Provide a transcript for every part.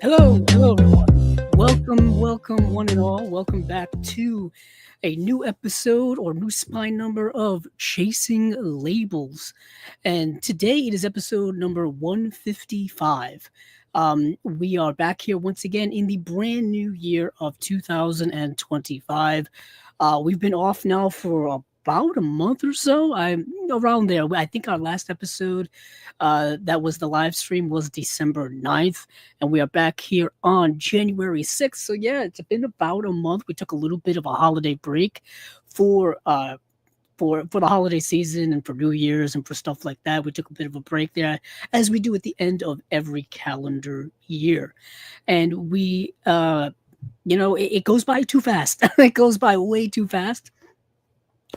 Hello everyone. Welcome one and all. Welcome back to a new episode or new spine number of Chasing Labels. And today it is episode number 155. We are back here once again in the brand new year of 2025. We've been off now for about a month or so. I'm around there. I think our last episode that was the live stream was December 9th, and we are back here on January 6th. So yeah, it's been about a month. We took a little bit of a holiday break for the holiday season and for New Year's and for stuff like that. We took a bit of a break there, as we do at the end of every calendar year. And we it goes by too fast. It goes by way too fast.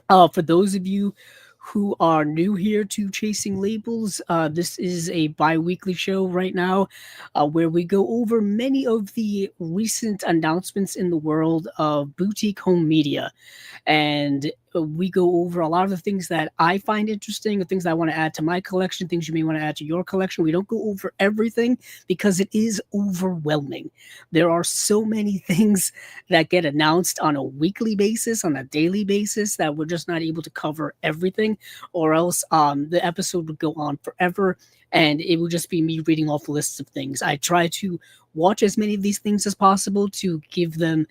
For those of you who are new here to Chasing Labels, this is a bi-weekly show right now where we go over many of the recent announcements in the world of boutique home media. And we go over a lot of the things that I find interesting, the things I want to add to my collection, things you may want to add to your collection. We don't go over everything because it is overwhelming. There are so many things that get announced on a weekly basis, on a daily basis, that we're just not able to cover everything, or else the episode would go on forever and it would just be me reading off lists of things. I try to watch as many of these things as possible to give them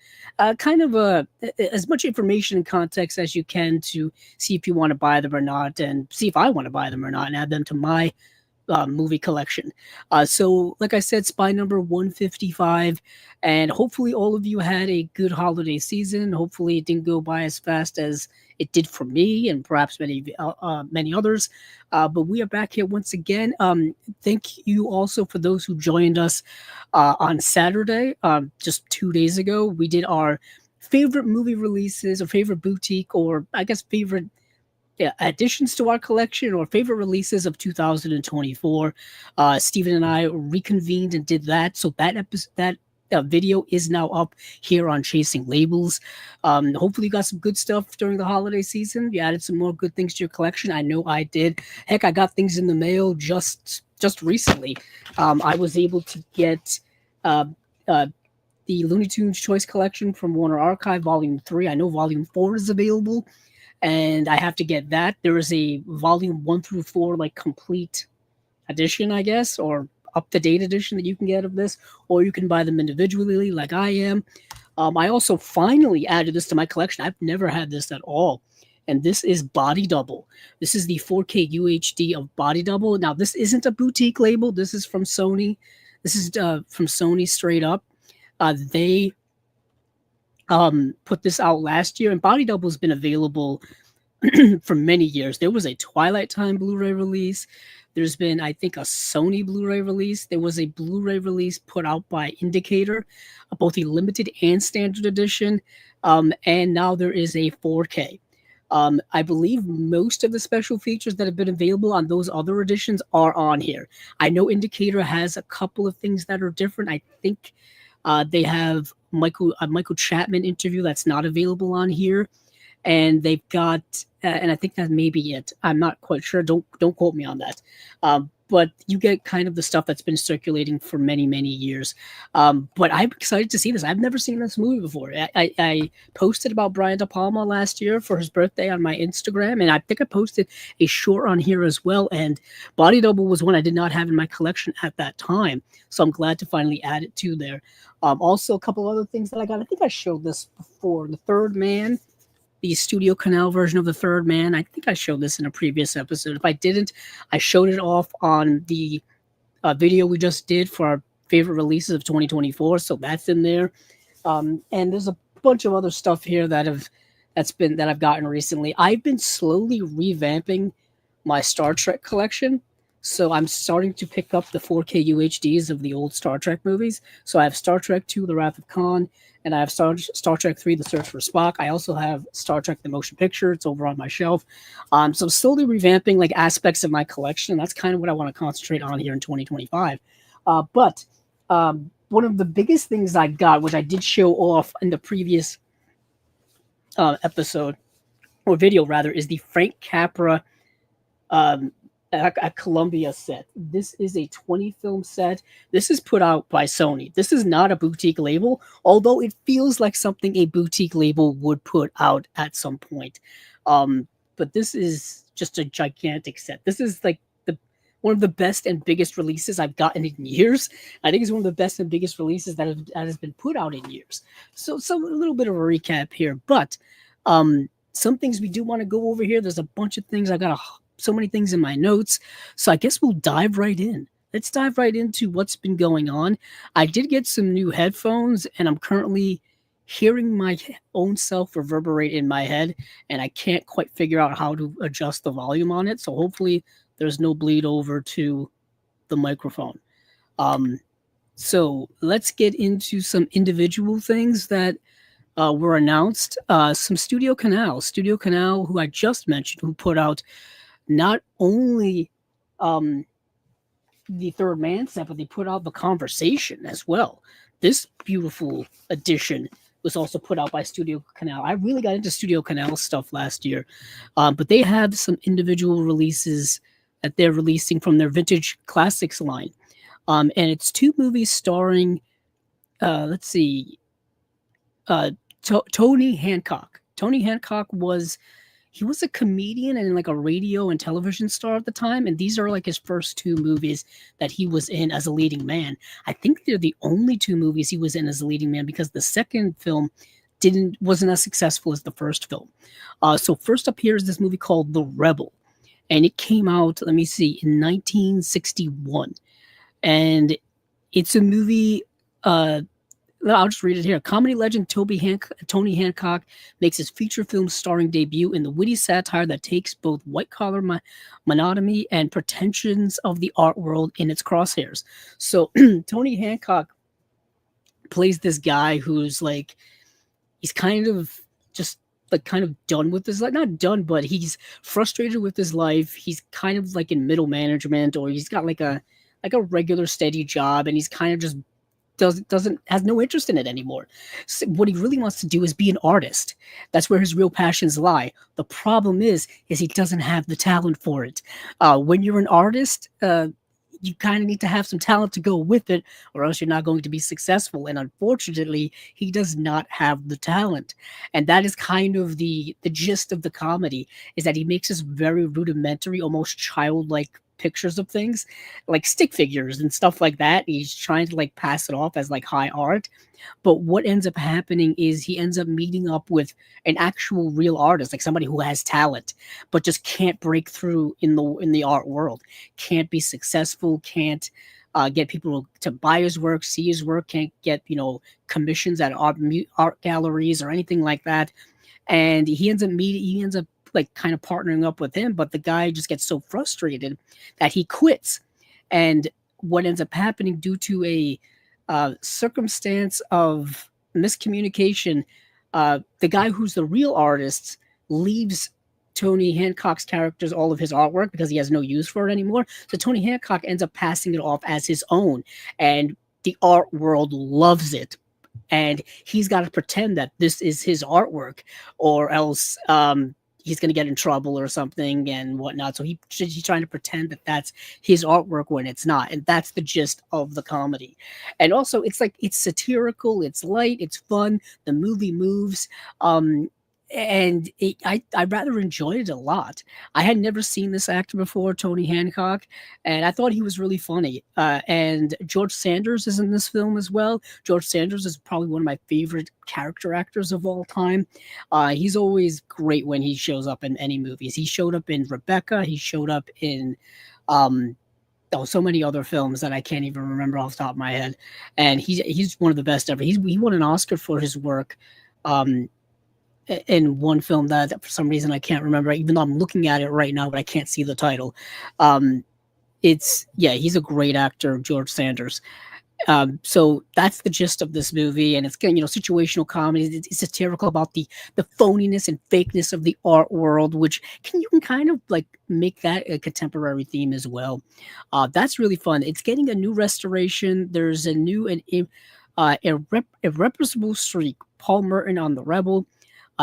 kind of as much information and context as you can to see if you want to buy them or not, and see if I want to buy them or not, and add them to my movie collection. So like I said, spy number 155, and hopefully all of you had a good holiday season. Hopefully it didn't go by as fast as it did for me and perhaps many others. But we are back here once again. Thank you also for those who joined us on Saturday, just 2 days ago. We did our favorite movie releases, or favorite boutique, or I guess favorite additions to our collection, or favorite releases of 2024. Steven and I reconvened and did that. So that episode, that video is now up here on Chasing Labels. Hopefully you got some good stuff during the holiday season. You added some more good things to your collection. I know I did. Heck, I got things in the mail just recently. I was able to get the Looney Tunes Choice Collection from Warner Archive, Volume 3. I know Volume 4 is available, and I have to get that. There is a Volume 1 through 4, like, complete edition, I guess, or up-to-date edition that you can get of this, or you can buy them individually like I am. I also finally added this to my collection. I've never had this at all, and this is Body Double. This is the 4K UHD of Body Double. Now, this isn't a boutique label. This is from Sony. This is from Sony straight up. They put this out last year, and Body Double has been available for many years. There was a Twilight Time Blu-ray release. There's been, I think, a Sony Blu-ray release. There was a Blu-ray release put out by Indicator, both a limited and standard edition, and now there is a 4K. I believe most of the special features that have been available on those other editions are on here. I know Indicator has a couple of things that are different. I think they have Michael Chapman interview that's not available on here. And they've got, and I think that may be it. I'm not quite sure. Don't quote me on that. But you get kind of the stuff that's been circulating for many, many years. But I'm excited to see this. I've never seen this movie before. I posted about Brian De Palma last year for his birthday on my Instagram, and I think I posted a short on here as well. And Body Double was one I did not have in my collection at that time, so I'm glad to finally add it to there. Also, a couple other things that I got. I think I showed this before. The Third Man, the Studio Canal version of The Third Man. I think I showed this in a previous episode. If I didn't, I showed it off on the video we just did for our favorite releases of 2024. So that's in there. And there's a bunch of other stuff here that I've gotten recently. I've been slowly revamping my Star Trek collection. So I'm starting to pick up the 4K UHDs of the old Star Trek movies. So I have Star Trek II, The Wrath of Khan, and I have Star Trek III, The Search for Spock. I also have Star Trek The Motion Picture. It's over on my shelf. So I'm slowly revamping like aspects of my collection. That's kind of what I want to concentrate on here in 2025. But one of the biggest things I got, which I did show off in the previous episode, or video rather, is the Frank Capra a Columbia set. This is a 20 film set. This is put out by Sony. This is not a boutique label, although it feels like something a boutique label would put out at some point. But this is just a gigantic set. This is like the one of the best and biggest releases I've gotten in years. I think it's one of the best and biggest releases that has been put out in years. So a little bit of a recap here, but some things we do want to go over here. There's a bunch of things. I got so many things in my notes. So I guess we'll dive right in. Let's dive right into what's been going on. I did get some new headphones, and I'm currently hearing my own self reverberate in my head, and I can't quite figure out how to adjust the volume on it. So hopefully there's no bleed over to the microphone. So let's get into some individual things that were announced. Some Studio Canal, who I just mentioned, who put out not only the Third Man set, but they put out The Conversation as well. This beautiful edition was also put out by Studio Canal. I really got into Studio Canal stuff last year, but they have some individual releases that they're releasing from their Vintage Classics line. And it's two movies starring, Tony Hancock. Tony Hancock was a comedian and like a radio and television star at the time, and these are like his first two movies that he was in as a leading man. I think they're the only two movies he was in as a leading man, because the second film wasn't as successful as the first film. So first up here is this movie called The Rebel, and it came out, let me see, in 1961, and it's a movie. I'll just read it here. Comedy legend Tony Hancock makes his feature film starring debut in the witty satire that takes both white-collar monotony and pretensions of the art world in its crosshairs. So Tony Hancock plays this guy who's like, he's kind of just like kind of done with his life. Not done, but he's frustrated with his life. He's kind of like in middle management, or he's got like a regular steady job, and he's kind of just has no interest in it anymore. So what he really wants to do is be an artist. That's where his real passions lie. The problem is he doesn't have the talent for it. When you're an artist, you kind of need to have some talent to go with it, or else you're not going to be successful. And unfortunately, he does not have the talent. And that is kind of the gist of the comedy, is that he makes this very rudimentary, almost childlike pictures of things, like stick figures and stuff like that. He's trying to like pass it off as like high art, but what ends up happening is he ends up meeting up with an actual real artist, like somebody who has talent but just can't break through in the art world, can't be successful, can't get people to buy his work, see his work, can't get commissions at art galleries or anything like that. And he ends up like kind of partnering up with him, but the guy just gets so frustrated that he quits. And what ends up happening, due to a circumstance of miscommunication, the guy who's the real artist leaves Tony Hancock's characters all of his artwork because he has no use for it anymore. So Tony Hancock ends up passing it off as his own, and the art world loves it. And he's got to pretend that this is his artwork, or else he's going to get in trouble or something and whatnot. So he's trying to pretend that that's his artwork when it's not. And that's the gist of the comedy. And also, it's satirical, it's light, it's fun. The movie moves. And I rather enjoyed it a lot. I had never seen this actor before, Tony Hancock, and I thought he was really funny. And George Sanders is in this film as well. George Sanders is probably one of my favorite character actors of all time. He's always great when he shows up in any movies. He showed up in Rebecca. He showed up in so many other films that I can't even remember off the top of my head. And he's one of the best ever. He won an Oscar for his work. In one film that for some reason I can't remember, even though I'm looking at it right now, but I can't see the title. He's a great actor, George Sanders. So that's the gist of this movie, and it's situational comedy. It's satirical about the phoniness and fakeness of the art world, which you can kind of like make that a contemporary theme as well. That's really fun. It's getting a new restoration. There's a new and irrepressible streak. Paul Merton on The Rebel.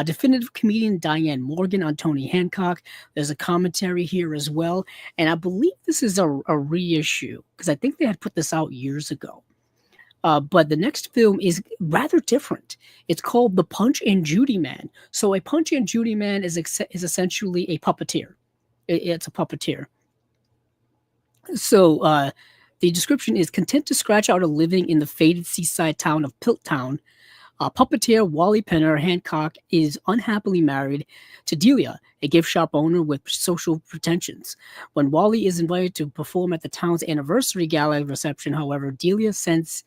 Definitive comedian Diane Morgan on Tony Hancock. There's a commentary here as well. And I believe this is a reissue because I think they had put this out years ago. But the next film is rather different. It's called The Punch and Judy Man. So a Punch and Judy Man is essentially a puppeteer. It's a puppeteer. So the description is content to scratch out a living in the faded seaside town of Piltdown. Puppeteer Wally Penner Hancock is unhappily married to Delia, a gift shop owner with social pretensions. When Wally is invited to perform at the town's anniversary gala reception, however, Delia sense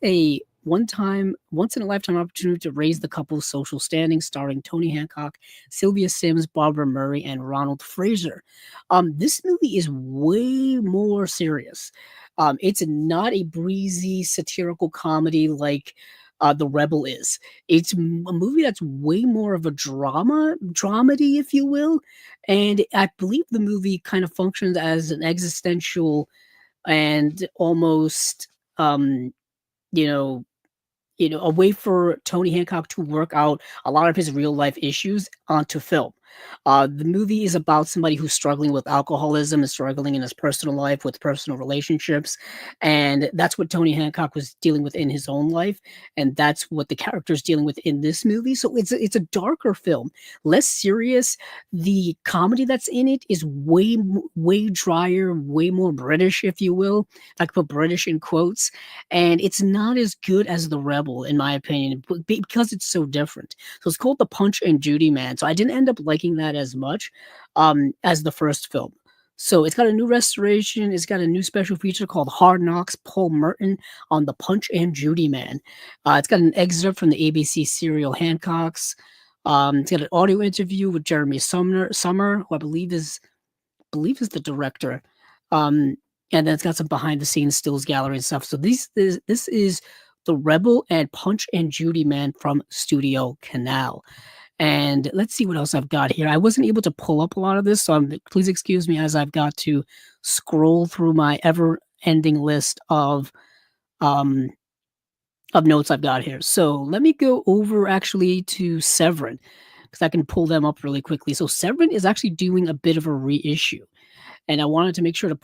a once in a lifetime opportunity to raise the couple's social standing, starring Tony Hancock, Sylvia Sims, Barbara Murray, and Ronald Fraser. This movie is way more serious. It's not a breezy satirical comedy like The Rebel is. It's a movie that's way more of a dramedy, if you will. And I believe the movie kind of functions as an existential and almost, you know, a way for Tony Hancock to work out a lot of his real life issues onto film. The movie is about somebody who's struggling with alcoholism and struggling in his personal life with personal relationships. And that's what Tony Hancock was dealing with in his own life. And that's what the character is dealing with in this movie. So it's a darker film, less serious. The comedy that's in it is way drier, way more British, if you will. I could put British in quotes. And it's not as good as The Rebel, in my opinion, because it's so different. So it's called The Punch and Judy Man. So I didn't end up liking that as much as the first film. So it's got a new restoration. It's got a new special feature called Hard Knocks, Paul Merton on The Punch and Judy Man. It's got an excerpt from the ABC serial Hancocks. It's got an audio interview with Jeremy Summer, who I believe is the director. And then it's got some behind the scenes stills gallery and stuff. So this is The Rebel and Punch and Judy Man from Studio Canal. And let's see what else I've got here. I wasn't able to pull up a lot of this, so please excuse me as I've got to scroll through my ever-ending list of notes I've got here. So let me go over actually to Severin, because I can pull them up really quickly. So Severin is actually doing a bit of a reissue. And I wanted to make sure to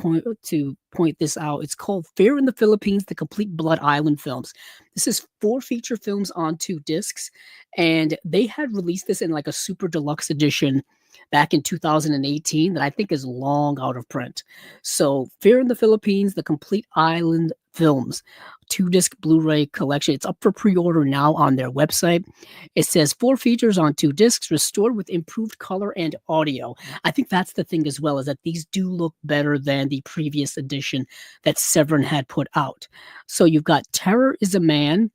point this out. It's called Fear in the Philippines: The Complete Blood Island Films. This is 4 feature films on 2 discs, and they had released this in like a super deluxe edition back in 2018 that I think is long out of print. So Fear in the Philippines: The Complete Island Films, 2-disc Blu-ray collection. It's up for pre-order now on their website. It says 4 features on 2 discs, restored with improved color and audio. I think that's the thing as well, is that these do look better than the previous edition that Severin had put out. So you've got Terror is a Man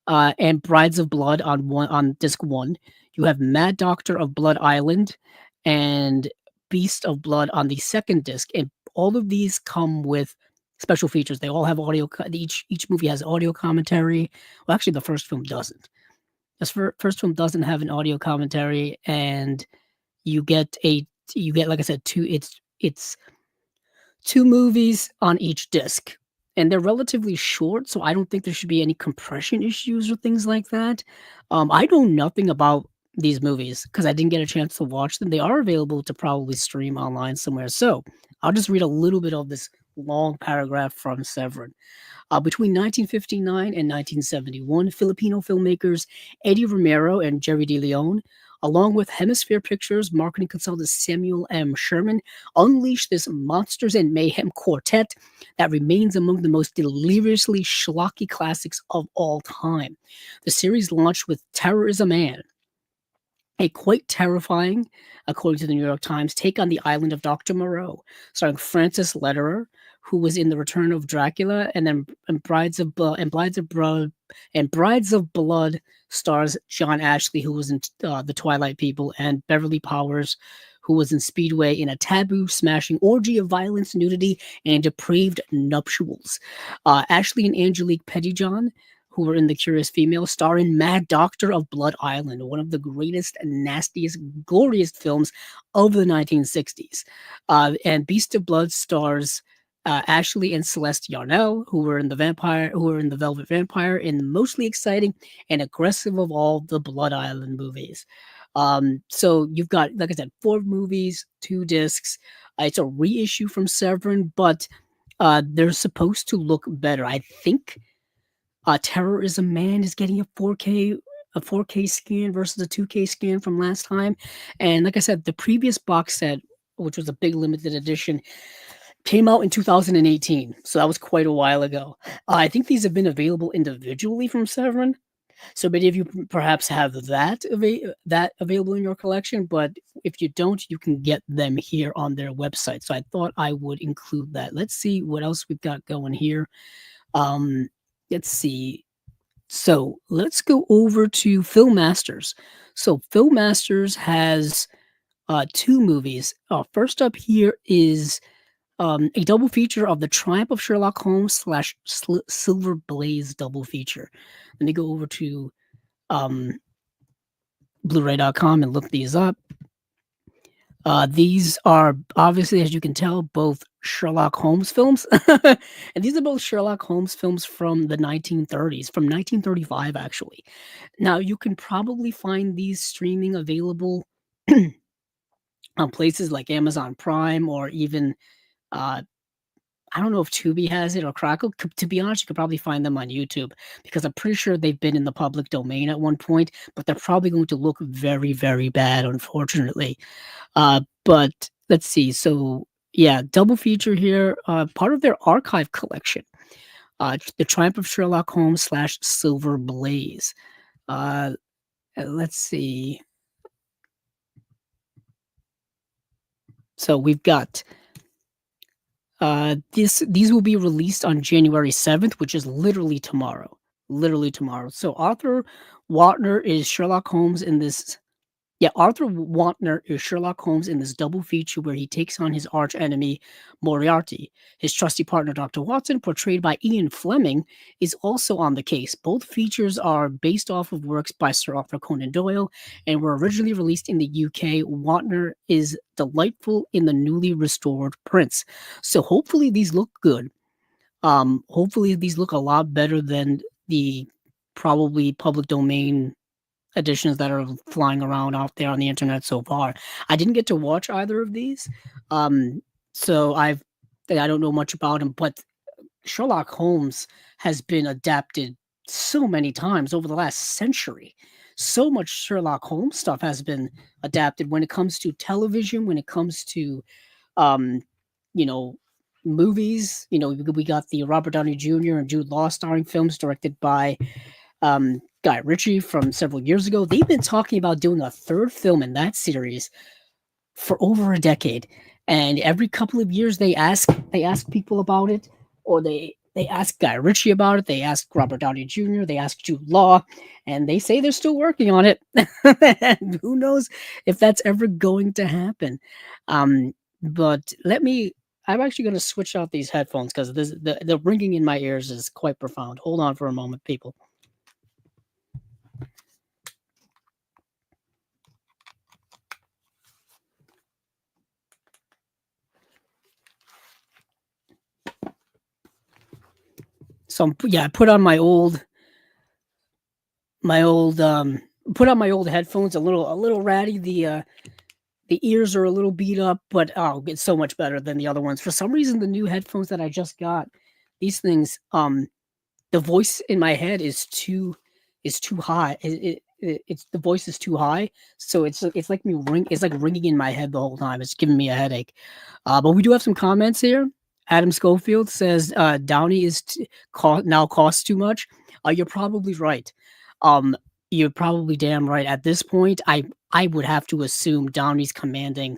and Brides of Blood on disc 1. You have Mad Doctor of Blood Island and Beast of Blood on the second disc. And all of these come with special features. They all have audio. Each movie has audio commentary. Well, actually, the first film doesn't. The first film doesn't have an audio commentary, and you get like I said, it's 2 movies on each disc, and they're relatively short, so I don't think there should be any compression issues or things like that. I know nothing about these movies because I didn't get a chance to watch them. They are available to probably stream online somewhere, so I'll just read a little bit of this long paragraph from Severin. Between 1959 and 1971, Filipino filmmakers Eddie Romero and Jerry De Leon, along with Hemisphere Pictures marketing consultant Samuel M. Sherman, unleashed this monsters and mayhem quartet that remains among the most deliriously schlocky classics of all time. The series launched with Terror is a Man, a quite terrifying, according to the New York Times, take on the island of Dr. Moreau, starring Francis Lederer, who was in The Return of Dracula, and then Brides of Blood stars John Ashley, who was in The Twilight People, and Beverly Powers, who was in Speedway, in a taboo-smashing orgy of violence, nudity, and depraved nuptials. Ashley and Angelique Pettyjohn, who were in The Curious Female, star in Mad Doctor of Blood Island, one of the greatest, nastiest, glorious films of the 1960s. And Beast of Blood stars Ashley and Celeste Yarnell, who were in the Velvet Vampire, in the mostly exciting and aggressive of all the Blood Island movies. So you've got, like I said, 4 movies, 2 discs. It's a reissue from Severin, but they're supposed to look better. I think Terror is a Man is getting a 4K scan versus a 2K scan from last time. And like I said, the previous box set, which was a big limited edition, came out in 2018. So that was quite a while ago. I think these have been available individually from Severin. So many of you perhaps have that available in your collection, but if you don't, you can get them here on their website. So I thought I would include that. Let's see what else we've got going here. Let's see. So let's go over to Film Masters. So Film Masters has 2 movies. First up here is a double feature of The Triumph of Sherlock Holmes / Silver Blaze double feature. Let me go over to Blu-ray.com and look these up. These are obviously, as you can tell, both Sherlock Holmes films. And these are both Sherlock Holmes films from the 1930s, from 1935, actually. Now, you can probably find these streaming available on places like Amazon Prime, or even, I don't know if Tubi has it or Crackle. To be honest, you could probably find them on YouTube, because I'm pretty sure they've been in the public domain at one point, but they're probably going to look very, very bad, unfortunately. But let's see. So yeah, double feature here, part of their archive collection, The Triumph of Sherlock Holmes / Silver Blaze. Let's see. So we've got these will be released on January 7th, which is literally tomorrow. Literally tomorrow. So Arthur Watner is Sherlock Holmes in this. Yeah, Arthur Watner is Sherlock Holmes in this double feature where he takes on his arch enemy, Moriarty. His trusty partner, Dr. Watson, portrayed by Ian Fleming, is also on the case. Both features are based off of works by Sir Arthur Conan Doyle and were originally released in the UK. Watner is delightful in the newly restored prints. So hopefully these look good. Hopefully these look a lot better than the probably public domain editions that are flying around out there on the internet so far. I didn't get to watch either of these, so I don't know much about them. But Sherlock Holmes has been adapted so many times over the last century. So much Sherlock Holmes stuff has been adapted when it comes to television, when it comes to, you know, movies. We got the Robert Downey Jr. and Jude Law starring films directed by Guy Ritchie from several years ago. They've been talking about doing a 3rd film in that series for over a decade, and every couple of years they ask people about it, or they ask Guy Ritchie about it, they ask Robert Downey Jr., they ask Jude Law, and they say they're still working on it. And who knows if that's ever going to happen. But I'm actually going to switch out these headphones, because the ringing in my ears is quite profound. Hold on for a moment, people. So yeah, I put on my old headphones, a little ratty. The ears are a little beat up, but it's so much better than the other ones. For some reason, the new headphones that I just got, these things, the voice in my head is too high. It's the voice is too high, so it's like it's like ringing in my head the whole time. It's giving me a headache. But we do have some comments here. Adam Schofield says Downey now costs too much. You're probably right. You're probably damn right. At this point, I would have to assume Downey's commanding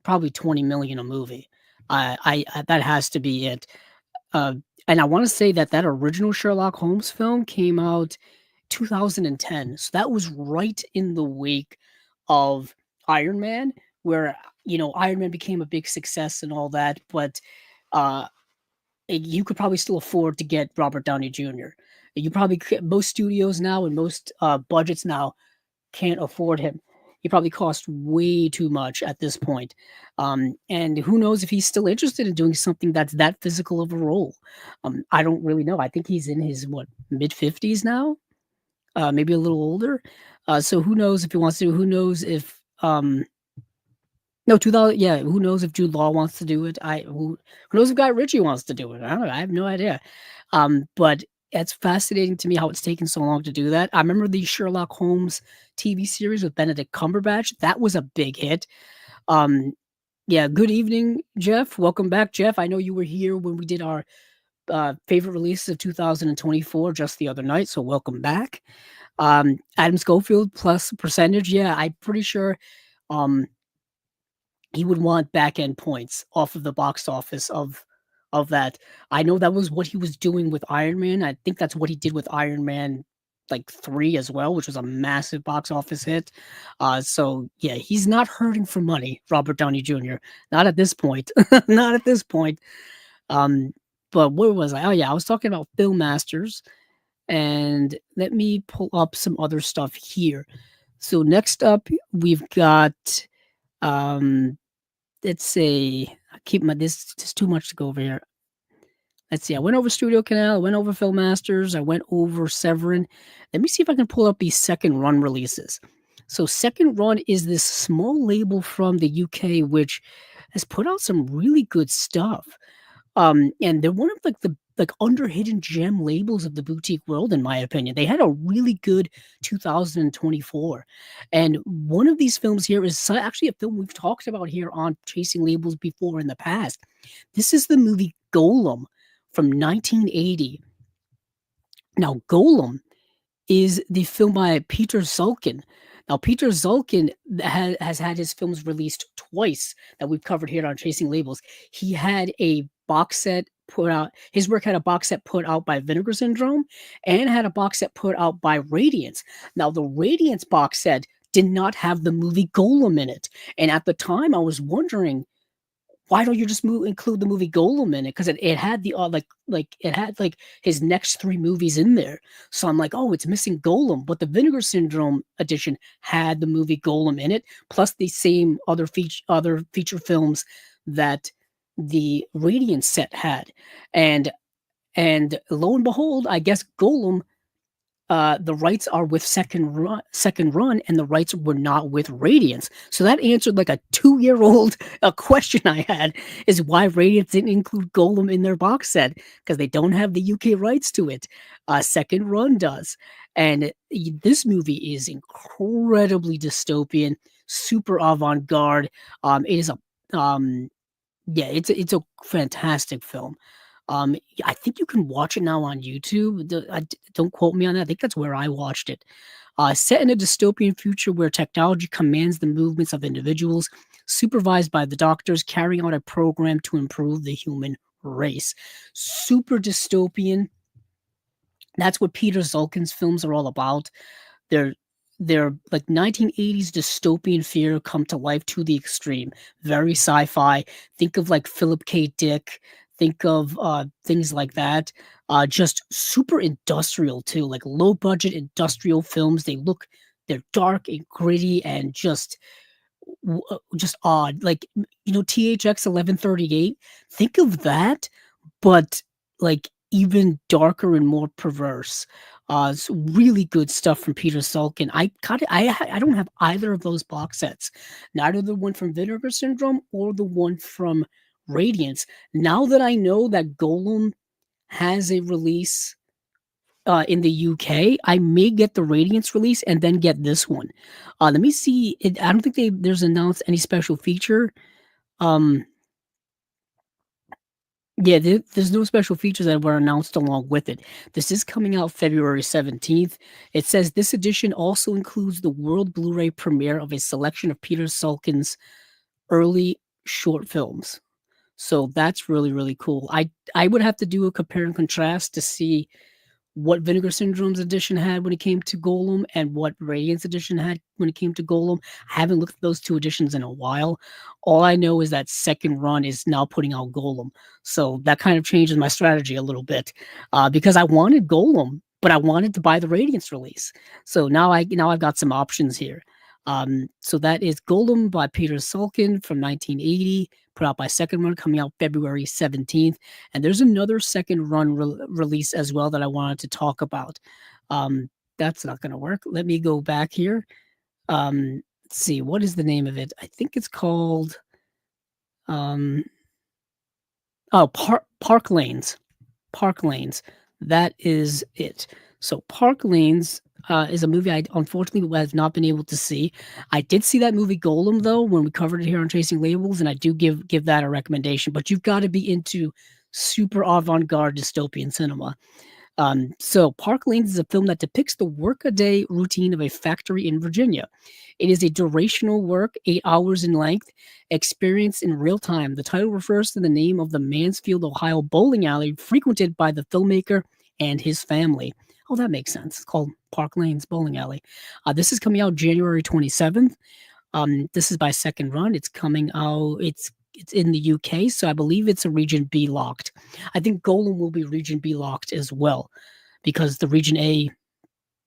probably 20 million a movie. I that has to be it. And I want to say that original Sherlock Holmes film came out 2010. So that was right in the wake of Iron Man, where Iron Man became a big success and all that, but you could probably still afford to get Robert Downey Jr. Most studios now and most budgets now can't afford him. He probably cost way too much at this point. And who knows if he's still interested in doing something that's that physical of a role. I don't really know. I think he's in his mid 50s now, maybe a little older. So who knows if he wants to? Who knows if no 2000? Yeah, who knows if Jude Law wants to do it? Who knows if Guy Ritchie wants to do it? I don't know. I have no idea. But it's fascinating to me how it's taken so long to do that. I remember the Sherlock Holmes TV series with Benedict Cumberbatch. That was a big hit. Yeah, good evening, Jeff. Welcome back, Jeff. I know you were here when we did our favorite releases of 2024 just the other night, so welcome back. Adam Schofield plus percentage. Yeah, I'm pretty sure he would want back end points off of the box office of that. I know that was what he was doing with Iron Man. I think that's what he did with Iron Man like 3 as well, which was a massive box office hit. So yeah, he's not hurting for money, Robert Downey Jr. Not at this point. Not at this point. But where was I? Oh yeah, I was talking about Film Masters. And let me pull up some other stuff here. So next up, we've got let's see. I keep my this is too much to go over here. Let's see. I went over Studio Canal, I went over Film Masters, I went over Severin. Let me see if I can pull up these second run releases. So Second Run is this small label from the UK which has put out some really good stuff. And they're one of the under hidden gem labels of the boutique world, in my opinion. They had a really good 2024. And one of these films here is actually a film we've talked about here on Chasing Labels before in the past. This is the movie Golem from 1980. Now, Golem is the film by Peter Zulkin. Now, Peter Zulkin has had his films released twice that we've covered here on Chasing Labels. He had a box set put out, his work had a box set put out by Vinegar Syndrome and had a box set put out by Radiance. Now, the Radiance box set did not have the movie Golem in it. And at the time, I was wondering, why don't you just include the movie Golem in it? Because it had the it had like his next 3 movies in there. So I'm like, oh, it's missing Golem. But the Vinegar Syndrome edition had the movie Golem in it, plus the same other feature films that the Radiant set had. And lo and behold, I guess Golem, the rights are with Second Run, and the rights were not with Radiance. So that answered like a 2-year-old question I had, is why Radiance didn't include Golem in their box set, because they don't have the UK rights to it. Second Run does. And this movie is incredibly dystopian, super avant-garde. It is a it's a fantastic film. I think you can watch it now on YouTube. Don't quote me on that. I think that's where I watched it. Set in a dystopian future where technology commands the movements of individuals, supervised by the doctors carrying out a program to improve the human race. Super dystopian. That's what Peter Zulkin's films are all about. They're like 1980s dystopian fear come to life to the extreme. Very sci-fi. Think of like Philip K. Dick. Think of things like that. Just super industrial too, like low budget industrial films. They're dark and gritty and just odd. Like, THX 1138. Think of that, but like even darker and more perverse. It's really good stuff from Peter Zulkin. I don't have either of those box sets, neither the one from Vinegar Syndrome or the one from Radiance. Now that I know that Golem has a release in the UK, I may get the Radiance release and then get this one. Let me see. I don't think there's announced any special feature. There's no special features that were announced along with it. This is coming out February 17th. It says this edition also includes the world Blu-ray premiere of a selection of Peter Zulkin's early short films. So that's really, really cool. I would have to do a compare and contrast to see what Vinegar Syndrome's edition had when it came to Golem and what Radiance edition had when it came to Golem. I haven't looked at those 2 editions in a while. All I know is that Second Run is now putting out Golem. So that kind of changes my strategy a little bit, because I wanted Golem, but I wanted to buy the Radiance release. So now I've got some options here. So that is Golem by Peter Sulkin from 1980, put out by Second Run, coming out February 17th. And there's another Second Run release as well that I wanted to talk about. That's not going to work. Let me go back here. Let's see, what is the name of it? I think it's called Park Lanes. Park Lanes. That is it. So Park Lanes is a movie I unfortunately have not been able to see. I did see that movie Golem though when we covered it here on Chasing Labels, and I do give that a recommendation. But you've got to be into super avant-garde dystopian cinema. So Park Lanes is a film that depicts the workaday routine of a factory in Virginia. It is a durational work, 8 hours in length, experienced in real time. The title refers to the name of the Mansfield, Ohio bowling alley frequented by the filmmaker and his family. Oh, that makes sense. It's called Park Lanes Bowling Alley. This is coming out January 27th. This is by Second Run. It's coming out. It's in the UK, so I believe it's a Region B locked. I think Golem will be Region B locked as well, because the Region A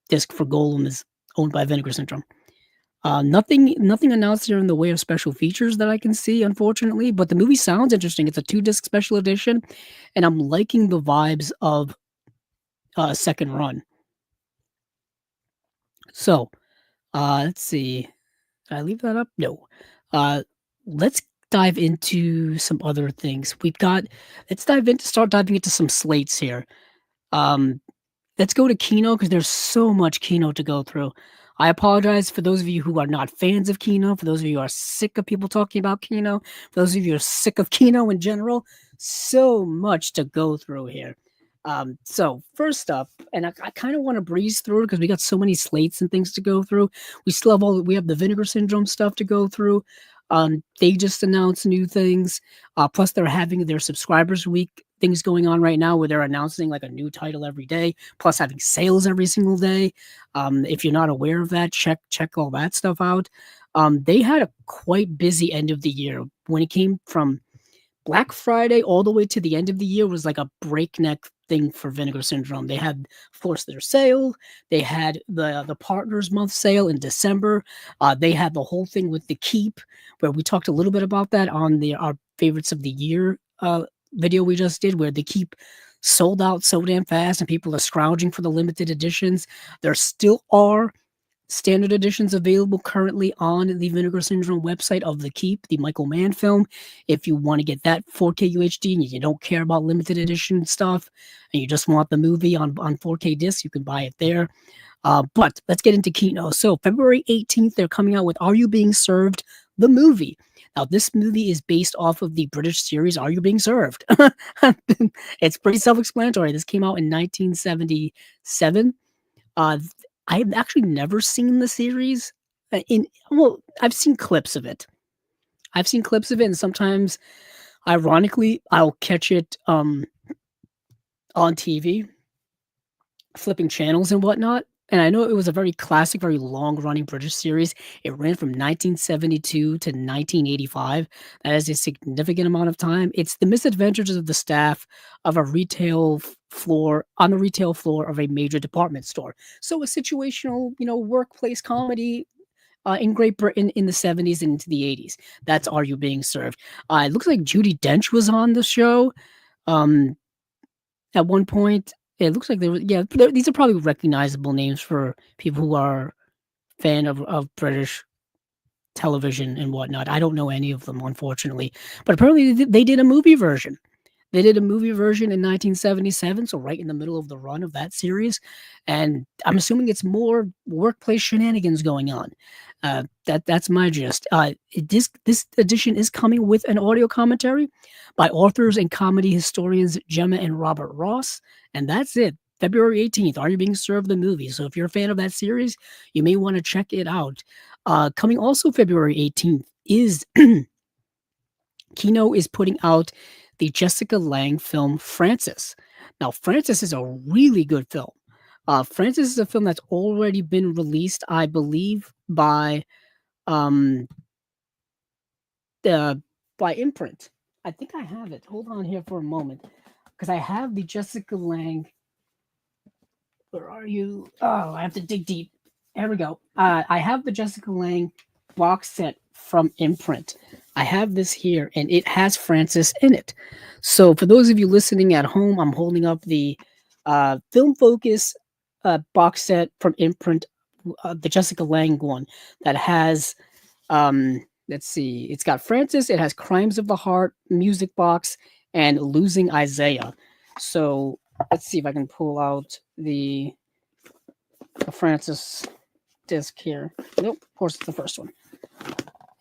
disc for Golem is owned by Vinegar Syndrome. Nothing announced here in the way of special features that I can see, unfortunately, but the movie sounds interesting. It's a 2-disc special edition, and I'm liking the vibes of Second Run. So, let's see. Did I leave that up? No. Let's dive into some other things. Start diving into some slates here. Let's go to Kino because there's so much Kino to go through. I apologize for those of you who are not fans of Kino, for those of you who are sick of people talking about Kino, for those of you who are sick of Kino in general. So much to go through here. So first up, and I kind of want to breeze through it because we got so many slates and things to go through. We have the Vinegar Syndrome stuff to go through. They just announced new things. Plus they're having their subscribers week things going on right now where they're announcing like a new title every day, plus having sales every single day. If you're not aware of that, check all that stuff out. They had a quite busy end of the year. When it came from Black Friday all the way to the end of the year was like a breakneck thing for Vinegar Syndrome. They had, of course, their sale. They had the Partners Month sale in December. They had the whole thing with the Keep, where we talked a little bit about that on our favorites of the year video we just did, where the Keep sold out so damn fast and people are scrounging for the limited editions. There still are standard editions available currently on the Vinegar Syndrome website of The Keep, the Michael Mann film. If you want to get that 4K UHD and you don't care about limited edition stuff and you just want the movie on 4K disc, you can buy it there. But let's get into Kino. So February 18th, they're coming out with Are You Being Served? The movie. Now, this movie is based off of the British series Are You Being Served? It's pretty self-explanatory. This came out in 1977. I've actually never seen the series. I've seen clips of it. And sometimes, ironically, I'll catch it on TV, flipping channels and whatnot. And I know it was a very classic, very long-running British series. It ran from 1972 to 1985. That is a significant amount of time. It's the misadventures of the staff of a retail floor of a major department store. So a situational, workplace comedy in Great Britain in the 70s and into the 80s. That's Are You Being Served? It looks like Judi Dench was on the show at one point. It looks like these are probably recognizable names for people who are fan of British television and whatnot. I don't know any of them, unfortunately. But apparently they did a movie version. They did a movie version in 1977, so right in the middle of the run of that series. And I'm assuming it's more workplace shenanigans going on. That's my gist. This edition is coming with an audio commentary by authors and comedy historians Gemma and Robert Ross. And that's it. February 18th, Are You Being Served? The movie. So if you're a fan of that series, you may want to check it out. Coming also February 18th is Kino is putting out the Jessica Lange film Frances. Now, Frances is a really good film. Frances is a film that's already been released, I believe, by Imprint. I think I have it. Hold on here for a moment, because I have the Jessica Lange. Where are you? Oh, I have to dig deep. Here we go. I have the Jessica Lange box set from Imprint. I have this here, and it has Francis in it. So, for those of you listening at home, I'm holding up the Film Focus box set from Imprint, the Jessica Lange one that has. Let's see. It's got Francis. It has Crimes of the Heart, Music Box, and Losing Isaiah. So let's see if I can pull out the Francis disc here. Nope, of course it's the first one.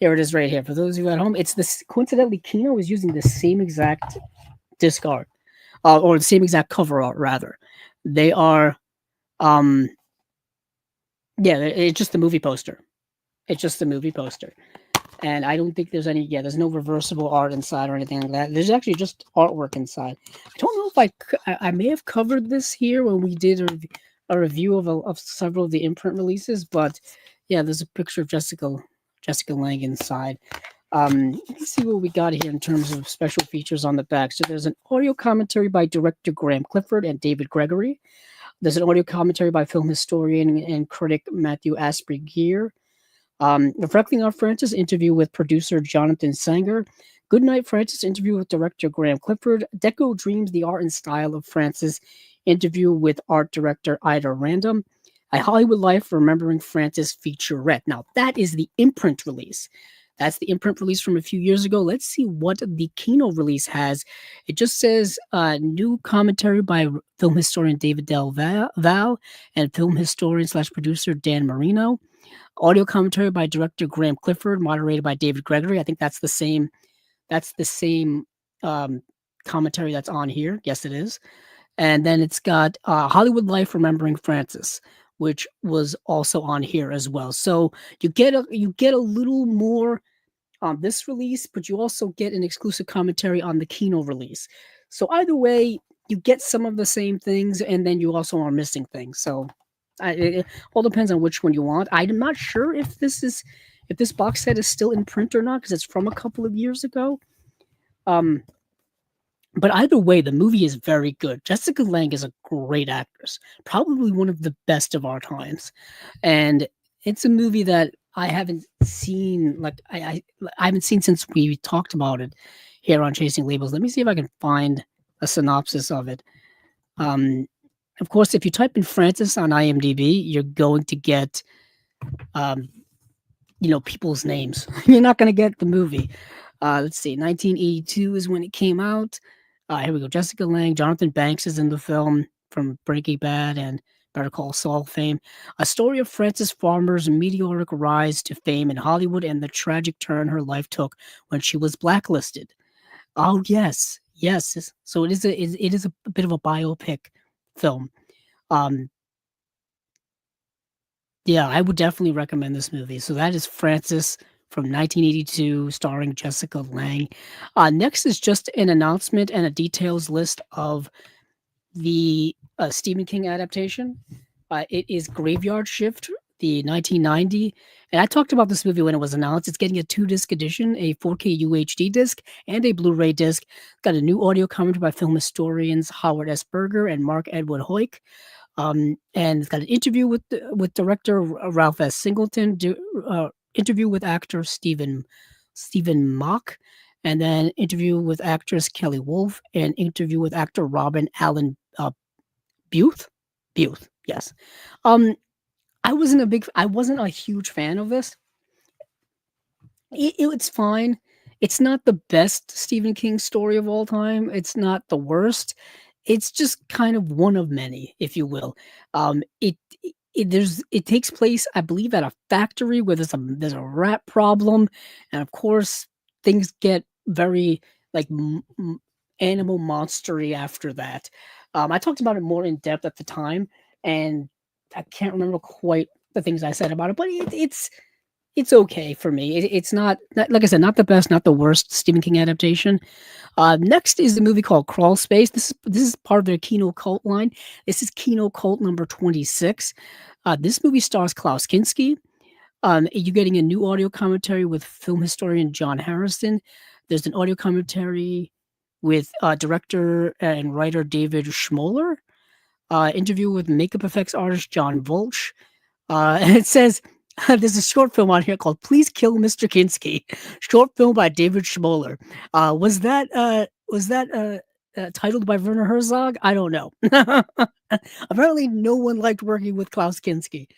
Here it is right here. For those of you at home, it's this coincidentally Kino is using the same exact disc art. Or the same exact cover art rather. They are yeah, it's just the movie poster. It's just the movie poster. And I don't think there's any, there's no reversible art inside or anything like that. There's actually just artwork inside. I don't know if I may have covered this here when we did a review of several of the Imprint releases, but yeah, there's a picture of Jessica Lange inside. Let's see what we got here in terms of special features on the back. So there's an audio commentary by director Graham Clifford and David Gregory. There's an audio commentary by film historian and critic Matthew Asprey Gear. Reflecting on Francis, interview with producer Jonathan Sanger. Goodnight Francis, interview with director Graham Clifford. Deco Dreams, the art and style of Francis, interview with art director Ida Random. A Hollywood Life, Remembering Francis featurette. Now, that is the Imprint release. That's the Imprint release from a few years ago. Let's see what the Kino release has. It just says new commentary by film historian David Del Val and film historian / producer Dan Marino. Audio commentary by director Graham Clifford, moderated by David Gregory. I think that's the same. That's the same commentary that's on here. Yes, it is. And then it's got Hollywood Life, Remembering Francis, which was also on here as well. So you get a little more on this release, but you also get an exclusive commentary on the Kino release. So either way, you get some of the same things, and then you also are missing things. So it all depends on which one you want. I'm not sure if this box set is still in print or not because it's from a couple of years ago. But either way, the movie is very good. Jessica Lange is a great actress, probably one of the best of our times, and it's a movie that I haven't seen. Like I haven't seen since we talked about it here on Chasing Labels. Let me see if I can find a synopsis of it. Of course, if you type in Francis on IMDb, you're going to get, people's names. You're not going to get the movie. Let's see, 1982 is when it came out. Here we go. Jessica Lange, Jonathan Banks is in the film from Breaking Bad and Better Call Saul fame. A story of Frances Farmer's meteoric rise to fame in Hollywood and the tragic turn her life took when she was blacklisted. Oh yes. So it is a bit of a biopic film. Yeah, I would definitely recommend this movie. So that is Francis from 1982, starring Jessica Lange. Next is just an announcement and a details list of the Stephen King adaptation. It is Graveyard Shift, the 1990. And I talked about this movie when it was announced. It's getting a 2-disc edition, a 4K UHD disc, and a Blu-ray disc. Got a new audio commentary by film historians Howard S. Berger and Mark Edward Hoyk. And it's got an interview with director Ralph S. Singleton, interview with actor Stephen Mock, and then interview with actress Kelly Wolfe, and interview with actor Robin Allen Booth. Yes. I wasn't a huge fan of this. It's fine. It's not the best Stephen King story of all time. It's not the worst. It's just kind of one of many, if you will. It takes place, I believe, at a factory where there's a rat problem, and of course things get very like animal monstery after that. I talked about it more in depth at the time, and I can't remember quite the things I said about it, but it's okay for me. It's not, like I said, not the best, not the worst Stephen King adaptation. Next is the movie called Crawlspace. This is part of their Kino Cult line. This is Kino Cult number 26. This movie stars Klaus Kinski. You're getting a new audio commentary with film historian John Harrison. There's an audio commentary with director and writer David Schmoller. Interview with makeup effects artist John Volch. And it says there's a short film on here called "Please Kill Mr. Kinski," short film by David Schmoller. Was that titled by Werner Herzog? I don't know. Apparently, no one liked working with Klaus Kinski.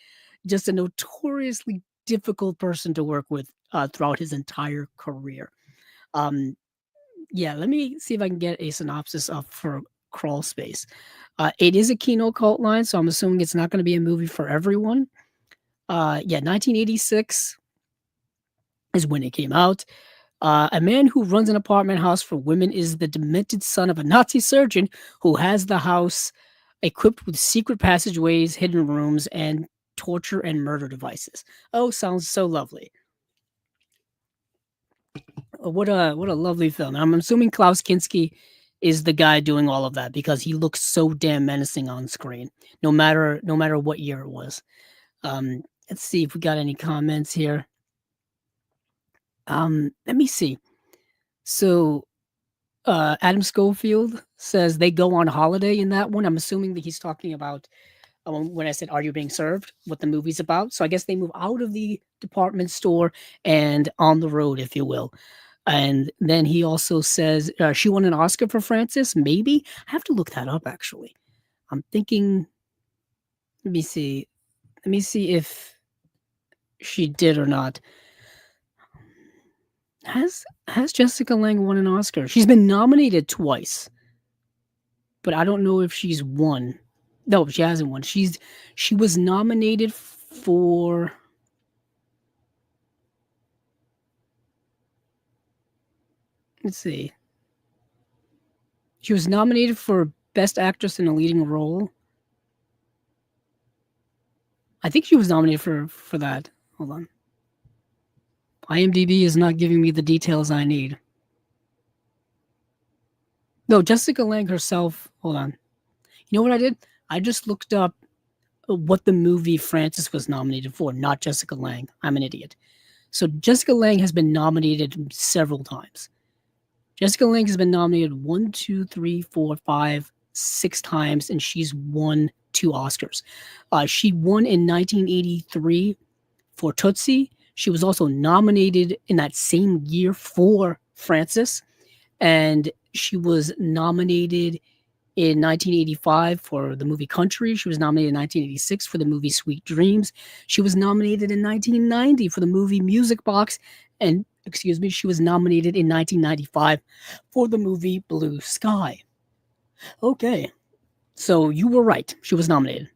Just a notoriously difficult person to work with throughout his entire career. Um, yeah, let me see if I can get a synopsis up for Crawlspace. It is a Kino cult line, so I'm assuming it's not going to be a movie for everyone. 1986 is when it came out. A man who runs an apartment house for women is the demented son of a Nazi surgeon who has the house equipped with secret passageways, hidden rooms, and torture and murder devices. Oh, sounds so lovely. What a lovely film. I'm assuming Klaus Kinski is the guy doing all of that because he looks so damn menacing on screen, no matter what year it was. Let's see if we got any comments here. Let me see. So, Adam Schofield says they go on holiday in that one. I'm assuming that he's talking about when I said, "Are you being served?" What the movie's about. So I guess they move out of the department store and on the road, if you will. And then he also says she won an Oscar for Frances. Maybe I have to look that up. Actually, I'm thinking. Let me see. Let me see if she did or not. Has Jessica Lange won an Oscar? She's been nominated twice, but I don't know if she's won. No, she hasn't won. She was nominated for. Let's see. She was nominated for Best Actress in a Leading Role. I think she was nominated for that. Hold on. IMDb is not giving me the details I need. No, Jessica Lange herself. Hold on. You know what I did? I just looked up what the movie Frances was nominated for, not Jessica Lange. I'm an idiot. So Jessica Lange has been nominated several times. Jessica Lange has been nominated 1, 2, 3, 4, 5, 6 times, and she's won 2 Oscars. She won in 1983 for Tootsie. She was also nominated in that same year for Frances, and she was nominated in 1985 for the movie Country. She was nominated in 1986 for the movie Sweet Dreams. She was nominated in 1990 for the movie Music Box, and she was nominated in 1995 for the movie Blue Sky. Okay, so you were right. She was nominated.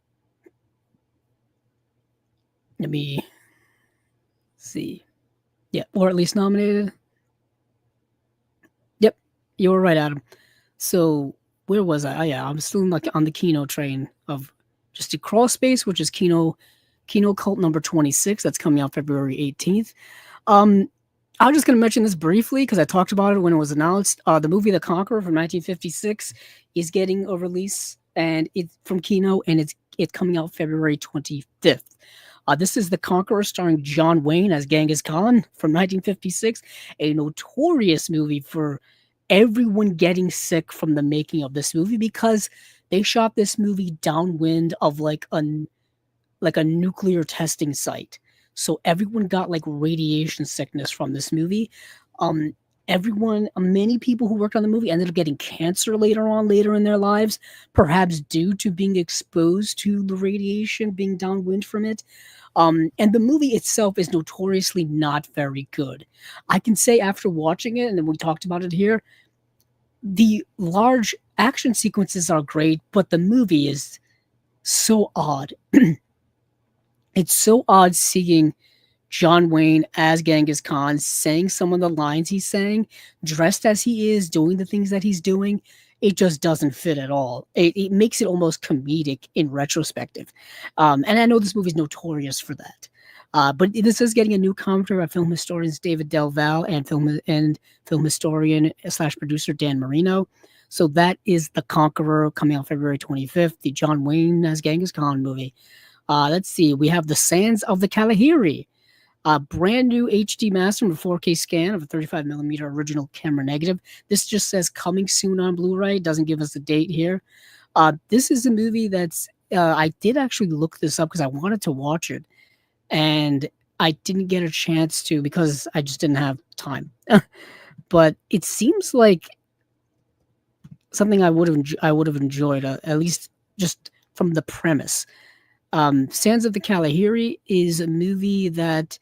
Let me see. Yeah, or at least nominated. Yep, you were right, Adam. So where was I? Oh, yeah, I'm still on the Kino train of just a Crawlspace, which is Kino Cult number 26. That's coming out February 18th. I'm just going to mention this briefly because I talked about it when it was announced. The movie The Conqueror from 1956 is getting a release, and it's from Kino, and it's coming out February 25th. This is The Conqueror starring John Wayne as Genghis Khan from 1956, a notorious movie for everyone getting sick from the making of this movie because they shot this movie downwind of like a nuclear testing site. So everyone got like radiation sickness from this movie. Many people who worked on the movie ended up getting cancer later in their lives, perhaps due to being exposed to the radiation, being downwind from it. And the movie itself is notoriously not very good. I can say after watching it, and then we talked about it here, the large action sequences are great, but the movie is so odd. It's so odd seeing John Wayne as Genghis Khan saying some of the lines he's saying, dressed as he is, doing the things that he's doing. It just doesn't fit at all. It makes it almost comedic in retrospective. And I know this movie's notorious for that. But this is getting a new commentary by film historians David Del Val and film historian / producer Dan Marino. So that is The Conqueror coming out February 25th, the John Wayne as Genghis Khan movie. Let's see. We have The Sands of the Kalahiri, a brand new HD master with 4K scan of a 35mm original camera negative. This just says coming soon on Blu-ray. Doesn't give us a date here. This is a movie that's I did actually look this up because I wanted to watch it, and I didn't get a chance to because I just didn't have time. But it seems like something I would have enjoyed, at least just from the premise. Sands of the Kalahiri is a movie that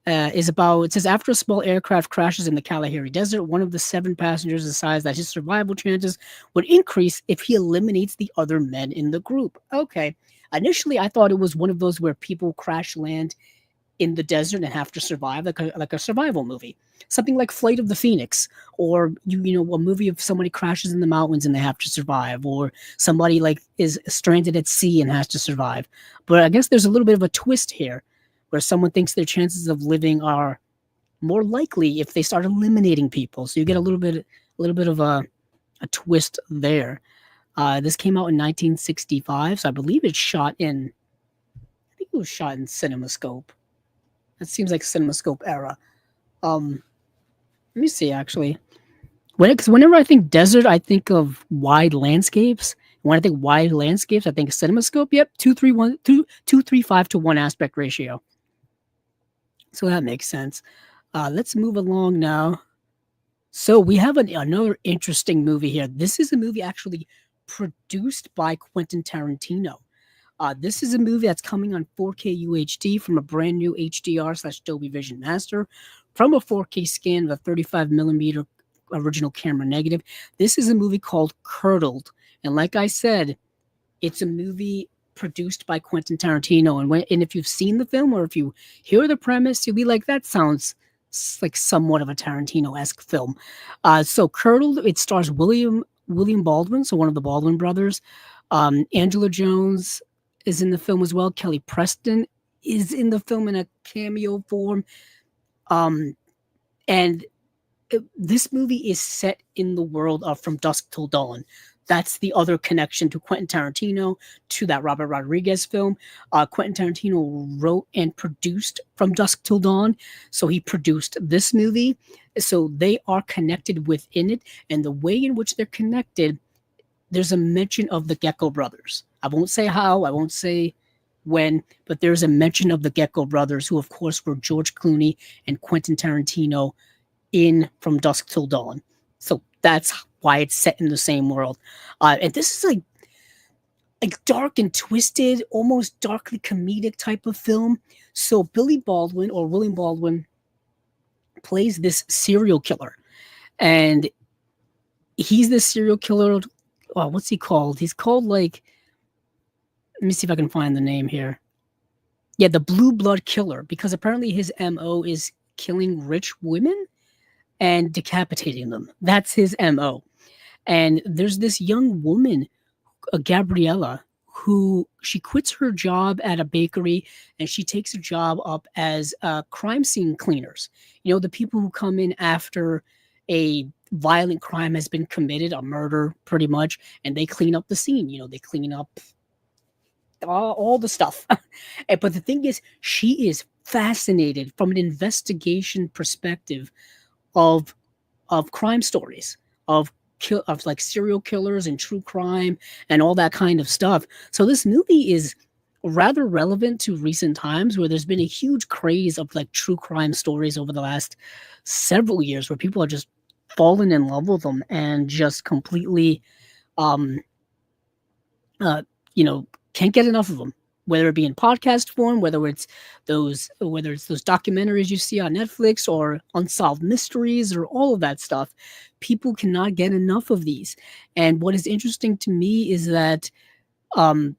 is about. It says after a small aircraft crashes in the Kalahiri Desert, one of the 7 passengers decides that his survival chances would increase if he eliminates the other men in the group. Okay. Initially, I thought it was one of those where people crash land in the desert and have to survive, like a survival movie, something like Flight of the Phoenix, or a movie of somebody crashes in the mountains and they have to survive, or somebody like is stranded at sea and has to survive. But I guess there's a little bit of a twist here, where someone thinks their chances of living are more likely if they start eliminating people. So you get a little bit of a twist there. This came out in 1965, so I believe it's shot in. I think it was shot in CinemaScope. It seems like CinemaScope era. Let me see actually. Because whenever I think desert, I think of wide landscapes. When I think wide landscapes, I think CinemaScope. Yep, 235 to 1 aspect ratio. So that makes sense. Let's move along now. So we have another interesting movie here. This is a movie actually produced by Quentin Tarantino. This is a movie that's coming on 4K UHD from a brand new HDR/Dolby Vision Master from a 4K scan of a 35 millimeter original camera negative. This is a movie called Curdled. And like I said, it's a movie produced by Quentin Tarantino. And if you've seen the film or if you hear the premise, you'll be like, that sounds like somewhat of a Tarantino-esque film. So Curdled, it stars William Baldwin, so one of the Baldwin brothers. Angela Jones is in the film as well. Kelly Preston is in the film in a cameo form. And this movie is set in the world of From Dusk Till Dawn. That's the other connection to Quentin Tarantino, to that Robert Rodriguez film. Quentin Tarantino wrote and produced From Dusk Till Dawn, so he produced this movie. So they are connected within it, and the way in which they're connected, there's a mention of the Gecko brothers. I won't say how, I won't say when, but there's a mention of the Gecko brothers, who of course were George Clooney and Quentin Tarantino in From Dusk Till Dawn. So that's why it's set in the same world. And this is like dark and twisted, almost darkly comedic type of film. So Billy Baldwin, or William Baldwin, plays this serial killer. And he's this serial killer. Oh, what's he called? He's called like, let me see if I can find the name here. Yeah, the Blue Blood Killer, because apparently his MO is killing rich women and decapitating them. That's his MO. And there's this young woman, Gabriella, who she quits her job at a bakery and she takes a job up as crime scene cleaners. You know, the people who come in after a violent crime has been committed, a murder pretty much, and they clean up the scene. You know, they clean up all the stuff. But the thing is, she is fascinated from an investigation perspective of crime stories, of like serial killers and true crime and all that kind of stuff. So this movie is rather relevant to recent times, where there's been a huge craze of like true crime stories over the last several years, where people are just falling in love with them and just completely can't get enough of them, whether it be in podcast form, whether it's those documentaries you see on Netflix, or unsolved mysteries, or all of that stuff. People cannot get enough of these. And what is interesting to me is that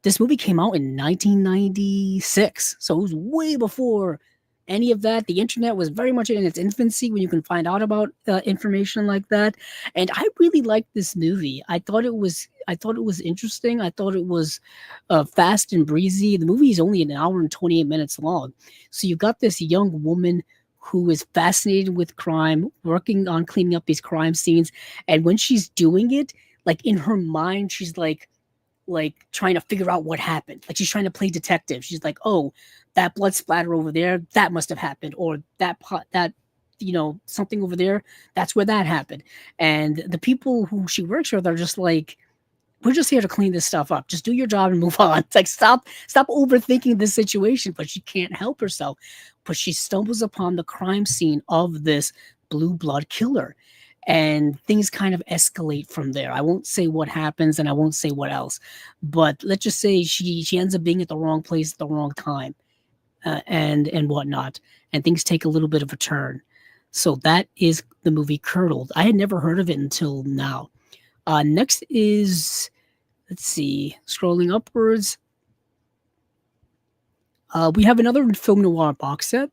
this movie came out in 1996, so it was way before any of that. The internet was very much in its infancy when you can find out about information like that. And I really liked this movie. I thought it was interesting. I thought it was fast and breezy. The movie is only an hour and 28 minutes long. So you got this young woman who is fascinated with crime, working on cleaning up these crime scenes. And when she's doing it, like in her mind, she's like trying to figure out what happened. Like she's trying to play detective. She's like, oh, that blood splatter over there, that must have happened. Or that something over there, that's where that happened. And the people who she works with are just like we're just here to clean this stuff up. Just do your job and move on. It's like stop overthinking this situation. But she can't help herself. But she stumbles upon the crime scene of this blue blood killer, and things kind of escalate from there. I won't say what happens, and I won't say what else, but let's just say she ends up being at the wrong place at the wrong time, and whatnot, and things take a little bit of a turn. So that is the movie Curdled. I had never heard of it until now. Next is, let's see, scrolling upwards. We have another film noir box set.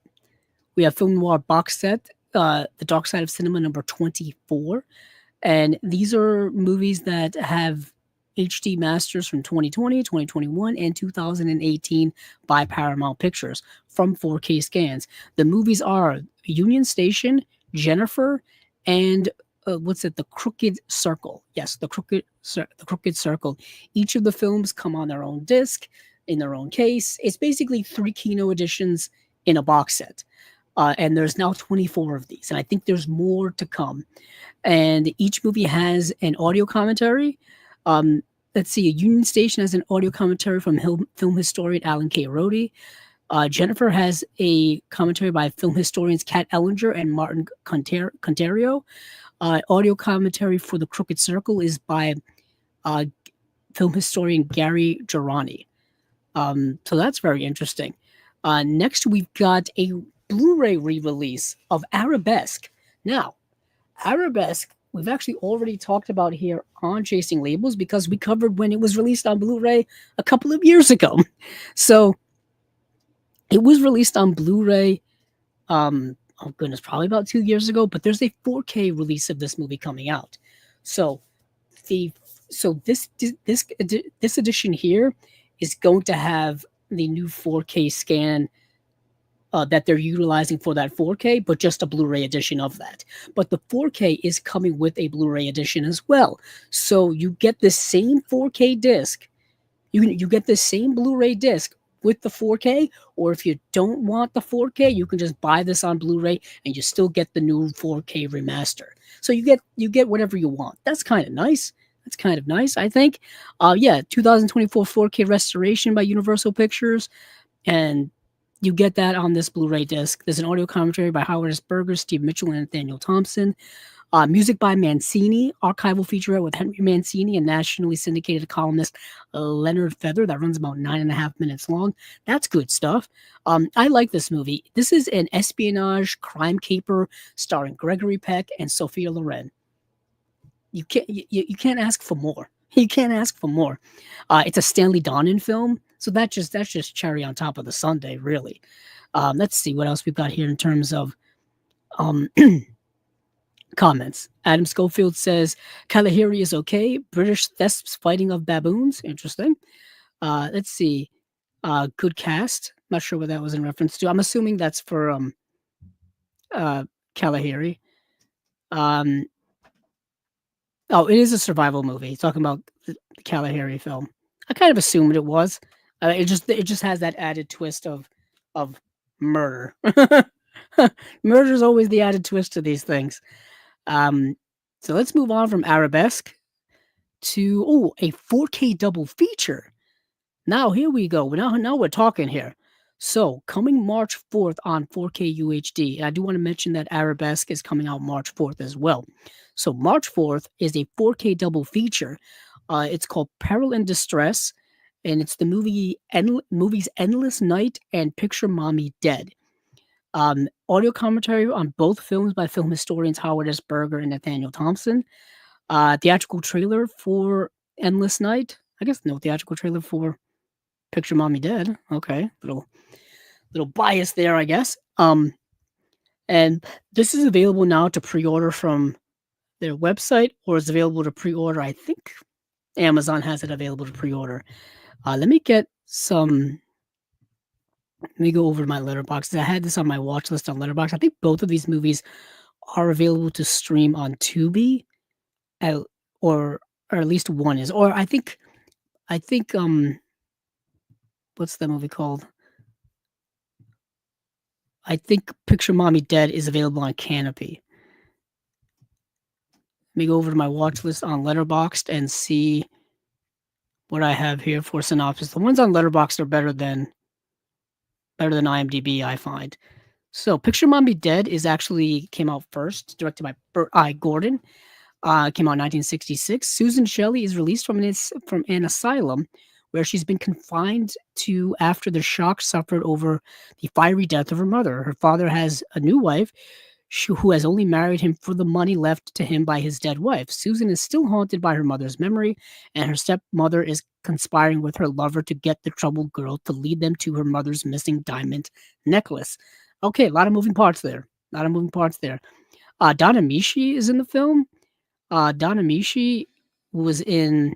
We have film noir box set, The Dark Side of Cinema number 24. And these are movies that have HD masters from 2020, 2021, and 2018 by Paramount Pictures from 4K scans. The movies are Union Station, Jennifer, and what's it? The Crooked Circle. Yes, the Crooked Circle. Each of the films come on their own disc, in their own case. It's basically 3 Kino editions in a box set. And there's now 24 of these, and I think there's more to come. And each movie has an audio commentary. Let's see, Union Station has an audio commentary from film historian Alan K. Rody. Jennifer has a commentary by film historians Kat Ellinger and Martin Conterio. Audio commentary for The Crooked Circle is by film historian Gary Girani. So that's very interesting. Next, we've got a Blu-ray re-release of Arabesque. Now, Arabesque, we've actually already talked about here on Chasing Labels because we covered when it was released on Blu-ray a couple of years ago. So it was released on Blu-ray, oh goodness, probably about 2 years ago, but there's a 4K release of this movie coming out. So this edition here is going to have the new 4K scan that they're utilizing for that 4K, but just a Blu-ray edition of that. But the 4K is coming with a Blu-ray edition as well. So you get the same 4K disc. You get the same Blu-ray disc with the 4K, or if you don't want the 4K, you can just buy this on Blu-ray and you still get the new 4K remaster. So you get whatever you want. That's kind of nice. That's kind of nice, I think. 2024 4K restoration by Universal Pictures, and you get that on this Blu-ray disc. There's an audio commentary by Howard S. Berger, Steve Mitchell, and Nathaniel Thompson. Music by Mancini, archival featurette with Henry Mancini and nationally syndicated columnist Leonard Feather that runs about 9.5 minutes long. That's good stuff. I like this movie. This is an espionage crime caper starring Gregory Peck and Sophia Loren. You can't ask for more. You can't ask for more. It's a Stanley Donen film, so that's just cherry on top of the sundae, really. Let's see what else we've got here in terms of comments. Adam Schofield says Kalahiri is okay. British thesps fighting of baboons. Interesting. Let's see. Good cast. Not sure what that was in reference to. I'm assuming that's for Kalahiri. Oh, it is a survival movie. Talking about the Kalahiri film. I kind of assumed it was. It just has that added twist of murder. Murder is always the added twist to these things. So let's move on from Arabesque to a 4K double feature. Now here we go. Now we're talking here. So coming March 4th on 4K UHD. And I do want to mention that Arabesque is coming out March 4th as well. So March 4th is a 4K double feature. It's called Peril and Distress, and it's the movies Endless Night and Picture Mommy Dead. Audio commentary on both films by film historians Howard S. Berger and Nathaniel Thompson. Theatrical trailer for Endless Night. I guess no theatrical trailer for Picture Mommy Dead. Okay, little bias there, I guess. And this is available now to pre-order from their website, or is available to pre-order. I think Amazon has it available to pre-order. Let me go over to my Letterboxd. I had this on my watch list on Letterboxd. I think both of these movies are available to stream on Tubi, or at least one is. Or I think what's the movie called? I think Picture Mommy Dead is available on Canopy. Let me go over to my watch list on Letterboxd and see what I have here for synopsis. The ones on Letterboxd are better than IMDb, I find. So, Picture Mommy Dead is actually came out first, directed by Burt I. Gordon. Came out in 1966. Susan Shelley is released from an asylum where she's been confined to after the shock suffered over the fiery death of her mother. Her father has a new wife who has only married him for the money left to him by his dead wife. Susan is still haunted by her mother's memory, and her stepmother is conspiring with her lover to get the troubled girl to lead them to her mother's missing diamond necklace. Okay, a lot of moving parts there. A lot of moving parts there. Donna Mishi is in the film. Donna Mishi was in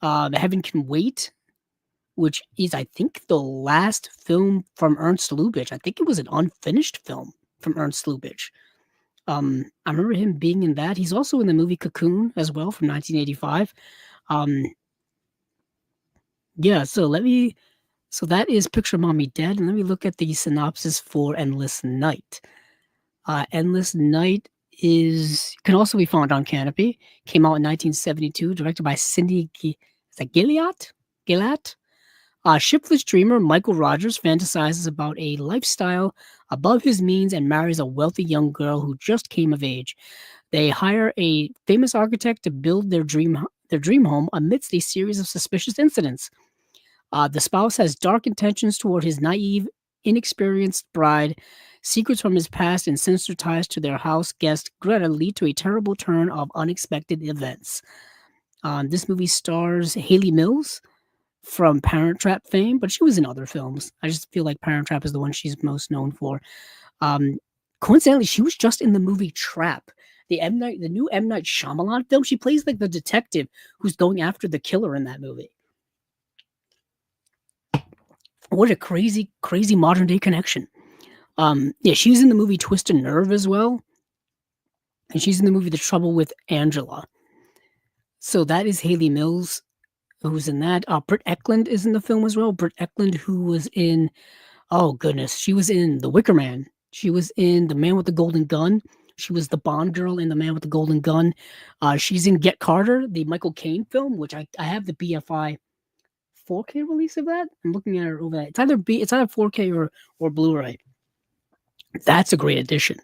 The Heaven Can Wait, which is, I think, the last film from Ernst Lubitsch. I think it was an unfinished film from Ernst Lubitsch. I remember him being in that. He's also in the movie Cocoon as well from 1985. Yeah, so that is Picture Mommy Dead, and let me look at the synopsis for Endless Night. Endless Night can also be found on Canopy. Came out in 1972, directed by Cindy Gilliat. Shiftless dreamer Michael Rogers fantasizes about a lifestyle above his means and marries a wealthy young girl who just came of age. They hire a famous architect to build their dream home amidst a series of suspicious incidents. The spouse has dark intentions toward his naive, inexperienced bride. Secrets from his past and sinister ties to their house guest Greta lead to a terrible turn of unexpected events. This movie stars Haley Mills from Parent Trap fame, but she was in other films. I just feel like Parent Trap is the one she's most known for. Coincidentally, she was just in the movie Trap, the new M. Night Shyamalan film. She plays like the detective who's going after the killer in that movie. What a crazy, crazy modern day connection. Yeah, she's in the movie Twisted Nerve as well. And she's in the movie The Trouble with Angela. So that is Haley Mills, who's in that. Britt Eklund is in the film as well. Britt Eklund, who was in, oh goodness, she was in The Wicker Man. She was in The Man with the Golden Gun. She was the Bond girl in The Man with the Golden Gun. She's in Get Carter, the Michael Caine film, which I have the BFI 4K release of that. I'm looking at it over that. It's either 4K or Blu-ray. That's a great addition.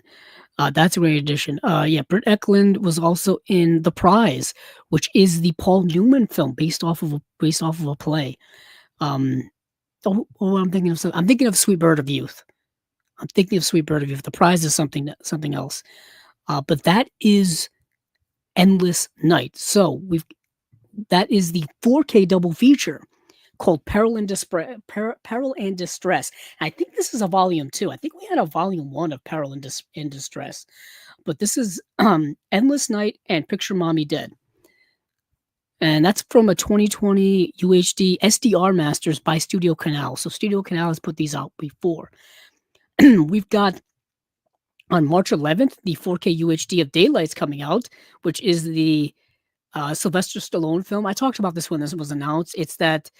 Yeah, Britt Eklund was also in The Prize, which is the Paul Newman film based off of a play. I'm thinking of Sweet Bird of Youth. The Prize is something else. But that is Endless Night. So that is the 4K double feature called Peril and Distress. I think this is a volume 2. I think we had a volume 1 of Peril and Distress. But this is Endless Night and Picture Mommy Dead. And that's from a 2020 UHD SDR Masters by Studio Canal. So Studio Canal has put these out before. We've got on March 11th, the 4K UHD of Daylight's coming out, which is the Sylvester Stallone film. I talked about this when this was announced. It's that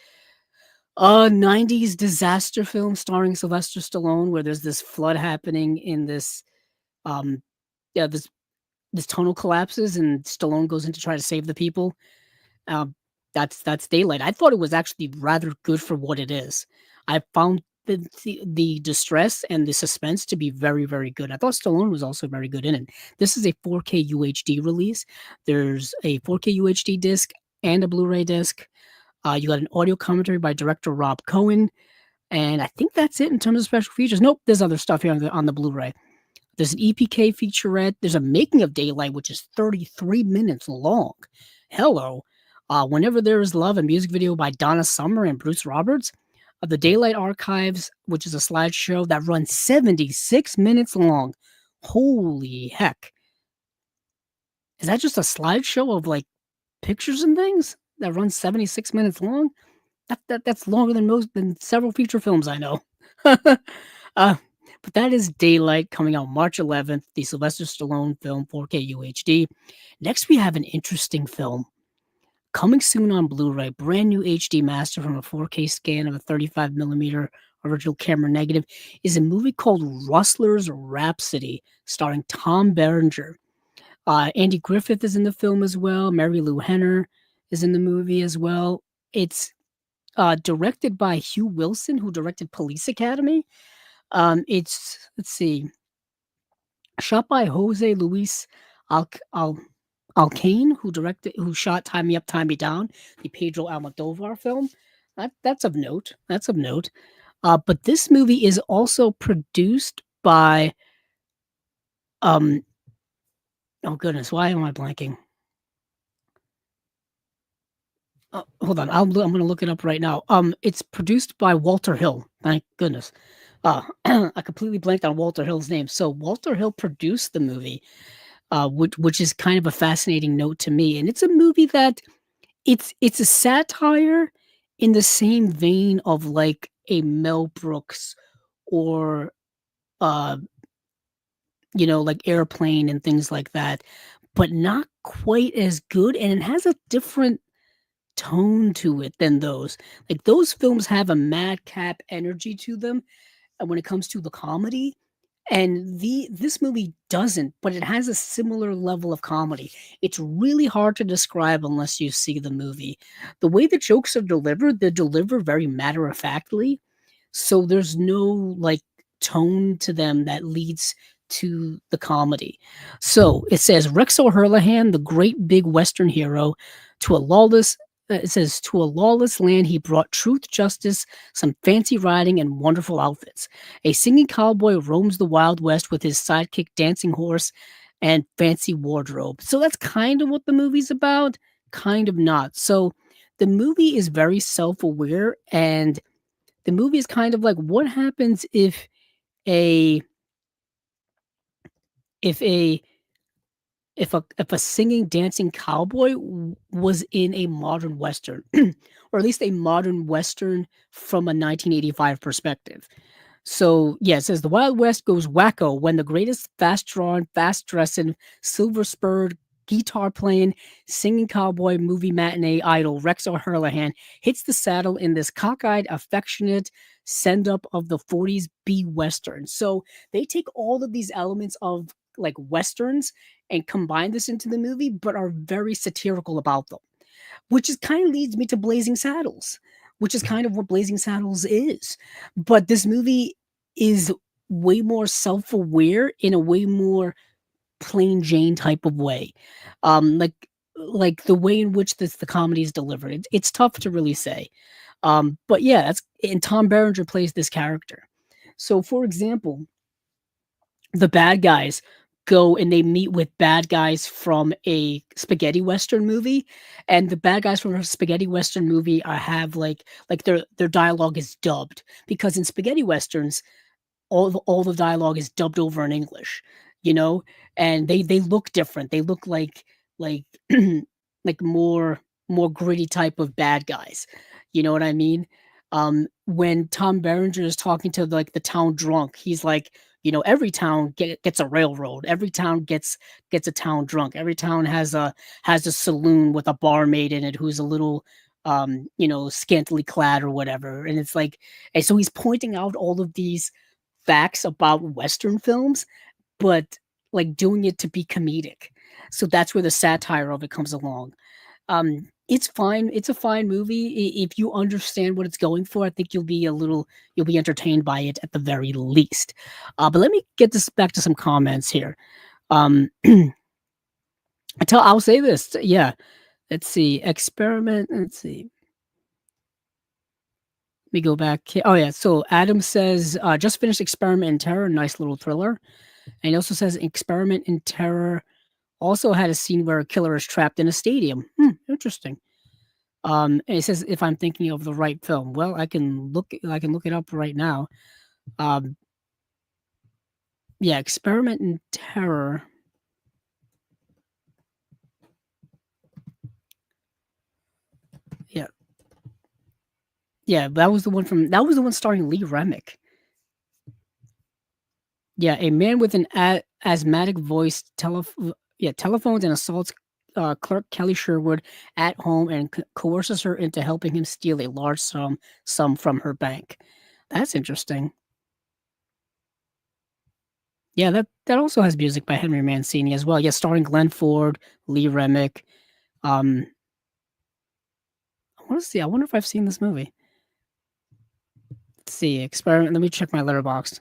90s disaster film starring Sylvester Stallone where there's this flood happening in this this tunnel collapses and Stallone goes in to try to save the people. That's Daylight. I thought it was actually rather good for what it is. I found the distress and the suspense to be very, very good. I thought Stallone was also very good in it. This is a 4K UHD release. There's a 4K UHD disc and a Blu-ray disc. You got an audio commentary by director Rob Cohen. And I think that's it in terms of special features. Nope, there's other stuff here on the Blu-ray. There's an EPK featurette. There's a making of Daylight, which is 33 minutes long. Hello. Whenever There Is Love, a music video by Donna Summer and Bruce Roberts. The Daylight Archives, which is a slideshow that runs 76 minutes long. Holy heck. Is that just a slideshow of like pictures and things that runs 76 minutes long? That's longer than several feature films I know. But that is Daylight coming out March 11th, the Sylvester Stallone film 4K UHD. Next, we have an interesting film coming soon on Blu-ray, brand new HD master from a 4K scan of a 35mm original camera negative, is a movie called Rustler's Rhapsody, starring Tom Berenger. Andy Griffith is in the film as well. Mary Lou Henner is in the movie as well. It's directed by Hugh Wilson, who directed Police Academy. It's let's see, shot by Jose Luis Al, Al Alcane, who shot Tie Me Up, Tie Me Down, the Pedro Almodovar film. That's of note. That's of note. But this movie is also produced by um oh goodness, why am I blanking? Hold on, I'm gonna look it up right now. It's produced by Walter Hill. Thank goodness. I completely blanked on Walter Hill's name. So Walter Hill produced the movie, which is kind of a fascinating note to me. And it's a movie that it's a satire in the same vein of like a Mel Brooks or uh like Airplane and things like that, but not quite as good. And it has a different tone to it than those. Like those films have a madcap energy to them, and when it comes to the comedy, and this movie doesn't, but it has a similar level of comedy. It's really hard to describe unless you see the movie. The way the jokes are delivered, they're delivered very matter of factly, so there's no like tone to them that leads to the comedy. So it says Rex O'Hurlahan, the great big Western hero, to a lawless it says to a lawless land he brought truth, justice, some fancy riding, and wonderful outfits. A singing cowboy roams the Wild West with his sidekick, dancing horse, and fancy wardrobe. So that's kind of what the movie's about, kind of not. So the movie is very self aware, and the movie is kind of like what happens a if a if a singing dancing cowboy was in a modern western, or at least a modern western from a 1985 perspective. So, yeah, it says the Wild West goes wacko when the greatest fast drawn, fast dressing, silver spurred, guitar playing, singing cowboy movie matinee idol Rex O'Hurlahan hits the saddle in this cockeyed, affectionate send up of the 40s B Western. So, they take all of these elements of like Westerns and combine this into the movie, but are very satirical about them, which is kind of leads me to Blazing Saddles, which is kind of what Blazing Saddles is. But this movie is way more self-aware in a way more plain Jane type of way. Like the way in which the comedy is delivered. It's tough to really say. But yeah, that's and Tom Berenger plays this character. So for example, the bad guys go and they meet with bad guys from a spaghetti western movie, and the bad guys from a spaghetti western movie have like their dialogue is dubbed, because in spaghetti westerns all the dialogue is dubbed over in English, you know, and they look different. They look like like more gritty type of bad guys. You know what I mean? When Tom Berenger is talking to like the town drunk, he's like, every town gets a railroad. Every town gets a town drunk. Every town has a saloon with a barmaid in it who's a little scantily clad or whatever. And it's like, and so he's pointing out all of these facts about Western films, but like doing it to be comedic. So that's where the satire of it comes along. It's fine. It's a fine movie. If you understand what it's going for, I think you'll be entertained by it at the very least. But let me get this back to some comments here. I'll say this. Yeah. Let's see. Experiment. Let's see. Let me go back. Oh yeah. So Adam says, just finished Experiment in Terror. Nice little thriller. And he also says Experiment in Terror also had a scene where a killer is trapped in a stadium. Interesting. And it says if I'm thinking of the right film. Well, I can look it up right now. Um, yeah, Experiment in Terror. Yeah. Yeah, that was the one starring Lee Remick. Yeah, a man with an asthmatic voice telephones and assaults clerk Kelly Sherwood at home and coerces her into helping him steal a large sum from her bank. That's interesting. Yeah, that also has music by Henry Mancini as well. Yeah, starring Glenn Ford, Lee Remick. Um, want to see. I wonder if I've seen this movie. Let's see. Experiment. Let me check my letterboxd.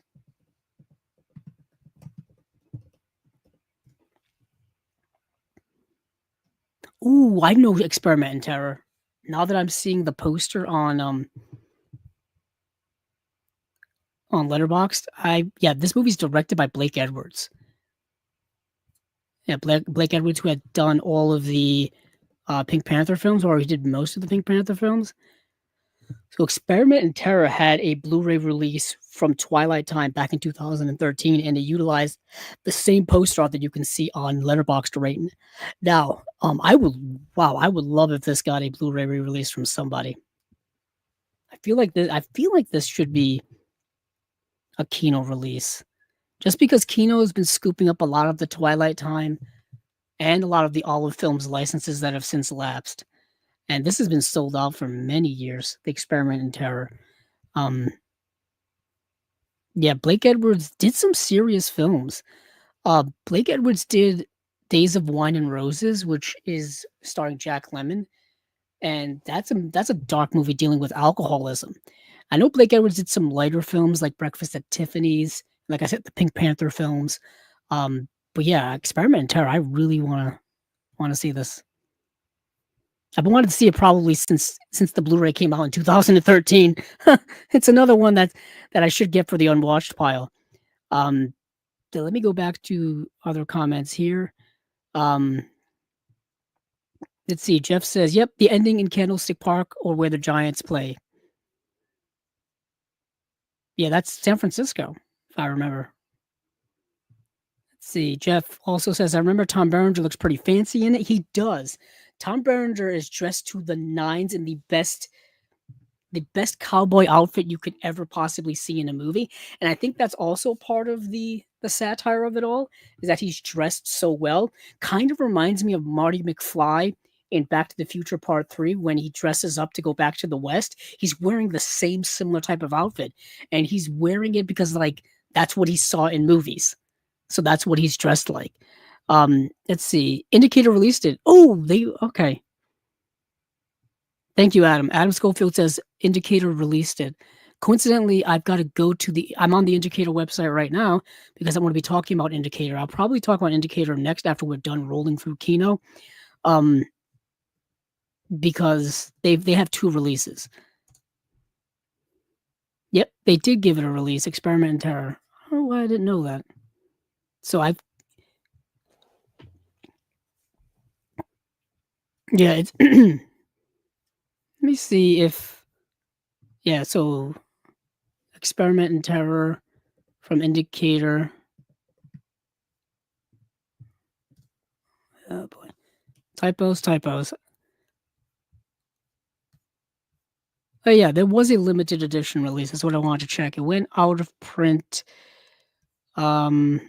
Ooh, I know Experiment in Terror. Now that I'm seeing the poster on Letterboxd, this movie's directed by Blake Edwards. Yeah, Blake Edwards, who had done all of the Pink Panther films, or he did most of the Pink Panther films. So Experiment in Terror had a Blu-ray release from Twilight Time back in 2013, and it utilized the same poster art that you can see on Letterboxd right now. I would love if this got a Blu-ray re-release from somebody. I feel like this should be a Kino release, just because Kino has been scooping up a lot of the Twilight Time and a lot of the Olive Films licenses that have since lapsed. And this has been sold out for many years, The Experiment in Terror. Blake Edwards did some serious films. Blake Edwards did Days of Wine and Roses, which is starring Jack Lemmon. And that's a dark movie dealing with alcoholism. I know Blake Edwards did some lighter films like Breakfast at Tiffany's, like I said, the Pink Panther films. But yeah, Experiment in Terror, I really want to see this. I've been wanting to see it probably since the Blu-ray came out in 2013. It's another one that I should get for the unwatched pile. So let me go back to other comments here. Let's see. Jeff says, "Yep, the ending in Candlestick Park or where the Giants play." Yeah, that's San Francisco, if I remember. Let's see. Jeff also says, "I remember Tom Berenger looks pretty fancy in it." He does. Tom Berenger is dressed to the nines in the best cowboy outfit you could ever possibly see in a movie. And I think that's also part of the satire of it all, is that he's dressed so well. Kind of reminds me of Marty McFly in Back to the Future Part 3 when he dresses up to go back to the West. He's wearing the same similar type of outfit. And he's wearing it because, like, that's what he saw in movies. So that's what he's dressed like. Let's see. Indicator released it. Oh, okay. Thank you, Adam. Adam Schofield says Indicator released it. Coincidentally, I've got to go to I'm on the Indicator website right now because I want to be talking about Indicator. I'll probably talk about Indicator next after we're done rolling through Kino. Because they have 2 releases. Yep, they did give it a release, Experiment in Terror. I don't know why I didn't know that. So it's let me see if so Experiment in Terror from Indicator. Oh boy. Typos. Oh yeah, there was a limited edition release. That's what I wanted to check. It went out of print. Wow,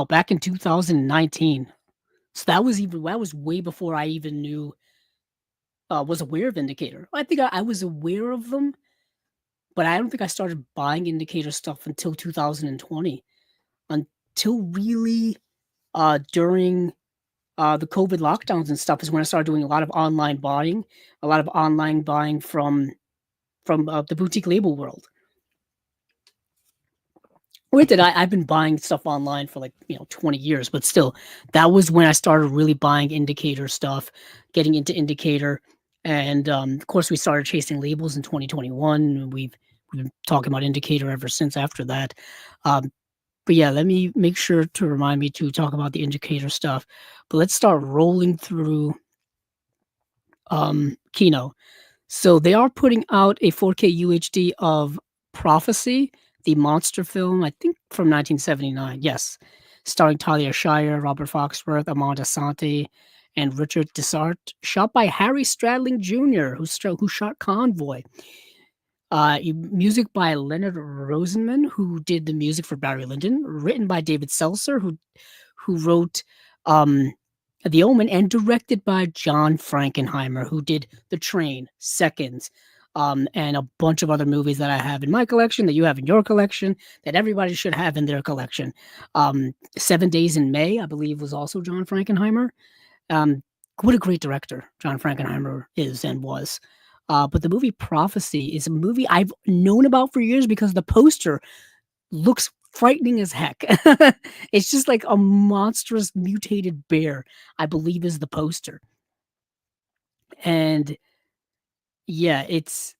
back in 2019. So that was way before I even knew was aware of Indicator. I think I was aware of them, but I don't think I started buying Indicator stuff until 2020. Until really during the COVID lockdowns and stuff is when I started doing a lot of online buying from the boutique label world. Granted, I've been buying stuff online for 20 years, but still, that was when I started really buying Indicator stuff, getting into Indicator, and of course, we started chasing labels in 2021. We've been talking about Indicator ever since after that. But yeah, let me make sure to remind me to talk about the Indicator stuff. But let's start rolling through Kino. So they are putting out a 4K UHD of Prophecy, the monster film, I think from 1979. Yes, starring Talia Shire, Robert Foxworth, Amanda Santi, and Richard Dessart, shot by Harry Stradling Jr., who shot Convoy. Music by Leonard Rosenman, who did the music for Barry Lyndon, written by David Seltzer, who wrote The Omen, and directed by John Frankenheimer, who did The Train, Seconds, and a bunch of other movies that I have in my collection, that you have in your collection, that everybody should have in their collection. 7 Days in May, I believe, was also John Frankenheimer. what a great director John Frankenheimer is and was. But the movie Prophecy is a movie I've known about for years because the poster looks frightening as heck. It's just like a monstrous mutated bear, I believe is the poster. And yeah, it's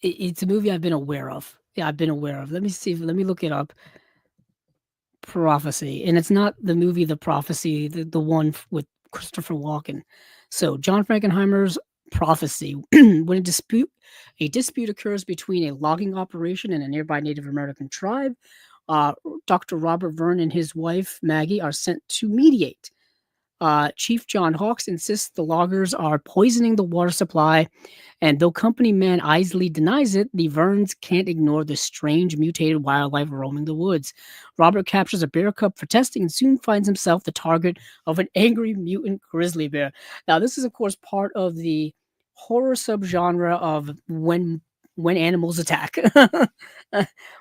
a movie I've been aware of. Yeah, I've been aware of. Let me see. Let me look it up. Prophecy, and it's not the movie The Prophecy, the one with Christopher Walken. So John Frankenheimer's Prophecy. When a dispute occurs between a logging operation and a nearby Native American tribe, Dr. Robert Verne and his wife Maggie are sent to mediate. Chief John Hawkes insists the loggers are poisoning the water supply, and though company man Isley denies it, the Verns can't ignore the strange mutated wildlife roaming the woods. Robert captures a bear cub for testing and soon finds himself the target of an angry mutant grizzly bear. Now, this is of course part of the horror subgenre of when animals attack.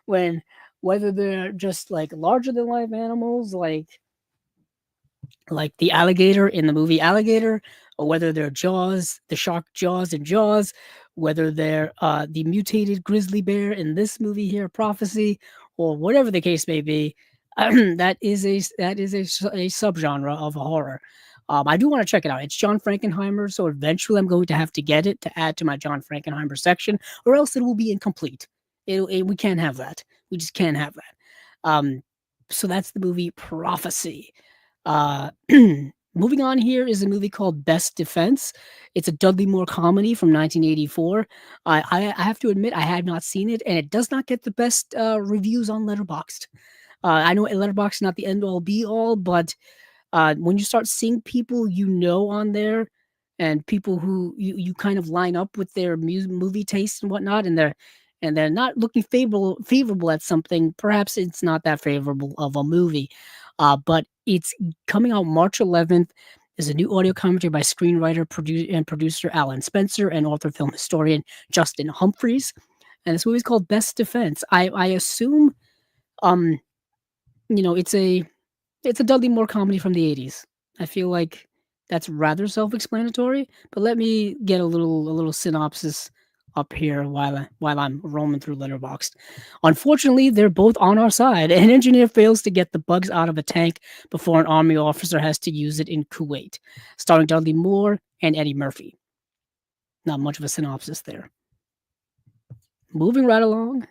when Whether they're just like larger than life animals, like the alligator in the movie Alligator, or whether they're Jaws, the shark Jaws and Jaws, whether they're the mutated grizzly bear in this movie here, Prophecy, or whatever the case may be. That is a subgenre of horror. I do want to check it out. It's John Frankenheimer, so eventually I'm going to have to get it to add to my John Frankenheimer section, or else it will be incomplete. We can't have that. We just can't have that. So that's the movie Prophecy. Uh, Moving on here is a movie called Best Defense. It's a Dudley Moore comedy from 1984. I have to admit I had not seen it, and it does not get the best reviews on Letterboxd. I know Letterboxd is not the end all be all, but when you start seeing people you know on there, and people who you kind of line up with their movie taste and whatnot, and they're not looking favorable at something, perhaps it's not that favorable of a movie. But it's coming out March 11th. There's a new audio commentary by screenwriter, and producer Alan Spencer and author film historian Justin Humphreys. And this movie is called Best Defense. I assume um it's a Dudley Moore comedy from the 80s. I feel like that's rather self-explanatory, but let me get a little synopsis up here while I'm roaming through Letterboxd. Unfortunately, they're both on our side. An engineer fails to get the bugs out of a tank before an army officer has to use it in Kuwait. Starring Dudley Moore and Eddie Murphy. Not much of a synopsis there. Moving right along,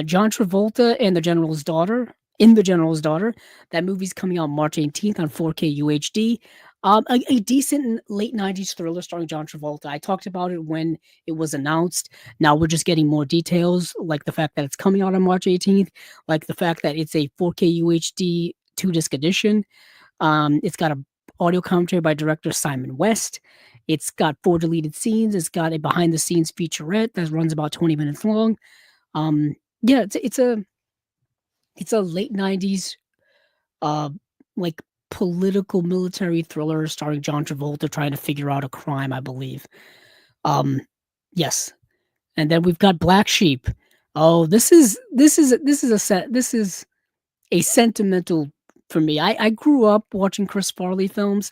John Travolta and the General's Daughter. In the General's Daughter, that movie's coming out March 18th on 4K UHD. A decent late 90s thriller starring John Travolta. I talked about it when it was announced. Now we're just getting more details, like the fact that it's coming out on March 18th, like the fact that it's a 4K UHD 2-disc edition. It's got a audio commentary by director Simon West. It's got 4 deleted scenes. It's got a behind the scenes featurette that runs about 20 minutes long. Yeah, it's a late 90s like political military thriller starring John Travolta trying to figure out a crime, I believe. Yes. And then we've got Black Sheep. Oh, this is a sentimental for me. I grew up watching Chris Farley films.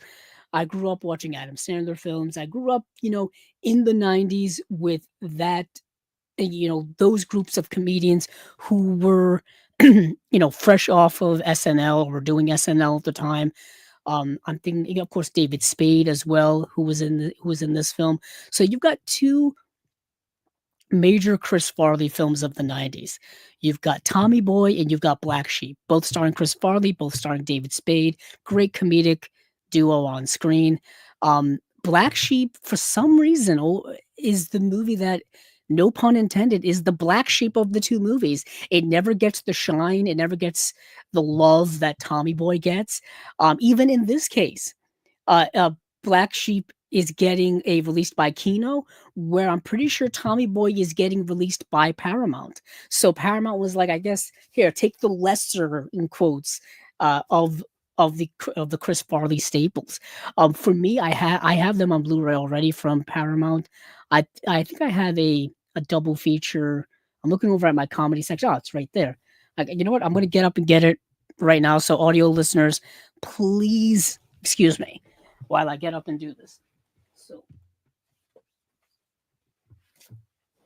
I grew up watching Adam Sandler films. I grew up, in the 90s with that, those groups of comedians who were, fresh off of SNL or doing SNL at the time. I'm thinking, of course, David Spade as well, who was in this film. So you've got two major Chris Farley films of the 90s. You've got Tommy Boy and you've got Black Sheep, both starring Chris Farley, both starring David Spade. Great comedic duo on screen. Black Sheep, for some reason, is the movie that, no pun intended, is the black sheep of the two movies. It never gets the shine. It never gets the love that Tommy Boy gets. Even in this case, Black Sheep is getting a released by Kino, where I'm pretty sure Tommy Boy is getting released by Paramount. So Paramount was like, I guess, here, take the lesser, in quotes, of the Chris Farley staples. For me, I have them on Blu-ray already from Paramount. I think I have a double feature. I'm looking over at my comedy section. Oh, it's right there. You know what? I'm going to get up and get it right now. So audio listeners, please excuse me. while I get up and do this. So,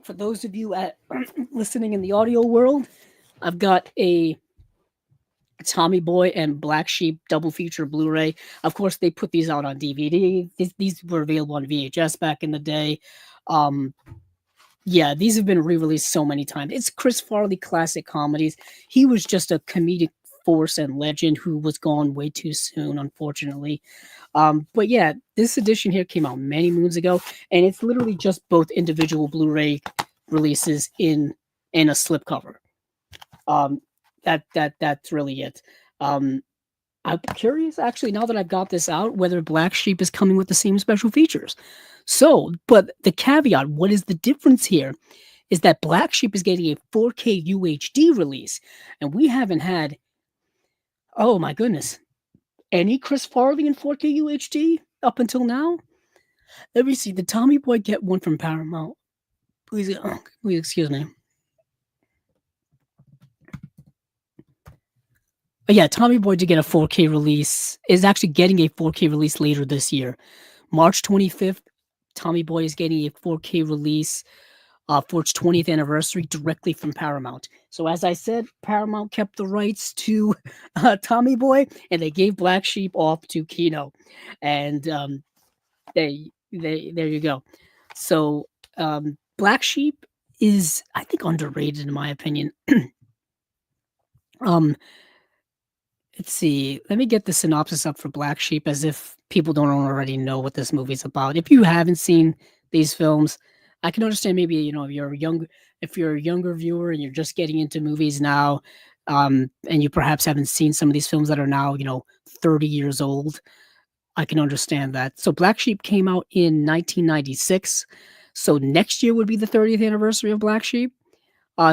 for those of you listening in the audio world, I've got a Tommy Boy and Black Sheep double feature Blu-ray. Of course, they put these out on DVD. These were available on VHS back in the day. Yeah, these have been re-released so many times. It's Chris Farley classic comedies. He was just a comedic force and legend who was gone way too soon, unfortunately. But yeah, this edition here came out many moons ago, and it's literally just both individual Blu-ray releases in a slipcover. That's really it. I'm curious, actually, now that I've got this out, whether Black Sheep is coming with the same special features. So, but the caveat, what is the difference here, is that Black Sheep is getting a 4K UHD release, and we haven't had, oh my goodness, any Chris Farley in 4K UHD up until now. Let me see. Did Tommy Boy get one from Paramount? Please excuse me. But yeah, Tommy Boy did get a 4K release, is actually getting a 4K release later this year. March 25th, Tommy Boy is getting a 4K release for its 20th anniversary directly from Paramount. So as I said, Paramount kept the rights to Tommy Boy, and they gave Black Sheep off to Kino. And there you go. So Black Sheep is, I think, underrated in my opinion. Let's see. Let me get the synopsis up for Black Sheep, as if people don't already know what this movie's about. If you haven't seen these films, I can understand maybe, if you're a younger viewer and you're just getting into movies now, and you perhaps haven't seen some of these films that are now, 30 years old. I can understand that. So Black Sheep came out in 1996. So next year would be the 30th anniversary of Black Sheep.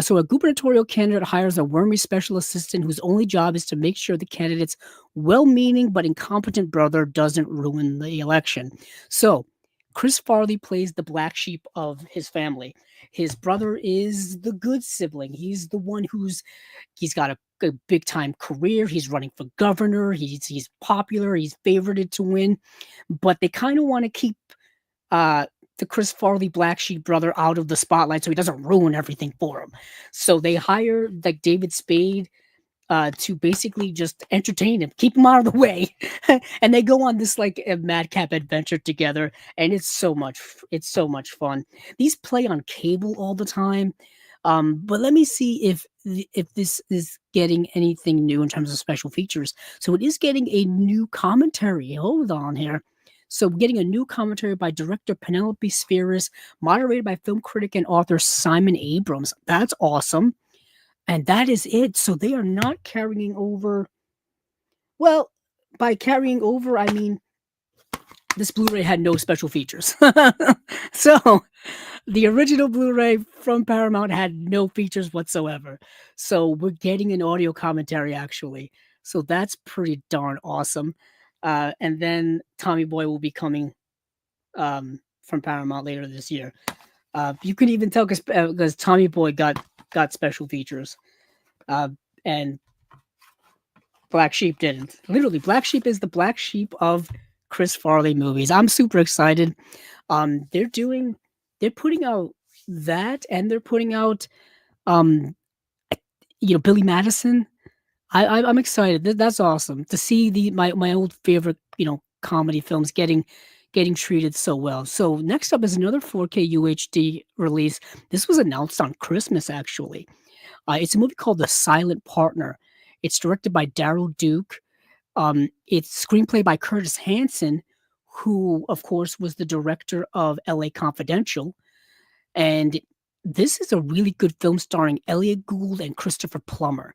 So a gubernatorial candidate hires a wormy special assistant whose only job is to make sure the candidate's well-meaning but incompetent brother doesn't ruin the election. So Chris Farley plays the black sheep of his family. His brother is the good sibling. He's the one he's got a big-time career. He's running for governor. He's popular. He's favorited to win. But they kind of want to keep the Chris Farley Black Sheep brother out of the spotlight so he doesn't ruin everything for him. So they hire like David Spade to basically just entertain him, keep him out of the way. And they go on this like a madcap adventure together, and it's so much fun. These play on cable all the time. But let me see if this is getting anything new in terms of special features. So it is getting a new commentary. Hold on here. So getting a new commentary by director Penelope Spheris, moderated by film critic and author Simon Abrams. That's awesome. And that is it. So they are not carrying over. Well, by carrying over, I mean this Blu-ray had no special features. So the original Blu-ray from Paramount had no features whatsoever. So we're getting an audio commentary, actually. So that's pretty darn awesome. And then Tommy Boy will be coming from Paramount later this year. You can even tell because Tommy Boy got special features, and Black Sheep didn't. Literally, Black Sheep is the Black Sheep of Chris Farley movies. I'm super excited. They're putting out that, and they're putting out, Billy Madison. I'm excited. That's awesome to see my old favorite, comedy films getting treated so well. So next up is another 4K UHD release. This was announced on Christmas, actually. It's a movie called The Silent Partner. It's directed by Daryl Duke. It's screenplay by Curtis Hanson, who, of course, was the director of LA Confidential. And this is a really good film starring Elliot Gould and Christopher Plummer.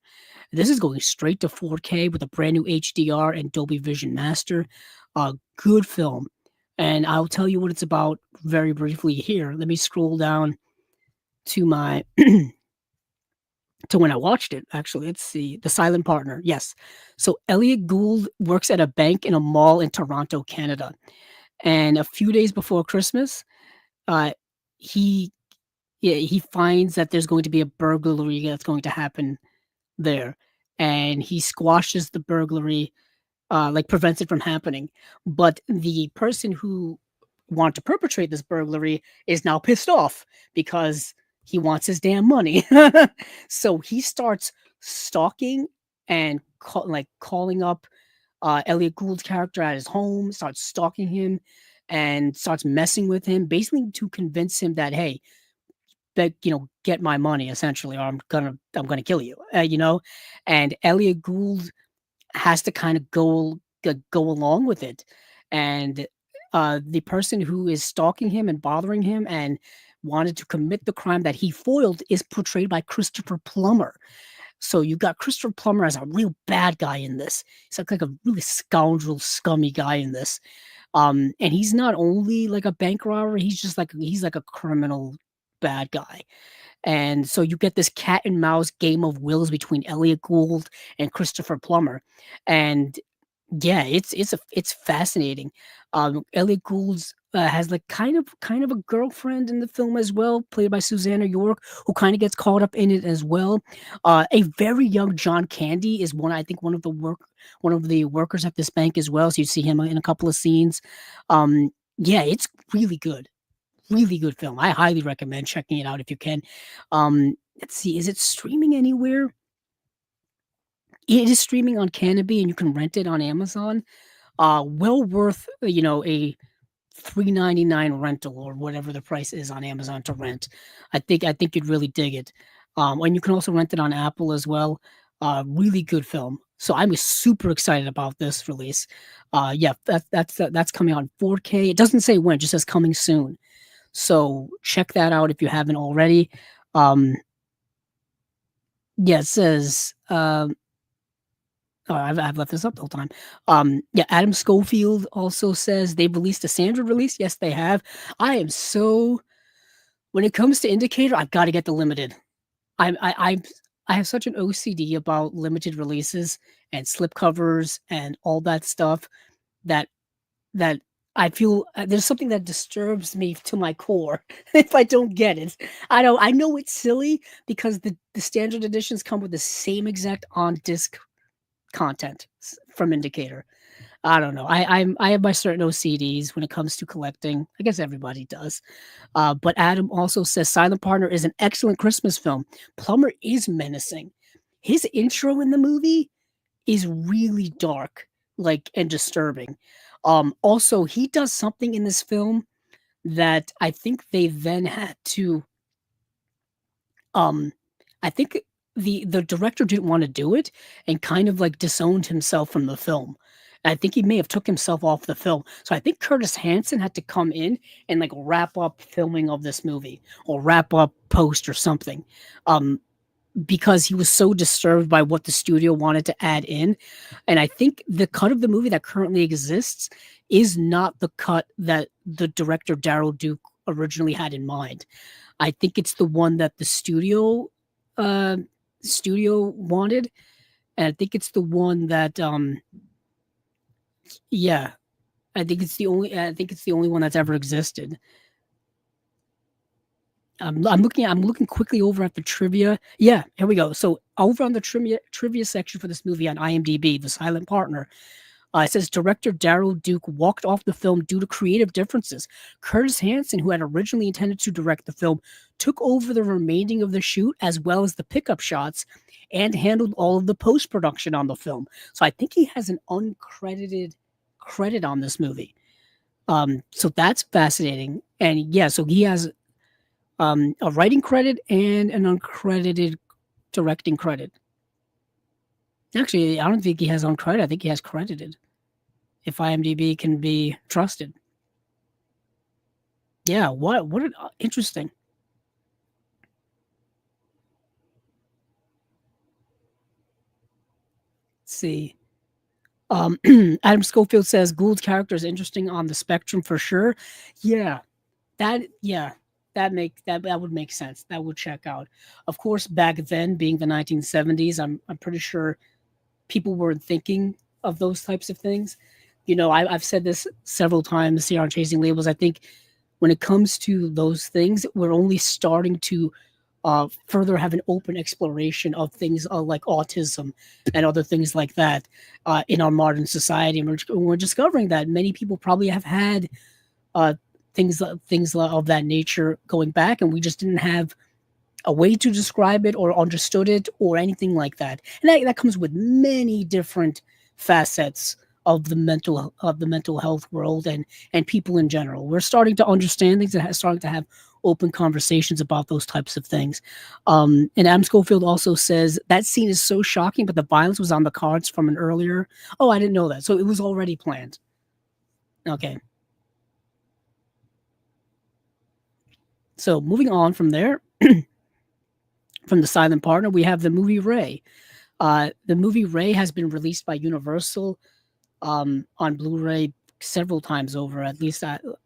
This is going straight to 4K with a brand new HDR and Dolby Vision Master. Good film. And I'll tell you what it's about very briefly here. Let me scroll down to my to when I watched it, actually. Let's see. The Silent Partner. Yes. So Elliot Gould works at a bank in a mall in Toronto, Canada. And a few days before Christmas, he finds that there's going to be a burglary that's going to happen there. And he squashes the burglary like prevents it from happening. But the person who wanted to perpetrate this burglary is now pissed off because he wants his damn money. So he starts stalking and calling up Elliot Gould's character at his home, starts stalking him and starts messing with him, basically to convince him that, hey, get my money essentially, or I'm gonna kill you, and Elliot Gould has to kind of go along with it. And the person who is stalking him and bothering him and wanted to commit the crime that he foiled is portrayed by Christopher Plummer. So you got Christopher Plummer as a real bad guy in this. He's like a really scoundrel, scummy guy in this. And he's not only like a bank robber, he's like a criminal bad guy. And so you get this cat and mouse game of wills between Elliot Gould and Christopher Plummer. And yeah, it's fascinating. Elliot Gould has like kind of a girlfriend in the film as well, played by Susanna York, who kind of gets caught up in it as well. A very young John Candy is one of the workers at this bank as well. So you see him in a couple of scenes. Yeah, it's really good. Really good film. I highly recommend checking it out if you can. Let's see, is it streaming anywhere? It is streaming on Canopy, and you can rent it on Amazon. Well worth, a $3.99 rental or whatever the price is on Amazon to rent. I think you'd really dig it. And you can also rent it on Apple as well. Really good film. So I'm super excited about this release. Yeah, that's coming out in 4K. It doesn't say when, it just says coming soon. So check that out if you haven't already. Yeah, it says. Oh, I've left this up the whole time. Yeah, Adam Schofield also says they've released a standard release. Yes, they have. I am so. When it comes to Indicator, I've got to get the limited. I have such an OCD about limited releases and slipcovers and all that stuff that that I feel there's something that disturbs me to my core if I don't get it. I know it's silly because the standard editions come with the same exact on disc content from Indicator. I don't know. I have my certain OCDs when it comes to collecting. I guess everybody does. But Adam also says Silent Partner is an excellent Christmas film. Plummer is menacing. His intro in the movie is really dark, and disturbing. Also, he does something in this film that I think they then had to. I think the director didn't want to do it and kind of disowned himself from the film. I think he may have took himself off the film. So I think Curtis Hanson had to come in and wrap up filming of this movie or wrap up post or something. Because he was so disturbed by what the studio wanted to add in. And I think the cut of the movie that currently exists is not the cut that the director Daryl Duke originally had in mind. I think it's the one that the studio wanted. And I think it's the one that yeah, I think it's the only one that's ever existed. I'm looking quickly over at the trivia. Yeah, here we go. So over on the trivia section for this movie on IMDb, The Silent Partner, it says director Daryl Duke walked off the film due to creative differences. Curtis Hanson, who had originally intended to direct the film, took over the remaining of the shoot as well as the pickup shots and handled all of the post-production on the film. So I think he has an uncredited credit on this movie. So that's fascinating. And yeah, so he has a writing credit and an uncredited directing credit. Actually, I don't think he has uncredited. I think he has credited. If IMDb can be trusted. Yeah, what an interesting. Let's see. Adam Schofield says Gould's character is interesting on the spectrum for sure. Yeah, that would make sense. That would check out. Of course, back then, being the 1970s, I'm pretty sure people weren't thinking of those types of things. I've said this several times here on Chasing Labels. I think when it comes to those things, we're only starting to further have an open exploration of things like autism and other things like that in our modern society. And we're discovering that many people probably have had uh, things of that nature going back, and we just didn't have a way to describe it or understood it or anything like that. And that comes with many different facets of the mental health world and people in general. We're starting to understand things and starting to have open conversations about those types of things. And Adam Schofield also says that scene is so shocking, but the violence was on the cards from an earlier. Oh, I didn't know that. So it was already planned. Okay. So moving on from there, from the silent partner, we have the movie Ray. The movie Ray has been released by Universal on Blu-ray several times over, at least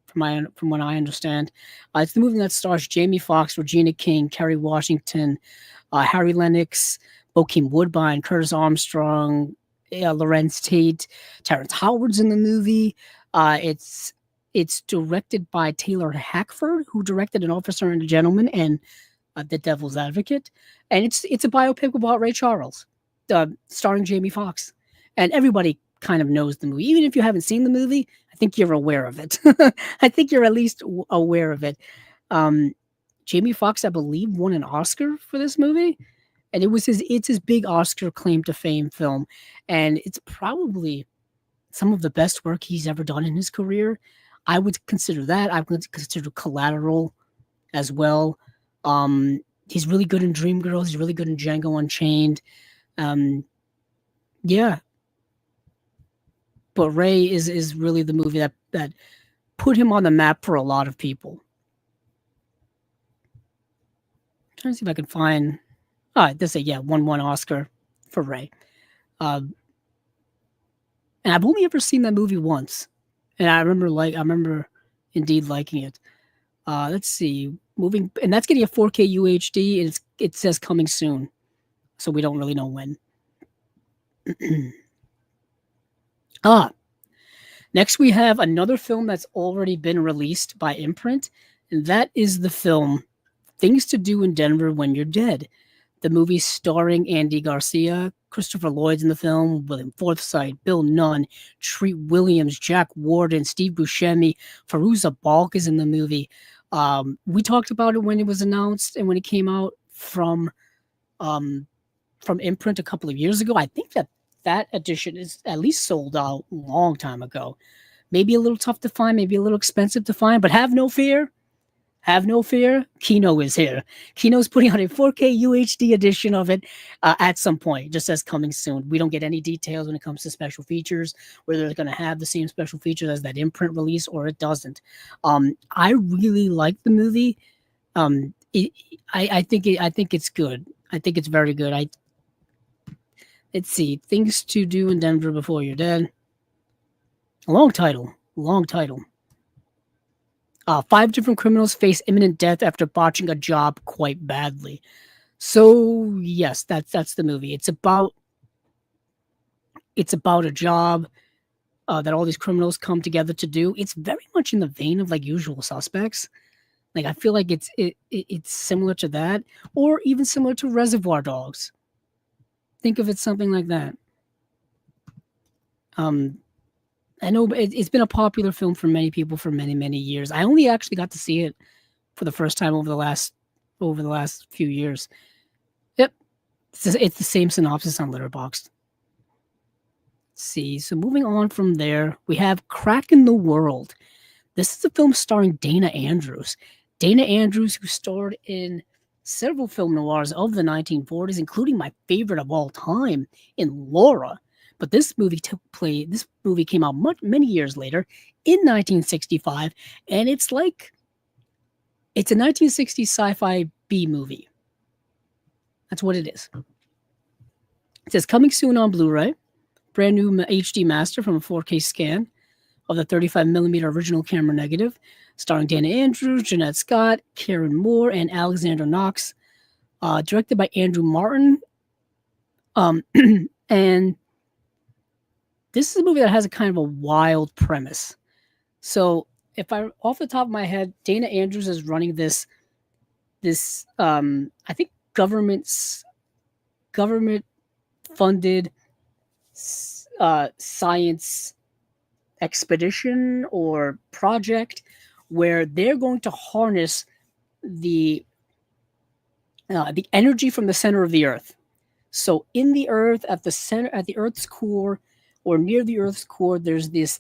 from what I understand. It's the movie that stars Jamie Foxx, Regina King, Kerry Washington, Harry Lennox, Bokeem Woodbine, Curtis Armstrong, Lorenz Tate, Terrence Howard's in the movie. It's directed by Taylor Hackford, who directed An Officer and a Gentleman and The Devil's Advocate, and it's a biopic about Ray Charles, starring Jamie Foxx, and everybody kind of knows the movie. Even if you haven't seen the movie, I think you're aware of it. I think you're at least aware of it. Jamie Foxx, I believe, won an Oscar for this movie, and it's his big Oscar claim to fame film, and it's probably some of the best work he's ever done in his career. I would consider that. I would consider Collateral as well. He's really good in Dreamgirls. He's really good in Django Unchained. Yeah. But Ray is really the movie that put him on the map for a lot of people. I'm trying to see if I can find. This won one Oscar for Ray. And I've only ever seen that movie once, and I remember indeed liking it. Let's see, and that's getting a 4K UHD, and it says coming soon, so we don't really know when. Next we have another film that's already been released by Imprint, and that is the film Things to Do in Denver When You're Dead. The movie starring Andy Garcia, Christopher Lloyd's in the film, William Forsythe, Bill Nunn, Treat Williams, Jack Warden, Steve Buscemi, Fairuza Balk is in the movie. We talked about it when it was announced and when it came out from Imprint a couple of years ago. I think that edition is at least sold out a long time ago. Maybe a little tough to find, maybe a little expensive to find, but have no fear. Have no fear. Kino is here. Kino's putting out a 4K UHD edition of it at some point. It just says coming soon. We don't get any details when it comes to special features, whether it's going to have the same special features as that Imprint release or it doesn't. I really like the movie. I think it's good. I think it's very good. Let's see. Things to Do in Denver Before You're Dead. Long title. 5 different criminals face imminent death after botching a job quite badly. So yes, that's the movie. It's about a job that all these criminals come together to do. It's very much in the vein of like Usual Suspects. Like I feel like it's similar to that, or even similar to Reservoir Dogs. Think of it something like that. I know it's been a popular film for many people for many, many years. I only actually got to see it for the first time over the last few years. Yep. It's the same synopsis on Letterboxd. Let's see. So moving on from there, we have Crack in the World. This is a film starring Dana Andrews. Dana Andrews, who starred in several film noirs of the 1940s, including my favorite of all time in Laura. But this movie came out many years later in 1965, and it's a 1960s sci-fi B movie. That's what it is. It says coming soon on Blu-ray, brand new HD master from a 4K scan of the 35mm original camera negative, starring Dana Andrews, Jeanette Scott, Karen Moore, and Alexander Knox. Directed by Andrew Martin. And this is a movie that has a kind of a wild premise. So off the top of my head, Dana Andrews is running this this I think government funded science expedition or project where they're going to harness the energy from the center of the earth. So in the earth, at the center, at the earth's core, or near the earth's core, there's this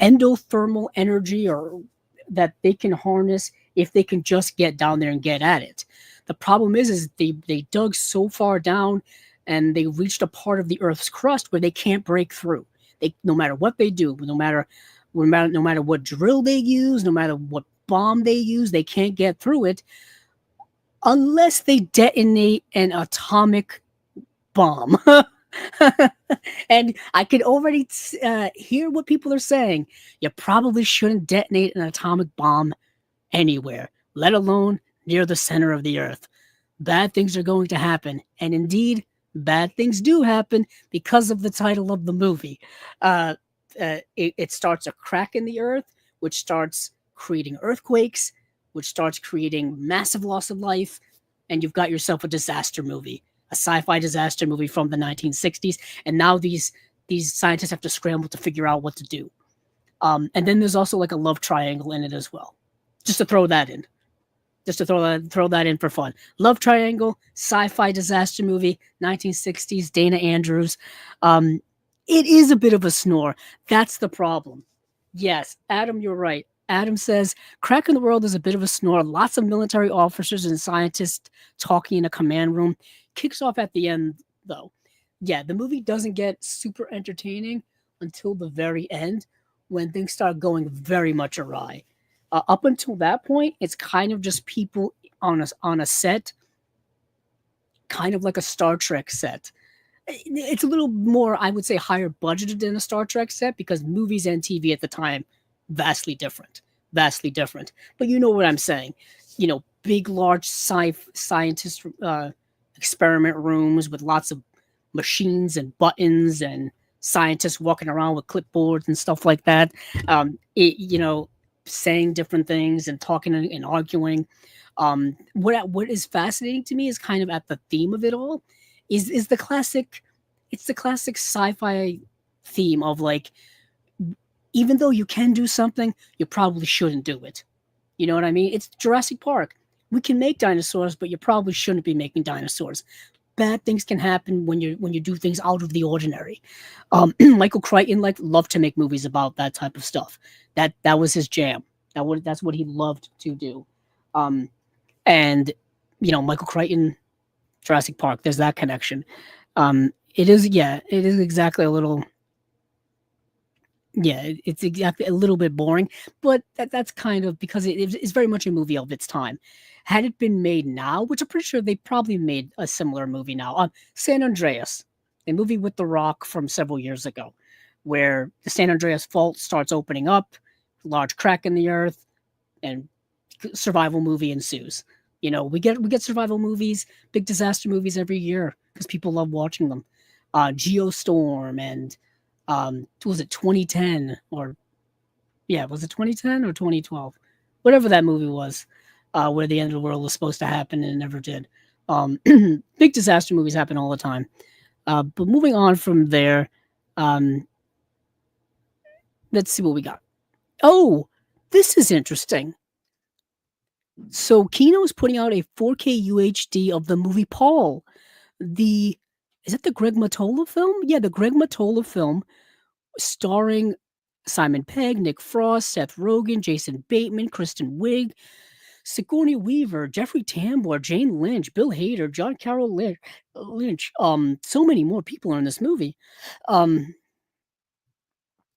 endothermal energy, or that they can harness if they can just get down there and get at it. The problem is they dug so far down, and they reached a part of the earth's crust where they can't break through. They, no matter what they do, no matter what drill they use, no matter what bomb they use, they can't get through it unless they detonate an atomic bomb. And I can already hear what people are saying. You probably shouldn't detonate an atomic bomb anywhere, let alone near the center of the earth. Bad things are going to happen. And indeed, bad things do happen because of the title of the movie. It starts a crack in the earth, which starts creating earthquakes, which starts creating massive loss of life, and you've got yourself a disaster movie, a sci-fi disaster movie from the 1960s. And now these scientists have to scramble to figure out what to do. And then there's also like a love triangle in it as well. Just to throw that in. Just to throw that in for fun. Love triangle, sci-fi disaster movie, 1960s, Dana Andrews. It is a bit of a snore. That's the problem. Yes, Adam, you're right. Adam says, Crack in the World is a bit of a snore. Lots of military officers and scientists talking in a command room. Kicks off at the end, though. Yeah, the movie doesn't get super entertaining until the very end, when things start going very much awry. Up until that point, it's kind of just people on a set, kind of like a Star Trek set. It's a little more, I would say, higher budgeted than a Star Trek set, because movies and TV at the time, vastly different. But you know what I'm saying. Big, large scientist experiment rooms with lots of machines and buttons and scientists walking around with clipboards and stuff like that. Saying different things and talking and arguing. What is fascinating to me is kind of at the theme of it all is the classic. It's the classic sci-fi theme of, like, even though you can do something, you probably shouldn't do it. You know what I mean? It's Jurassic Park. We can make dinosaurs, but you probably shouldn't be making dinosaurs. Bad things can happen when you do things out of the ordinary. Michael Crichton loved to make movies about that type of stuff. That was his jam. That's what he loved to do. And Michael Crichton, Jurassic Park. There's that connection. It is exactly a little. Yeah, it's exactly a little bit boring, but that's kind of because it's very much a movie of its time. Had it been made now, which I'm pretty sure they probably made a similar movie now, San Andreas, a movie with The Rock from several years ago, where the San Andreas fault starts opening up, large crack in the earth, and survival movie ensues. We get survival movies, big disaster movies every year because people love watching them. Geostorm and was it 2010 or was it 2010 or 2012? Whatever that movie was, where the end of the world was supposed to happen and it never did. Big disaster movies happen all the time. But moving on from there, let's see what we got. Oh, this is interesting. So Kino is putting out a 4K UHD of the movie Paul. Is it the Greg Mottola film? Yeah, the Greg Mottola film, starring Simon Pegg, Nick Frost, Seth Rogen, Jason Bateman, Kristen Wiig, Sigourney Weaver, Jeffrey Tambor, Jane Lynch, Bill Hader, John Carroll Lynch. So many more people are in this movie.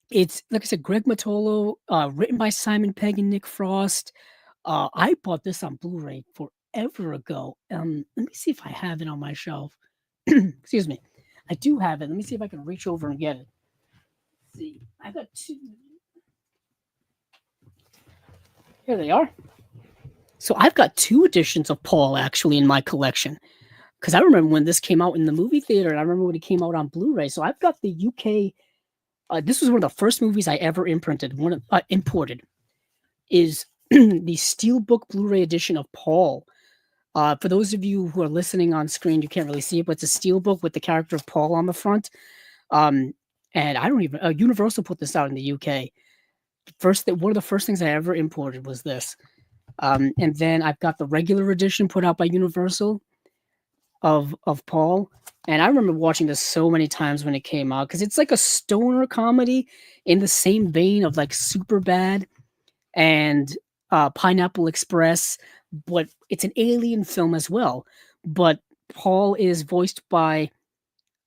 It's, like I said, Greg Mottola, written by Simon Pegg and Nick Frost. I bought this on Blu-ray forever ago. Let me see if I have it on my shelf. Excuse me. I do have it. Let me see if I can reach over and get it. Let's see, I got two. Here they are. So I've got 2 editions of Paul actually in my collection, because I remember when this came out in the movie theater, and I remember when it came out on Blu-ray. So I've got the UK. This was one of the first movies I ever imported. Is the Steelbook Blu-ray edition of Paul. For those of you who are listening on screen, you can't really see it, but it's a steelbook with the character of Paul on the front. And I don't even Universal put this out in the UK. One of the first things I ever imported was this. And then I've got the regular edition put out by Universal of Paul. And I remember watching this so many times when it came out because it's like a stoner comedy in the same vein of like Superbad and Pineapple Express, but it's an alien film as well. But Paul is voiced by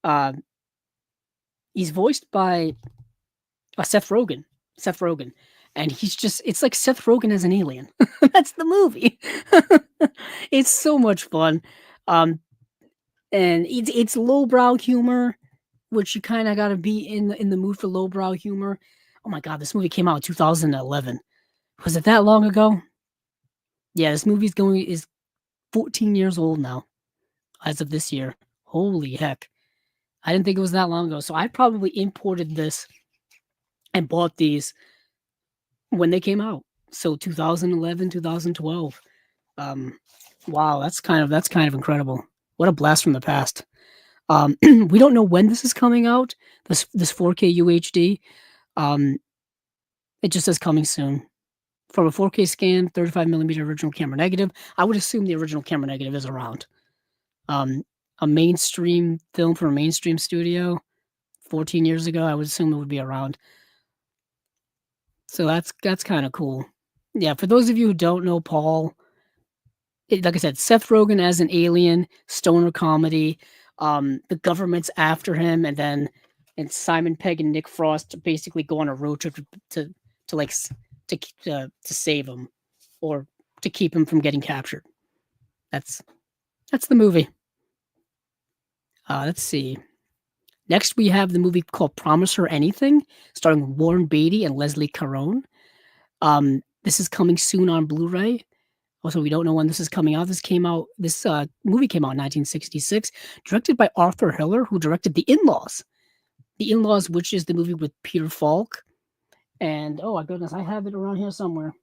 uh, he's voiced by Seth Rogen. Seth Rogen. And it's like Seth Rogen as an alien. That's the movie. It's so much fun. And it's lowbrow humor, which you kind of got to be in the mood for lowbrow humor. Oh my God, this movie came out in 2011. Was it that long ago? Yeah, this movie is 14 years old now, as of this year. Holy heck. I didn't think it was that long ago. So I probably imported this and bought these when they came out. So 2011, 2012. Wow, that's kind of incredible. What a blast from the past. We don't know when this is coming out. This 4K UHD. It just says coming soon. From a 4K scan, 35mm original camera negative. I would assume the original camera negative is around. A mainstream film from a mainstream studio 14 years ago, I would assume it would be around. So that's kind of cool. Yeah, for those of you who don't know Paul, like I said, Seth Rogen as an alien, stoner comedy. The government's after him, and Simon Pegg and Nick Frost basically go on a road trip to save him, or to keep him from getting captured. That's the movie. Let's see. Next, we have the movie called Promise Her Anything, starring Warren Beatty and Leslie Caron. This is coming soon on Blu-ray. Also, we don't know when this is coming out. This movie came out in 1966, directed by Arthur Hiller, who directed The In-Laws. The In-Laws, which is the movie with Peter Falk. And, oh my goodness, I have it around here somewhere.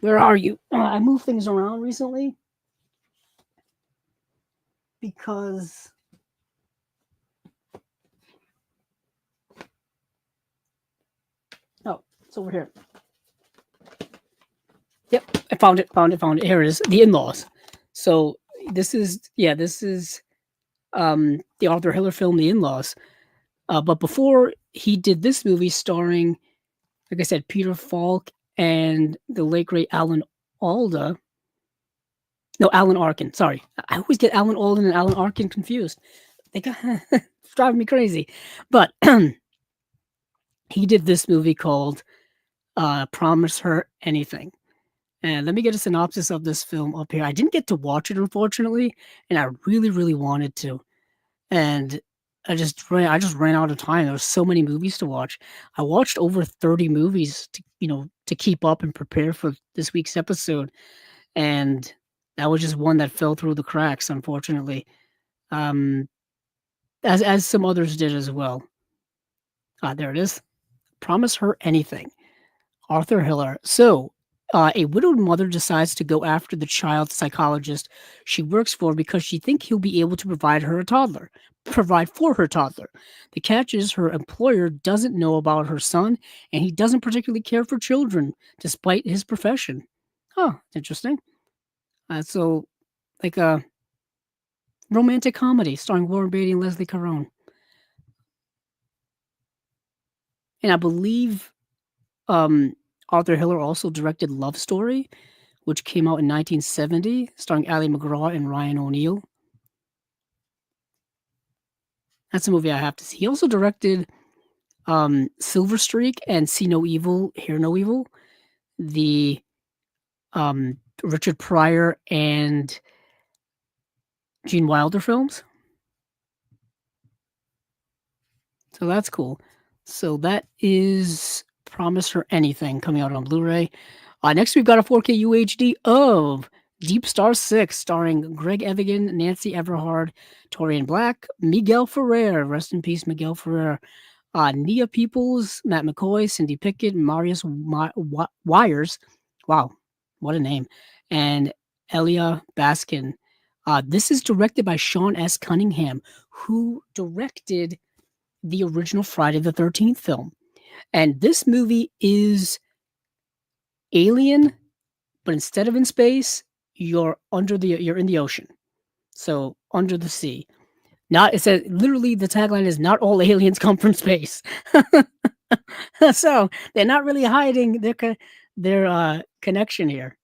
Where are you? I moved things around recently because... Oh, it's over here. Yep, I found it. Here it is. The In-Laws. So this is the Arthur Hiller film, The In-Laws. But before he did this movie starring, like I said, Peter Falk and the late great Alan Arkin. Sorry, I always get Alan Alda and Alan Arkin confused. They got it's driving me crazy. But he did this movie called Promise Her Anything. And let me get a synopsis of this film up here. I didn't get to watch it, unfortunately, and I really, really wanted to. And I just ran out of time. There were so many movies to watch. I watched over 30 movies to keep up and prepare for this week's episode. And that was just one that fell through the cracks, unfortunately. As some others did as well. There it is. Promise Her Anything. Arthur Hiller. So, a widowed mother decides to go after the child psychologist she works for because she thinks he'll be able to provide for her toddler. The catch is her employer doesn't know about her son, and he doesn't particularly care for children, despite his profession. Oh, interesting. So, like a romantic comedy starring Warren Beatty and Leslie Caron. And I believe Arthur Hiller also directed Love Story, which came out in 1970, starring Ali MacGraw and Ryan O'Neal. That's a movie I have to see. He also directed Silver Streak and See No Evil, Hear No Evil, the Richard Pryor and Gene Wilder films. So that's cool. So that is Promise Her Anything, coming out on Blu-ray. Next, we've got a 4K UHD of Deep Star 6, starring Greg Evigan, Nancy Everhard, Torian Black, Miguel Ferrer. Rest in peace, Miguel Ferrer. Nia Peoples, Matt McCoy, Cindy Pickett, Marius Wires. Wow, what a name. And Elia Baskin. This is directed by Sean S. Cunningham, who directed the original Friday the 13th film. And this movie is Alien, but instead of in space, you're in the ocean. So under the sea. Not it says literally the tagline is not all aliens come from space. So they're not really hiding their connection here.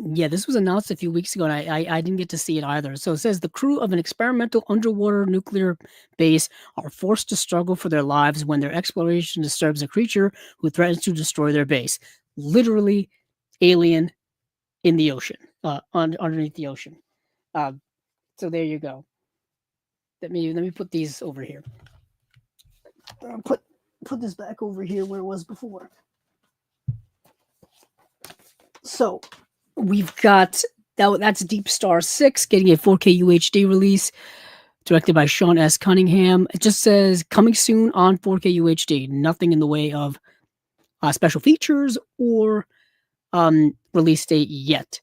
Yeah, this was announced a few weeks ago, and I didn't get to see it either. So it says the crew of an experimental underwater nuclear base are forced to struggle for their lives when their exploration disturbs a creature who threatens to destroy their base. Literally, alien in the ocean, underneath the ocean. So there you go. Let me put these over here. Put this back over here where it was before. So we've got that's Deep Star 6 getting a 4K UHD release, directed by Sean S. Cunningham. It just says coming soon on 4K UHD. Nothing in the way of special features or release date yet.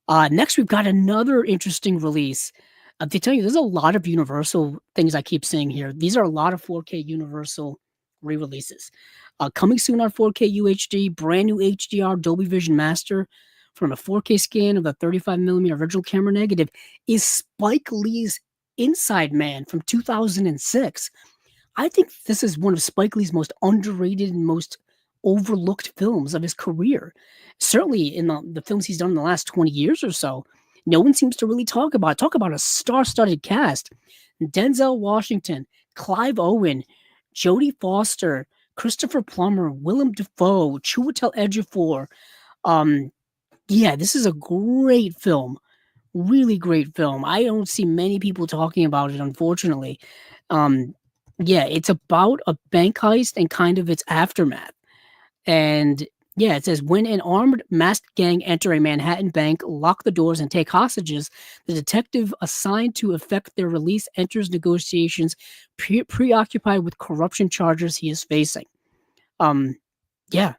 Next, we've got another interesting release. To tell you, there's a lot of Universal things I keep saying here. These are a lot of 4K Universal re-releases. Coming soon on 4K UHD, brand new HDR Dolby Vision Master from a 4K scan of the 35mm original camera negative is Spike Lee's Inside Man from 2006. I think this is one of Spike Lee's most underrated and most overlooked films of his career. Certainly in the films he's done in the last 20 years or so, no one seems to really talk about a star-studded cast. Denzel Washington, Clive Owen, Jodie Foster, Christopher Plummer, Willem Dafoe, Chiwetel Ejiofor. Yeah, this is a great film. Really great film. I don't see many people talking about it, unfortunately. Yeah, it's about a bank heist and kind of its aftermath. And yeah, it says when an armed masked gang enter a Manhattan bank, lock the doors, and take hostages, the detective assigned to effect their release enters negotiations, preoccupied with corruption charges he is facing. Yeah,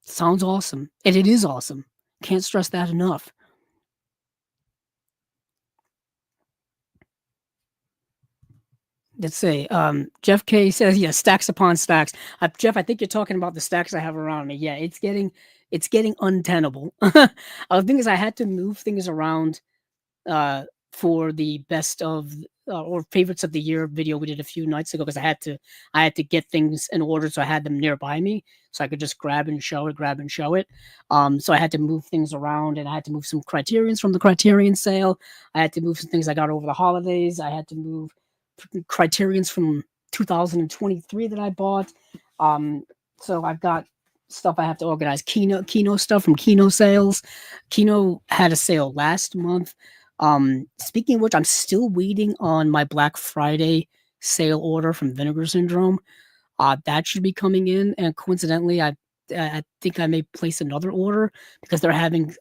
sounds awesome, and it is awesome. Can't stress that enough. Let's say Jeff K says, yeah, stacks upon stacks. Jeff, I think you're talking about the stacks I have around me. Yeah, it's getting untenable. The thing is, I had to move things around for the best of or favorites of the year video we did a few nights ago because I had to get things in order so I had them nearby me so I could just grab and show it. So I had to move things around and I had to move some Criterions from the Criterion sale. I had to move some things I got over the holidays. I had to move Criterions from 2023 that I bought. So I've got stuff I have to organize. Kino stuff from Kino sales. Kino had a sale last month. Speaking of which, I'm still waiting on my Black Friday sale order from Vinegar Syndrome. That should be coming in, and coincidentally, I think I may place another order because they're having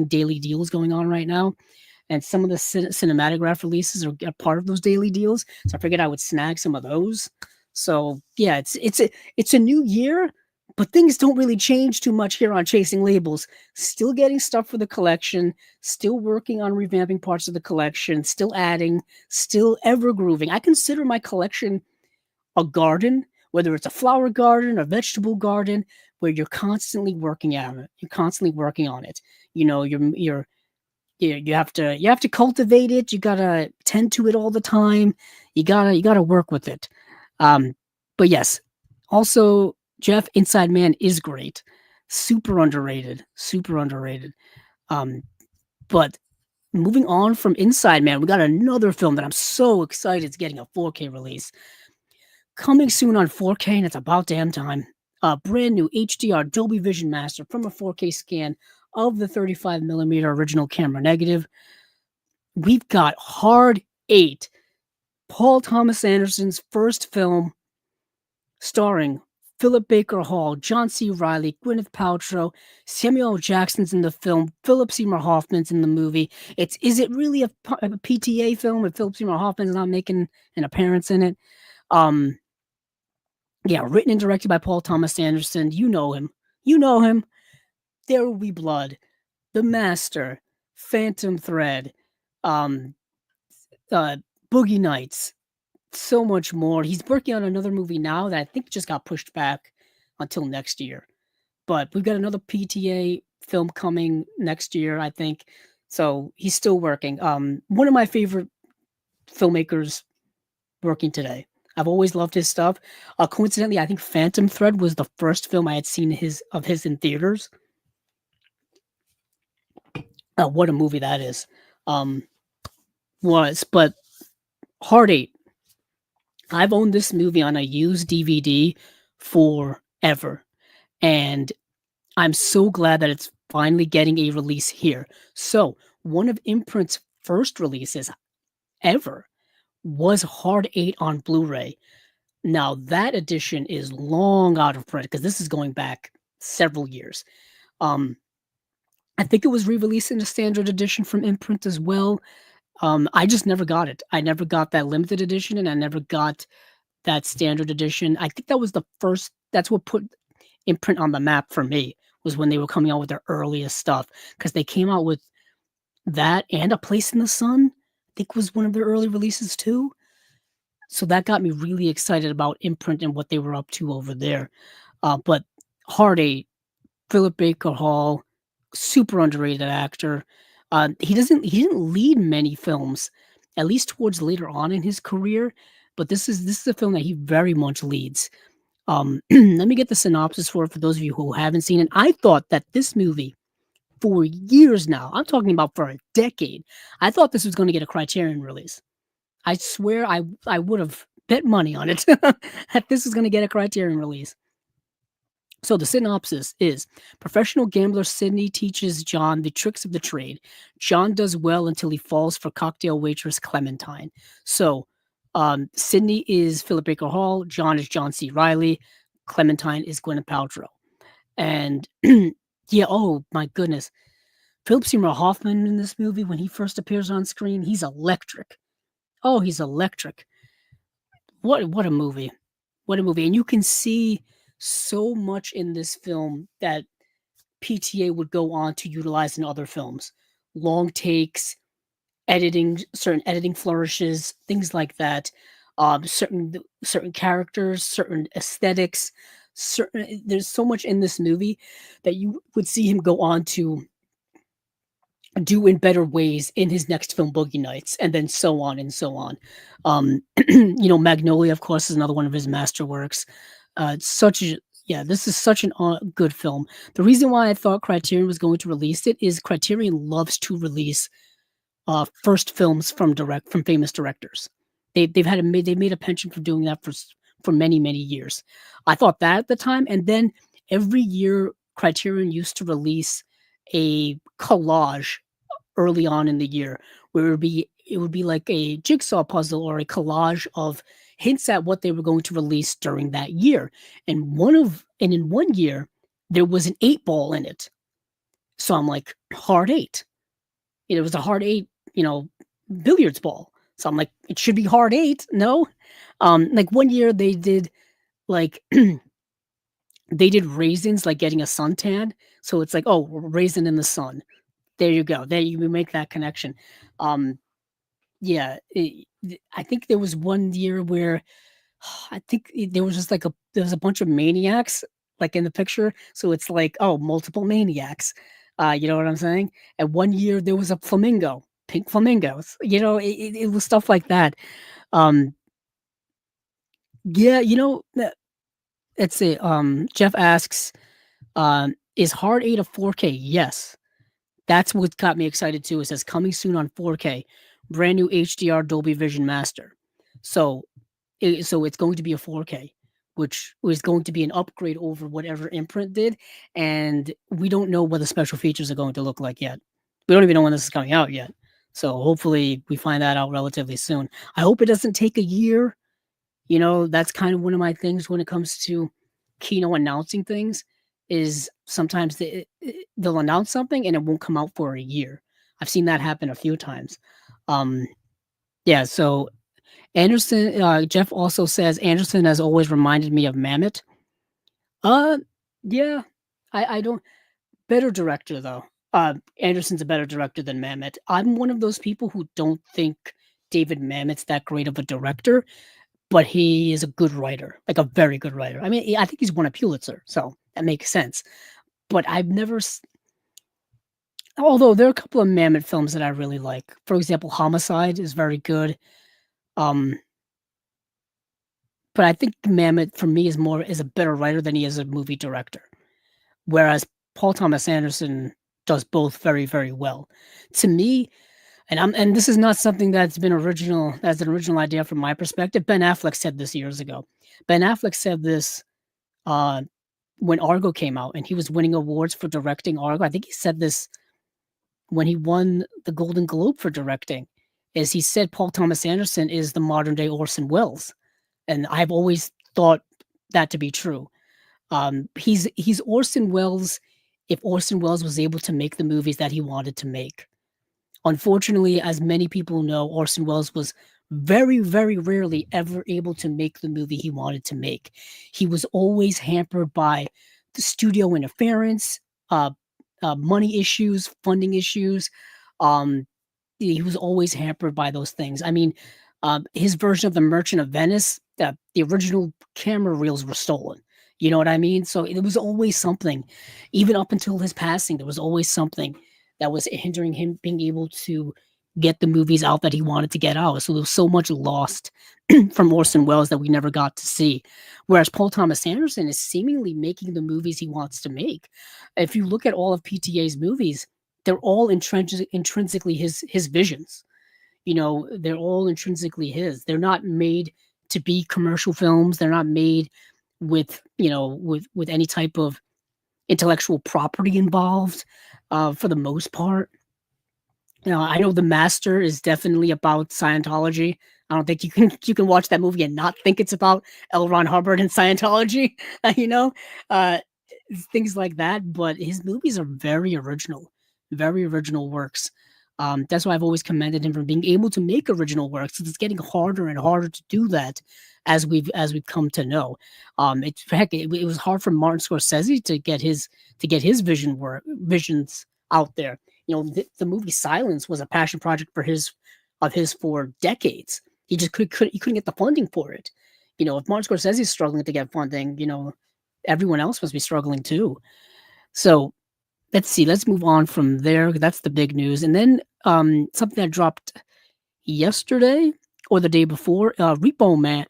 daily deals going on right now, and some of the cinematograph releases are part of those daily deals. So I figured I would snag some of those. So yeah, it's a new year. But things don't really change too much here on Chasing Labels. Still getting stuff for the collection, still working on revamping parts of the collection, still adding, still ever grooving. I consider my collection a garden, whether it's a flower garden or vegetable garden, where you're constantly working at it. You're constantly working on it. You know, you have to cultivate it. You gotta tend to it all the time. You gotta work with it. But yes, also Jeff, Inside Man is great. Super underrated. But moving on from Inside Man, we got another film that I'm so excited is getting a 4K release. Coming soon on 4K, and it's about damn time. A brand new HDR Dolby Vision Master from a 4K scan of the 35mm original camera negative. We've got Hard 8, Paul Thomas Anderson's first film starring Philip Baker Hall, John C. Reilly, Gwyneth Paltrow, Samuel L. Jackson's in the film, Philip Seymour Hoffman's in the movie. Is it really a PTA film if Philip Seymour Hoffman's not making an appearance in it? Um, yeah, written and directed by Paul Thomas Anderson. You know him. You know him. There Will Be Blood, The Master, Phantom Thread, um, Boogie Nights, so much more. He's working on another movie now that I think just got pushed back until next year. But we've got another PTA film coming next year, I think. So he's still working. One of my favorite filmmakers working today. I've always loved his stuff. Coincidentally, I think Phantom Thread was the first film I had seen his in theaters. What a movie that is. But Hard 8. I've owned this movie on a used DVD forever. And I'm so glad that it's finally getting a release here. So, one of Imprint's first releases ever was Hard 8 on Blu-ray. Now, that edition is long out of print because this is going back several years. I think it was re-released in a standard edition from Imprint as well. I just never got it. I never got that limited edition, and I never got that standard edition. I think that was the first. That's what put Imprint on the map for me, was when they were coming out with their earliest stuff, because they came out with that and A Place in the Sun. I think was one of their early releases too. So that got me really excited about Imprint and what they were up to over there. But Hard 8, Philip Baker Hall, super underrated actor. He didn't lead many films, at least towards later on in his career. But this is a film that he very much leads. Let me get the synopsis for those of you who haven't seen it. I thought that this movie, for years now, I'm talking about for a decade, I thought this was going to get a Criterion release. I swear I would have bet money on it that this was going to get a Criterion release. So the synopsis is: professional gambler Sidney teaches John the tricks of the trade. John does well until he falls for cocktail waitress Clementine. So Sidney is Philip Baker Hall, John is John C. Reilly, Clementine is Gwyneth Paltrow. And yeah, oh my goodness. Philip Seymour Hoffman in this movie, when he first appears on screen, he's electric. Oh, he's electric. What a movie. What a movie. And you can see so much in this film that PTA would go on to utilize in other films. Long takes, editing, certain editing flourishes, things like that. Certain characters, certain aesthetics, there's so much in this movie that you would see him go on to do in better ways in his next film, Boogie Nights, and then so on and so on. Magnolia, of course, is another one of his masterworks. This is such a good film. The reason why I thought Criterion was going to release it is Criterion loves to release first films from famous directors. They've made a penchant for doing that for many years. I thought that at the time, and then every year Criterion used to release a collage early on in the year where it would be like a jigsaw puzzle or a collage of hints at what they were going to release during that year. And in one year there was an 8-ball in it. So I'm like, Hard 8. It was a Hard 8, billiards ball. So I'm like, it should be Hard 8. No. Like one year they did like they did raisins, like getting a suntan. So it's like, oh, raisin in the sun. There you go. There you make that connection. I think there was one year where I think there was just there was a bunch of maniacs like in the picture. So it's like, oh, multiple maniacs. You know what I'm saying? And one year there was a flamingo, pink flamingos. It was stuff like that. Let's see. Jeff asks, is Hard 8 a 4K? Yes. That's what got me excited too. It says coming soon on 4K, brand new HDR Dolby Vision Master. So it's going to be a 4K, which is going to be an upgrade over whatever Imprint did. And we don't know what the special features are going to look like yet. We don't even know when this is coming out yet. So hopefully we find that out relatively soon. I hope it doesn't take a year. That's kind of one of my things when it comes to Kino announcing things is sometimes they'll announce something and it won't come out for a year. I've seen that happen a few times. Um, yeah, so Anderson, Jeff also says Anderson has always reminded me of Mamet. Uh, yeah, I don't better director though. Anderson's a better director than Mamet. I'm one of those people who don't think David Mamet's that great of a director, but he is a good writer, like a very good writer. I mean, I think he's won a Pulitzer, so that makes sense. But I've never, although there are a couple of Mamet films that I really like. For example, Homicide is very good. Um, but I think Mamet for me is a better writer than he is a movie director. Whereas Paul Thomas Anderson does both very, very well. To me, and this is not something that's been original as an original idea from my perspective. Ben Affleck said this years ago. Ben Affleck said this uh, when Argo came out and he was winning awards for directing Argo. I think he said this when he won the Golden Globe for directing. Is he said Paul Thomas Anderson is the modern day Orson Welles, and I've always thought that to be true. He's Orson Welles if Orson Welles was able to make the movies that he wanted to make. Unfortunately, as many people know, Orson Welles was very, very rarely ever able to make the movie he wanted to make. He was always hampered by the studio interference, uh, money issues, funding issues. Um, he was always hampered by those things. I mean, his version of The Merchant of Venice, the original camera reels were stolen. You know what I mean? So it was always something, even up until his passing, there was always something that was hindering him being able to get the movies out that he wanted to get out. So there was so much lost from Orson Welles that we never got to see. Whereas Paul Thomas Anderson is seemingly making the movies he wants to make. If you look at all of PTA's movies, they're all intrinsically his visions. You know, they're all intrinsically his. They're not made to be commercial films. They're not made with, with any type of intellectual property involved, for the most part. I know The Master is definitely about Scientology. I don't think you can watch that movie and not think it's about L. Ron Hubbard and Scientology, you know, uh, things like that. But his movies are very original works. That's why I've always commended him for being able to make original works. It's getting harder and harder to do that as we've come to know. It was hard for Martin Scorsese to get his visions out there. The movie Silence was a passion project of his for decades. He just he couldn't get the funding for it. If Martin Scorsese is struggling to get funding, everyone else must be struggling too. So let's see. Let's move on from there. That's the big news. And then something that dropped yesterday or the day before, Repo Men,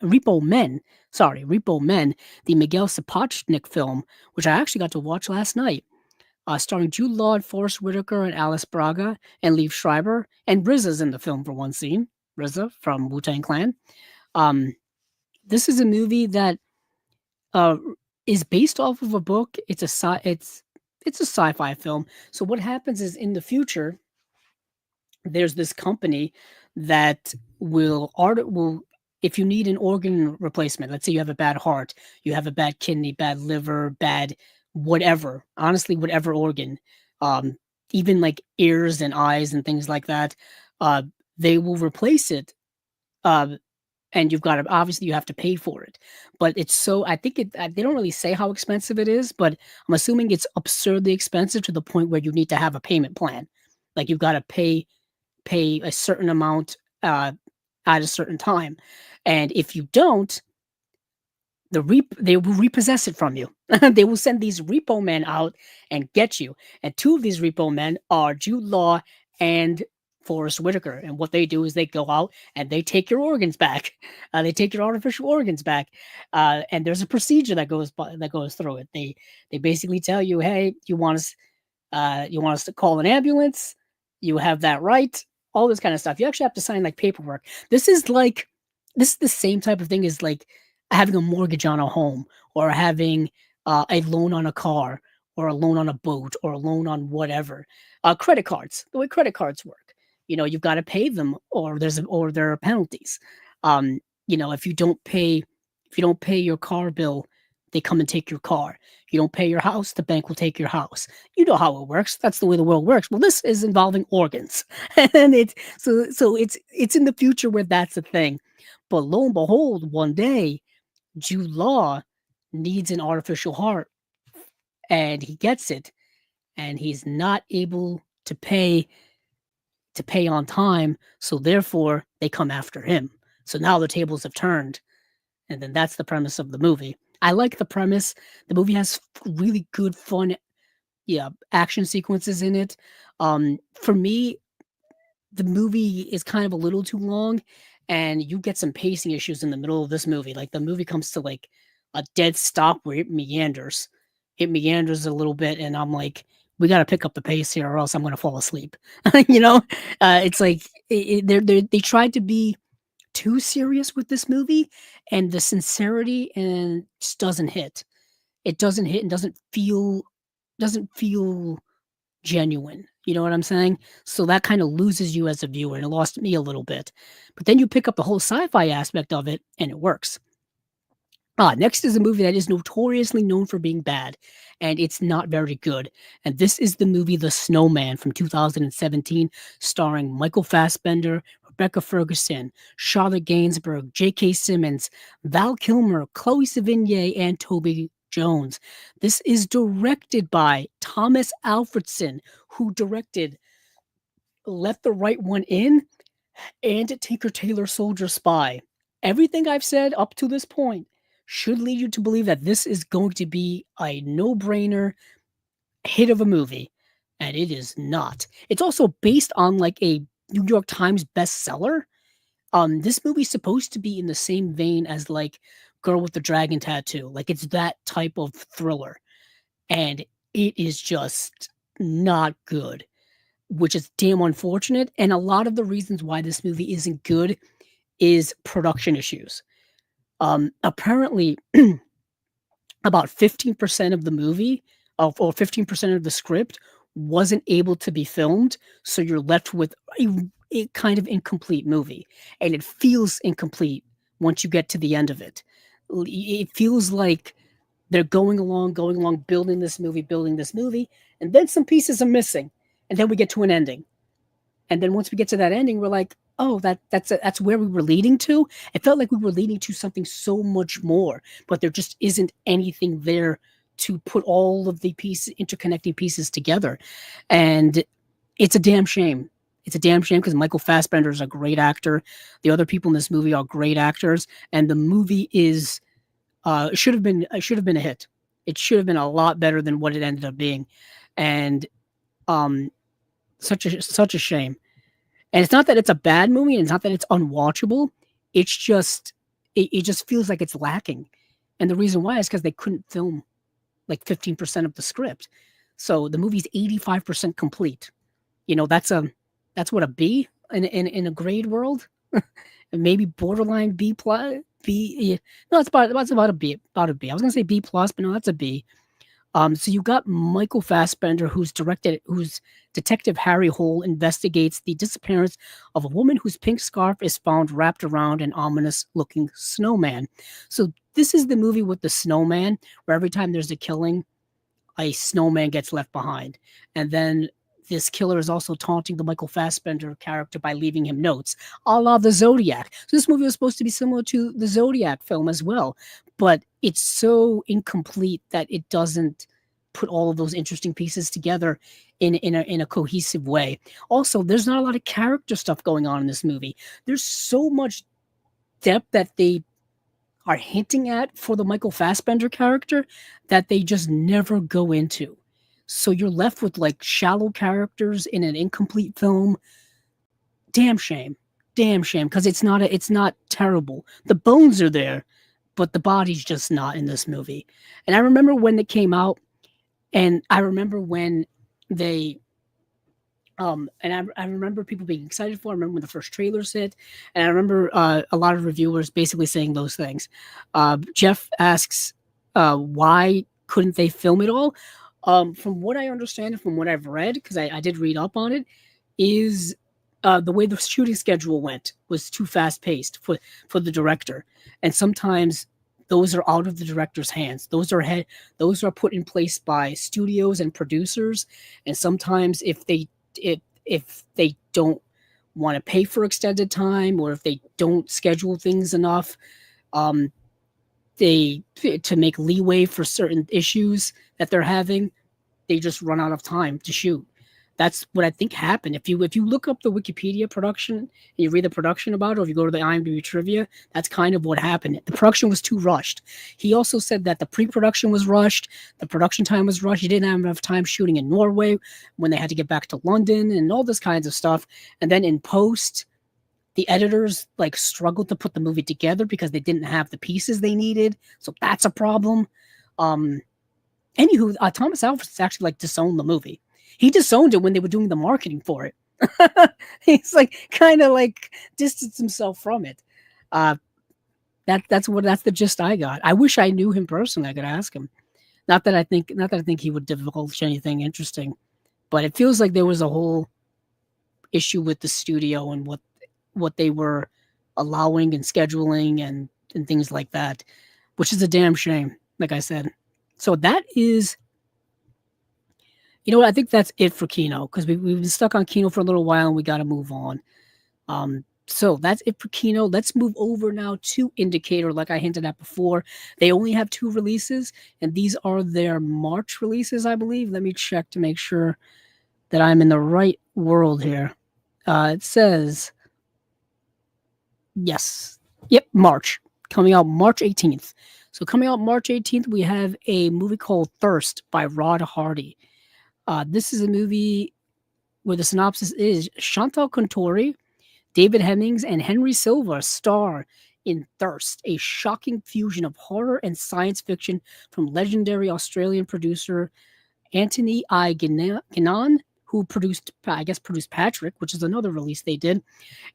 the Miguel Sapochnik film, which I actually got to watch last night, starring Jude Law, Forrest Whitaker, and Alice Braga, and Liev Schreiber, and RZA's in the film for one scene. RZA from Wu-Tang Clan. This is a movie that is based off of a book. It's a sci-fi film. So what happens is in the future, there's this company that will if you need an organ replacement, let's say you have a bad heart, you have a bad kidney, bad liver, bad whatever, honestly, whatever organ, even like ears and eyes and things like that, they will replace it. And obviously you have to pay for it, but I think they don't really say how expensive it is, but I'm assuming it's absurdly expensive to the point where you need to have a payment plan. Like you've got to pay a certain amount at a certain time, and if you don't, they will repossess it from you. They will send these repo men out and get you. And two of these repo men are Jude Law and Forrest Whitaker. And what they do is they go out and they take your organs back. They take your artificial organs back. And there's a procedure that goes through it. They basically tell you, hey, you want us to call an ambulance? You have that right. All this kind of stuff. You actually have to sign like paperwork. This is the same type of thing as like having a mortgage on a home, or having a loan on a car, or a loan on a boat, or a loan on whatever. Credit cards, the way credit cards work, you've got to pay them, or there are penalties. If you don't pay your car bill they come and take your car. You don't pay your house, the bank will take your house. You know how it works. That's the way the world works. Well, this is involving organs, and it's in the future where that's a thing. But lo and behold, one day Jude Law needs an artificial heart, and he gets it, and he's not able to pay on time, so therefore they come after him. So now the tables have turned, and then that's the premise of the movie. I like the premise. The movie has really good, fun, yeah, action sequences in it. For me, the movie is kind of a little too long, and you get some pacing issues in the middle of this movie. Like the movie comes to like a dead stop where it meanders. It meanders a little bit, and I'm like, we got to pick up the pace here, or else I'm going to fall asleep. you know, it's like they tried to be too serious with this movie, and the sincerity and just doesn't hit. It doesn't hit and doesn't feel genuine. You know what I'm saying? So that kind of loses you as a viewer, and it lost me a little bit. But then you pick up the whole sci-fi aspect of it, and it works. Next is a movie that is notoriously known for being bad, and it's not very good. And this is the movie The Snowman from 2017, starring Michael Fassbender, Rebecca Ferguson, Charlotte Gainsbourg, J.K. Simmons, Val Kilmer, Chloe Sevigny, and Toby Jones. This is directed by Thomas Alfredson, who directed Let the Right One In and Tinker Tailor Soldier Spy. Everything I've said up to this point should lead you to believe that this is going to be a no-brainer hit of a movie, and it is not. It's also based on like a New York Times bestseller. This movie's supposed to be in the same vein as like Girl with the Dragon Tattoo. Like it's that type of thriller, and it is just not good, which is damn unfortunate. And a lot of the reasons why this movie isn't good is production issues. Apparently, about 15% of the movie, or 15% of the script, wasn't able to be filmed, so you're left with a kind of incomplete movie, and it feels incomplete once you get to the end of it. It feels like they're going along, building this movie, and then some pieces are missing, and then we get to an ending. And then once we get to that ending, we're like, oh, that's where we were leading to. It felt like we were leading to something so much more, but there just isn't anything there to put all of the interconnecting pieces together. And it's a damn shame. It's a damn shame because Michael Fassbender is a great actor. The other people in this movie are great actors, and the movie is should have been a hit. It should have been a lot better than what it ended up being, and such a shame. And it's not that it's a bad movie, and it's not that it's unwatchable. It's just it just feels like it's lacking. And the reason why is because they couldn't film like 15% of the script. So the movie's 85% complete. That's what a B in a grade world. Maybe borderline B plus. B. No, it's about a B. About a B. I was gonna say B plus, but no, that's a B. So you got Michael Fassbender, who's Detective Harry Hole investigates the disappearance of a woman whose pink scarf is found wrapped around an ominous-looking snowman. So this is the movie with the snowman, where every time there's a killing, a snowman gets left behind. And then this killer is also taunting the Michael Fassbender character by leaving him notes, a la the Zodiac. So this movie was supposed to be similar to the Zodiac film as well, but it's so incomplete that it doesn't put all of those interesting pieces together in a cohesive way. Also, there's not a lot of character stuff going on in this movie. There's so much depth that they are hinting at for the Michael Fassbender character that they just never go into. So you're left with like shallow characters in an incomplete film. Damn shame, because it's not terrible. The bones are there, but the body's just not in this movie. And I remember when it came out, and I remember when they, and I remember people being excited for it. I remember when the first trailers hit, and I remember a lot of reviewers basically saying those things. Jeff asks, why couldn't they film it all? From what I understand and from what I've read, because I did read up on it, is the way the shooting schedule went was too fast paced for the director, and sometimes those are out of the director's hands. Those are put in place by studios and producers. And sometimes if they don't want to pay for extended time, or if they don't schedule things enough, they to make leeway for certain issues that they're having, they just run out of time to shoot. That's what I think happened. If you look up the Wikipedia production and you read the production about it, or if you go to the IMDb trivia, that's kind of what happened. The production was too rushed. He also said that the pre-production was rushed, the production time was rushed. He didn't have enough time shooting in Norway when they had to get back to London and all this kinds of stuff. And then in post, the editors like struggled to put the movie together because they didn't have the pieces they needed. So that's a problem. Anywho, Thomas Alvarez actually like disowned the movie. He disowned it when they were doing the marketing for it. He's like kind of like distanced himself from it. That's the gist I got. I wish I knew him personally. I could ask him. Not that I think he would divulge anything interesting, but it feels like there was a whole issue with the studio and what they were allowing and scheduling and things like that, which is a damn shame. Like I said, so that is. You know what? I think that's it for Kino, because we've been stuck on Kino for a little while and we got to move on. So that's it for Kino. Let's move over now to Indicator. Like I hinted at before, they only have 2 releases, and these are their March releases, I believe. Let me check to make sure that I'm in the right world here. It says, yes, yep, March. Coming out March 18th. So coming out March 18th, we have a movie called Thirst by Rod Hardy. This is a movie where the synopsis is Chantal Contori, David Hemmings, and Henry Silva star in Thirst, a shocking fusion of horror and science fiction from legendary Australian producer Anthony I. Guinan, who produced Patrick, which is another release they did.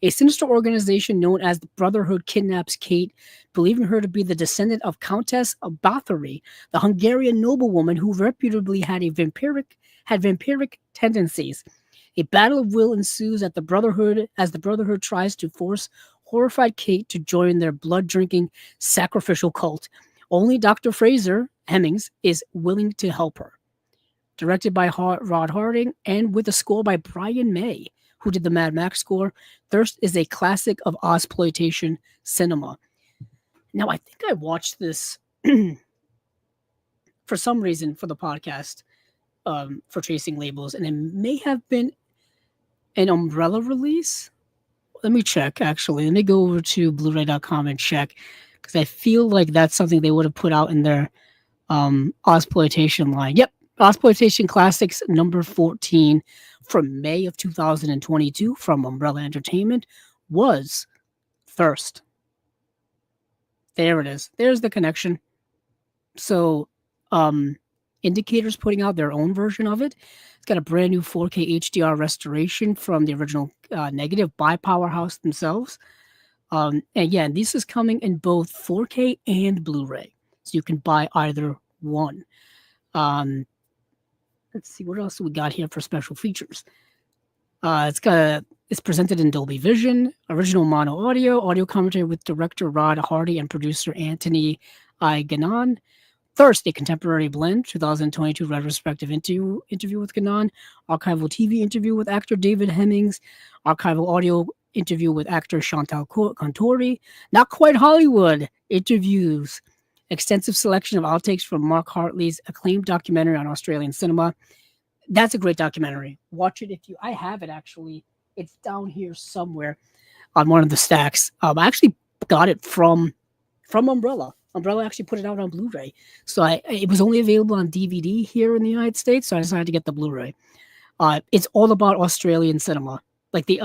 A sinister organization known as the Brotherhood kidnaps Kate, believing her to be the descendant of Countess of Bathory, the Hungarian noblewoman who reputably had vampiric tendencies. A battle of will ensues as the Brotherhood tries to force horrified Kate to join their blood-drinking sacrificial cult. Only Dr. Fraser Hemmings is willing to help her. Directed by Rod Harding and with a score by Brian May, who did the Mad Max score, Thirst is a classic of Ozploitation cinema. Now, I think I watched this for some reason for the podcast, for Chasing Labels, and it may have been an Umbrella release. Let me check, actually. Let me go over to Blu-ray.com and check, because I feel like that's something they would have put out in their Ozploitation line. Yep, Ozploitation Classics number 14 from May of 2022 from Umbrella Entertainment was Thirst. There it is. There's the connection. So, Indicator's putting out their own version of it. It's got a brand new 4K HDR restoration from the original negative by Powerhouse themselves. And yeah, this is coming in both 4K and Blu-ray, so you can buy either one. Let's see, what else we got here for special features. It's presented in Dolby Vision, original mono audio commentary with director Rod Hardy and producer Anthony I. Guinan. Thirst, a contemporary blend, 2022 retrospective interview with Guinan, archival TV interview with actor David Hemmings, archival audio interview with actor Chantal Contori, Not Quite Hollywood interviews, extensive selection of outtakes from Mark Hartley's acclaimed documentary on Australian cinema. That's a great documentary. Watch it if you. I have it actually. It's down here somewhere on one of the stacks. I actually got it from Umbrella. Umbrella actually put it out on Blu-ray, so it was only available on DVD here in the United States, so I decided to get the Blu-ray. It's all about Australian cinema, like the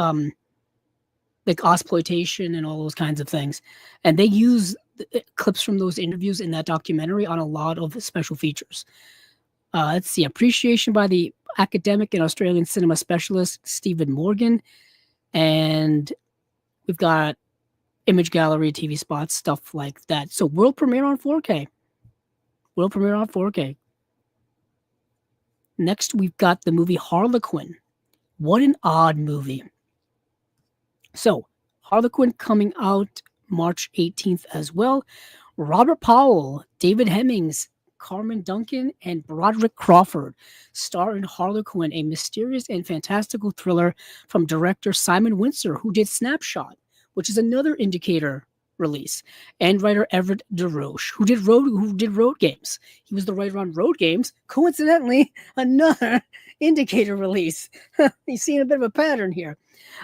like Ozploitation and all those kinds of things, and they use clips from those interviews in that documentary on a lot of special features. Let's see, appreciation by the academic and Australian cinema specialist Stephen Morgan, and we've got image gallery, TV spots, stuff like that. So world premiere on 4K. World premiere on 4K. Next, we've got the movie Harlequin. What an odd movie. So, Harlequin coming out March 18th as well. Robert Powell, David Hemmings, Carmen Duncan, and Broderick Crawford star in Harlequin, a mysterious and fantastical thriller from director Simon Windsor, who did Snapshot, which is another Indicator release, and writer Everett DeRoche, who did Road Games. He was the writer on Road Games. Coincidentally, another Indicator release. You're seeing a bit of a pattern here.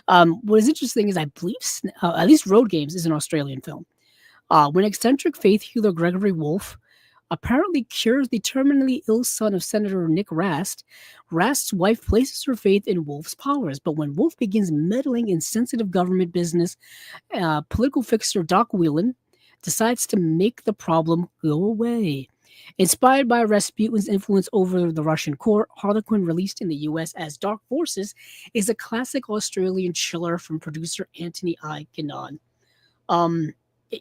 What is interesting is I believe at least Road Games is an Australian film. When eccentric faith healer Gregory Wolfe apparently cures the terminally ill son of Senator Nick Rast, Rast's wife places her faith in Wolfe's powers. But when Wolfe begins meddling in sensitive government business, political fixer Doc Whelan decides to make the problem go away. Inspired by Rasputin's influence over the Russian court, Harlequin, released in the US as Dark Forces, is a classic Australian chiller from producer Anthony I. Guinan.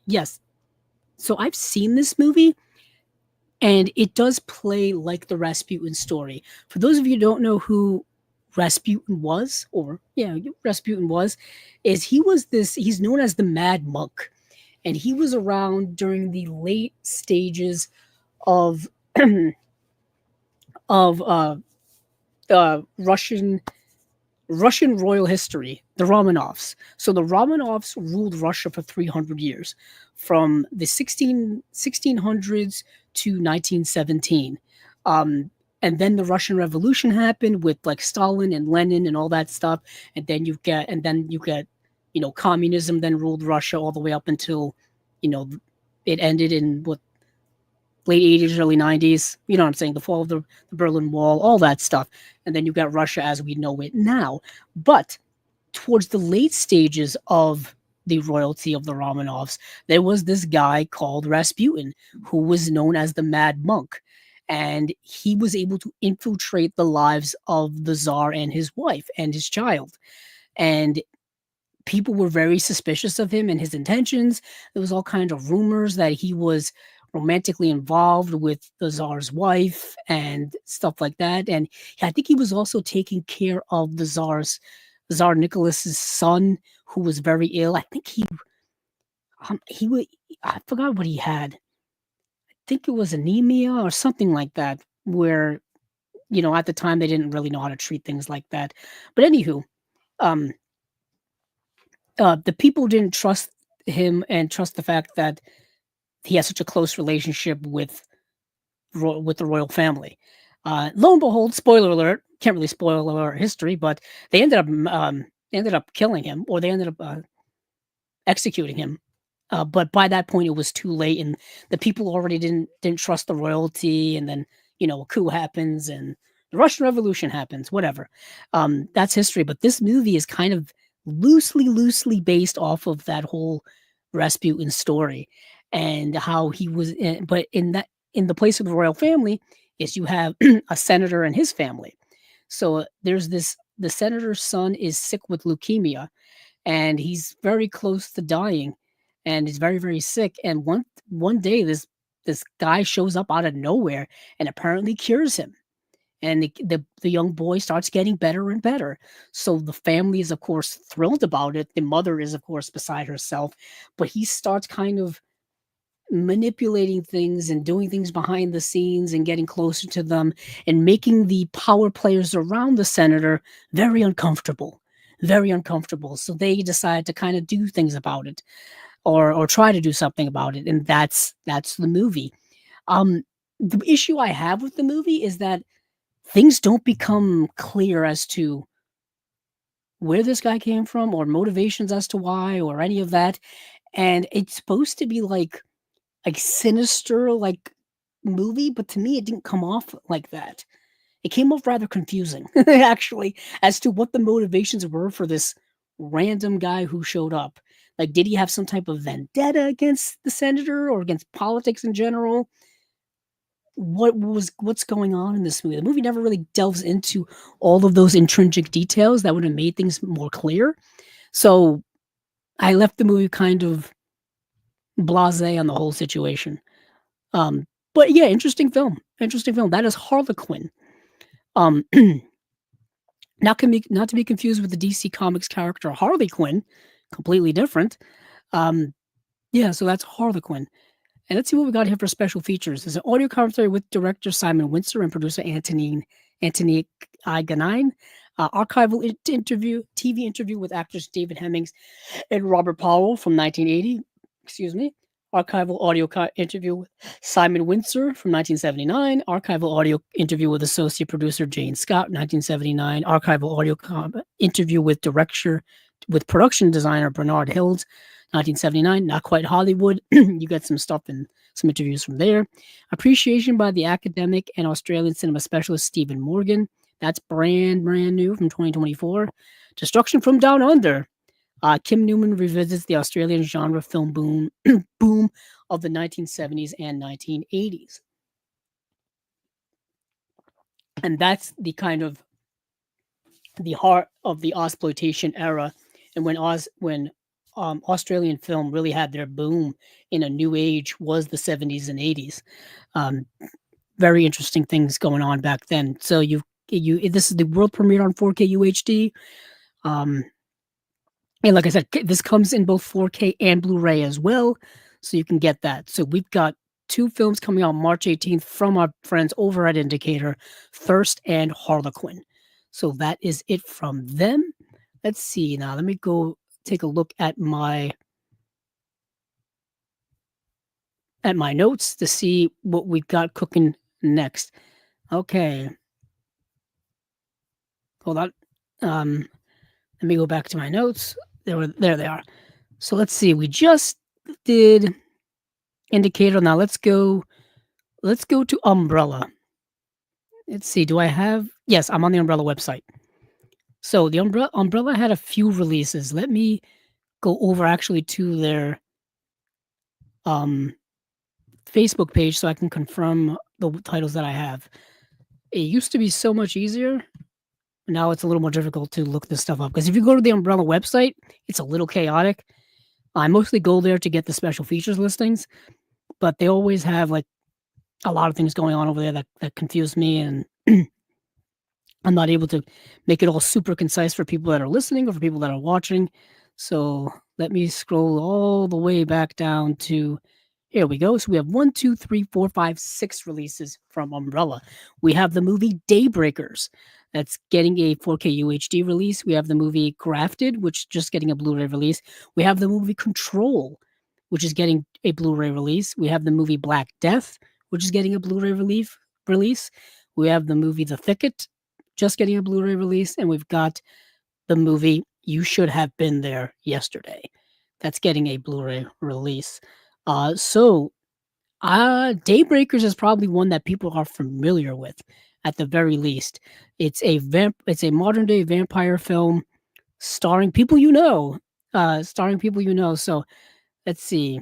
Yes. So I've seen this movie, and it does play like the Rasputin story. For those of you who don't know who Rasputin was, he's known as the Mad Monk. And he was around during the late stages of Russian royal history, the Romanovs. So the Romanovs ruled Russia for 300 years, from the 1600s to 1917. And then the Russian Revolution happened with like Stalin and Lenin and all that stuff. And then you get, communism then ruled Russia all the way up until, it ended in late 80s, early 90s, you know what I'm saying, the fall of the Berlin Wall, all that stuff. And then you got Russia as we know it now. But towards the late stages of the royalty of the Romanovs, there was this guy called Rasputin, who was known as the Mad Monk. And he was able to infiltrate the lives of the Tsar and his wife and his child. And people were very suspicious of him and his intentions. There was all kinds of rumors that he was romantically involved with the Tsar's wife and stuff like that. And I think he was also taking care of the Tsar Nicholas's son, who was very ill. I think I forgot what he had. I think it was anemia or something like that, where, at the time they didn't really know how to treat things like that. But anywho, the people didn't trust him and trust the fact that he has such a close relationship with the royal family. Lo and behold, spoiler alert, can't really spoil our history, but they ended up killing him, or they ended up executing him. But by that point, it was too late, and the people already didn't trust the royalty. And then a coup happens, and the Russian Revolution happens. Whatever, that's history. But this movie is kind of loosely based off of that whole Rasputin story, and how he was. But in the place of the royal family is you have a senator and his family. So there's the senator's son is sick with leukemia, and he's very close to dying, and he's very, very sick. And one day this guy shows up out of nowhere and apparently cures him. And the young boy starts getting better and better. So the family is, of course, thrilled about it. The mother is, of course, beside herself. But he starts kind of manipulating things and doing things behind the scenes and getting closer to them and making the power players around the senator very uncomfortable. Very uncomfortable. So they decide to kind of do things about it, or try to do something about it. And that's the movie. The issue I have with the movie is that things don't become clear as to where this guy came from, or motivations as to why, or any of that. And it's supposed to be like sinister, like movie, but to me it didn't come off like that. It came off rather confusing, actually, as to what the motivations were for this random guy who showed up. Like, did he have some type of vendetta against the senator or against politics in general? What's going on in this movie? The movie never really delves into all of those intrinsic details that would have made things more clear. So I left the movie kind of blasé on the whole situation. But yeah, interesting film. That is Harlequin. Not to be confused with the DC Comics character Harley Quinn, completely different. Yeah, so that's Harlequin. And let's see what we got here for special features. There's an audio commentary with director Simon Windsor and producer Anthony Iganine. Archival interview, TV interview with actors David Hemmings and Robert Powell from 1980. Excuse me. Archival audio interview with Simon Windsor from 1979. Archival audio interview with associate producer Jane Scott, 1979. Archival audio interview with production designer Bernard Hills, 1979. Not Quite Hollywood. You got some stuff and some interviews from there. Appreciation by the academic and Australian cinema specialist Stephen Morgan. That's brand new from 2024. Destruction from Down Under. Kim Newman revisits the Australian genre film boom of the 1970s and 1980s. And that's the kind of the heart of the Ozploitation era, and when Australian film really had their boom in a new age was the 70s and 80s. Very interesting things going on back then. So this is the world premiere on 4K UHD. And like I said, this comes in both 4K and Blu-ray as well, so you can get that. So we've got 2 films coming out March 18th from our friends over at Indicator, Thirst and Harlequin. So that is it from them. Let's see now. Let me go take a look at my notes to see what we've got cooking next. Okay. Hold on. Let me go back to my notes. There they are. So let's see. We just did Indicator. Now let's go to Umbrella. Let's see. Do I have? Yes, I'm on the Umbrella website. So the Umbrella had a few releases. Let me go over actually to their Facebook page so I can confirm the titles that I have. It used to be so much easier. Now it's a little more difficult to look this stuff up, because if you go to the Umbrella website, it's a little chaotic. I mostly go there to get the special features listings, but they always have like a lot of things going on over there that confuse me, and I'm not able to make it all super concise for people that are listening or for people that are watching. So let me scroll all the way back down to, here we go. So we have 1, 2, 3, 4, 5, 6 releases from Umbrella. We have the movie Daybreakers. That's getting a 4K UHD release. We have the movie Grafted, which is just getting a Blu-ray release. We have the movie Control, which is getting a Blu-ray release. We have the movie Black Death, which is getting a Blu-ray release. We have the movie The Thicket, just getting a Blu-ray release. And we've got the movie You Should Have Been There Yesterday. That's getting a Blu-ray release. Daybreakers is probably one that people are familiar with, at the very least. It's a modern day vampire film starring people you know. So let's see.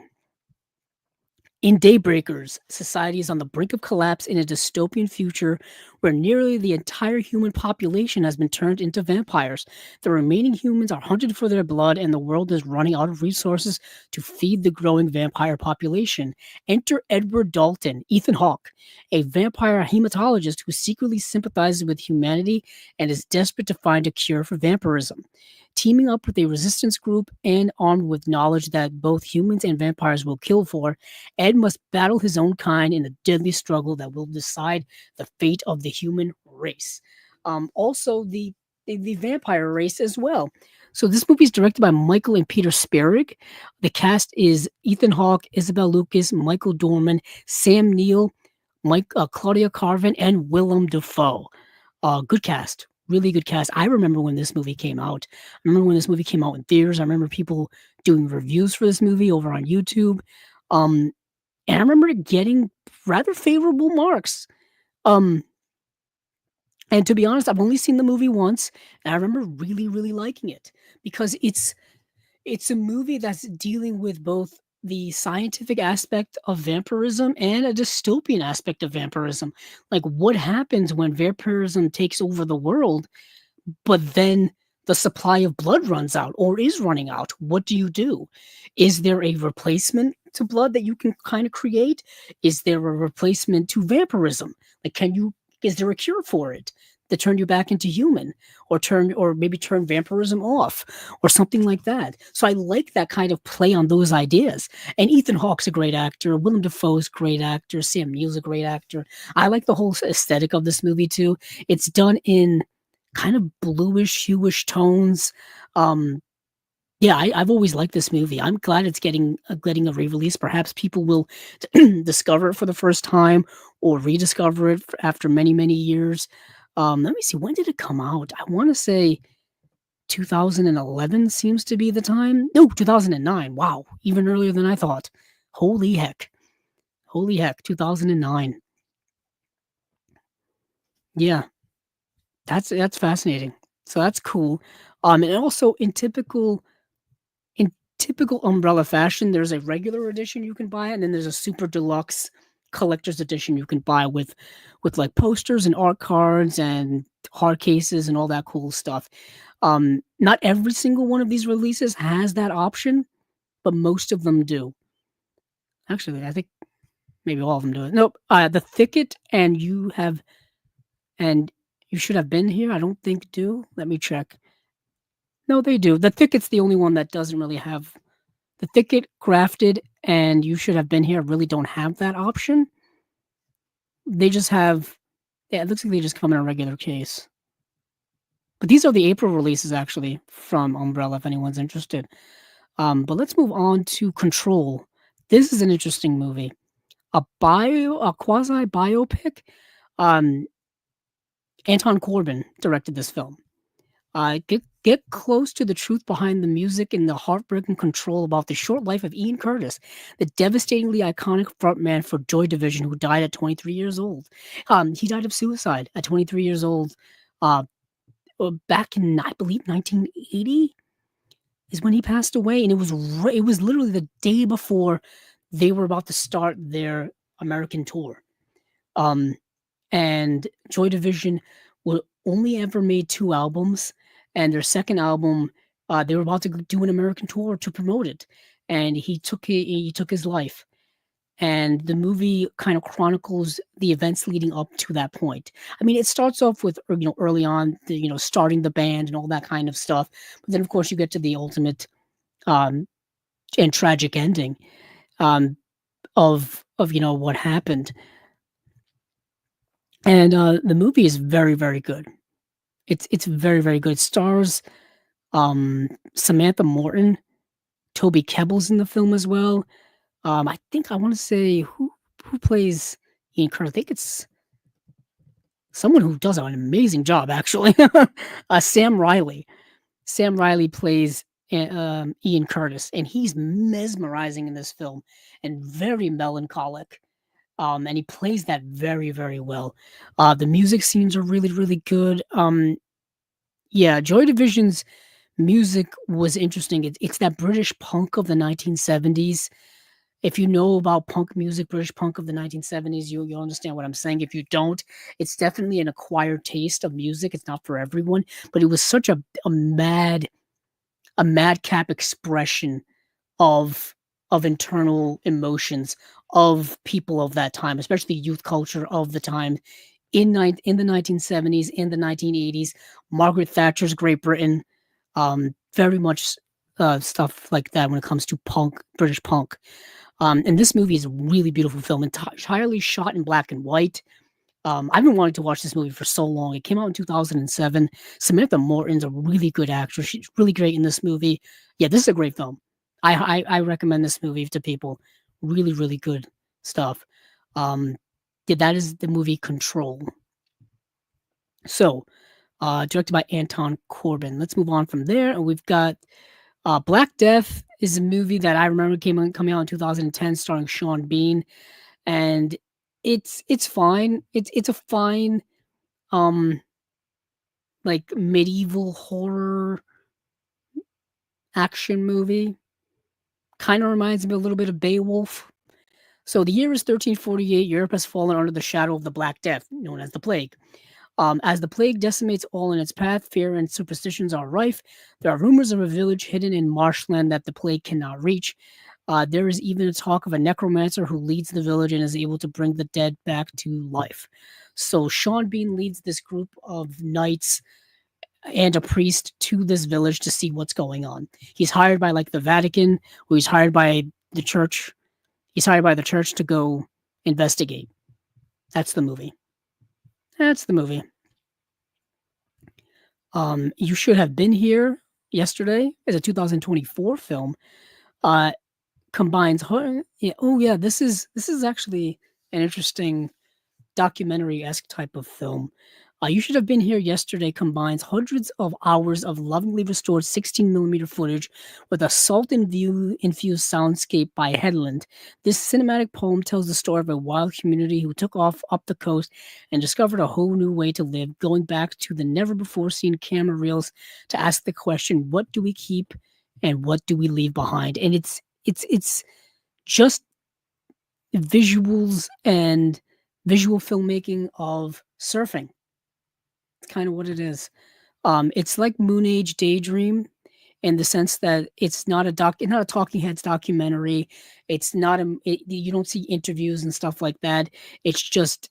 In Daybreakers, society is on the brink of collapse in a dystopian future where nearly the entire human population has been turned into vampires. The remaining humans are hunted for their blood, and the world is running out of resources to feed the growing vampire population. Enter Edward Dalton, Ethan Hawke, a vampire hematologist who secretly sympathizes with humanity and is desperate to find a cure for vampirism. Teaming up with a resistance group and armed with knowledge that both humans and vampires will kill for, Ed must battle his own kind in a deadly struggle that will decide the fate of the human race. Also, the vampire race as well. So this movie is directed by Michael and Peter Sperrig. The cast is Ethan Hawke, Isabel Lucas, Michael Dorman, Sam Neill, Claudia Carvin, and Willem Dafoe. Good cast. Really good cast. I remember when this movie came out. I remember when this movie came out in theaters. I remember people doing reviews for this movie over on YouTube. And I remember it getting rather favorable marks. And to be honest, I've only seen the movie once, and I remember really, really liking it, because it's a movie that's dealing with both the scientific aspect of vampirism and a dystopian aspect of vampirism. Like, what happens when vampirism takes over the world, but then the supply of blood runs out or is running out? What do you do? Is there a replacement to blood that you can kind of create? Is there a replacement to vampirism? Like, is there a cure for it? to turn you back into human, or maybe turn vampirism off, or something like that. So I like that kind of play on those ideas. And Ethan Hawke's a great actor, Willem Dafoe's a great actor, Sam Neill's a great actor. I like the whole aesthetic of this movie too. It's done in kind of bluish, hueish tones. Um, yeah, I've always liked this movie. I'm glad it's getting a re-release. Perhaps people will discover it for the first time or rediscover it after many, many years. Let me see. When did it come out? I want to say 2011 seems to be the time. No, 2009. Wow, even earlier than I thought. Holy heck. Holy heck, 2009. Yeah, that's fascinating. So that's cool. And also in typical Umbrella fashion, there's a regular edition you can buy, and then there's a super deluxe collector's edition you can buy with like posters and art cards and hard cases and all that cool stuff. Not every single one of these releases has that option, but most of them do. Actually, I think maybe all of them do it. Nope. The Thicket and You Should Have Been Here, I don't think do. Let me check. No, they do. The Thicket's the only one that doesn't really have the Thicket, Grafted, and You Should Have Been Here really don't have that option. They just have yeah, it looks like they just come in a regular case. But these are the April releases actually from Umbrella if anyone's interested. But let's move on to Control. This is an interesting movie. A quasi biopic. Um, Anton Corbijn directed this film. Get close to the truth behind the music and the heartbreaking control about the short life of Ian Curtis, the devastatingly iconic frontman for Joy Division, who died at 23 years old. He died of suicide at 23 years old. Uh, Back in I believe 1980 is when he passed away, and it was literally the day before they were about to start their American tour. Um, and Joy Division only ever made 2 albums, and their second album, they were about to do an American tour to promote it, and he took his life. And the movie kind of chronicles the events leading up to that point. I mean, it starts off with early on, starting the band and all that kind of stuff, but then of course you get to the ultimate um, and tragic ending um, of what happened. And the movie is very, very good. It's very, very good. It stars Samantha Morton, Toby Kebbell's in the film as well. I think I want to say who plays Ian Curtis. I think it's someone who does an amazing job actually. Sam Riley. Sam Riley plays Ian Curtis, and he's mesmerizing in this film and very melancholic. And he plays that very, very well. The music scenes are really, really good. Yeah, Joy Division's music was interesting. It's that British punk of the 1970s. If you know about punk music, British punk of the 1970s, you'll understand what I'm saying. If you don't, it's definitely an acquired taste of music. It's not for everyone, but it was such a madcap expression of internal emotions of people of that time, especially youth culture of the time in the 1970s, in the 1980s. Margaret Thatcher's Great Britain, very much stuff like that when it comes to punk, British punk. And this movie is a really beautiful film, entirely shot in black and white. I've been wanting to watch this movie for so long. It came out in 2007. Samantha Morton's a really good actress. She's really great in this movie. Yeah, this is a great film. I recommend this movie to people. Really, really good stuff. Yeah, that is the movie Control. So, directed by Anton Corbijn. Let's move on from there. And we've got Black Death is a movie that I remember coming out in 2010, starring Sean Bean, and it's fine. It's a fine like medieval horror action movie. Kind of reminds me a little bit of Beowulf. So the year is 1348. Europe has fallen under the shadow of the Black Death, known as the plague. As the plague decimates all in its path, fear and superstitions are rife. There are rumors of a village hidden in marshland that the plague cannot reach. There is even a talk of a necromancer who leads the village and is able to bring the dead back to life. So Sean Bean leads this group of knights and a priest to this village to see what's going on. He's hired by like the Vatican, who he's hired by the church. He's hired by the church to go investigate. That's the movie. That's the movie. You Should Have Been Here Yesterday is a 2024 film. Combines this is actually an interesting documentary-esque type of film. You Should Have Been Here Yesterday combines hundreds of hours of lovingly restored 16mm footage with a salt-infused soundscape by Headland. This cinematic poem tells the story of a wild community who took off up the coast and discovered a whole new way to live, going back to the never-before-seen camera reels to ask the question, what do we keep and what do we leave behind? And it's just visuals and visual filmmaking of surfing. It's kind of what it is. It's like Moon Age Daydream in the sense that it's not a Talking Heads documentary. It's not you don't see interviews and stuff like that. It's just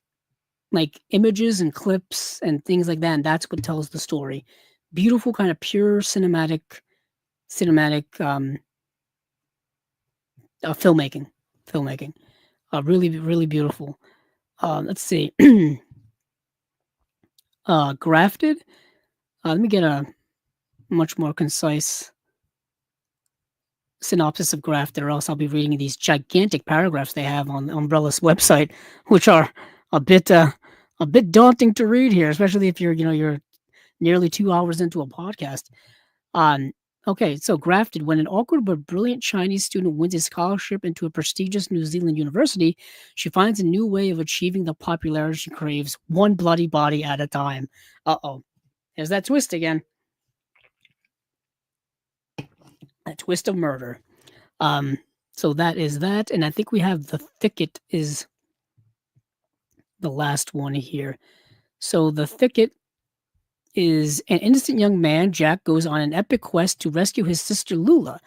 like images and clips and things like that, and that's what tells the story. Beautiful, kind of pure cinematic filmmaking. Really, really beautiful. Let's see. Grafted. Let me get a much more concise synopsis of Grafted, or else I'll be reading these gigantic paragraphs they have on Umbrella's website, which are a bit daunting to read here, especially if you're nearly 2 hours into a podcast. Okay, so Grafted. When an awkward but brilliant Chinese student wins a scholarship into a prestigious New Zealand university, she finds a new way of achieving the popularity she craves, one bloody body at a time. Uh-oh. There's that twist again. A twist of murder. So that is that, and I think we have The Thicket is the last one here. So The Thicket is an innocent young man, Jack, goes on an epic quest to rescue his sister Lula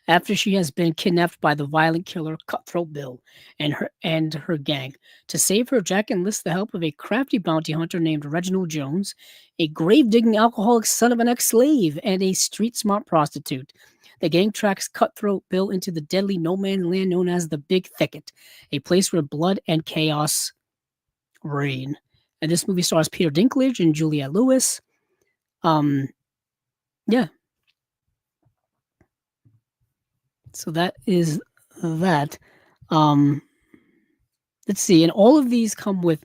after she has been kidnapped by the violent killer Cutthroat Bill and her gang. To save her, Jack enlists the help of a crafty bounty hunter named Reginald Jones, a grave-digging alcoholic son of an ex-slave, and a street-smart prostitute. The gang tracks Cutthroat Bill into the deadly no-man's land known as the Big Thicket, a place where blood and chaos reign. And this movie stars Peter Dinklage and Juliette Lewis. Yeah. So that is that. Let's see, and all of these come with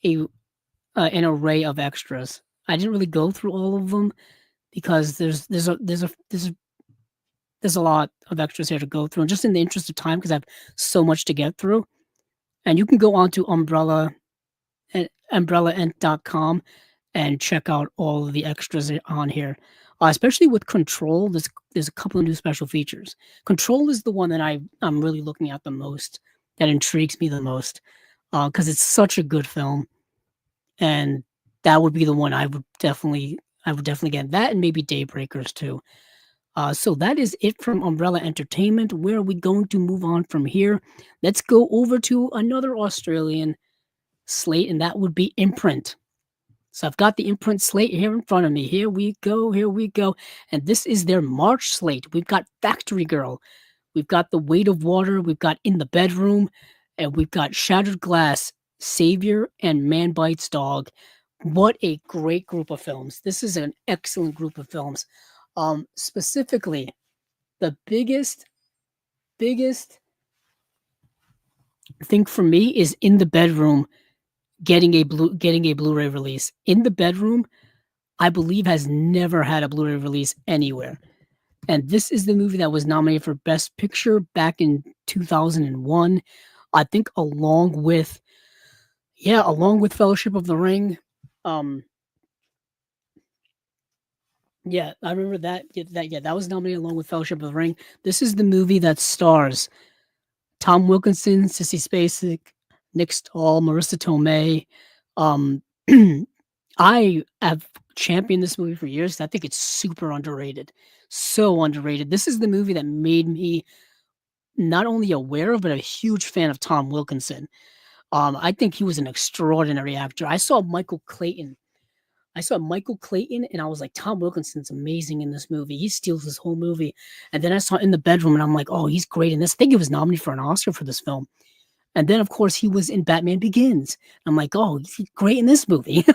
an array of extras. I didn't really go through all of them because there's a lot of extras here to go through, and just in the interest of time, because I have so much to get through. And you can go on to umbrellaent.com and check out all of the extras on here. Especially with Control, there's a couple of new special features. Control is the one that I'm really looking at the most, that intrigues me the most, because it's such a good film, and that would be the one I would definitely get. That and maybe Daybreakers too. So that is it from Umbrella Entertainment. Where are we going to move on from here? Let's go over to another Australian slate, and that would be Imprint. So I've got the Imprint slate here in front of me. Here we go. And this is their March slate. We've got Factory Girl. We've got The Weight of Water. We've got In the Bedroom. And we've got Shattered Glass, Savior, and Man Bites Dog. What a great group of films. This is an excellent group of films. Specifically, the biggest thing for me is In the Bedroom getting a Blu-ray release. In the Bedroom, I believe, has never had a Blu-ray release anywhere. And this is the movie that was nominated for Best Picture back in 2001. I think along with Fellowship of the Ring. Yeah, I remember that. That was nominated along with Fellowship of the Ring. This is the movie that stars Tom Wilkinson, Sissy Spacek, Nick Stahl, Marissa Tomei. I have championed this movie for years. I think it's super underrated. So underrated. This is the movie that made me not only aware of, but a huge fan of Tom Wilkinson. I think he was an extraordinary actor. I saw Michael Clayton, and I was like, Tom Wilkinson's amazing in this movie. He steals this whole movie. And then I saw In the Bedroom, and I'm like, oh, he's great in this. I think he was nominated for an Oscar for this film. And then, of course, he was in Batman Begins. I'm like, oh, he's great in this movie.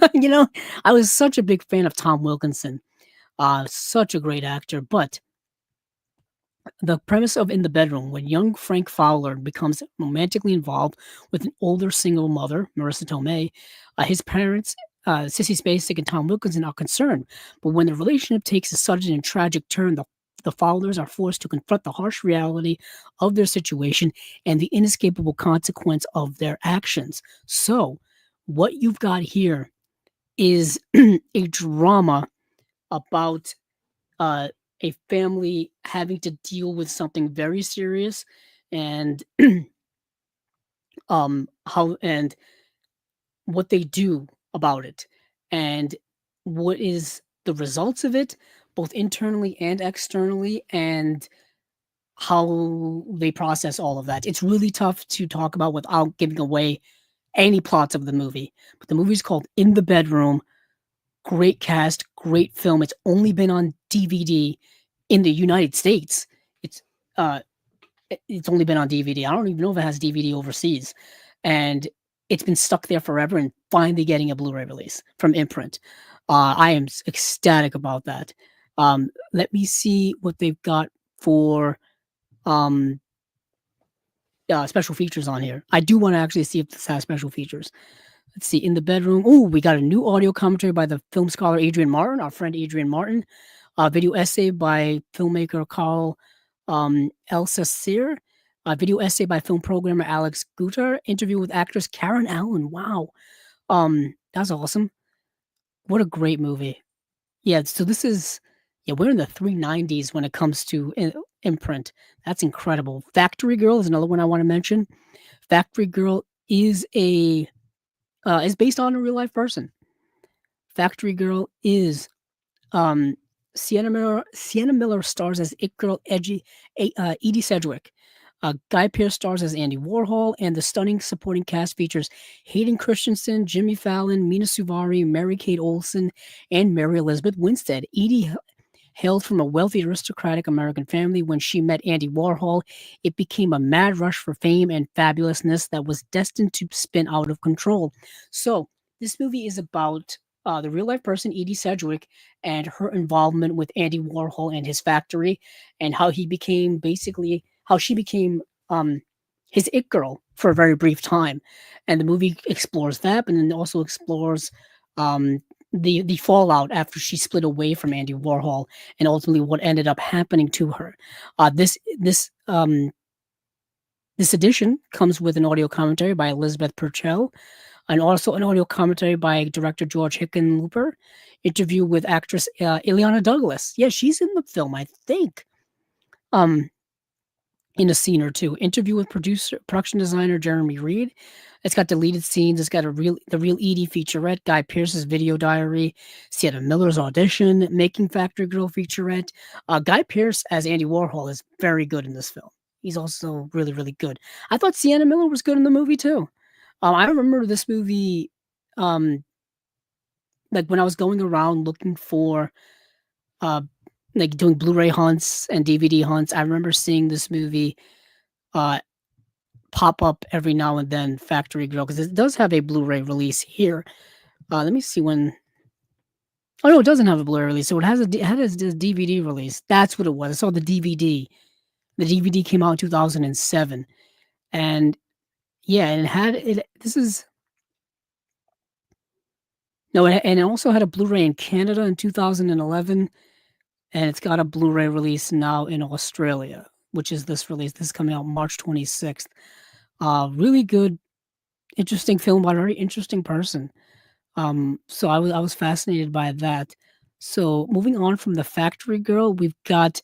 I was such a big fan of Tom Wilkinson. Such a great actor. But the premise of In the Bedroom, when young Frank Fowler becomes romantically involved with an older single mother, Marissa Tomei, his parents, Sissy Spacek and Tom Wilkinson, are concerned. But when the relationship takes a sudden and tragic turn, the Fowlers are forced to confront the harsh reality of their situation and the inescapable consequence of their actions. So, what you've got here is a drama about a family having to deal with something very serious, and how and what they do about it, and what is the results of it, both internally and externally, and how they process all of that. It's really tough to talk about without giving away any plots of the movie. But the movie's called In the Bedroom. Great cast, great film. It's only been on DVD in the United States. It's uh it's only been on DVD. I don't even know if it has DVD overseas. And it's been stuck there forever and finally getting a Blu-ray release from Imprint. I am ecstatic about that. Let me see what they've got for um special features on here. I do want to actually see if this has special features. Let's see, In the Bedroom. Oh, we got a new audio commentary by the film scholar Adrian Martin, our friend Adrian Martin. Video essay by filmmaker Carl Elsasir. Video essay by film programmer Alex Guter. Interview with actress Karen Allen. Wow. That's awesome. What a great movie. Yeah, so this is, yeah, we're in the 390s when it comes to Imprint. That's incredible. Factory Girl is another one I want to mention. Factory Girl is based on a real life person. Factory Girl is Sienna Miller stars as It Girl Edie Sedgwick. Guy Pearce stars as Andy Warhol, and the stunning supporting cast features Hayden Christensen, Jimmy Fallon, Mina Suvari, Mary-Kate Olsen, and Mary Elizabeth Winstead. Edie hailed from a wealthy aristocratic American family. When she met Andy Warhol, it became a mad rush for fame and fabulousness that was destined to spin out of control. So this movie is about the real life person Edie Sedgwick and her involvement with Andy Warhol and his factory, and how she became his it girl for a very brief time. And the movie explores that, and then also explores the fallout after she split away from Andy Warhol, and ultimately what ended up happening to her. This edition comes with an audio commentary by Elizabeth Purcell, and also an audio commentary by director George Hickenlooper. Interview with actress Ileana Douglas. Yeah, she's in the film, I think. In a scene or two. Interview with production designer Jeremy Reed. It's got deleted scenes. It's got the real Edie featurette, Guy Pearce's video diary, Sienna Miller's audition, Making Factory Girl featurette. Guy Pearce as Andy Warhol is very good in this film. He's also really, really good. I thought Sienna Miller was good in the movie too. I remember this movie, like when I was going around looking for, like doing Blu-ray hunts and DVD hunts. I remember seeing this movie pop up every now and then, Factory Girl, because it does have a Blu-ray release here. Let me see when. Oh no, it doesn't have a Blu-ray release. So it has a DVD release. That's what it was. I saw the DVD. The DVD came out in 2007, and yeah, and it had it. This is no, and it also had a Blu-ray in Canada in 2011, and it's got a Blu-ray release now in Australia, which is this release. This is coming out March 26th. Really good, interesting film by a very interesting person. So I was fascinated by that. So moving on from the Factory Girl, we've got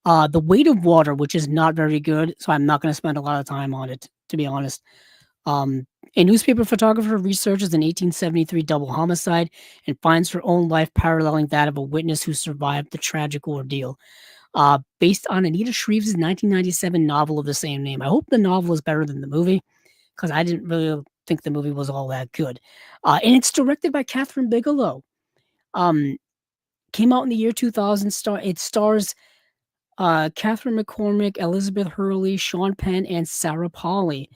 The Weight of Water, which is not very good. So I'm not going to spend a lot of time on it, to be honest. A newspaper photographer researches an 1873 double homicide and finds her own life paralleling that of a witness who survived the tragic ordeal. based on Anita Shreves' 1997 novel of the same name. I hope the novel is better than the movie because I didn't really think the movie was all that good. And it's directed by Catherine Bigelow. Um, Came out in the year 2000. It stars Catherine McCormick, Elizabeth Hurley, Sean Penn, and Sarah Polley.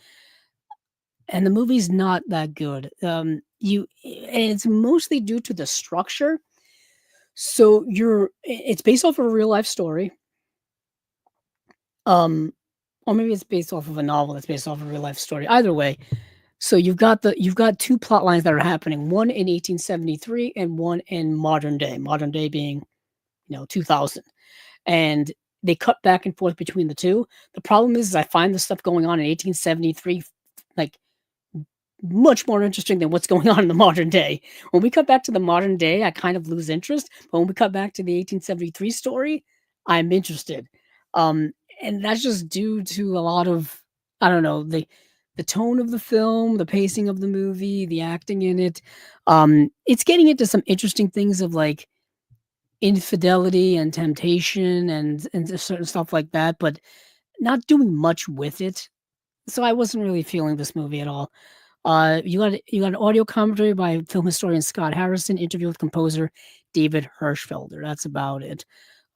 And the movie's not that good. And it's mostly due to the structure. So it's based off of a real life story. Or maybe it's based off of a novel that's based off of a real life story. Either way, so you've got two plot lines that are happening. One in 1873 and one in modern day. Modern day being 2000. And they cut back and forth between the two. The problem is I find the stuff going on in 1873 like much more interesting than what's going on in the modern day. When we cut back to the modern day, I kind of lose interest. But when we cut back to the 1873 story, I'm interested. And that's just due to a lot of, I don't know, the tone of the film, the pacing of the movie, the acting in it. It's getting into some interesting things of like infidelity and temptation and certain stuff like that, but not doing much with it. So I wasn't really feeling this movie at all. You got an audio commentary by film historian Scott Harrison, interview with composer David Hirschfelder. That's about it.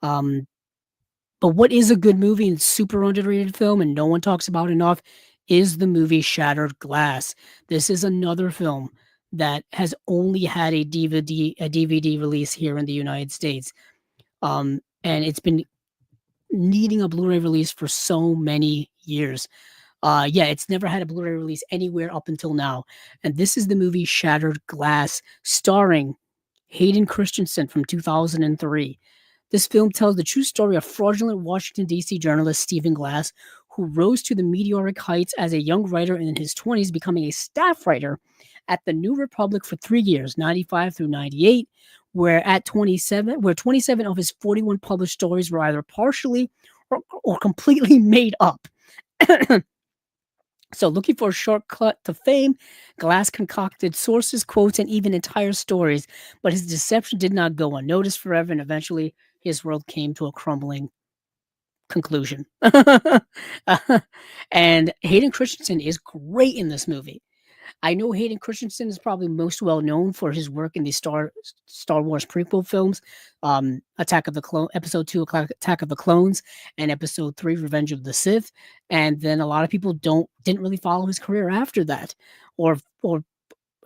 But what is a good movie and super underrated film and no one talks about enough is the movie Shattered Glass. This is another film that has only had a DVD release here in the United States. And it's been needing a Blu-ray release for so many years. It's never had a Blu-ray release anywhere up until now. And this is the movie Shattered Glass, starring Hayden Christensen from 2003. This film tells the true story of fraudulent Washington, D.C. journalist Stephen Glass, who rose to the meteoric heights as a young writer in his 20s, becoming a staff writer at the New Republic for 3 years, 95 through 98, where 27 of his 41 published stories were either partially or completely made up. So looking for a shortcut to fame, Glass concocted sources, quotes, and even entire stories, but his deception did not go unnoticed forever, and eventually his world came to a crumbling conclusion. And Hayden Christensen is great in this movie. I know Hayden Christensen is probably most well known for his work in the Star Wars prequel films, Episode 2, Attack of the Clones, and Episode 3, Revenge of the Sith. And then a lot of people didn't really follow his career after that, or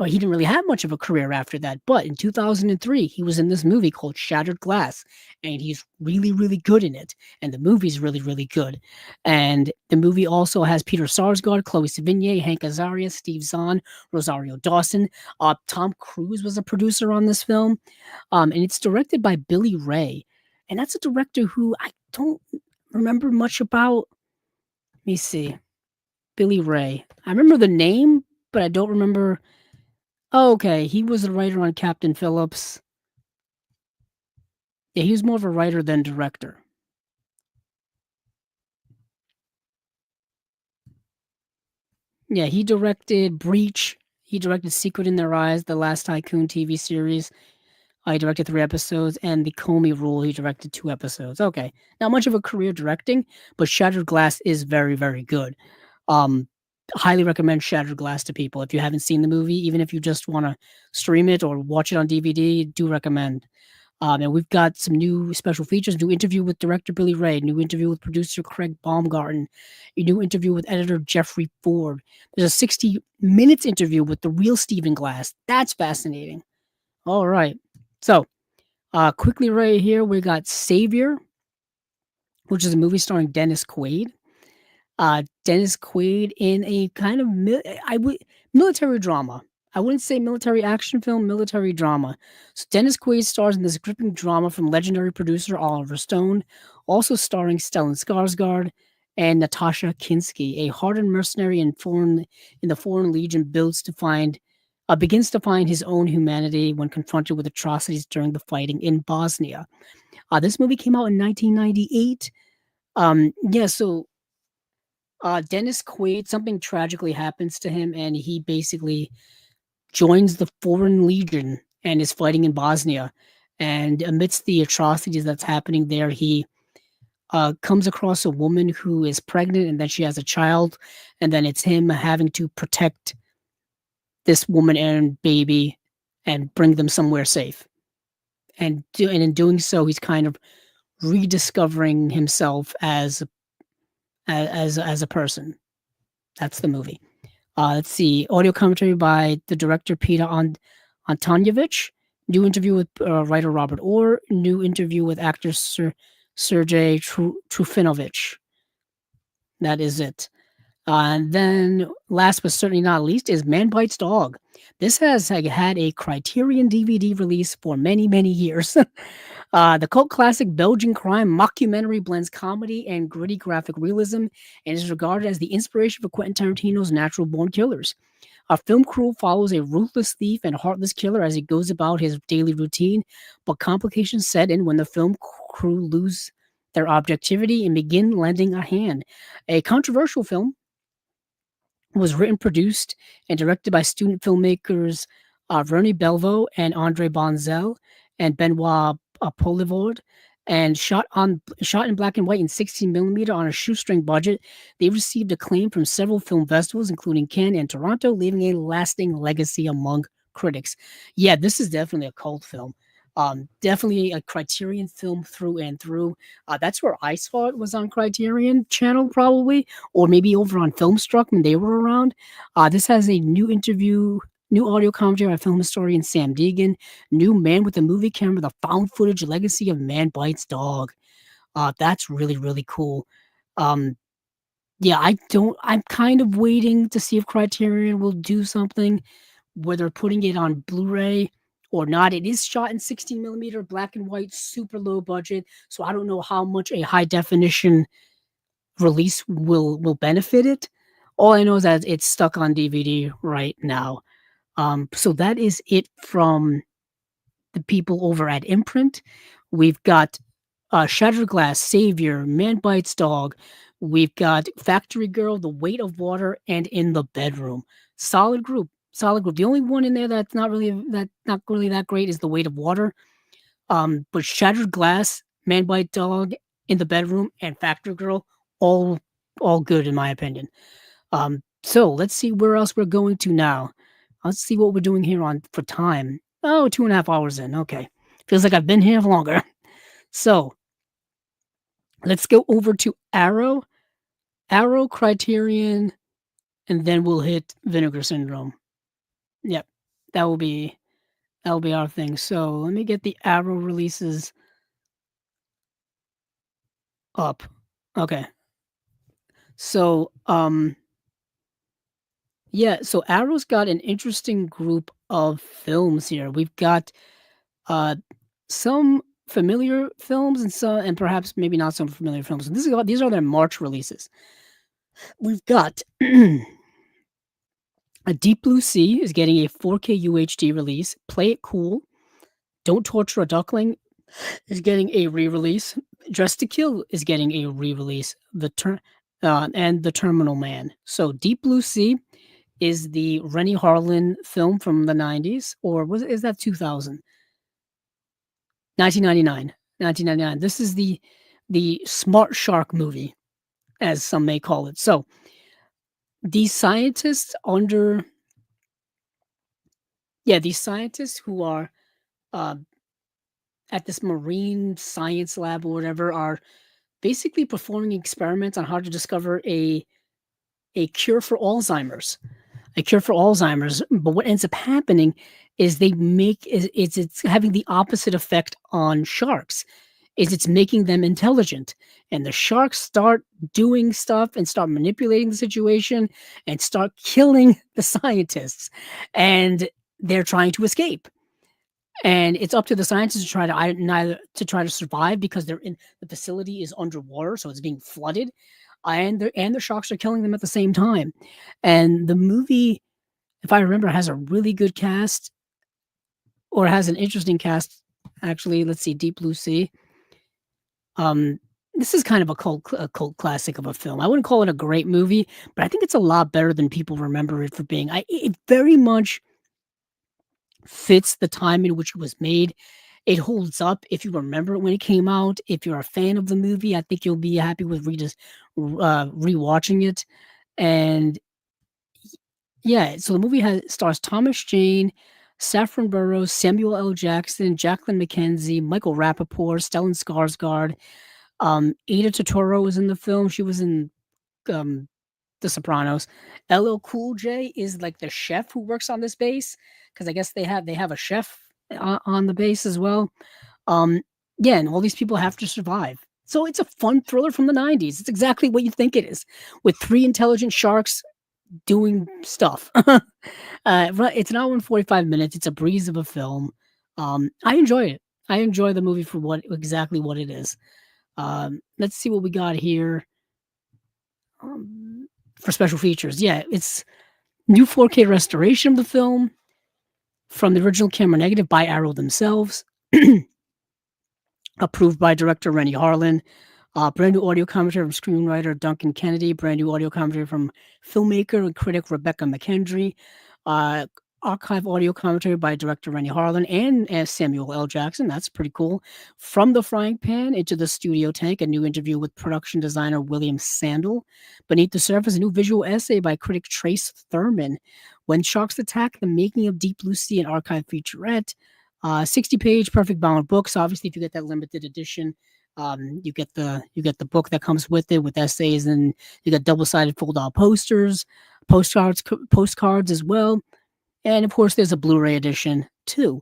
he didn't really have much of a career after that. But in 2003, he was in this movie called Shattered Glass, and he's really, really good in it. And the movie's really, really good. And the movie also has Peter Sarsgaard, Chloe Sevigny, Hank Azaria, Steve Zahn, Rosario Dawson. Tom Cruise was a producer on this film. And it's directed by Billy Ray. And that's a director who I don't remember much about. Let me see. Billy Ray. I remember the name, but I don't remember. Oh, okay, he was a writer on Captain Phillips. Yeah, he was more of a writer than director. Yeah, he directed Breach. He directed Secret in Their Eyes, the Last Tycoon TV series. He directed 3 episodes, and The Comey Rule, he directed 2 episodes. Okay, not much of a career directing, but Shattered Glass is very, very good. Highly recommend Shattered Glass to people. If you haven't seen the movie, even if you just want to stream it or watch it on DVD, do recommend. And we've got some new special features, new interview with director Billy Ray, new interview with producer Craig Baumgarten, a new interview with editor Jeffrey Ford. There's a 60 minutes interview with the real Stephen Glass. That's fascinating. All right. So, quickly right here, we got Savior, which is a movie starring Dennis Quaid. Dennis Quaid in a kind of military drama. I wouldn't say military action film, military drama. So Dennis Quaid stars in this gripping drama from legendary producer Oliver Stone, also starring Stellan Skarsgård and Natasha Kinski. A hardened mercenary in the Foreign Legion begins to find his own humanity when confronted with atrocities during the fighting in Bosnia. This movie came out in 1998. Dennis Quaid, something tragically happens to him, and he basically joins the Foreign Legion and is fighting in Bosnia. And amidst the atrocities that's happening there, he comes across a woman who is pregnant and then she has a child, and then it's him having to protect this woman and baby and bring them somewhere safe. And in doing so, he's kind of rediscovering himself as a person. That's the movie. Let's see, audio commentary by the director Peter Antonovich. New interview with writer Robert Orr. New interview with actor Sergei Trufinovich. That is it. And then, last but certainly not least, is Man Bites Dog. This has had a Criterion DVD release for many, many years. The cult classic Belgian crime mockumentary blends comedy and gritty graphic realism and is regarded as the inspiration for Quentin Tarantino's Natural Born Killers. A film crew follows a ruthless thief and heartless killer as he goes about his daily routine, but complications set in when the film crew lose their objectivity and begin lending a hand. A controversial film, was written, produced, and directed by student filmmakers Vernie Belvaux and Andre Bonzel and Benoit Poulvord, and shot in black and white in 16 millimeter on a shoestring budget. They received acclaim from several film festivals, including Cannes and Toronto, leaving a lasting legacy among critics. Yeah, this is definitely a cult film. Definitely a Criterion film through and through. That's where I saw it, was on Criterion Channel, probably, or maybe over on Filmstruck when they were around. This has a new interview, new audio commentary by film historian Sam Deegan, new Man with a Movie Camera, the found footage legacy of Man Bites Dog. That's really, really cool. Yeah, I'm kind of waiting to see if Criterion will do something, whether putting it on Blu-ray or not. It is shot in 16 millimeter black and white, super low budget, so I don't know how much a high definition release will benefit it. All I know is that it's stuck on DVD right now. So that is it from the people over at Imprint. We've got Shattered Glass, Savior, Man Bites Dog. We've got Factory Girl, The Weight of Water, and In the Bedroom. Solid group. Solid group. The only one in there that's not really that great is The Weight of Water. But Shattered Glass, Man Bite Dog, In the Bedroom, and Factory Girl, all good in my opinion. So let's see where else we're going to now. Let's see what we're doing here on for time. Oh, 2.5 hours in. Okay. Feels like I've been here longer. So let's go over to Arrow, Criterion, and then we'll hit Vinegar Syndrome. Yep. That will be our thing. So let me get the Arrow releases up. Okay. So yeah, so Arrow's got an interesting group of films here. We've got some familiar films and perhaps maybe not some familiar films. These are their March releases. We've got A Deep Blue Sea is getting a 4K UHD release. Play It Cool, Don't Torture a Duckling is getting a re-release. Dress to Kill is getting a re-release. And The Terminal Man. So Deep Blue Sea is the Rennie Harlin film from the 90s, or is that 2000? 1999. 1999. This is the Smart Shark movie, as some may call it. So these scientists who are at this marine science lab or whatever are basically performing experiments on how to discover a cure for Alzheimer's. But what ends up happening is it's having the opposite effect on sharks. It's making them intelligent, and the sharks start doing stuff and start manipulating the situation and start killing the scientists, and they're trying to escape. And it's up to the scientists to try to survive, because they're in the facility is underwater, so it's being flooded, and the sharks are killing them at the same time. And the movie, if I remember, has a really good cast, or has an interesting cast. Actually, let's see, Deep Blue Sea. This is kind of a cult classic of a film. I wouldn't call it a great movie, but I think it's a lot better than people remember it for being. It very much fits the time in which it was made. it holds up if you remember it when it came out. If you're a fan of the movie, I think you'll be happy with rewatching it. And yeah, so the movie stars Thomas Jane, Saffron Burrows, Samuel L. Jackson, Jacqueline McKenzie, Michael Rappaport, Stellan Skarsgård. Ada Totoro was in the film. She was in um, The Sopranos. LL Cool J is like the chef who works on this base because I guess they have a chef on the base as well. Um, yeah, and all these people have to survive. So it's a fun thriller from the 90s. It's exactly what you think it is, with three intelligent sharks doing stuff. It's an hour and 45 minutes. It's a breeze of a film. I enjoy it. I enjoy the movie for exactly what it is. Let's see what we got here for special features. Yeah, it's new 4K restoration of the film from the original camera negative by Arrow themselves. Approved by director Rennie Harlan. Brand new audio commentary from screenwriter Duncan Kennedy. Brand new audio commentary from filmmaker and critic Rebecca McKendry. Archive audio commentary by director Rennie Harlan and Samuel L. Jackson. That's pretty cool. From the frying pan into the studio tank, a new interview with production designer William Sandel. Beneath the surface, a new visual essay by critic Trace Thurman. When Sharks Attack, the making of Deep Blue Sea, an archive featurette. 60-page perfect bound books. Obviously, if you get that limited edition, you get the book that comes with it with essays, and you got double-sided fold-out postcards as well. And of course, there's a Blu-ray edition too.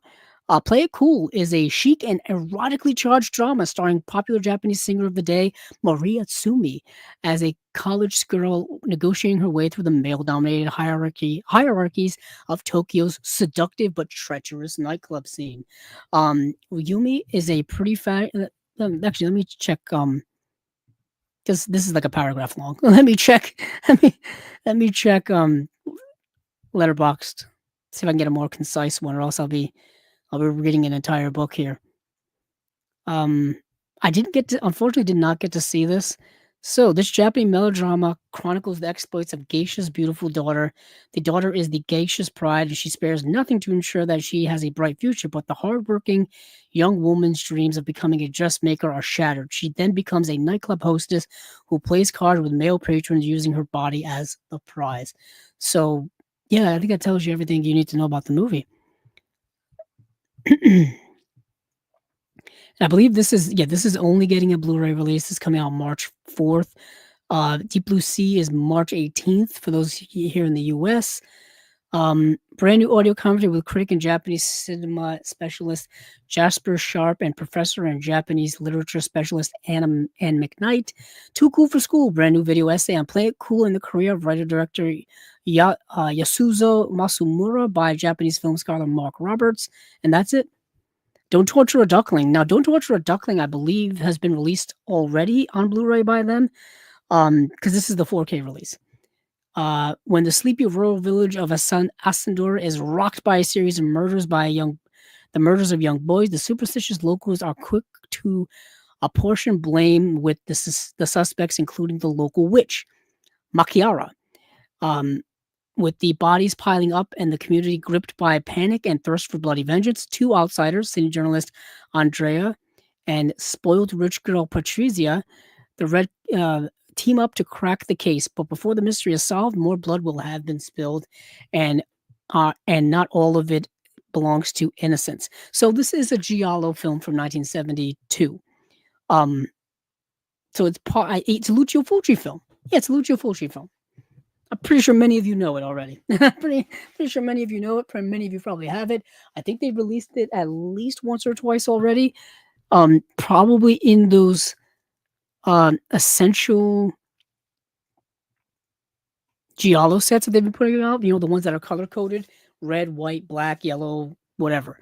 Play It Cool is a chic and erotically charged drama starring popular Japanese singer of the day, Maria Tsumi, as a college girl negotiating her way through the male-dominated hierarchies of Tokyo's seductive but treacherous nightclub scene. Yumi is a pretty actually, let me check. Because this is like a paragraph long. Let me check. Let me check. Letterboxd. See if I can get a more concise one, or else I'll be reading an entire book here. I unfortunately did not get to see this. So this Japanese melodrama chronicles the exploits of Geisha's beautiful daughter. The daughter is the Geisha's pride, and she spares nothing to ensure that she has a bright future, but the hardworking young woman's dreams of becoming a dressmaker are shattered. She then becomes a nightclub hostess who plays cards with male patrons using her body as the prize. So, yeah, I think that tells you everything you need to know about the movie. I believe this is only getting a Blu-ray release. It's coming out March 4th. Deep Blue Sea is March 18th for those here in the US. Brand new audio commentary with critic and Japanese cinema specialist Jasper Sharp and professor and Japanese literature specialist Ann McKnight. Too Cool for School, brand new video essay on Play It Cool in the career of writer-director Yasuzo Masumura by Japanese film scholar Mark Roberts. And that's it. Don't Torture a Duckling. Now, Don't Torture a Duckling, I believe, has been released already on Blu-ray by them, because this is the 4K release. When the sleepy rural village of Asandura is rocked by a series of murders the murders of young boys, the superstitious locals are quick to apportion blame with the suspects, including the local witch, Makiara. With the bodies piling up and the community gripped by panic and thirst for bloody vengeance, two outsiders, city journalist Andrea and spoiled rich girl Patrizia, the red team up to crack the case. But before the mystery is solved, more blood will have been spilled, and not all of it belongs to innocence. So this is a giallo film from 1972. So it's a Lucio Fulci film. Yeah, it's a Lucio Fulci film. I'm pretty sure many of you know it already. pretty sure many of you know it. Many of you probably have it. I think they've released it at least once or twice already. Probably in those essential giallo sets that they've been putting out. You know, the ones that are color coded: red, white, black, yellow, whatever.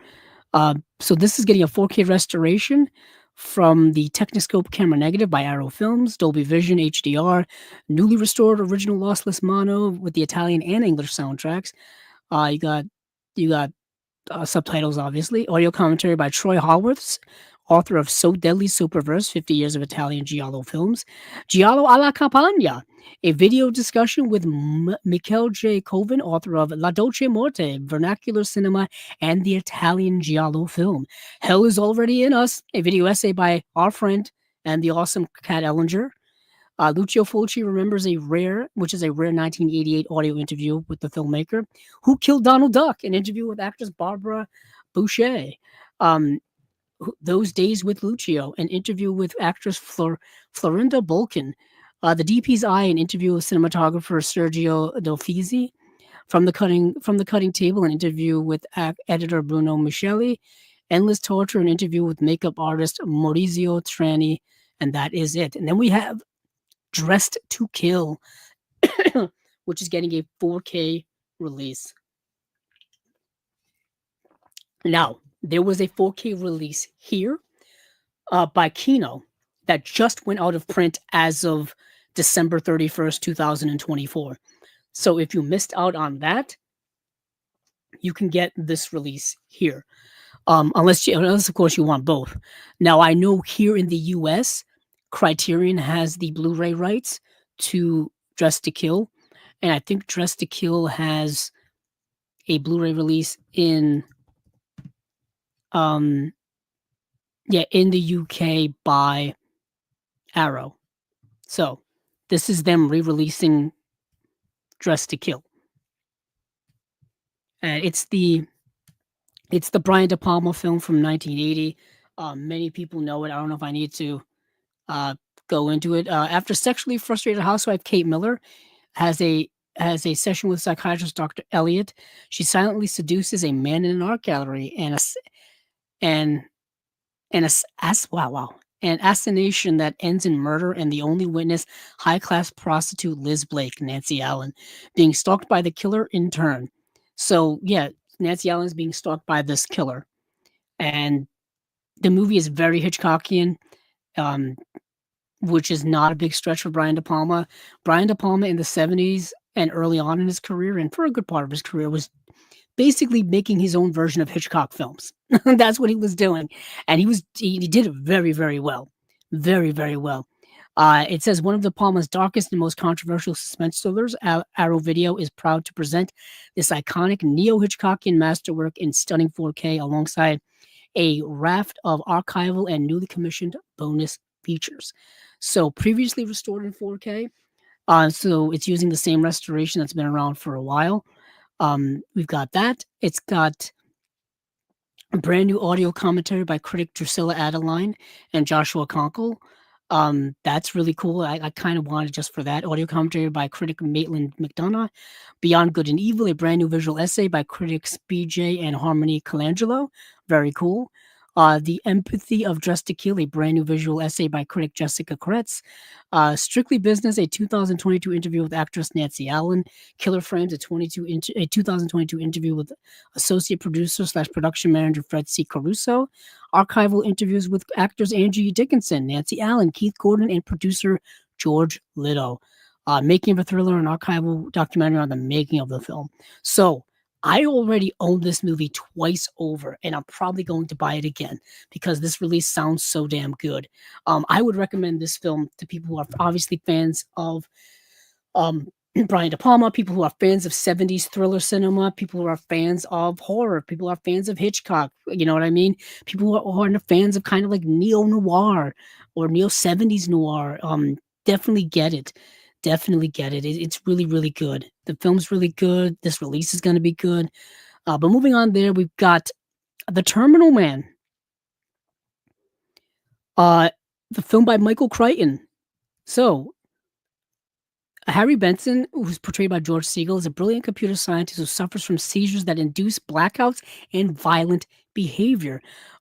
So this is getting a 4K restoration from the Techniscope camera negative by Arrow Films, Dolby Vision HDR, newly restored original lossless mono with the Italian and English soundtracks. You got subtitles, obviously. Audio commentary by Troy Haworths. author of So Deadly, So Perverse, 50 Years of Italian Giallo Films. Giallo alla Campagna, a video discussion with Michele J. Coven, author of La Dolce Morte, Vernacular Cinema, and the Italian Giallo Film. Hell is Already in Us, a video essay by our friend and the awesome Kat Ellinger. Lucio Fulci remembers which is a rare 1988 audio interview with the filmmaker. Who Killed Donald Duck? An interview with actress Barbara Boucher. Those Days with Lucio, an interview with actress Florinda Bolkin. The DP's Eye, an interview with cinematographer Sergio Delfisi. From the cutting table, an interview with editor Bruno Micheli. Endless Torture, an interview with makeup artist Maurizio Trani, and that is it. And then we have Dressed to Kill, which is getting a 4K release. Now, there was a 4K release here by Kino that just went out of print as of December 31st, 2024. So if you missed out on that, you can get this release here. Unless of course you want both. Now, I know here in the US, Criterion has the Blu-ray rights to Dressed to Kill, and I think Dressed to Kill has a Blu-ray release in in the UK by Arrow. So this is them re-releasing Dressed to Kill. And it's the Brian De Palma film from 1980. Many people know it. I don't know if I need to go into it. After sexually frustrated housewife Kate Miller has a session with psychiatrist Dr. Elliot, she silently seduces a man in an art gallery and an assassination that ends in murder, and the only witness, high-class prostitute Liz Blake, Nancy Allen, being stalked by the killer in turn. So yeah, Nancy Allen is being stalked by this killer, and the movie is very Hitchcockian, which is not a big stretch for Brian De Palma. Brian De Palma in the 70s and early on in his career, and for a good part of his career, was basically making his own version of Hitchcock films. That's what he was doing. And he did it very, very well. Very, very well. It says one of De Palma's darkest and most controversial suspense thrillers, Arrow Video is proud to present this iconic neo-Hitchcockian masterwork in stunning 4K alongside a raft of archival and newly commissioned bonus features. So previously restored in 4K. So it's using the same restoration that's been around for a while. We've got that. It's got a brand new audio commentary by critic Drusilla Adeline and Joshua Conkle. That's really cool. I kind of wanted just for that. Audio commentary by critic Maitland McDonough. Beyond Good and Evil, a brand new visual essay by critics BJ and Harmony Colangelo. Very cool. The Empathy of Dressed to Kill, a brand new visual essay by critic Jessica Kretz. Strictly Business, a 2022 interview with actress Nancy Allen. Killer Frames, a 2022 interview with associate producer / production manager Fred C. Caruso. Archival interviews with actors Angie Dickinson, Nancy Allen, Keith Gordon, and producer George Litto. Making of a Thriller, an archival documentary on the making of the film. So, I already own this movie twice over, and I'm probably going to buy it again because this release sounds so damn good. I would recommend this film to people who are obviously fans of Brian De Palma, people who are fans of 70s thriller cinema, people who are fans of horror, people who are fans of Hitchcock, you know what I mean? People who are fans of kind of like neo-noir or neo-70s noir. Definitely get it. Definitely get it. It's really, really good. The film's really good. This release is going to be good. But moving on there, we've got The Terminal Man. The film by Michael Crichton. So, Harry Benson, who's portrayed by George Siegel, is a brilliant computer scientist who suffers from seizures that induce blackouts and violent behavior.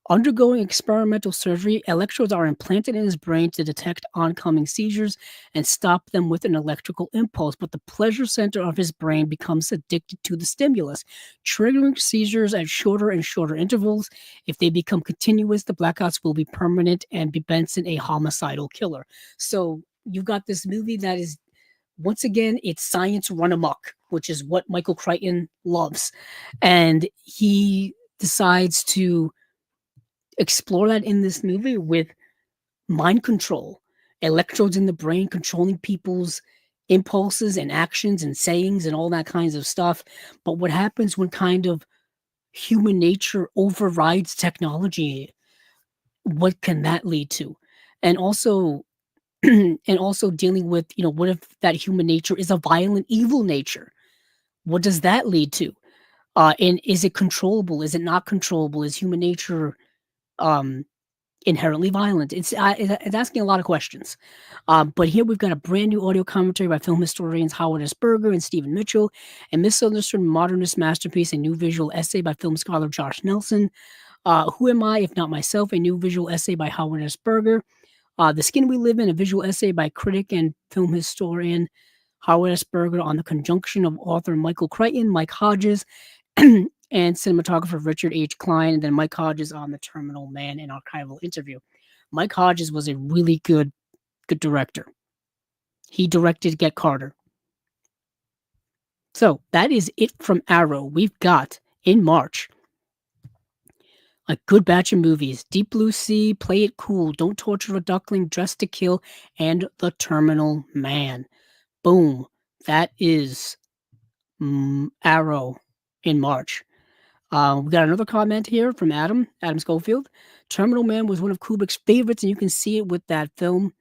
Undergoing experimental surgery, electrodes are implanted in his brain to detect oncoming seizures and stop them with an electrical impulse, but the pleasure center of his brain becomes addicted to the stimulus, triggering seizures at shorter and shorter intervals. If they become continuous, the blackouts will be permanent and be Benson a homicidal killer. So you've got this movie that is, once again, it's science run amok, which is what Michael Crichton loves. And he decides to explore that in this movie with mind control, electrodes in the brain controlling people's impulses and actions and sayings and all that kinds of stuff. But what happens when kind of human nature overrides technology? What can that lead to? And also, and also dealing with, what if that human nature is a violent, evil nature? What does that lead to? And is it controllable? Is it not controllable? Is human nature um, inherently violent? It's asking a lot of questions. But here we've got a brand new audio commentary by film historians Howard S. Berger and Stephen Mitchell, a misunderstood modernist masterpiece, a new visual essay by film scholar Josh Nelson. Who Am I, If Not Myself, a new visual essay by Howard S. Berger. The Skin We Live In, a visual essay by critic and film historian Howard S. Berger on the conjunction of author Michael Crichton, Mike Hodges, and cinematographer Richard H. Klein, and then Mike Hodges on The Terminal Man, an archival interview. Mike Hodges was a really good director. He directed Get Carter. So that is it from Arrow. We've got in March a good batch of movies: Deep Blue Sea, Play It Cool, Don't Torture a Duckling, Dressed to Kill, and The Terminal Man. Boom. That is Arrow in March. We got another comment here from Adam Schofield. Terminal Man was one of Kubrick's favorites, and you can see it with that film.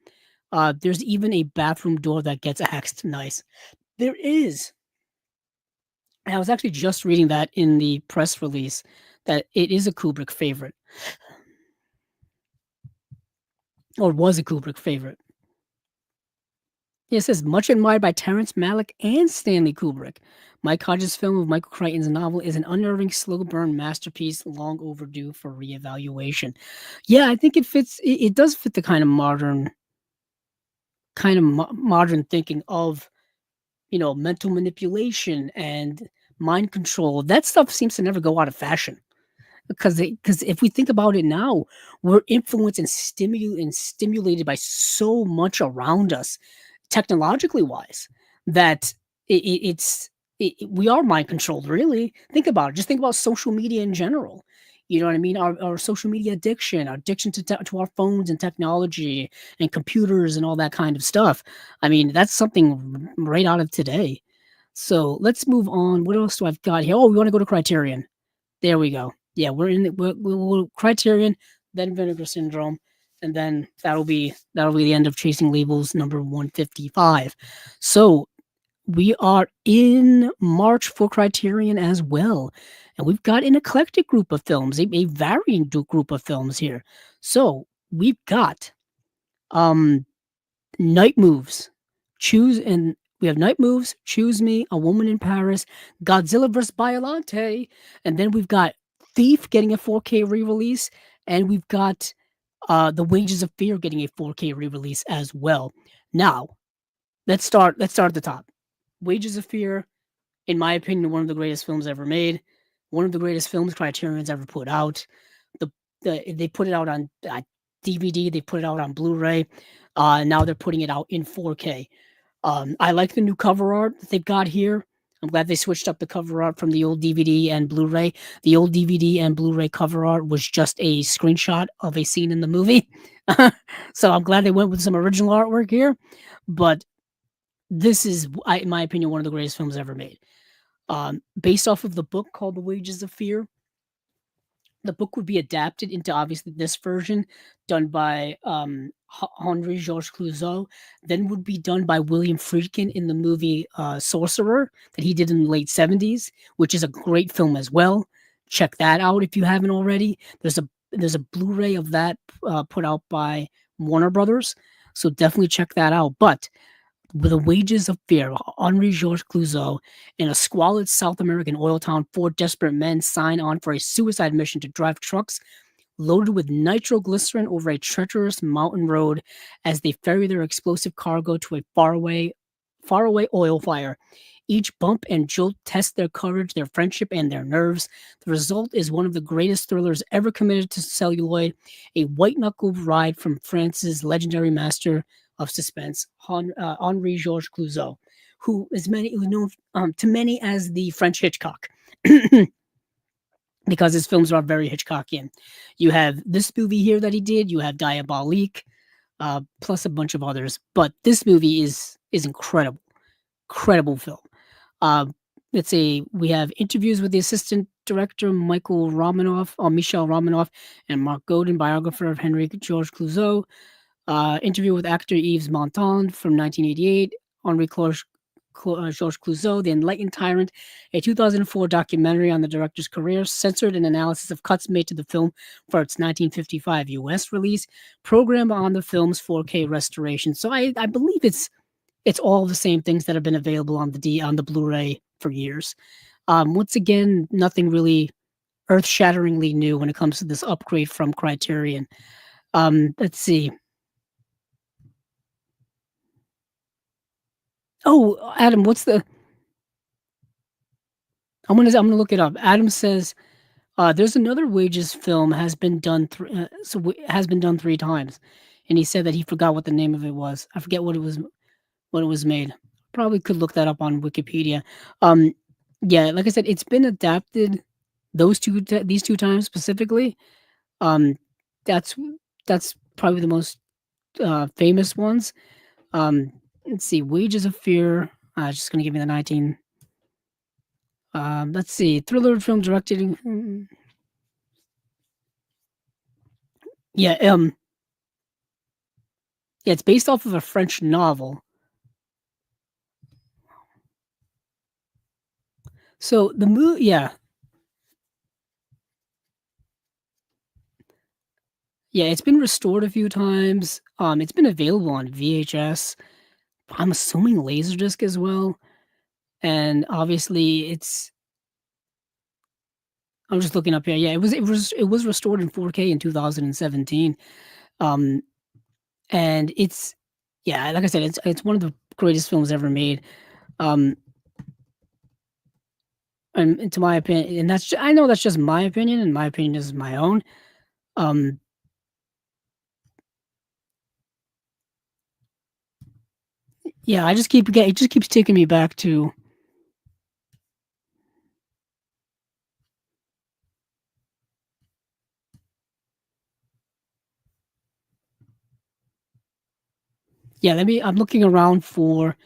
There's even a bathroom door that gets axed. Nice. There is. And I was actually just reading that in the press release that it is a Kubrick favorite. Or was a Kubrick favorite. It says, much admired by Terrence Malick and Stanley Kubrick. Mike Hodges' film of Michael Crichton's novel is an unnerving, slow-burn masterpiece long overdue for reevaluation. Yeah, I think it fits. It does fit the kind of modern thinking of, mental manipulation and mind control. That stuff seems to never go out of fashion. Because if we think about it now, we're influenced and stimulated by so much around us, technologically wise, that we are mind controlled. Really, think about it. Just think about social media in general. You know what I mean? Our social media addiction, our addiction to our phones and technology and computers and all that kind of stuff. I mean, that's something right out of today. So let's move on. What else do I've got here? Oh, we want to go to Criterion. There we go. Yeah, we're in we'll Criterion, then Vinegar Syndrome, and then that'll be the end of Chasing Labels number 155. So we are in March for Criterion as well, and we've got an eclectic group of films, a varying group of films here. So we've got Night Moves, we have Night Moves, Choose Me, A Woman in Paris, Godzilla vs. Biollante, and then we've got Thief getting a 4K re-release, and we've got The Wages of Fear getting a 4K re-release as well. Now, let's start at the top. Wages of Fear, in my opinion, one of the greatest films ever made, one of the greatest films Criterion's ever put out. They put it out on DVD, they put it out on Blu-ray, now they're putting it out in 4K. I like the new cover art that they've got here. I'm glad they switched up the cover art from the old DVD and Blu-ray. The old DVD and Blu-ray cover art was just a screenshot of a scene in the movie. So I'm glad they went with some original artwork here. But this is, in my opinion, one of the greatest films ever made. Based off of the book called The Wages of Fear. The book would be adapted into obviously this version done by Henri Georges Clouzot, then would be done by William Friedkin in the movie Sorcerer that he did in the late 70s, which is a great film as well. Check that out if you haven't already. There's a Blu-ray of that put out by Warner Brothers, so definitely check that out. But with The Wages of Fear, Henri Georges Clouzot, in a squalid South American oil town, four desperate men sign on for a suicide mission to drive trucks loaded with nitroglycerin over a treacherous mountain road as they ferry their explosive cargo to a faraway oil fire. Each bump and jolt test their courage, their friendship, and their nerves. The result is one of the greatest thrillers ever committed to celluloid, a white-knuckled ride from France's legendary master of suspense, Henri Georges Clouzot, who is known to many as the French Hitchcock. because his films are very Hitchcockian. You have this movie here that he did. You have Diabolique, plus a bunch of others. But this movie is incredible, incredible film. Uh, let's see, we have interviews with the assistant director Michel Romanoff, and Mark Godin, biographer of Henry Georges Clouzot. Interview with actor Yves Montand from 1988. Henri Georges Clouzot, The Enlightened Tyrant, a 2004 documentary on the director's career, censored an analysis of cuts made to the film for its 1955 US release, program on the film's 4K restoration. So I believe it's all the same things that have been available on the Blu-ray for years. Once again, nothing really earth-shatteringly new when it comes to this upgrade from Criterion. Let's see. Oh, Adam, what's the? I'm gonna look it up. Adam says there's another Wages film has been done 3 times, and he said that he forgot what the name of it was. I forget what it was when it was made. Probably could look that up on Wikipedia. Um, yeah, like I said, it's been adapted these 2 times specifically. Um, that's that's probably the most famous ones. Um, let's see, Wages of Fear. Just gonna give me the 19. Let's see, thriller film directed. Yeah, yeah, it's based off of a French novel. So the movie, yeah, it's been restored a few times. It's been available on VHS. I'm assuming Laserdisc as well, and obviously it's. I'm just looking up here. Yeah, it was restored in 4K in 2017. Um, and it's yeah, like I said, it's one of the greatest films ever made. Um, and to my opinion, and I know that's just my opinion, and my opinion is my own. Um, yeah, it just keeps taking me back to. Yeah, I'm looking around for.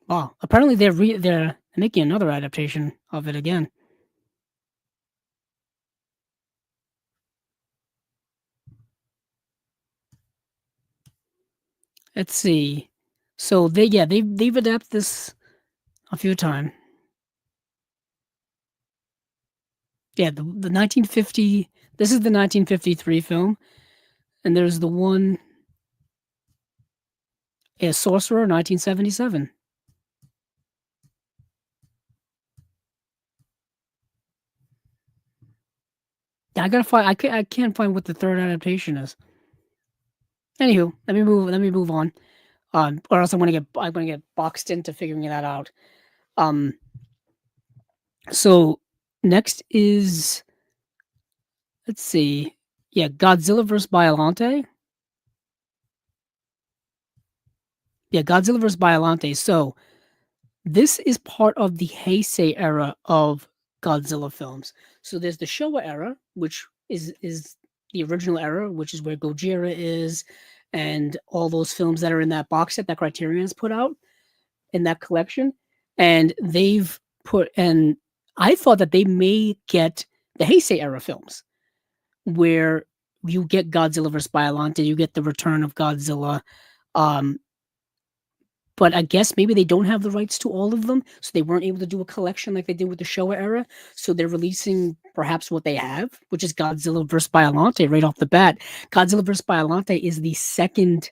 Wow, apparently they're making another adaptation of it again. Let's see. So they've adapted this a few times. Yeah, the 1950. This is the 1953 film, and there's the one, yeah, Sorcerer, 1977. Yeah, I gotta find. I can't find what the third adaptation is. Anywho, let me move on. Or else I'm gonna get boxed into figuring that out. Um, so next is, let's see, yeah, Godzilla vs Biollante. Yeah, Godzilla vs Biollante. So this is part of the Heisei era of Godzilla films. So there's the Showa era, which is the original era, which is where Gojira is, and all those films that are in that box set that Criterion has put out in that collection. And I thought that they may get the Heisei era films, where you get Godzilla vs. Biollante, you get the return of Godzilla. Um, but I guess maybe they don't have the rights to all of them, so they weren't able to do a collection like they did with the Showa era. So they're releasing perhaps what they have, which is Godzilla vs. Biollante right off the bat. Godzilla vs. Biollante is the second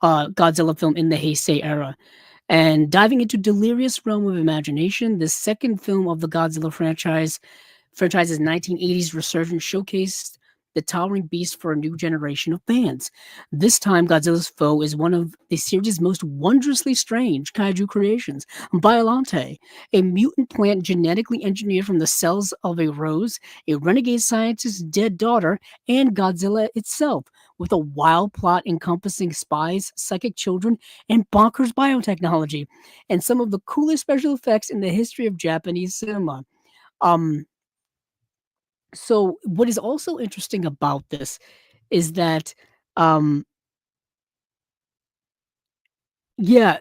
Godzilla film in the Heisei era. And diving into delirious realm of imagination, the second film of the Godzilla franchise's 1980s resurgence showcased the towering beast for a new generation of fans. This time, Godzilla's foe is one of the series' most wondrously strange kaiju creations, Biollante, a mutant plant genetically engineered from the cells of a rose, a renegade scientist's dead daughter, and Godzilla itself, with a wild plot encompassing spies, psychic children, and bonkers biotechnology, and some of the coolest special effects in the history of Japanese cinema. Um, so what is also interesting about this is that, um, yeah,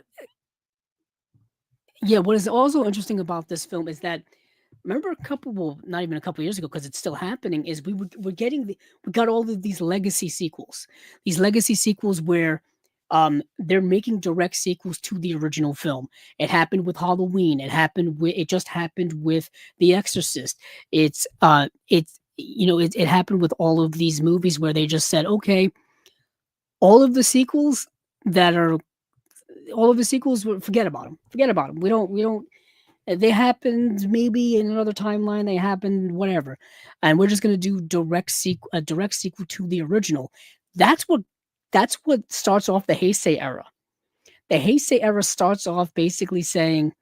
yeah, what is also interesting about this film is that remember a couple, well, not even a couple years ago, because it's still happening, is we got all of these legacy sequels where they're making direct sequels to the original film. It happened with Halloween. It just happened with The Exorcist. It happened with all of these movies where they just said, okay, all of the sequels that are all of the sequels, forget about them. Forget about them. We don't they happened maybe in another timeline, they happened whatever, and we're just gonna do a direct sequel to the original. That's what that's what starts off the Heisei era. The Heisei era starts off basically saying,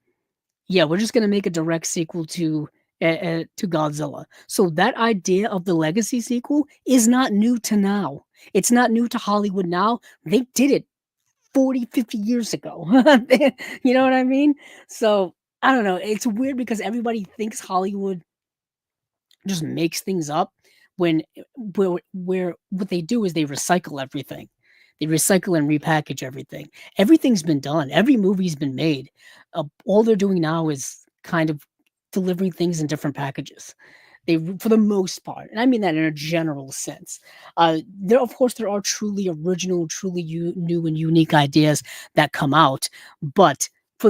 "Yeah, we're just gonna make a direct sequel to Godzilla." So that idea of the legacy sequel is not new to now. It's not new to Hollywood now. They did it 40, 50 years ago. You know what I mean? So, I don't know, it's weird because everybody thinks Hollywood just makes things up when where what they do is they recycle everything. They recycle and repackage everything. Everything's been done. Every movie's been made. All they're doing now is kind of delivering things in different packages. For the most part, and I mean that in a general sense. There, of course, there are truly original, truly new and unique ideas that come out, but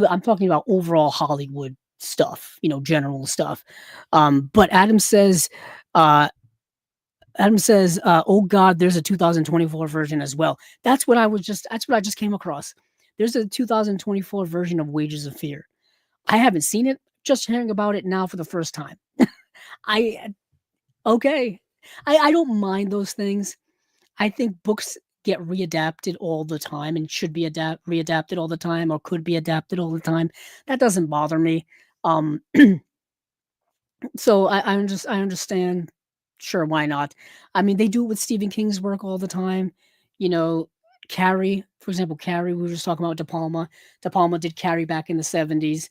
I'm talking about overall Hollywood stuff, general stuff. But uh, "Oh God, there's a 2024 version as well." That's what I just came across. There's a 2024 version of Wages of Fear. I haven't seen it. Just hearing about it now for the first time. I Okay. I don't mind those things. I think books get readapted all the time and should be readapted all the time or could be adapted all the time. That doesn't bother me. Um, so I understand. Sure, why not? I mean, they do it with Stephen King's work all the time. You know, Carrie, for example, Carrie, we were just talking about De Palma. De Palma did Carrie back in the 70s.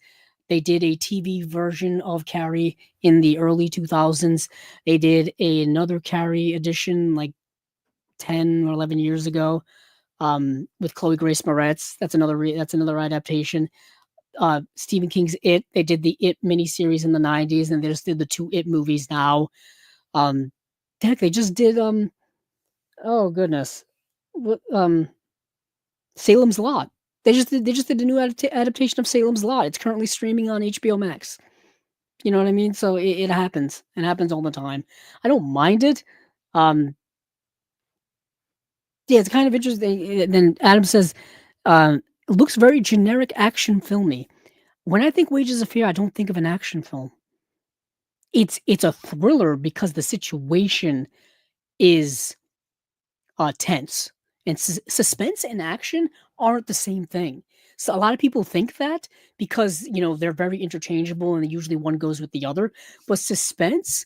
They did a TV version of Carrie in the early 2000s. They did another Carrie edition like 10 or 11 years ago, with Chloe Grace Moretz. That's another adaptation. Stephen King's It. They did the It miniseries in the 90s, and they just did the two It movies now. Um, Heck, they just did oh goodness, what Salem's Lot. They just did a new adaptation of Salem's Lot. It's currently streaming on HBO Max. You know what I mean? So it happens. It happens all the time. I don't mind it. Um, yeah, it's kind of interesting. Then Adam says, looks very generic action filmy. When I think Wages of Fear, I don't think of an action film. It's a thriller because the situation is tense, and suspense and action aren't the same thing. So a lot of people think that because they're very interchangeable and usually one goes with the other, but suspense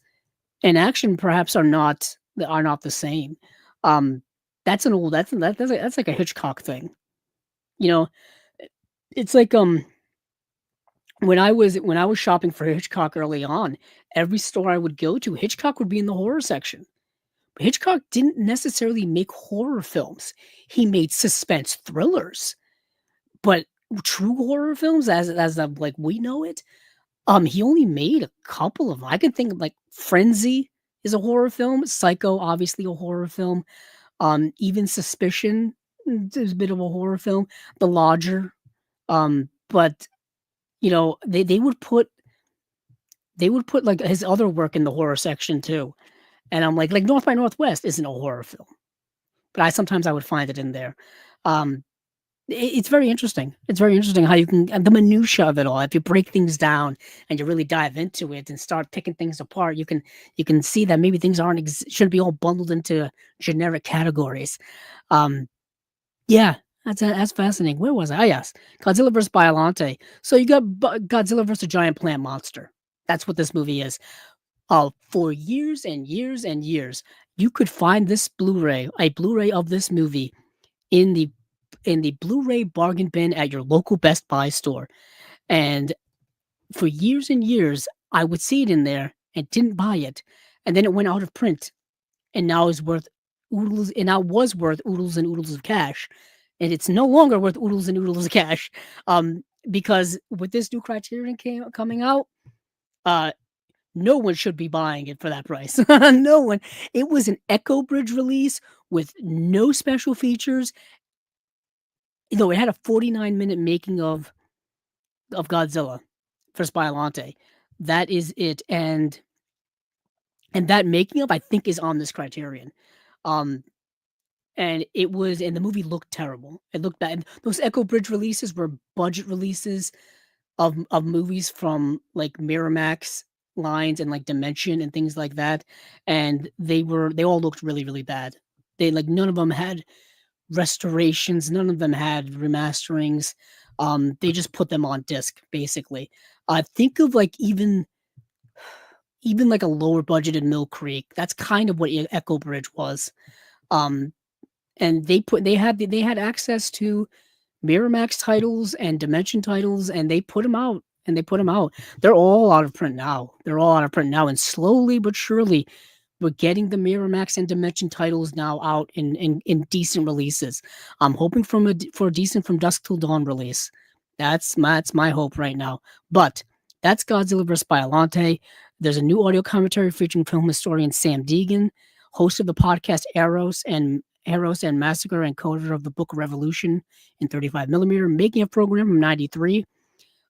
and action perhaps are not the same. Um, that's an old that's like a Hitchcock thing. You know, it's like when I was shopping for Hitchcock early on, every store I would go to, Hitchcock would be in the horror section. Hitchcock didn't necessarily make horror films. He made suspense thrillers, but true horror films, like we know it, he only made a couple of them. I can think of like Frenzy is a horror film. Psycho, obviously a horror film. Even Suspicion is a bit of a horror film. The Lodger, but they would put like his other work in the horror section too. And I'm like North by Northwest isn't a horror film, but I would find it in there. Um, It's very interesting. It's very interesting how you can and the minutia of it all. If you break things down and you really dive into it and start picking things apart, you can see that maybe things aren't shouldn't be all bundled into generic categories. Um, yeah, that's fascinating. Where was I? Ah, yes, Godzilla versus Biollante. So you got Godzilla versus a giant plant monster. That's what this movie is. For years and years and years, you could find this Blu-ray, a Blu-ray of this movie in the Blu-ray bargain bin at your local Best Buy store. And for years and years, I would see it in there and didn't buy it. And then it went out of print and now is worth oodles and now was worth oodles and oodles of cash. And it's no longer worth oodles and oodles of cash. Because with this new Criterion coming out, uh, no one should be buying it for that price. No one. It was an Echo Bridge release with no special features. It had a 49-minute making of Godzilla versus Biollante. That is it, and that making of I think is on this Criterion. Um, and the movie looked terrible. It looked bad. Those Echo Bridge releases were budget releases of movies from like Miramax lines and like Dimension and things like that, and they all looked really really bad. None of them had restorations, none of them had remasterings. They just put them on disc basically. Think of like even like a lower budgeted Mill Creek. That's kind of what Echo Bridge was. Um, and they had access to Miramax titles and Dimension titles, and they put them out. And they put them out. They're all out of print now. And slowly but surely, we're getting the Miramax and Dimension titles now out in decent releases. I'm hoping for a decent From Dusk Till Dawn release. That's my hope right now. But that's Godzilla vs. Biollante. There's a new audio commentary featuring film historian Sam Deegan, host of the podcast Eros and Massacre, and coder of the book Revolution in 35mm, making a program from '93.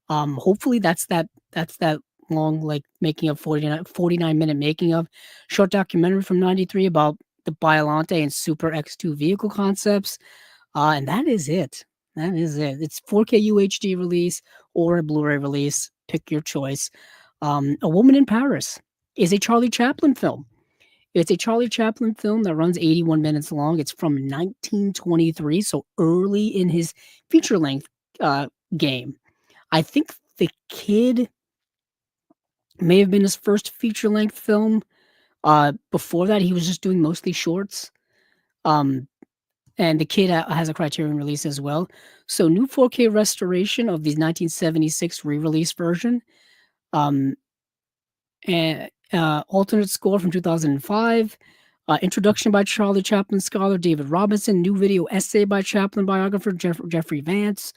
Hopefully that's that long, like making of 49-minute making of short documentary from '93 about the Biollante and Super X2 vehicle concepts. And that is it. That is it. It's 4K UHD release or a Blu-ray release. Pick your choice. A Woman in Paris is a Charlie Chaplin film. It's a Charlie Chaplin film that runs 81 minutes long. It's from 1923, so early in his feature-length game. I think The Kid may have been his first feature-length film. Before that, he was just doing mostly shorts. And The Kid has a Criterion release as well. So new 4K restoration of the 1976 re-release version. And alternate score from 2005. Introduction by Charlie Chaplin scholar David Robinson. New video essay by Chaplin biographer Jeffrey Vance.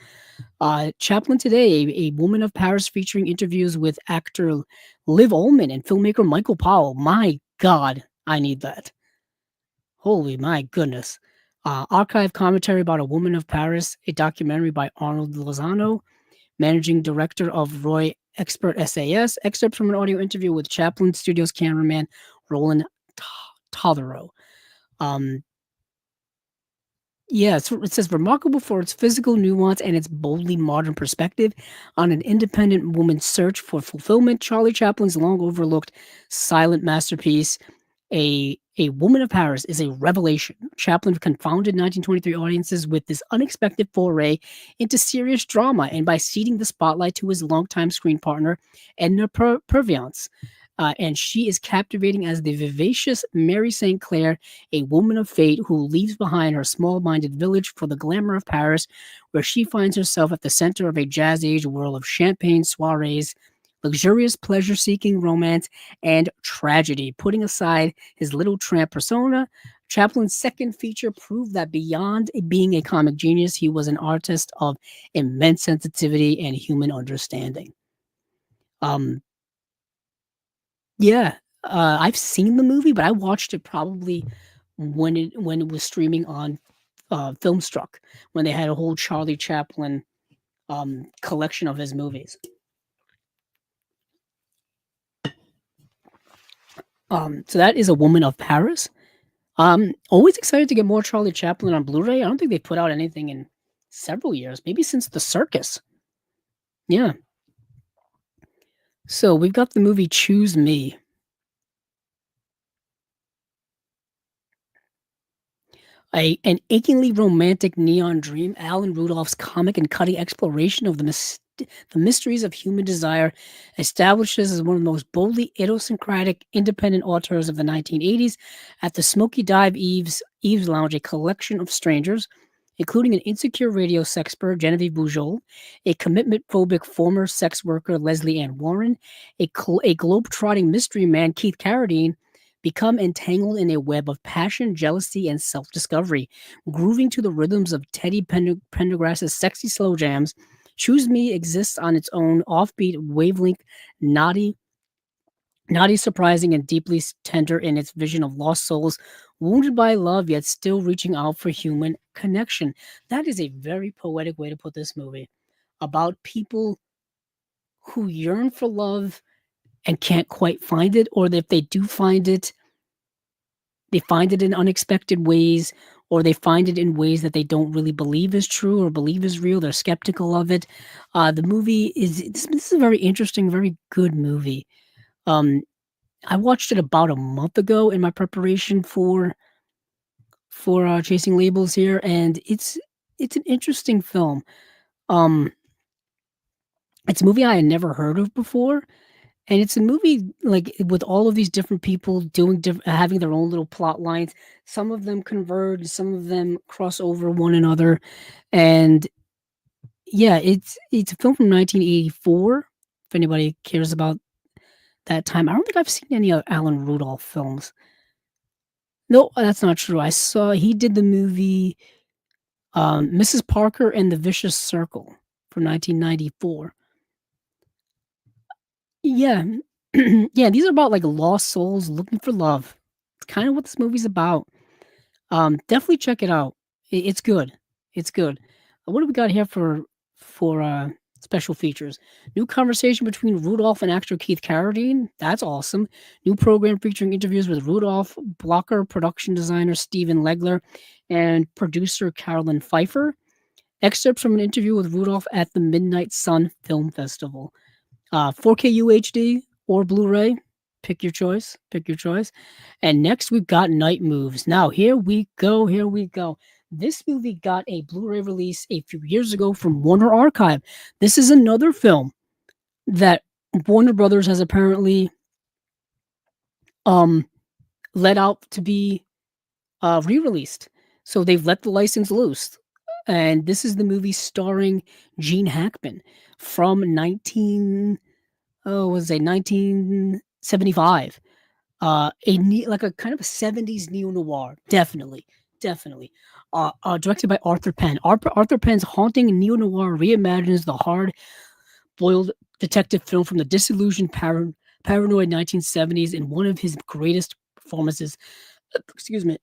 Chaplin Today, a Woman of Paris, featuring interviews with actor Liv Ullmann and filmmaker Michael Powell. My God, I need that. Holy my goodness. Archive commentary about A Woman of Paris, a documentary by Arnold Lozano, managing director of Roy Expert SAS. Excerpts from an audio interview with Chaplin Studios cameraman Roland Todaro. Yeah, it says remarkable for its physical nuance and its boldly modern perspective on an independent woman's search for fulfillment. Charlie Chaplin's long overlooked silent masterpiece, A Woman of Paris, is a revelation. Chaplin confounded 1923 audiences with this unexpected foray into serious drama, and by ceding the spotlight to his longtime screen partner, Edna Purviance. And she is captivating as the vivacious Mary St. Clair, a woman of fate who leaves behind her small-minded village for the glamour of Paris, where she finds herself at the center of a jazz-age world of champagne soirees, luxurious pleasure-seeking romance, and tragedy. Putting aside his little tramp persona, Chaplin's second feature proved that beyond being a comic genius, he was an artist of immense sensitivity and human understanding. Yeah, I've seen the movie, but I watched it probably when it was streaming on Filmstruck, when they had a whole Charlie Chaplin collection of his movies. So that is A Woman of Paris. Always excited to get more Charlie Chaplin on Blu-ray. I don't think they put out anything in several years, maybe since the circus. Yeah. So we've got the movie Choose Me. An achingly romantic neon dream, Alan Rudolph's comic and cutting exploration of the mysteries of human desire establishes as one of the most boldly idiosyncratic independent authors of the 1980s. At the Smoky Dive Eve's Lounge, a collection of strangers, including an insecure radio sexpert, Genevieve Bujold, a commitment-phobic former sex worker, Leslie Ann Warren, a globe-trotting mystery man, Keith Carradine, become entangled in a web of passion, jealousy, and self-discovery. Grooving to the rhythms of Teddy Pendergrass's sexy slow jams, Choose Me exists on its own offbeat wavelength, naughty, surprising, and deeply tender in its vision of lost souls, wounded by love, yet still reaching out for human connection. That is a very poetic way to put this movie. About people who yearn for love and can't quite find it, or if they do find it, they find it in unexpected ways, or they find it in ways that they don't really believe is true or believe is real. They're skeptical of it. The movie this is a very interesting, very good movie. Um, I watched it about a month ago in my preparation for Chasing Labels here, and it's an interesting film. Um, it's a movie I had never heard of before, and it's a movie, like, with all of these different people doing having their own little plot lines. Some of them converge, some of them cross over one another, and yeah, it's a film from 1984. If anybody cares about that time, I don't think I've seen any Alan Rudolph films. No, that's not true. He did the movie Mrs. Parker and the Vicious Circle from 1994. Yeah. Yeah, these are about, like, lost souls looking for love. It's kinda what this movie's about. Definitely check it out. It's good. It's good. What do we got here for special features? New conversation between Rudolph and actor Keith Carradine. That's awesome. New program featuring interviews with Rudolph, Blocker, production designer Steven Legler, and producer Carolyn Pfeiffer. Excerpts from an interview with Rudolph at the Midnight Sun Film Festival. 4K UHD or Blu-ray. Pick your choice. Pick your choice. And next we've got Night Moves. Now here we go. Here we go. This movie got a Blu-ray release a few years ago from Warner Archive. This is another film that Warner Brothers has apparently let out to be re-released. So they've let the license loose. And this is the movie starring Gene Hackman from 1975. Like a kind of a 70s neo-noir. Definitely. Definitely. Directed by Arthur Penn. Arthur Penn's haunting neo-noir reimagines the hard-boiled detective film from the disillusioned paranoid 1970s in one of his greatest performances. Excuse me.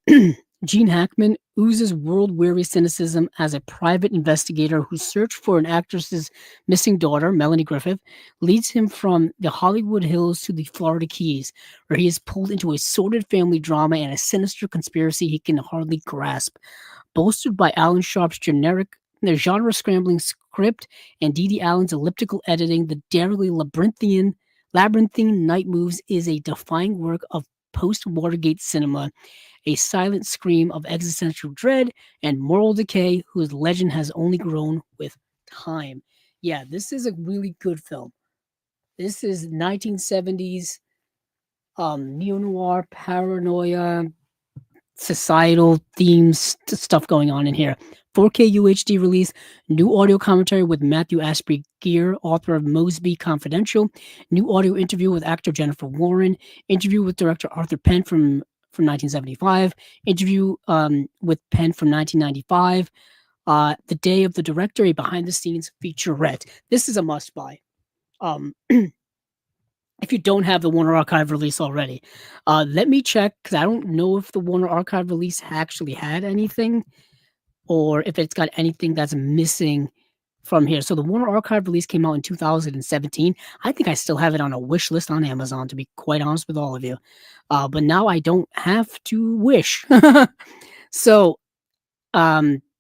Gene Hackman oozes world-weary cynicism as a private investigator whose search for an actress's missing daughter, Melanie Griffith, leads him from the Hollywood Hills to the Florida Keys, where he is pulled into a sordid family drama and a sinister conspiracy he can hardly grasp. Bolstered by Alan Sharp's the genre-scrambling script and Dee Dee Allen's elliptical editing, the daringly labyrinthine Night Moves is a defying work of post-Watergate cinema, a silent scream of existential dread and moral decay whose legend has only grown with time. Yeah, this is a really good film. This is 1970s neo-noir, paranoia, societal themes, stuff going on in here. 4K UHD release, new audio commentary with Matthew Asprey Gear, author of Mosby Confidential, new audio interview with actor Jennifer Warren, interview with director Arthur Penn from 1975, interview with Penn from 1995, the day of the director, a behind-the-scenes featurette. This is a must-buy. If you don't have the Warner Archive release already. Let me check, because I don't know if the Warner Archive release actually had anything, or if it's got anything that's missing from here. So the Warner Archive release came out in 2017. I think I still have it on a wish list on Amazon, to be quite honest with all of you. But now I don't have to wish. So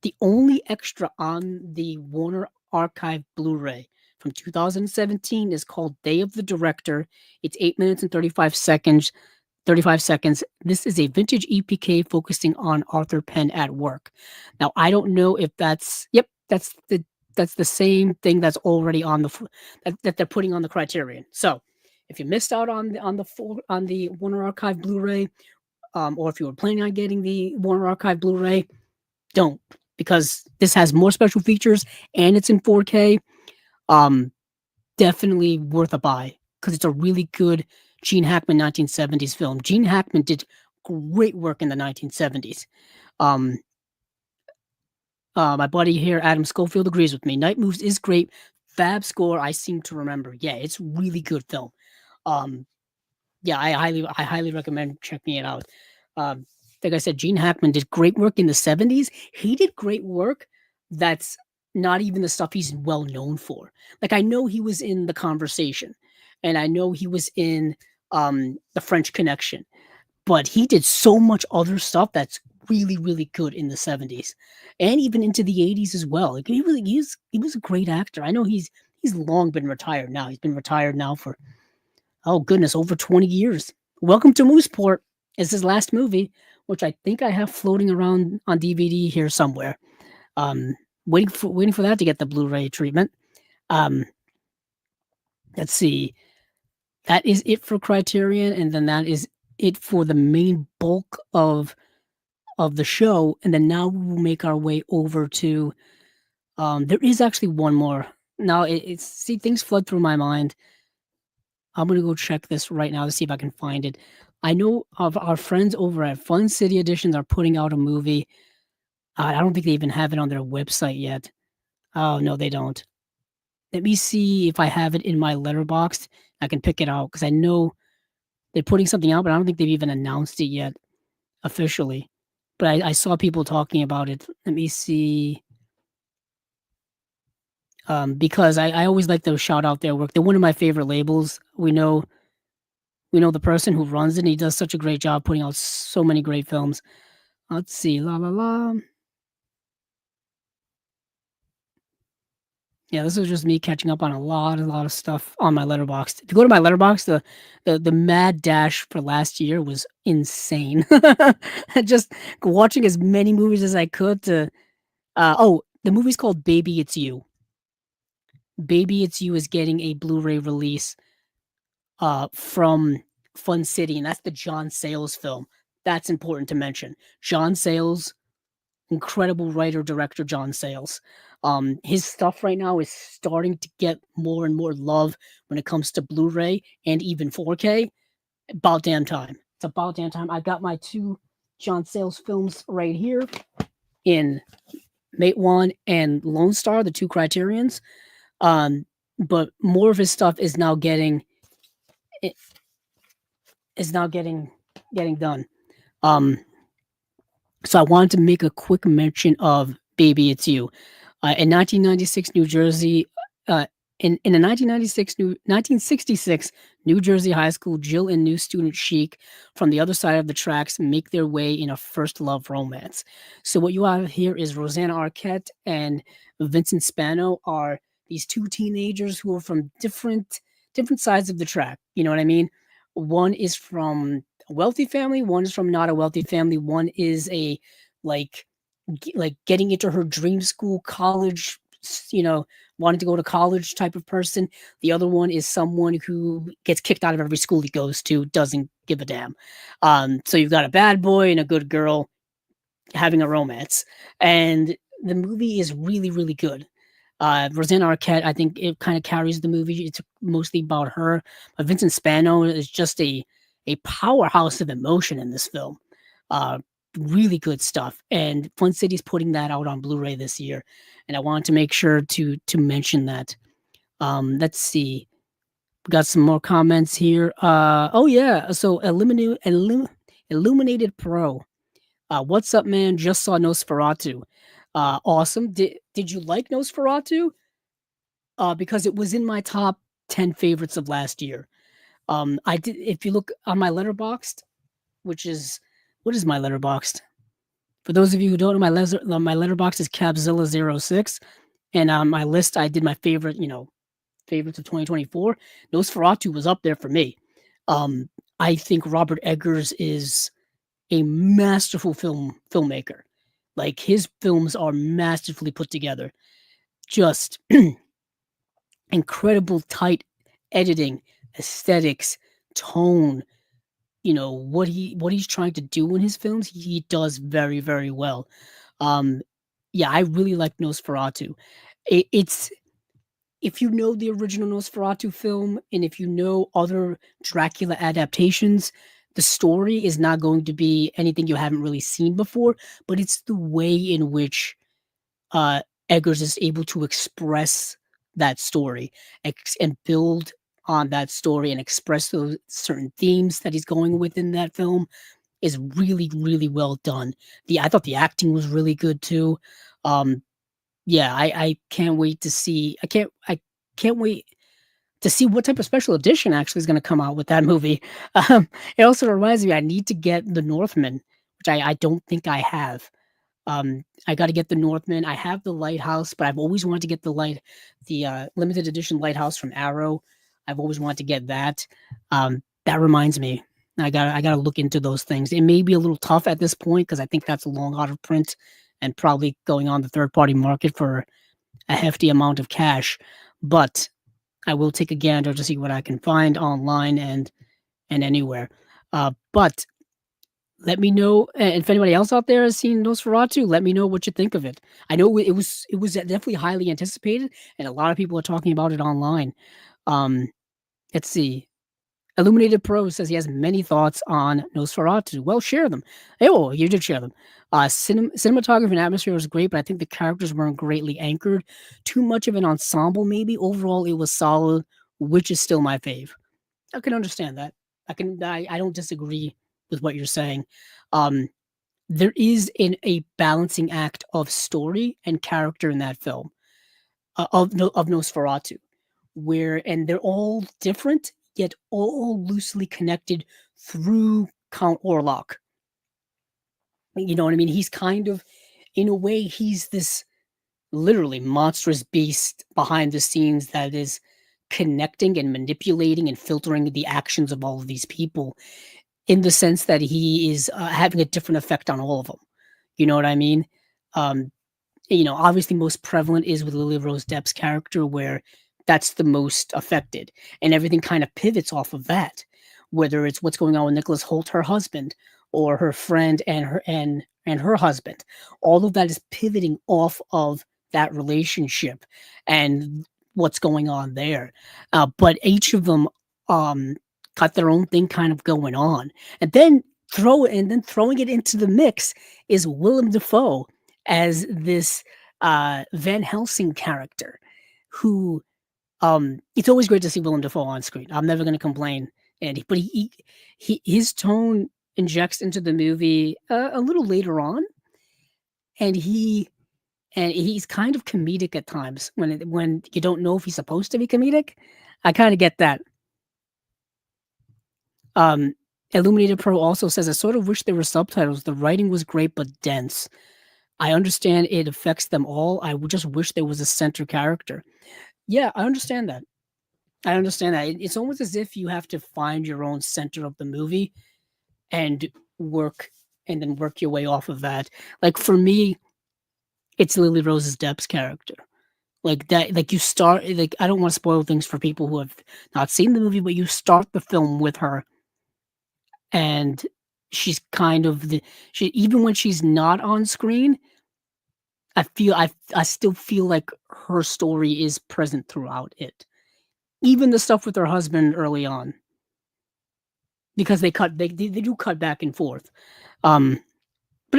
The only extra on the Warner Archive Blu-ray from 2017 is called Day of the Director. It's 8 minutes and 35 seconds. 35 seconds. This is a vintage EPK focusing on Arthur Penn at work. Now, I don't know if that's the same thing that's already on that they're putting on the Criterion. So, if you missed out on the Warner Archive Blu-ray, or if you were planning on getting the Warner Archive Blu-ray, don't, because this has more special features and it's in 4K. Definitely worth a buy because it's a really good Gene Hackman 1970s film. Gene Hackman did great work in the 1970s. My buddy here, Adam Schofield, agrees with me. Night Moves is great. Fab score, I seem to remember. Yeah, it's really good film. Yeah, I highly recommend checking it out. Like I said, Gene Hackman did great work in the 70s. He did great work that's not even the stuff he's well known for. Like, I know he was in The Conversation, and I know he was in The French Connection, but he did so much other stuff that's really, really good in the 70s and even into the 80s as well. Like, he was a great actor. I know he's long been retired now. He's been retired now for, oh goodness, over 20 years. Welcome to Mooseport is his last movie, which I think I have floating around on DVD here somewhere. Waiting for that to get the Blu-ray treatment. Let's see. That is it for Criterion, and then that is it for the main bulk of the show. And then now we will make our way over to. There is actually one more. Now see, things flood through my mind. I'm gonna go check this right now to see if I can find it. I know of our friends over at Fun City Editions are putting out a movie. I don't think they even have it on their website yet. Oh no, they don't. Let me see if I have it in my letterbox. I can pick it out because I know they're putting something out, but I don't think they've even announced it yet officially. But I saw people talking about it. Let me see. Because I always like to shout out their work. They're one of my favorite labels. We know the person who runs it, and he does such a great job putting out so many great films. Let's see. La la la. Yeah, this was just me catching up on a lot of stuff on my letterbox. If you go to my letterbox, the mad dash for last year was insane. Just watching as many movies as I could to. The movie's called Baby It's You. Baby It's You is getting a Blu-ray release from Fun City, and that's the John Sayles film. That's important to mention. John Sayles, incredible writer, director John Sayles. His stuff right now is starting to get more and more love when it comes to Blu-ray and even 4K. About damn time. It's about damn time. I got my 2 John Sayles films right here in Mate One and Lone Star, the 2 Criterions. But more of his stuff is now getting done. So I wanted to make a quick mention of Baby It's You. In 1996 New Jersey, in the 1966 New Jersey high school, Jill and new student Sheik from the other side of the tracks make their way in a first love romance. So what you have here is Rosanna Arquette and Vincent Spano are these 2 teenagers who are from different sides of the track. You know what I mean? One is from a wealthy family, one is from not a wealthy family, one is a like getting into her dream school, college, wanting to go to college type of person. The other one is someone who gets kicked out of every school he goes to, doesn't give a damn. So you've got a bad boy and a good girl having a romance, and the movie is really, really good. Rosanna Arquette, I think it kind of carries the movie. It's mostly about her. But Vincent Spano is just a powerhouse of emotion in this film. Really good stuff. And Fun City's putting that out on Blu-ray this year. And I wanted to make sure to mention that. Let's see. We got some more comments here. Oh yeah. So Illuminated Pro. What's up, man? Just saw Nosferatu. Awesome. Did you like Nosferatu? Because it was in my top 10 favorites of last year. I did. If you look on my Letterboxd, which is, what is my Letterboxd? For those of you who don't know, my letterbox is Cabzilla06, and on my list, I did my favorite, favorites of 2024. Nosferatu was up there for me. Um, I think Robert Eggers is a masterful filmmaker. Like his films are masterfully put together. Just incredible tight editing, aesthetics, tone. What he's trying to do in his films, he does very, very well. Um, yeah, I really like Nosferatu. It's if you know the original Nosferatu film, and if you know other Dracula adaptations, the story is not going to be anything you haven't really seen before, but it's the way in which uh, Eggers is able to express that story and build on that story and express those certain themes that he's going with in that film is really, really well done. I thought the acting was really good too. Um, yeah, I can't wait to see. I can't wait to see what type of special edition actually is going to come out with that movie. It also reminds me I need to get The Northman, which I don't think I have. I got to get The Northman. I have the Lighthouse, but I've always wanted to get the limited edition Lighthouse from Arrow. I've always wanted to get that. That reminds me, I gotta look into those things. It may be a little tough at this point because I think that's a long out of print and probably going on the third party market for a hefty amount of cash. But I will take a gander to see what I can find online and anywhere. But let me know, and if anybody else out there has seen Nosferatu, let me know what you think of it. I know it was definitely highly anticipated, and a lot of people are talking about it online. Um, let's see. Illuminated Pro says he has many thoughts on Nosferatu. Well, share them. Oh, you did share them. Cinematography and atmosphere was great, but I think the characters weren't greatly anchored. Too much of an ensemble, maybe. Overall, it was solid, which is still my fave. I can understand that. I don't disagree with what you're saying. Um, there is a balancing act of story and character in that film of Nosferatu, and they're all different yet all loosely connected through Count Orlok. You know what I mean? He's kind of, in a way, he's this literally monstrous beast behind the scenes that is connecting and manipulating and filtering the actions of all of these people in the sense that he is having a different effect on all of them. You know what I mean? Um, obviously most prevalent is with Lily Rose Depp's character where that's the most affected and everything kind of pivots off of that, whether it's what's going on with Nicholas Holt, her husband, or her friend and her husband. All of that is pivoting off of that relationship and what's going on there. But each of them got their own thing kind of going on. And then throwing it into the mix is Willem Dafoe as this Van Helsing character who it's always great to see Willem Dafoe on screen. I'm never going to complain, but his tone injects into the movie a little later on, and he's kind of comedic at times when you don't know if he's supposed to be comedic. I kind of get that. Illuminated Pro also says, I sort of wish there were subtitles. The writing was great but dense. I understand it affects them all. I would just wish there was a center character. Yeah, I understand that. I understand that. It's almost as if you have to find your own center of the movie and then work your way off of that. Like for me, it's Lily Rose Depp's character. Like that, like you start, like I don't want to spoil things for people who have not seen the movie, but you start the film with her, and she's kind of even when she's not on screen, I still feel like her story is present throughout it. Even the stuff with her husband early on, because they do cut back and forth. But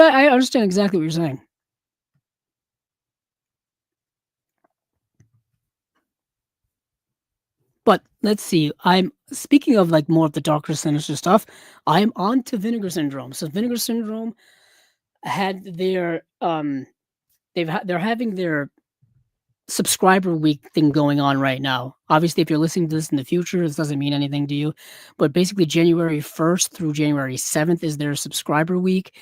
I understand exactly what you're saying. But let's see. I'm speaking of like more of the darker, sinister stuff. I'm on to Vinegar Syndrome. So Vinegar Syndrome had their they're having their subscriber week thing going on right now. Obviously, if you're listening to this in the future, this doesn't mean anything to you. But basically, January 1st through January 7th is their subscriber week.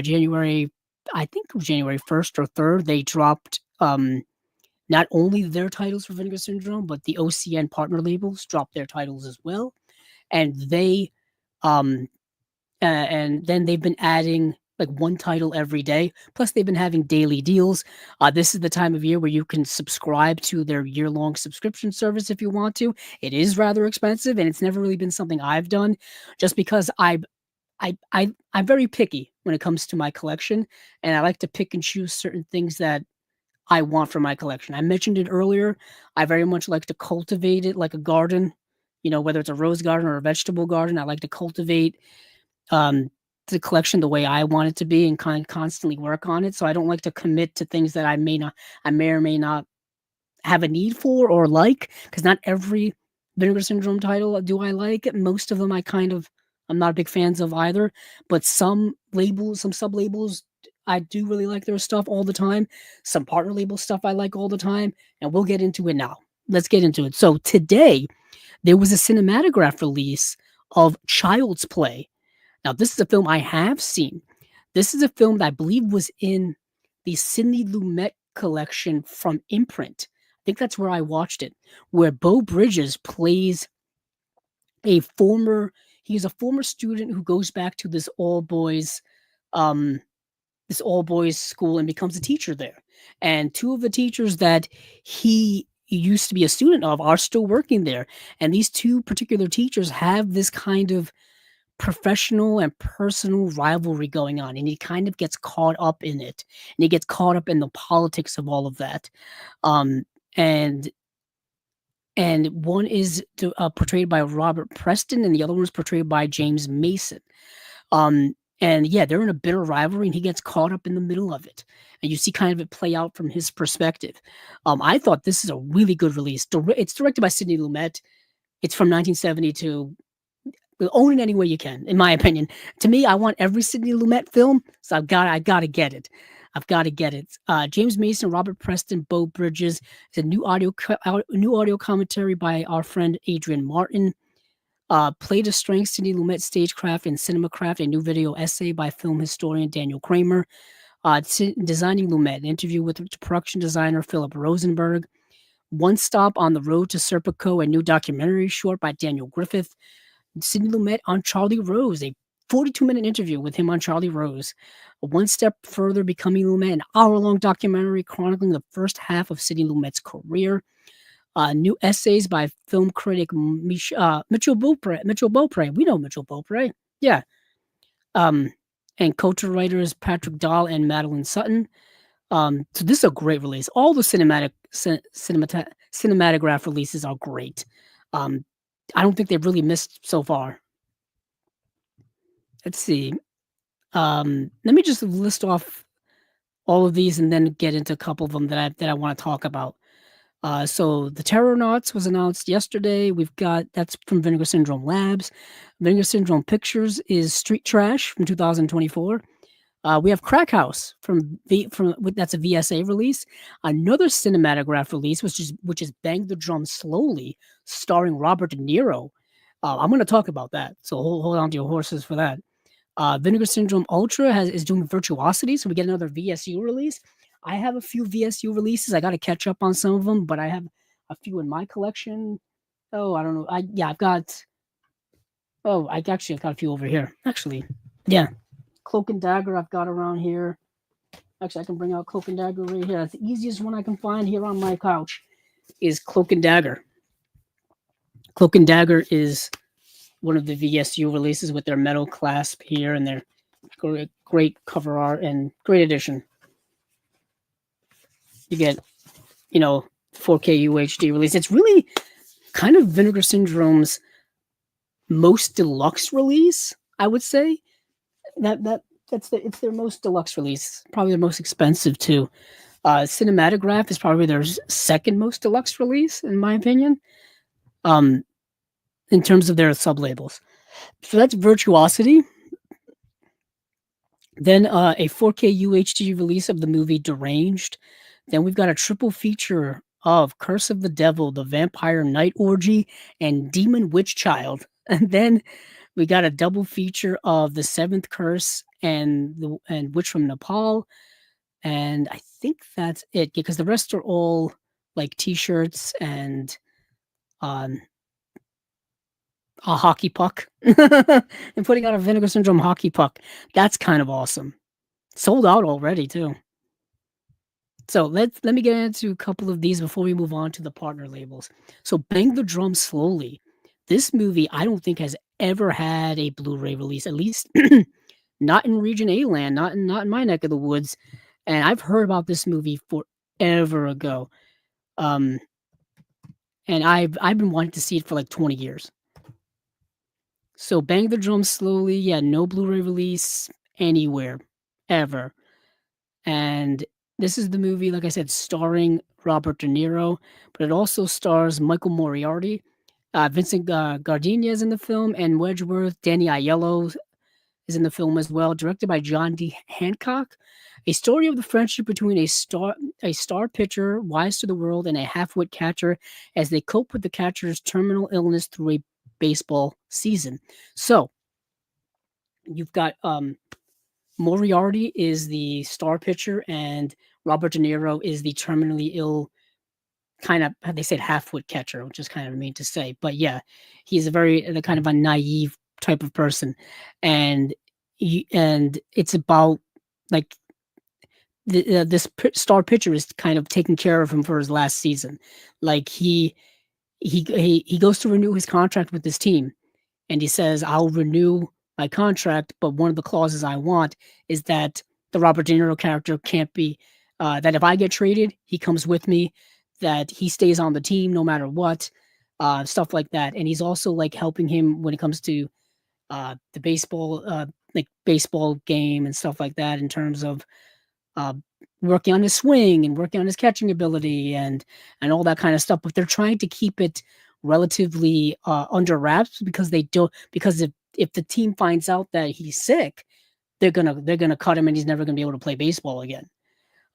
January I think January 1st or 3rd, they dropped not only their titles for Vinegar Syndrome, but the OCN partner labels dropped their titles as well. And they um and then they've been adding like one title every day. Plus, they've been having daily deals. This is the time of year where you can subscribe to their year-long subscription service if you want to. It is rather expensive, and it's never really been something I've done, just because I'm very picky when it comes to my collection, and I like to pick and choose certain things that I want for my collection. I mentioned it earlier. I very much like to cultivate it like a garden. Whether it's a rose garden or a vegetable garden, I like to cultivate um, the collection the way I want it to be and kind of constantly work on it. So I don't like to commit to things that I may or may not have a need for or like, because not every Vinegar Syndrome title do I like. Most of them I'm not big fans of either. But some labels, some sub labels, I do really like their stuff all the time. Some partner label stuff I like all the time, and we'll get into it now. Let's get into it. So today there was a cinematograph release of Child's Play. Now, this is a film I have seen. This is a film that I believe was in the Sidney Lumet collection from Imprint. I think that's where I watched it, where Beau Bridges plays a former he's a former student who goes back to um this all boys school and becomes a teacher there. And two of the teachers that he used to be a student of are still working there. And these two particular teachers have this kind of professional and personal rivalry going on, and he kind of gets caught up in it, and he gets caught up in the politics of all of that. Um, and one is portrayed by Robert Preston, and the other one is portrayed by James Mason. And yeah, they're in a bitter rivalry, and he gets caught up in the middle of it, and you see kind of it play out from his perspective. I thought this is a really good release. It's directed by Sidney Lumet. It's from 1972. Own it any way you can, in my opinion. To me, I want every Sidney Lumet film, so I gotta get it. I've got to get it. James Mason, Robert Preston, Beau Bridges. It's a new audio commentary by our friend Adrian Martin. Play to Strength, Sidney Lumet, Stagecraft, and Cinemacraft, a new video essay by film historian Daniel Kramer. Designing Lumet, an interview with production designer Philip Rosenberg. One Stop on the Road to Serpico, a new documentary short by Daniel Griffith. Sidney Lumet on Charlie Rose, a 42-minute interview with him on Charlie Rose. One Step Further, Becoming Lumet, an hour-long documentary chronicling the first half of Sidney Lumet's career. New essays by film critic Mitchell Beaupre. We know Mitchell Beaupre. Yeah. And co-writers Patrick Dahl and Madeline Sutton. So this is a great release. All the cinematograph releases are great. I don't think they've really missed so far. Let's see. Let me just list off all of these and then get into a couple of them that I want to talk about. So the Terrornauts was announced yesterday. That's from Vinegar Syndrome Labs. Vinegar Syndrome Pictures is Street Trash from 2024. We have Crack House that's a VSA release. Another cinematograph release, which is Bang the Drum Slowly, starring Robert De Niro. I'm going to talk about that, so hold on to your horses for that. Vinegar Syndrome Ultra is doing Virtuosity, so we get another VSU release. I have a few VSU releases. I got to catch up on some of them, but I have a few in my collection. Oh, I don't know. I've got a few over here. Actually, yeah. Cloak and Dagger I've got around here. Actually, I can bring out Cloak and Dagger right here. That's the easiest one I can find here on my couch is Cloak and Dagger. Cloak and Dagger is one of the VSU releases with their metal clasp here and their great cover art and great edition. You get, 4K UHD release. It's really kind of Vinegar Syndrome's most deluxe release, I would say. It's their most deluxe release, probably their most expensive too. Cinematograph is probably their second most deluxe release, in my opinion, in terms of their sub-labels. So that's Virtuosity. Then a 4K UHD release of the movie Deranged. Then we've got a triple feature of Curse of the Devil, The Vampire Night Orgy, and Demon Witch Child. And then We got a double feature of The Seventh Curse and Witch from Nepal, and I think that's it because the rest are all like T-shirts and um, a hockey puck, and putting out a Vinegar Syndrome hockey puck. That's kind of awesome. Sold out already too. So let me get into a couple of these before we move on to the partner labels. So Bang the Drum Slowly. This movie I don't think has ever had a Blu-ray release, at least not in Region A land, not in my neck of the woods. And I've heard about this movie forever ago. Um, and I've been wanting to see it for like 20 years. So Bang the Drum Slowly, yeah, no Blu-ray release anywhere ever. And this is the movie, like I said, starring Robert De Niro, but it also stars Michael Moriarty, Vincent Gardenia is in the film, and Wedgeworth. Danny Aiello is in the film as well. Directed by John D. Hancock. A story of the friendship between a star pitcher, wise to the world, and a half-wit catcher as they cope with the catcher's terminal illness through a baseball season. So you've got Moriarty is the star pitcher, and Robert De Niro is the terminally ill, kind of, they said half-wit catcher, which is kind of mean to say. But yeah, he's the kind of a naive type of person. And it's about like this star pitcher is kind of taking care of him for his last season. Like he goes to renew his contract with this team, and he says, I'll renew my contract, but one of the clauses I want is that the Robert De Niro character can't be, that if I get traded, he comes with me, that he stays on the team no matter what, stuff like that. And he's also like helping him when it comes to the baseball game and stuff like that, in terms of uh, working on his swing and working on his catching ability and all that kind of stuff. But they're trying to keep it relatively under wraps because if the team finds out that he's sick, they're gonna cut him and he's never gonna be able to play baseball again.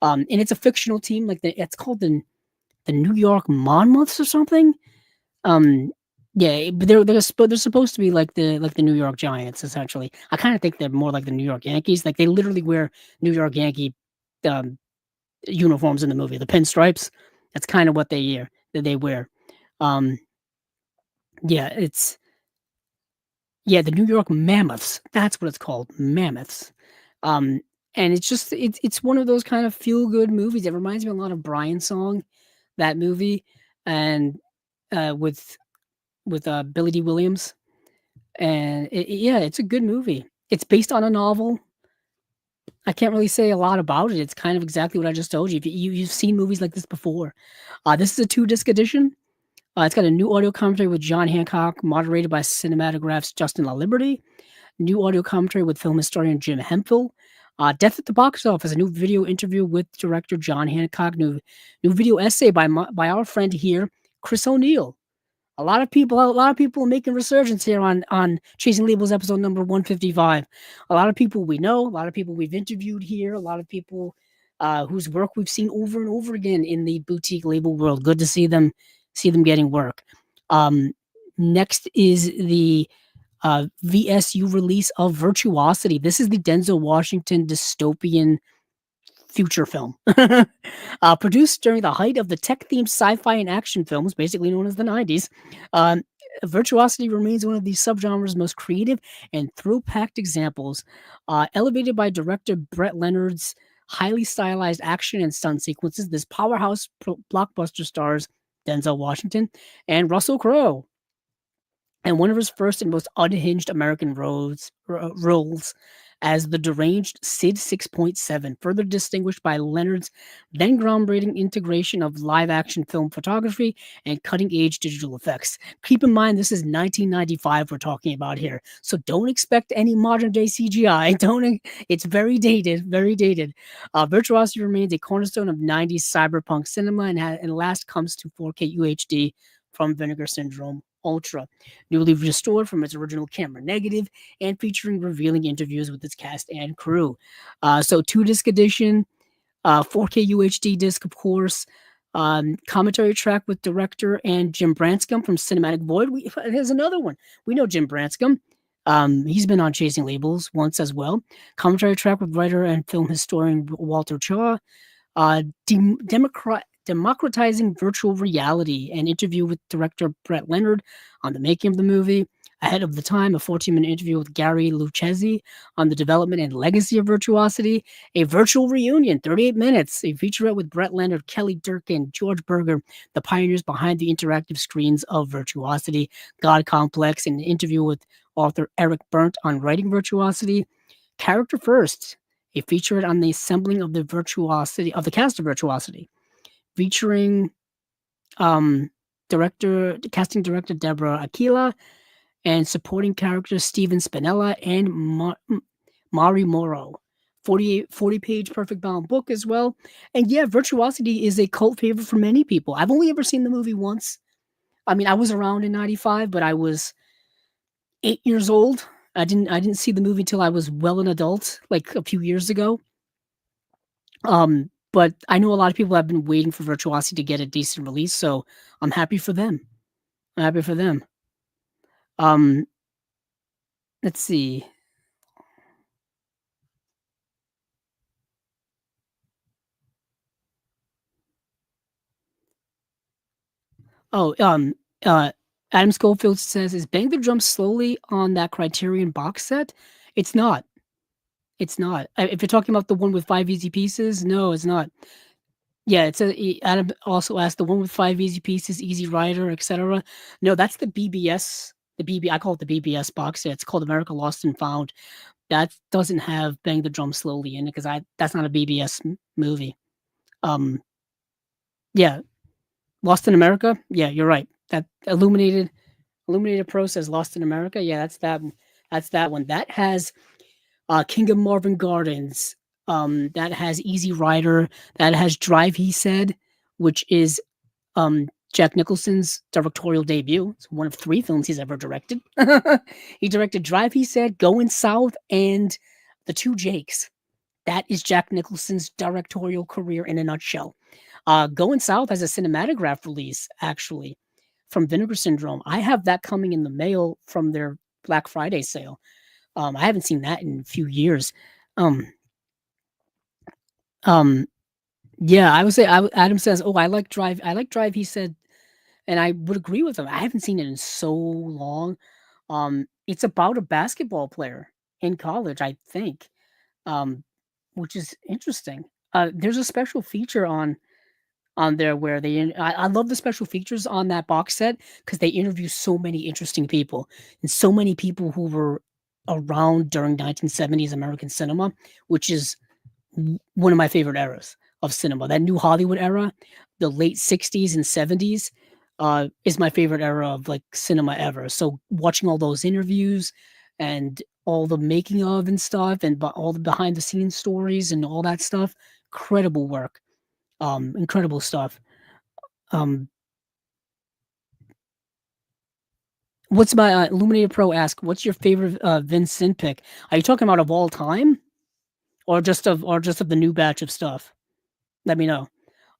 And it's a fictional team, like it's called the New York Monmouths or something. Yeah, but they're supposed to be like the New York Giants essentially. I kind of think they're more like the New York Yankees. Like they literally wear New York Yankee um, uniforms in the movie, the pinstripes. That's kind of what they wear. Um, yeah, the New York Mammoths. That's what it's called, Mammoths. Um, and it's one of those kind of feel good movies. It reminds me a lot of Brian's Song, that movie, and with Billy D. Williams. And it's a good movie. It's based on a novel. I can't really say a lot about it. It's kind of exactly what I just told you. If you've seen movies like this before. This is a 2-disc edition. It's got a new audio commentary with John Hancock, moderated by Cinematograph's Justin LaLiberty. New audio commentary with film historian Jim Hemphill. Death at the Box Office, a new video interview with director John Hancock. New video essay by our friend here, Chris O'Neill. A lot of people are making resurgence here on Chasing Labels episode number 155. A lot of people we know, a lot of people we've interviewed here, a lot of people whose work we've seen over and over again in the boutique label world. Good to see them getting work. Next is the VSU release of Virtuosity. This is the Denzel Washington dystopian future film. Produced during the height of the tech-themed sci-fi and action films, basically known as the 90s, Virtuosity remains one of the subgenre's most creative and thrill-packed examples. Elevated by director Brett Leonard's highly stylized action and stunt sequences, this powerhouse blockbuster stars Denzel Washington and Russell Crowe. And one of his first and most unhinged American roles as the deranged Sid 6.7, further distinguished by Leonard's then groundbreaking integration of live-action film photography and cutting-edge digital effects. Keep in mind, this is 1995 we're talking about here, so don't expect any modern-day CGI. It's very dated, very dated. Virtuosity remains a cornerstone of 90s cyberpunk cinema and last comes to 4K UHD from Vinegar Syndrome Ultra, newly restored from its original camera negative and featuring revealing interviews with its cast and crew. So 2-disc edition, 4K UHD disc, of course. Commentary track with director and Jim Branscombe from Cinematic Void. Here's another one. We know Jim Branscombe. He's been on Chasing Labels once as well. Commentary track with writer and film historian Walter Chaw. Democratizing virtual reality, an interview with director Brett Leonard on the making of the movie. Ahead of the time, a 14-minute interview with Gary Lucchesi on the development and legacy of Virtuosity. A virtual reunion, 38 minutes. A featurette with Brett Leonard, Kelly Durkin, George Berger, the pioneers behind the interactive screens of Virtuosity. God Complex, an interview with author Eric Berndt on writing Virtuosity. Character First, a featurette on the assembling of the cast of Virtuosity, featuring casting director Deborah Aquila and supporting characters Steven Spinella and Mari Moro. 40-page perfect bound book as well. And yeah, Virtuosity is a cult favorite for many people. I've only ever seen the movie once. I mean, I was around in 95, but I was 8 years old. I didn't see the movie till I was well an adult, like a few years ago. But I know a lot of people have been waiting for Virtuosity to get a decent release, so I'm happy for them. I'm happy for them. Um, let's see. Oh, Adam Schofield says, "Is Bang the Drum slowly on that Criterion box set?" It's not. It's not. If you're talking about the one with 5 easy pieces, no, it's not. Yeah, Adam also asked the one with 5 easy pieces, Easy Rider, etc. No, that's the BBS. I call it the BBS box set. It's called America Lost and Found. That doesn't have Bang the Drum Slowly in it because that's not a BBS movie. Um, yeah, Lost in America. Yeah, you're right. That Illuminated Pro says Lost in America. Yeah, that's that. That's that one. That has King of Marvin Gardens. That has Easy Rider. That has Drive. He said, which is Jack Nicholson's directorial debut. It's one of 3 films he's ever directed. He directed Drive. He said, Going South, and The Two Jakes. That is Jack Nicholson's directorial career in a nutshell. Going South has a cinematograph release, actually, from Vinegar Syndrome. I have that coming in the mail from their Black Friday sale. I haven't seen that in a few years. Um, um, yeah, I would say Adam says, "Oh, I like Drive. I like Drive." He said, and I would agree with him. I haven't seen it in so long. It's about a basketball player in college, I think, um, which is interesting. There's a special feature on there where I love the special features on that box set because they interview so many interesting people and so many people who were around during 1970s American cinema, which is one of my favorite eras of cinema. That new Hollywood era, the late 60s and 70s, is my favorite era of like cinema ever. So watching all those interviews and all the making of and stuff and all the behind the scenes stories and all that stuff, incredible work. Incredible stuff. Um, what's my Illuminated Pro ask? What's your favorite Vincent pick? Are you talking about of all time, or just of the new batch of stuff? Let me know.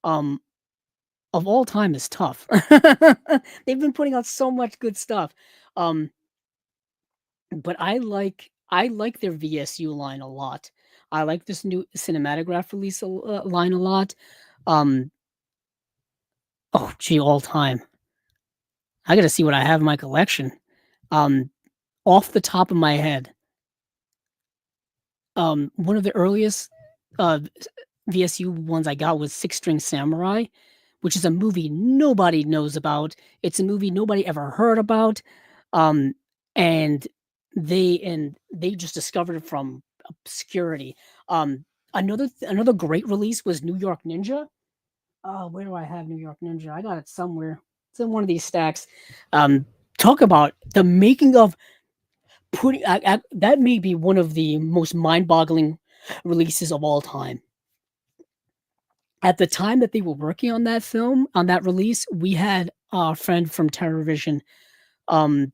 Um, of all time is tough. They've been putting out so much good stuff. Um, but I like their VSU line a lot. I like this new cinematograph release line a lot. Um, oh gee, all time. I gotta see what I have in my collection. Um, off the top of my head, one of the earliest uh, VSU ones I got was Six String Samurai, which is a movie nobody knows about. It's a movie nobody ever heard about, um, and they just discovered it from obscurity. Another great release was New York Ninja. Where do I have New York Ninja? I got it somewhere. It's in one of these stacks. Um, talk about the making of that may be one of the most mind-boggling releases of all time. At the time that they were working on that film, on that release, we had a friend from TerrorVision, um,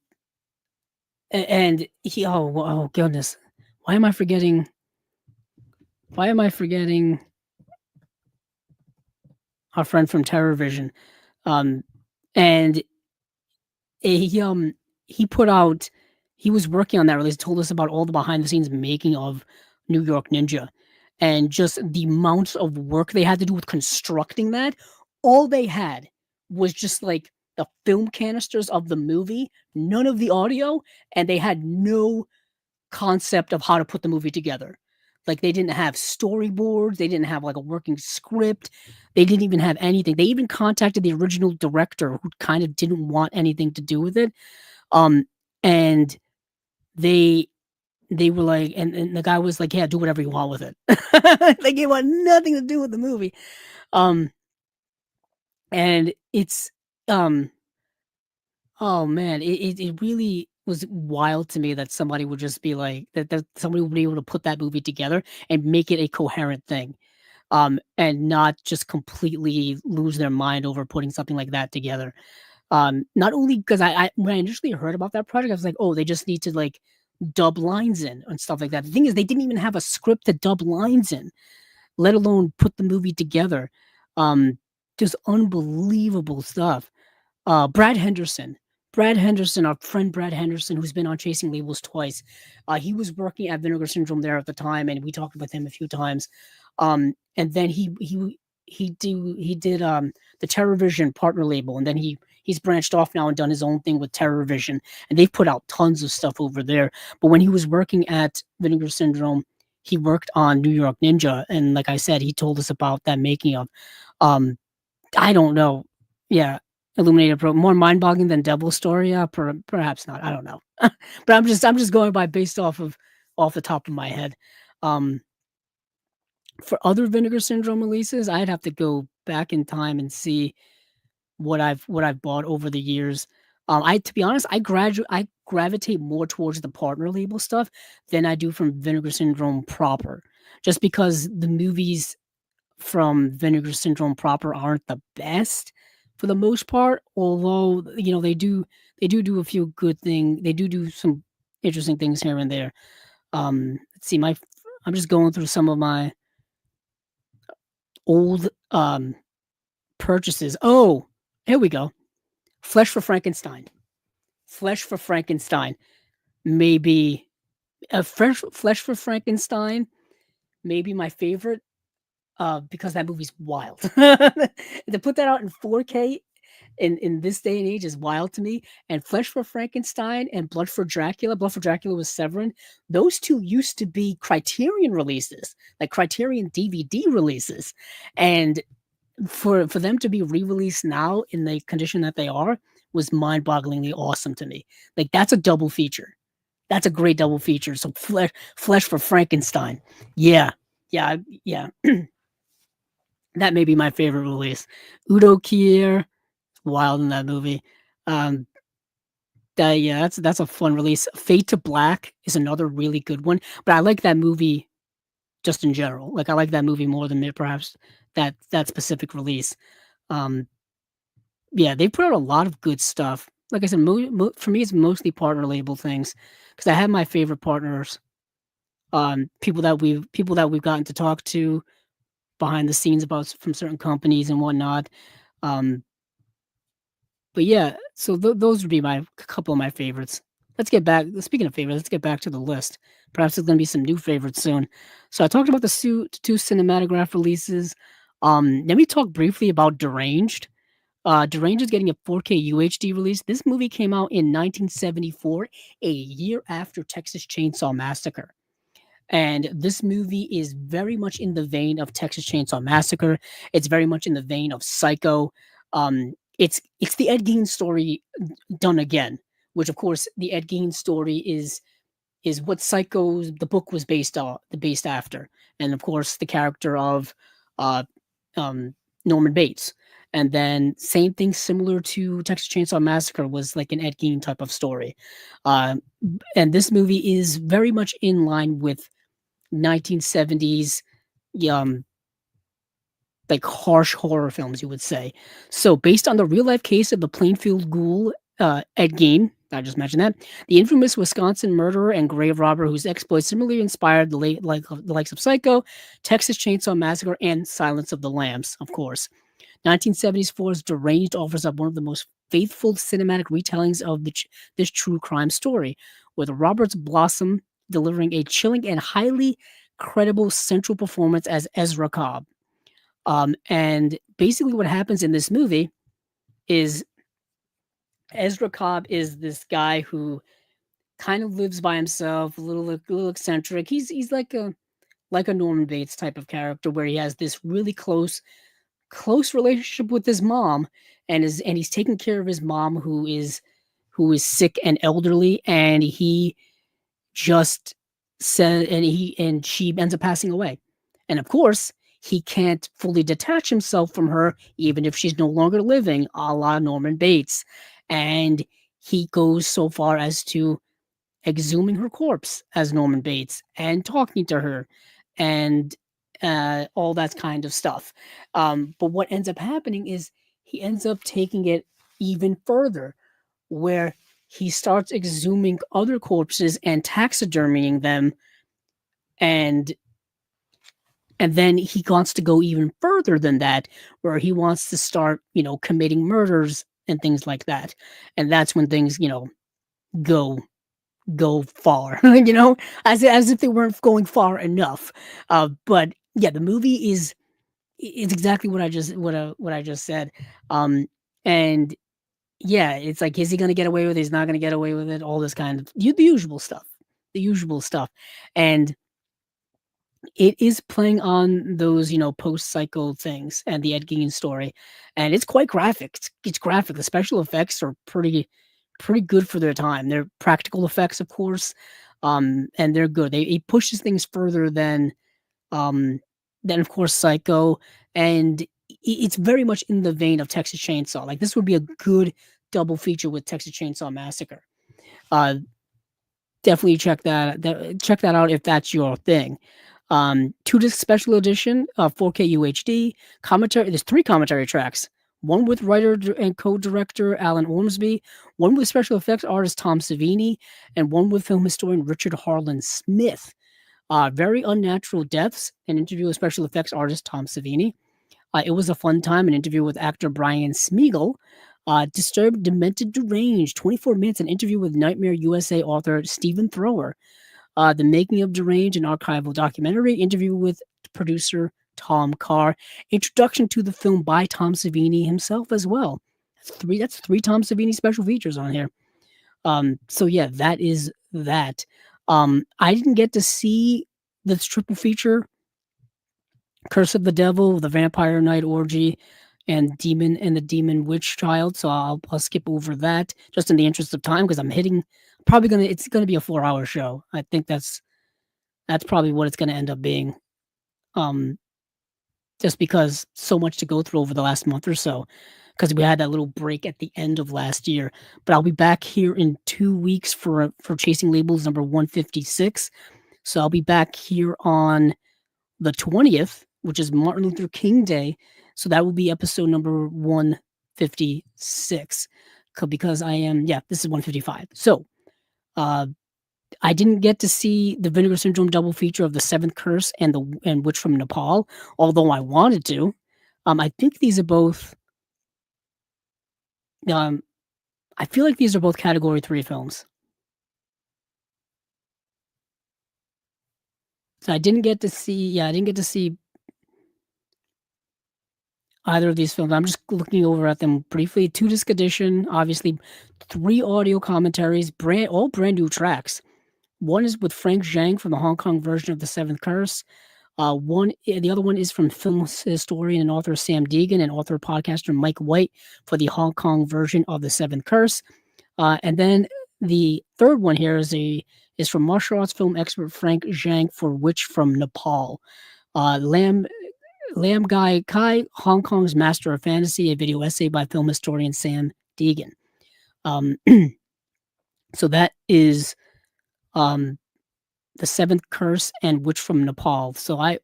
and oh goodness, why am I forgetting? Why am I forgetting our friend from TerrorVision? Um, and he put out he was working on that release, told us about all the behind the scenes making of New York Ninja and just the amounts of work they had to do with constructing that. All they had was just like the film canisters of the movie, none of the audio, and they had no concept of how to put the movie together. Like they didn't have storyboards, they didn't have like a working script, they didn't even have anything. They even contacted the original director who kind of didn't want anything to do with it. Um, and they they were like, and the guy was like, "Yeah, do whatever you want with it." Like it want nothing to do with the movie. Um, and it's um, oh man, it really was wild to me that somebody would just be like that somebody would be able to put that movie together and make it a coherent thing. And not just completely lose their mind over putting something like that together. Not only because I when I initially heard about that project, I was like, oh, they just need to like dub lines in and stuff like that. The thing is, they didn't even have a script to dub lines in, let alone put the movie together. Um, just unbelievable stuff. Brad Henderson. Brad Henderson, our friend Brad Henderson, who's been on Chasing Labels twice. He was working at Vinegar Syndrome there at the time, and we talked with him a few times. And then he did the TerrorVision partner label, and then he's branched off now and done his own thing with TerrorVision, and they've put out tons of stuff over there. But when he was working at Vinegar Syndrome, he worked on New York Ninja, and like I said, he told us about that making of. Um, I don't know. Yeah, Illuminated Pro more mind-boggling than Devil's Story? Yeah, perhaps not. I don't know. But I'm just going by based off the top of my head. Um, for other Vinegar Syndrome releases, I'd have to go back in time and see what I've bought over the years. I to be honest, I gravitate more towards the partner label stuff than I do from Vinegar Syndrome proper, just because the movies from Vinegar Syndrome proper aren't the best for the most part. Although they do a few good things. They do some interesting things here and there. Let's see, I'm just going through some of my old purchases. Oh, here we go. Flesh for Frankenstein. Flesh for Frankenstein. Maybe a Flesh for Frankenstein. Maybe my favorite because that movie's wild. To put that out in 4K in this day and age is wild to me. And Flesh for Frankenstein and Blood for Dracula. Blood for Dracula was Severin. Those two used to be Criterion releases, like Criterion DVD releases, and for them to be re-released now in the condition that they are was mind-bogglingly awesome to me. Like that's a double feature. That's a great double feature. So Flesh for Frankenstein. Yeah. Yeah. Yeah. That may be my favorite release. Udo Kier, wild in that movie. Um, yeah, that's a fun release. Fade to Black is another really good one, but I like that movie just in general. Like I like that movie more than perhaps that specific release. Um, yeah, they put out a lot of good stuff. Like I said, for me, it's mostly partner label things because I have my favorite partners. People that we've gotten to talk to behind the scenes about from certain companies and whatnot. Um, but yeah, so those would be my couple of my favorites. Let's get back. Speaking of favorites, let's get back to the list. Perhaps there's going to be some new favorites soon. So I talked about the two cinematograph releases. Let me talk briefly about Deranged. Deranged is getting a 4K UHD release. This movie came out in 1974, a year after Texas Chainsaw Massacre. And this movie is very much in the vein of Texas Chainsaw Massacre. It's very much in the vein of Psycho. It's the Ed Gein story done again, which of course the Ed Gein story is what Psycho's the book was based after, and of course the character of uh, Norman Bates. And then same thing similar to Texas Chainsaw Massacre was like an Ed Gein type of story. Uh, and this movie is very much in line with 1970s like harsh horror films, you would say. So based on the real life case of the Plainfield ghoul, Ed Gein, I just mentioned that, the infamous Wisconsin murderer and grave robber whose exploits similarly inspired the likes of Psycho, Texas Chainsaw Massacre, and Silence of the Lambs, of course. 1974's Deranged offers up one of the most faithful cinematic retellings of this true crime story. with Robert's Blossom delivering a chilling and highly credible central performance as Ezra Cobb. And basically, what happens in this movie is Ezra Cobb is this guy who kind of lives by himself, a little eccentric. He's like a Norman Bates type of character where he has this really close relationship with his mom, and he's taking care of his mom who is sick and elderly, and he just said and she ends up passing away. And of course, he can't fully detach himself from her, even if she's no longer living, a la Norman Bates. And he goes so far as to exhuming her corpse as Norman Bates and talking to her and all that kind of stuff. But what ends up happening is he ends up taking it even further, where he starts exhuming other corpses and taxidermying them, and then he wants to go even further than that, where he wants to start, committing murders and things like that. And that's when things, go go far, as if they weren't going far enough. But yeah, the movie is exactly what I just said. And yeah, it's like, is he gonna get away with it? He's not gonna get away with it. All this kind of the usual stuff, and it is playing on those, post-cycle things and the Ed Gein story, and it's quite graphic. It's graphic. The special effects are pretty good for their time. They're practical effects, of course, and they're good. It pushes things further than of course Psycho, and it's very much in the vein of Texas Chainsaw. Like, this would be a good double feature with Texas Chainsaw Massacre. Uh, Definitely check that out if that's your thing. 2-disc special edition, 4K UHD commentary. There's 3 commentary tracks. One with writer and co-director Alan Ormsby, one with special effects artist Tom Savini, and one with film historian Richard Harlan Smith. Very Unnatural Deaths, an interview with special effects artist Tom Savini. It Was a Fun Time, an interview with actor Brian Smeagol. Disturbed, Demented, Deranged, 24 minutes, an interview with Nightmare USA author Stephen Thrower. The Making of Deranged, an archival documentary, interview with producer Tom Carr. Introduction to the film by Tom Savini himself as well. That's three Tom Savini special features on here. So yeah, that is that. I didn't get to see the triple feature, Curse of the Devil, the Vampire Night Orgy, and the Demon Witch Child. So I'll skip over that just in the interest of time, because it's gonna be a 4-hour show. I think that's probably what it's gonna end up being. Just because so much to go through over the last month or so, because we had that little break at the end of last year. But I'll be back here in 2 weeks for Chasing Labels number 156. So I'll be back here on the 20th, which is Martin Luther King Day. So that will be episode number 156. Because this is 155. So I didn't get to see the Vinegar Syndrome double feature of The Seventh Curse and Witch from Nepal, although I wanted to. I think these are both. I feel like these are both Category 3 films. So I didn't get to see either of these films. I'm just looking over at them briefly. 2-disc edition, obviously, 3 audio commentaries, all brand new tracks. One is with Frank Zhang from the Hong Kong version of The Seventh Curse. The other one is from film historian and author Sam Deegan and author podcaster Mike White for the Hong Kong version of The Seventh Curse. And then the third one here is from martial arts film expert Frank Zhang for Witch from Nepal. Lam Gai Kai, Hong Kong's Master of Fantasy, a video essay by film historian Sam Deegan. So that is The Seventh Curse and Witch from Nepal. So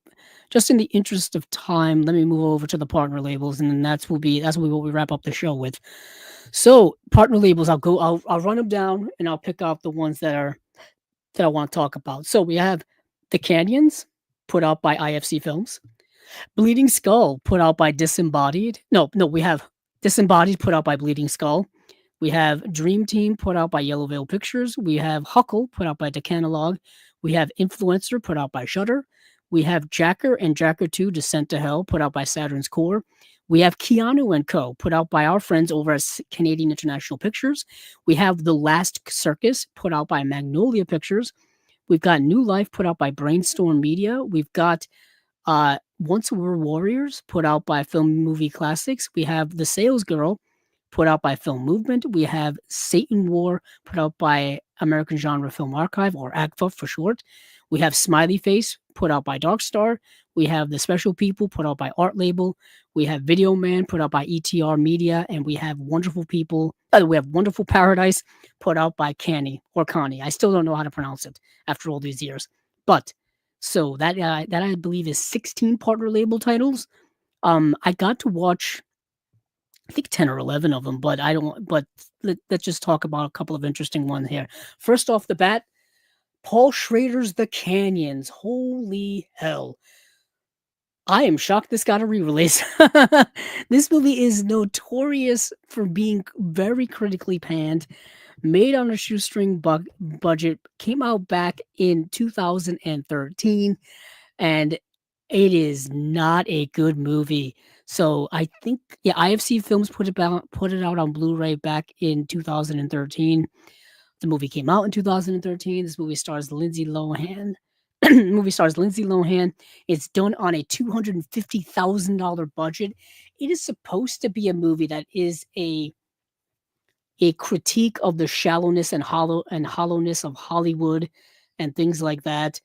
just in the interest of time, let me move over to the partner labels, and then that's what we wrap up the show with. So partner labels, I'll run them down, and I'll pick out the ones that I want to talk about. So we have The Canyons, put out by IFC Films. Bleeding Skull, put out by Disembodied. No, we have Disembodied, put out by Bleeding Skull. We have Dream Team put out by Yellow Veil Pictures. We have Huckle put out by Decanalog. We have Influencer put out by Shudder. We have Jacker and Jacker 2 Descent to Hell put out by Saturn's Core. We have Keanu and Co. put out by our friends over at Canadian International Pictures. We have The Last Circus put out by Magnolia Pictures. We've got New Life put out by Brainstorm Media. We've got Once We Were Warriors put out by Film Movie Classics. We have The Sales Girl put out by Film Movement. We have Satan War put out by American Genre Film Archive, or AGFA for short. We have Smiley Face put out by Darkstar. We have The Special People put out by Art Label. We have Video Man put out by ETR Media, and we have Wonderful People. We have Wonderful Paradise put out by Canny or Connie. I still don't know how to pronounce it after all these years. But so that I believe is 16 partner label titles. I got to watch, I think 10 or 11 of them, but I don't. But let's just talk about a couple of interesting ones here. First off the bat, Paul Schrader's The Canyons. Holy hell. I am shocked this got a re-release. This movie is notorious for being very critically panned, made on a shoestring budget, came out back in 2013, and it is not a good movie. So I think, yeah, IFC Films put it out on Blu-ray back in 2013. The movie came out in 2013. This movie stars Lindsay Lohan. It's done on a $250,000 budget. It is supposed to be a movie that is a critique of the shallowness and hollowness of Hollywood and things like that.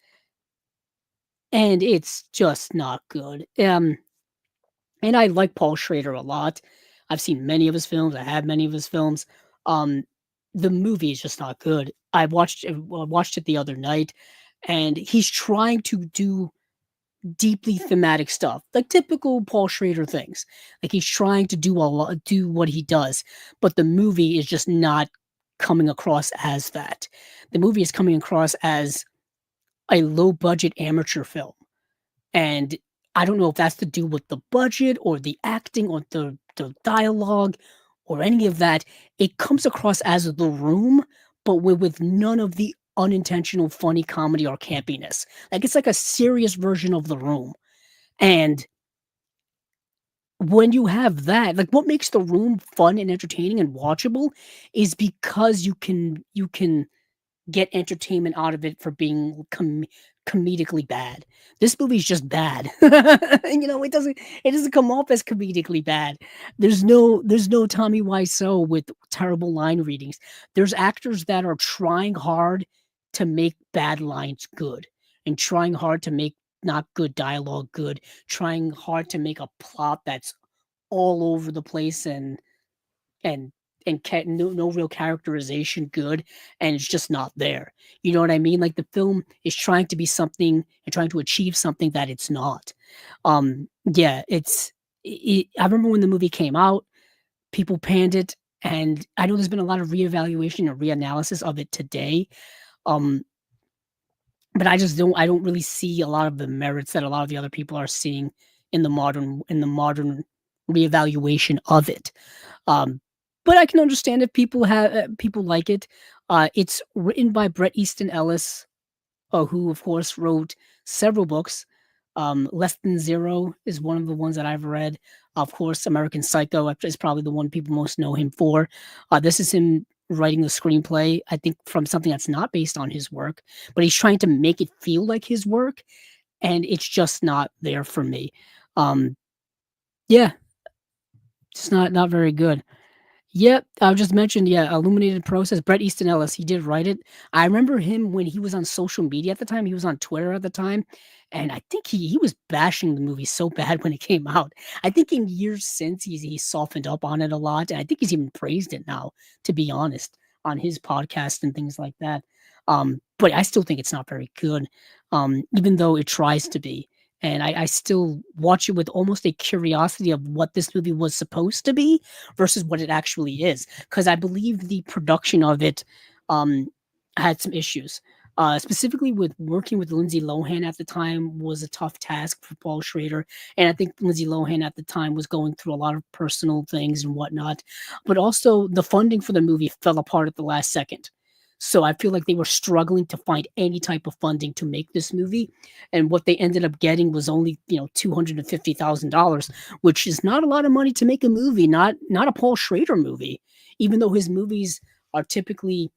And it's just not good. And I like Paul Schrader a lot. I've seen many of his films. I have many of his films. The movie is just not good. I watched it the other night, and he's trying to do deeply thematic stuff, like typical Paul Schrader things. Like he's trying to do what he does, but the movie is just not coming across as that. The movie is coming across as a low budget amateur film, and I don't know if that's to do with the budget or the acting or the dialogue or any of that. It comes across as The Room, but with none of the unintentional funny comedy or campiness. Like it's like a serious version of The Room. And when you have that, like what makes The Room fun and entertaining and watchable is because you can get entertainment out of it for being comedically bad. This movie's just bad. It doesn't come off as comedically bad. There's no Tommy Wiseau with terrible line readings. There's actors that are trying hard to make bad lines good and trying hard to make not good dialogue good, trying hard to make a plot that's all over the place and no real characterization good, and it's just not there. You know what I mean? Like the film is trying to be something and trying to achieve something that it's not. Yeah, I remember when the movie came out, people panned it, and I know there's been a lot of reevaluation and reanalysis of it today. But I don't really see a lot of the merits that a lot of the other people are seeing in the modern reevaluation of it. But I can understand if people like it. It's written by Bret Easton Ellis, who of course wrote several books. Less Than Zero is one of the ones that I've read. Of course, American Psycho is probably the one people most know him for. This is him writing the screenplay, I think, from something that's not based on his work, but he's trying to make it feel like his work, and it's just not there for me. Yeah, it's not very good. Yep, I just mentioned, Illuminated Process, Bret Easton Ellis, he did write it. I remember him when he was on social media at the time, he was on Twitter at the time, and I think he was bashing the movie so bad when it came out. I think in years since, he's softened up on it a lot, and I think he's even praised it now, to be honest, on his podcast and things like that. But I still think it's not very good, even though it tries to be. And I still watch it with almost a curiosity of what this movie was supposed to be versus what it actually is. Because I believe the production of it had some issues. specifically with working with Lindsay Lohan at the time was a tough task for Paul Schrader, and I think Lindsay Lohan at the time was going through a lot of personal things and whatnot, but also the funding for the movie fell apart at the last second. So I feel like they were struggling to find any type of funding to make this movie, and what they ended up getting was only $250,000, which is not a lot of money to make a movie, not a Paul Schrader movie, even though his movies are typically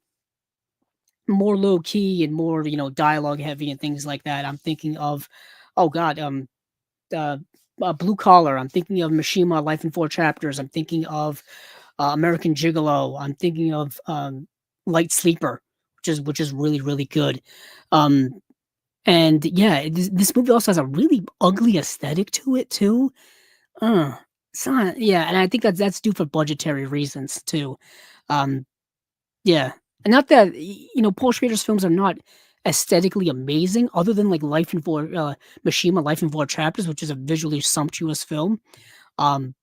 more low key and more, dialogue heavy and things like that. I'm thinking of, oh God, uh, Blue Collar. I'm thinking of Mishima, Life in Four Chapters. I'm thinking of American Gigolo. I'm thinking of Light Sleeper, which is really really good. Um, and yeah, this movie also has a really ugly aesthetic to it too. Uh, yeah, and I think that's due for budgetary reasons too. Um, yeah, and not that Paul Schrader's films are not aesthetically amazing, other than like Mishima, Life in Four Chapters, which is a visually sumptuous film. Um,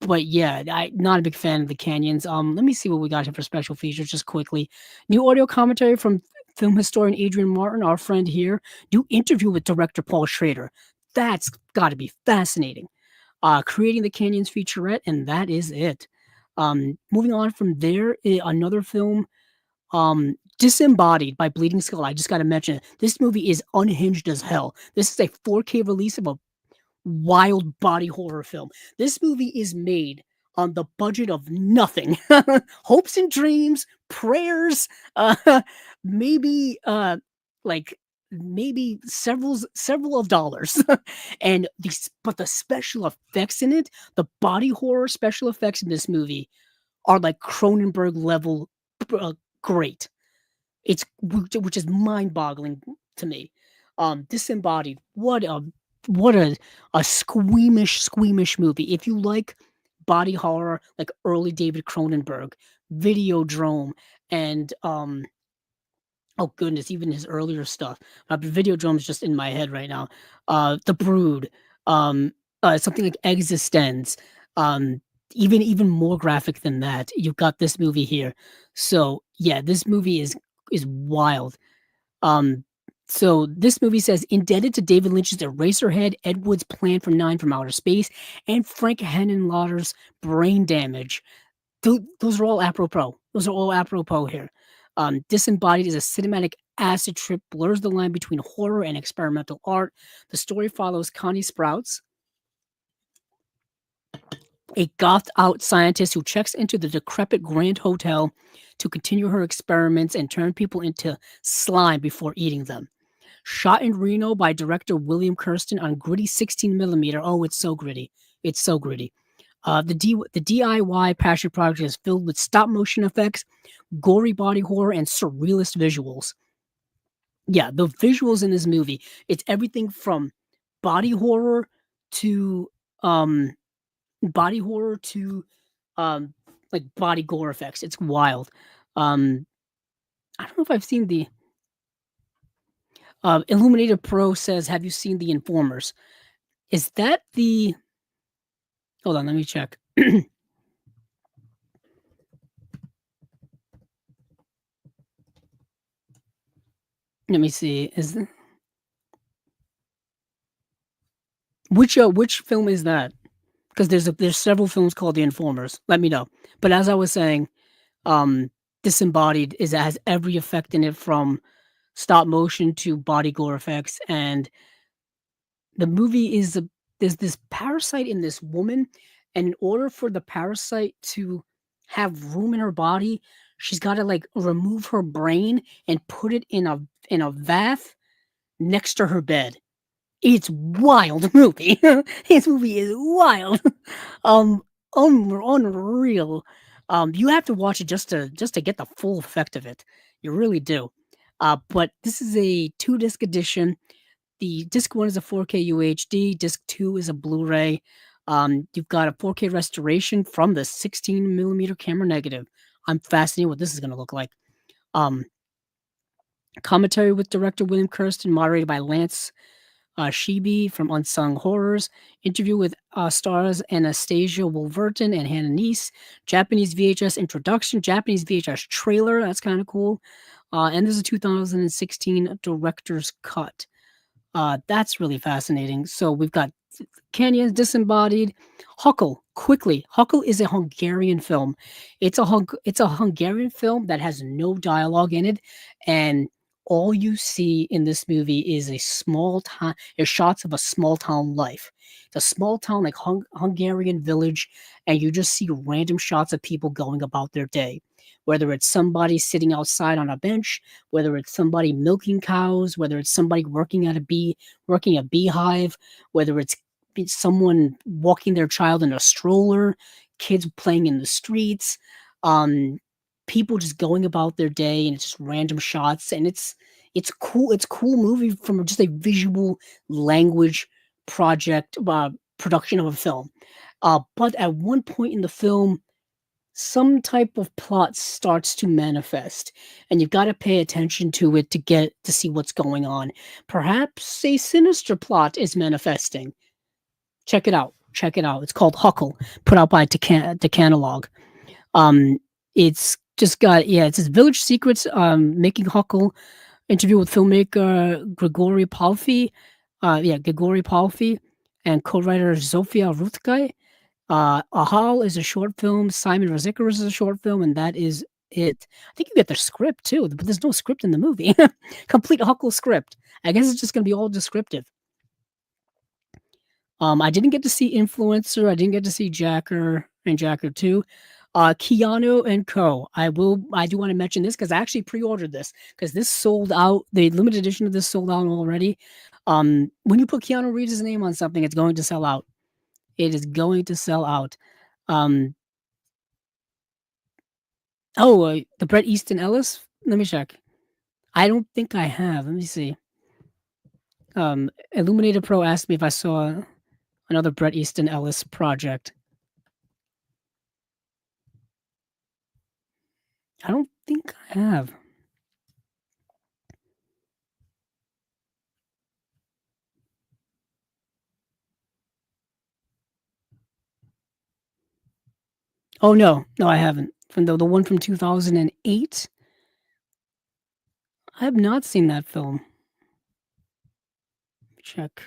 but yeah, I not a big fan of the canyons. Let me see what we got here for special features just quickly. New audio commentary from film historian Adrian Martin, our friend here. New interview with director Paul Schrader. That's got to be fascinating. Creating the Canyons featurette, and that is it. Moving on from there, another film, Disembodied by Bleeding Skull. I just got to mention it. This movie is unhinged as hell. This is a 4K release of a wild body horror film. This movie is made on the budget of nothing. Hopes and dreams, prayers, maybe like maybe several of dollars. And but the special effects in it, the body horror special effects in this movie are like Cronenberg level great. Which is mind-boggling to me. Disembodied, what a squeamish movie. If you like body horror, like early David Cronenberg, Videodrome, and oh goodness, even his earlier stuff. Videodrome is just in my head right now. The Brood, something like Existence, um, even more graphic than that. You've got this movie here. So yeah, this movie is wild. Um, so this movie says indebted to David Lynch's Eraserhead, Ed Wood's Plan for Nine from Outer Space, and Frank Henenlotter's Brain Damage. Those are all apropos. Those are all apropos here. Disembodied is a cinematic acid trip, blurs the line between horror and experimental art. The story follows Connie Sprouts, a gothed out scientist who checks into the decrepit Grand Hotel to continue her experiments and turn people into slime before eating them. Shot in Reno by director William Kirsten on gritty 16 millimeter. Oh, it's so gritty. It's so gritty. The DIY passion project is filled with stop motion effects, gory body horror, and surrealist visuals. Yeah, the visuals in this movie, it's everything from body horror to um body horror to like body gore effects. It's wild. Um I don't know if I've seen the Illuminated Pro says, have you seen The Informers? Is that the hold on, let me check. Let me see. Which film is that? Because there's several films called The Informers. Let me know. But as I was saying, um, Disembodied has every effect in it from stop motion to body gore effects, and the movie there's this parasite in this woman, and in order for the parasite to have room in her body, she's got to like remove her brain and put it in a vat next to her bed. It's wild movie. This movie is wild. Um, unreal. You have to watch it just to get the full effect of it. You really do. But this is a 2-disc edition. The disc 1 is a 4K UHD. Disc 2 is a Blu-ray. You've got a 4K restoration from the 16 millimeter camera negative. I'm fascinated what this is going to look like. Um, Commentary with director William Kirsten, moderated by Lance Shibi from Unsung Horrors. Interview with stars Anastasia Wolverton and Hannah Neese. Japanese VHS introduction. Japanese VHS trailer. That's kind of cool. and there's a 2016 director's cut. That's really fascinating. So we've got Canyons, Disembodied, Huckle. Quickly, Huckle is a Hungarian film. It's a Hungarian film that has no dialogue in it, and all you see in this movie is a small town, is shots of a small town life. It's a small town like Hungarian village, and you just see random shots of people going about their day. Whether it's somebody sitting outside on a bench, whether it's somebody milking cows, whether it's somebody working a beehive, whether it's someone walking their child in a stroller, kids playing in the streets, um, people just going about their day, and it's just random shots, and it's cool. It's a cool movie from just a visual language project production of a film. But at one point in the film, some type of plot starts to manifest, and you've got to pay attention to it to get to see what's going on. Perhaps a sinister plot is manifesting. Check it out. Check it out. It's called Huckle, put out by Decanalog. Um, it's just got yeah, it says Village Secrets. Making Huckle. Interview with filmmaker Grigory Palfi. Grigory Palfi, and co-writer Zofia Ruthkai. Ahal is a short film. Simon Razikaris is a short film, and that is it. I think you get the script too, but there's no script in the movie. Complete Huckle script. I guess it's just gonna be all descriptive. I didn't get to see Influencer. I didn't get to see Jacker and Jacker 2. Keanu and Co. I do want to mention this because I actually pre-ordered this because this sold out. The limited edition of this sold out already. When you put Keanu Reeves' name on something, it's going to sell out. It is going to sell out. Um, the Bret Easton Ellis. Let me check. I don't think I have. Let me see. Illuminator Pro asked me if I saw another Bret Easton Ellis project. I don't think I have. Oh no, I haven't. From the one from 2008, I have not seen that film. Check.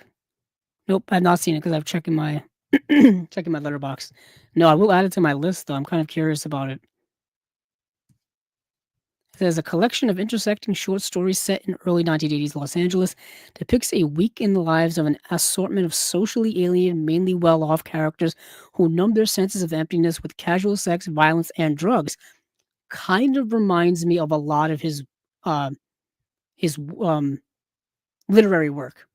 Nope, I've not seen it because I'm checking my checking my letterbox. No, I will add it to my list though. I'm kind of curious about it. There's a collection of intersecting short stories set in early 1980s Los Angeles, depicts a week in the lives of an assortment of socially alien, mainly well-off characters who numb their senses of emptiness with casual sex, violence, and drugs. Kind of reminds me of a lot of uh, his literary work.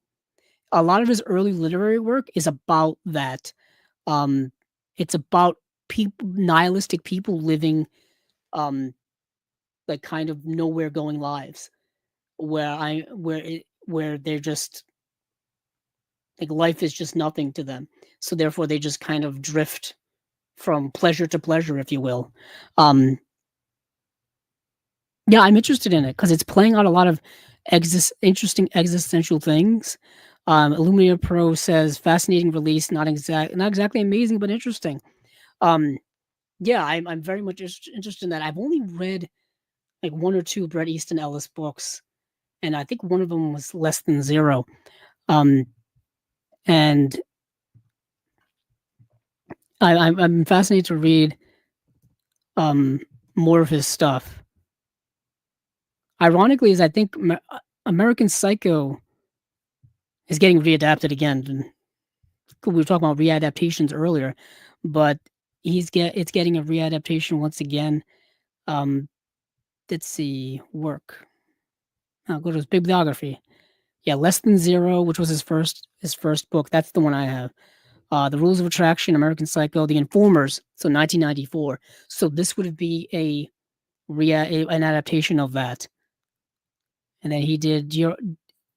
A lot of his early literary work is about that. Um, it's about people, nihilistic people living, um, like kind of nowhere going lives, where they're just like life is just nothing to them. So therefore, they just kind of drift from pleasure to pleasure, if you will. Um, yeah, I'm interested in it because it's playing out a lot of interesting existential things. Illuminator Pro says fascinating release, not exactly amazing, but interesting. Um, yeah, I'm very much interested in that. I've only read like one or two Bret Easton Ellis books, and I think one of them was Less Than Zero. Um, and I'm fascinated to read um more of his stuff. Ironically, is I think American Psycho is getting readapted again. We were talking about readaptations earlier, but it's getting a readaptation once again. Let's see, work. I'll go to his bibliography. Yeah, Less Than Zero, which was his first book. That's the one I have. The Rules of Attraction, American Psycho, The Informers. So 1994. So this would be an adaptation of that. And then he did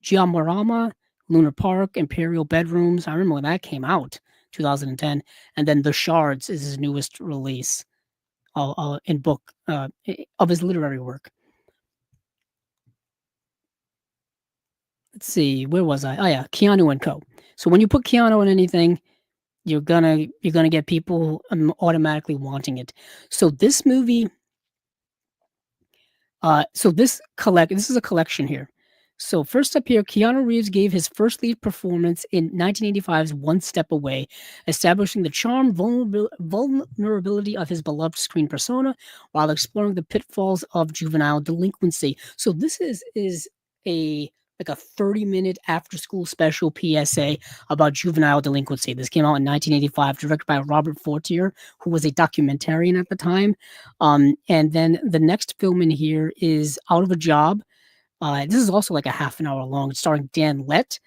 Giamorama, Lunar Park, Imperial Bedrooms. I remember when that came out, 2010. And then The Shards is his newest release in book of his literary work. Let's see, where was I? Oh yeah, Keanu and Co. So when you put Keanu in anything, you're gonna get people automatically wanting it. So this movie So this is a collection here. So first up here, Keanu Reeves gave his first lead performance in 1985's One Step Away, establishing the charm vulnerability of his beloved screen persona while exploring the pitfalls of juvenile delinquency. So this is a like a 30-minute after school special PSA about juvenile delinquency. This came out in 1985, directed by Robert Fortier, who was a documentarian at the time. And then the next film in here is Out of a Job. This is also like a half an hour long. It's starring Dan Lett,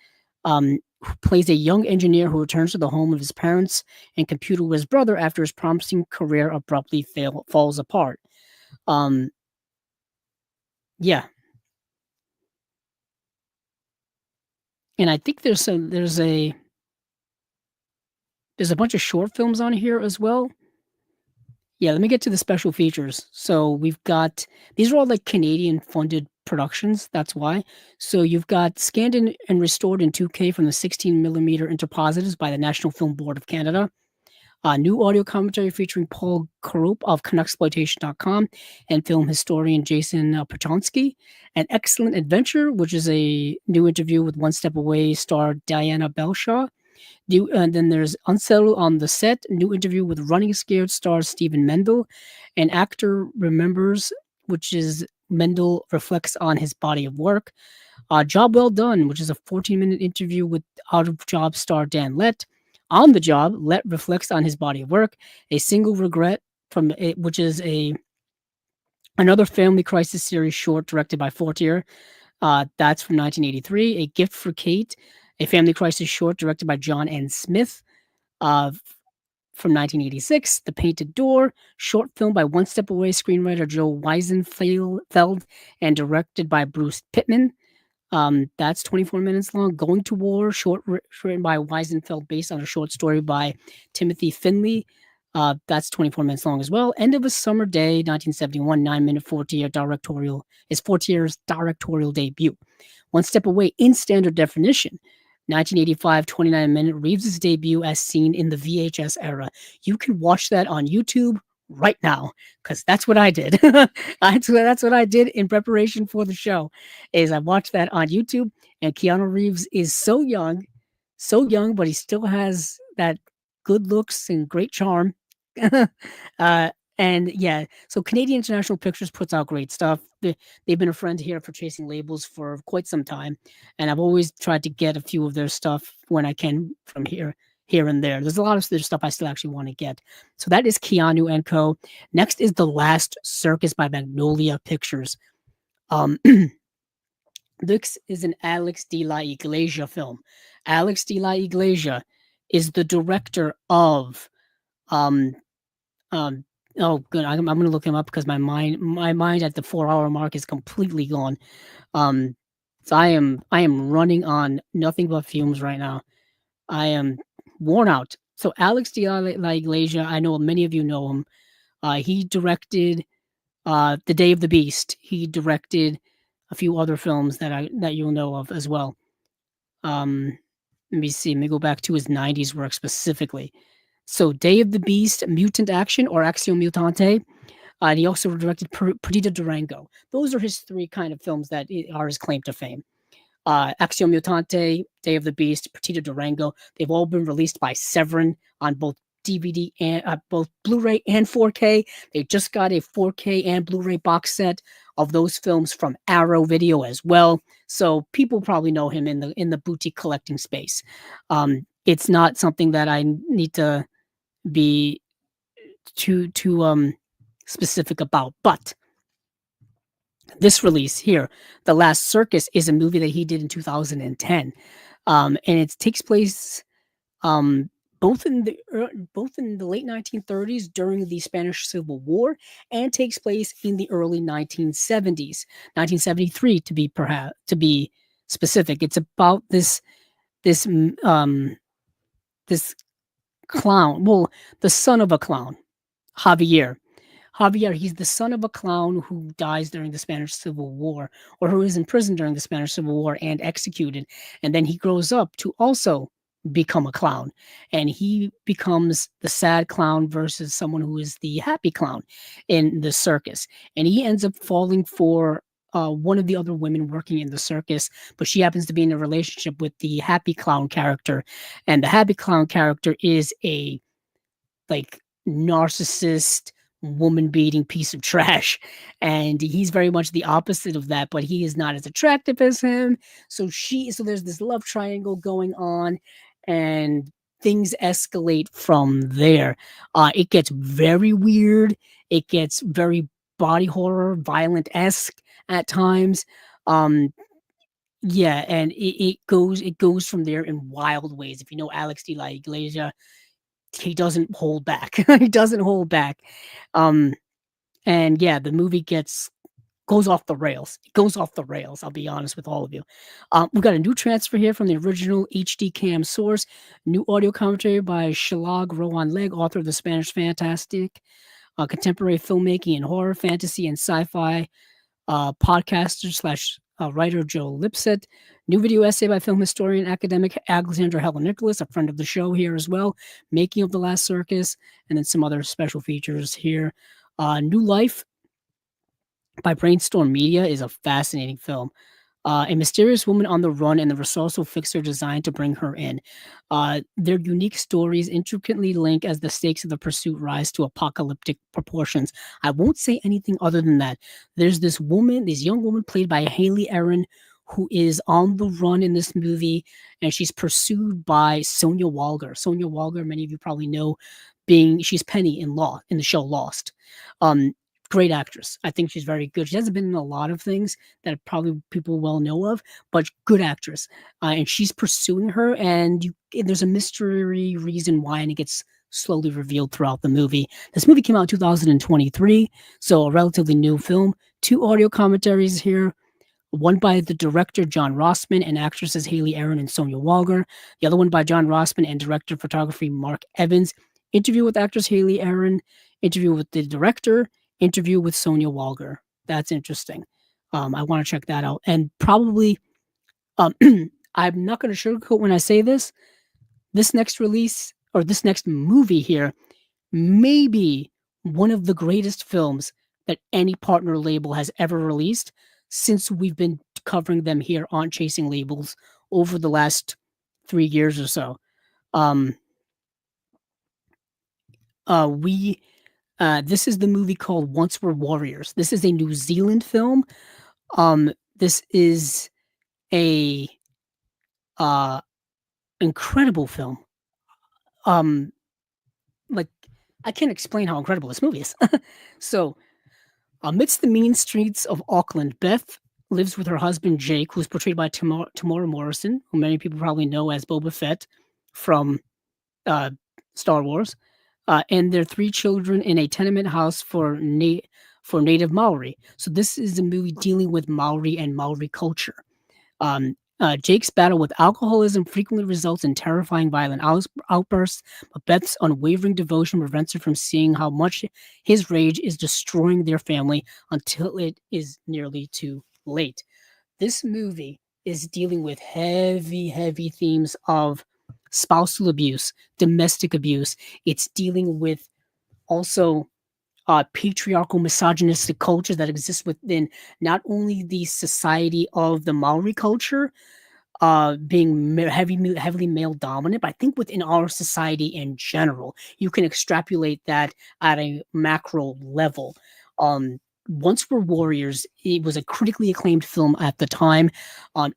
who plays a young engineer who returns to the home of his parents and computer with his brother after his promising career abruptly falls apart. Um, yeah, and I think there's a bunch of short films on here as well. Yeah, let me get to the special features. So we've got these are all like Canadian funded productions. That's why. So you've got scanned and restored in 2K from the 16 millimeter interpositives by the National Film Board of Canada. New audio commentary featuring Paul Korup of Canucksploitation.com and film historian Jason Petonsky. An Excellent Adventure, which is a new interview with One Step Away star Diana Belshaw. And then there's Unsettled on the Set, new interview with Running Scared star Stephen Mendel. An Actor Remembers, which is Mendel reflects on his body of work. Job Well Done, which is a 14-minute interview with Out of Job star Dan Lett. On the Job, Lett reflects on his body of work. A Single Regret, which is another family crisis series short directed by Fortier. That's from 1983. A Gift for Kate, a family crisis short directed by John N. Smith. Uh, from 1986, The Painted Door, short film by One Step Away screenwriter Joe Weisenfeld and directed by Bruce Pittman. That's 24 minutes long. Going to War, written by Weisenfeld, based on a short story by Timothy Finley. That's 24 minutes long as well. End of a Summer Day, 1971, 9-minute Fortier's directorial debut. One Step Away in standard definition. 1985, 29-minute Reeves' debut as seen in the VHS era. You can watch that on YouTube right now, because that's what I did. That's what I did in preparation for the show, is I watched that on YouTube, and Keanu Reeves is so young, but he still has that good looks and great charm. uh, and yeah, so Canadian International Pictures puts out great stuff. They've been a friend here for Chasing Labels for quite some time, and I've always tried to get a few of their stuff when I can from here and there. There's a lot of their stuff I still actually want to get. So that is Keanu and Co. Next is The Last Circus by Magnolia Pictures. Um, this is an Alex de la Iglesia film. Alex de la Iglesia is the director of um, um, oh, good. I'm going to look him up because my mind at the 4 hour mark is completely gone. So I am running on nothing but fumes right now. I am worn out. So Alex de la Iglesia, I know many of you know him. He directed The Day of the Beast. He directed a few other films that you'll know of as well. Let me see. Let me go back to his 90s work specifically. So Day of the Beast, Mutant Action or Accio Mutante. And he also directed Perdita Durango. Those are his three kind of films that are his claim to fame. Accio Mutante, Day of the Beast, Perdita Durango. They've all been released by Severin on both DVD and both Blu-ray and 4K. They just got a 4K and Blu-ray box set of those films from Arrow Video as well. So people probably know him in the boutique collecting space. It's not something that I need to be too specific about, but this release here, The Last Circus, is a movie that he did in 2010, and it takes place um, both in the late 1930s during the Spanish Civil War, and takes place in the early 1970s, 1973 to be specific. It's about this this clown, well, the son of a clown, Javier. Javier, he's the son of a clown who dies during the Spanish Civil War, or who is imprisoned during the Spanish Civil War and executed. And then he grows up to also become a clown, and he becomes the sad clown versus someone who is the happy clown in the circus, and he ends up falling for one of the other women working in the circus, but she happens to be in a relationship with the happy clown character, and the happy clown character is a like narcissist woman beating piece of trash, and he's very much the opposite of that, but he is not as attractive as him. So there's this love triangle going on, and things escalate from there. It gets very weird. It gets very body horror violent-esque at times. um yeah, and it goes from there in wild ways. If you know Alex de la Iglesia, he doesn't hold back. He doesn't hold back. Um, and yeah, the movie gets goes off the rails. It goes off the rails. I'll be honest with all of you. We've got a new transfer here from the original HD cam source. New audio commentary by Shalag Rowan Leg, author of the Spanish Fantastic, contemporary filmmaking and horror, fantasy, and sci-fi. Podcaster slash writer Joe Lipset. New video essay by film historian academic Alexandra Helen Nicholas, a friend of the show here as well. Making of the Last Circus, and then some other special features here. New Life by Brainstorm Media is a fascinating film. A mysterious woman on the run and the resourceful fixer designed to bring her in. Their unique stories intricately link as the stakes of the pursuit rise to apocalyptic proportions. I won't say anything other than that. There's this young woman played by Haley Aaron, who is on the run in this movie, and she's pursued by Sonia Walger. Sonia Walger, many of you probably know, she's Penny in the show Lost. Um, Great actress. I think she's very good. She hasn't been in a lot of things that probably people well know of, but good actress. And she's pursuing her, and there's a mystery reason why, and it gets slowly revealed throughout the movie. This movie came out in 2023, so a relatively new film. Two audio commentaries here. One by the director John Rossman and actresses Haley Aaron and Sonia Walger. The other one by John Rossman and director of photography Mark Evans. Interview with actress Haley Aaron. Interview with the director. Interview with Sonia Walger. That's interesting. I want to check that out. And probably, um, I'm not going to sugarcoat when I say this. This next release or this next movie here may be one of the greatest films that any partner label has ever released since we've been covering them here on Chasing Labels over the last 3 years or so. Um, this is the movie called Once Were Warriors. This is a New Zealand film. This is a uh, incredible film. Like I can't explain how incredible this movie is. So, amidst the mean streets of Auckland, Beth lives with her husband Jake, who's portrayed by Tamora Morrison, who many people probably know as Boba Fett from uh, Star Wars, and their 3 children in a tenement house for native Maori. So this is a movie dealing with Maori and Maori culture. Jake's battle with alcoholism frequently results in terrifying violent outbursts, but Beth's unwavering devotion prevents her from seeing how much his rage is destroying their family until it is nearly too late. This movie is dealing with heavy, heavy themes of spousal abuse, domestic abuse. It's dealing with also patriarchal, misogynistic culture that exists within not only the society of the Maori culture, being heavily male dominant, but I think within our society in general, you can extrapolate that at a macro level. Once We're Warriors, it was a critically acclaimed film at the time.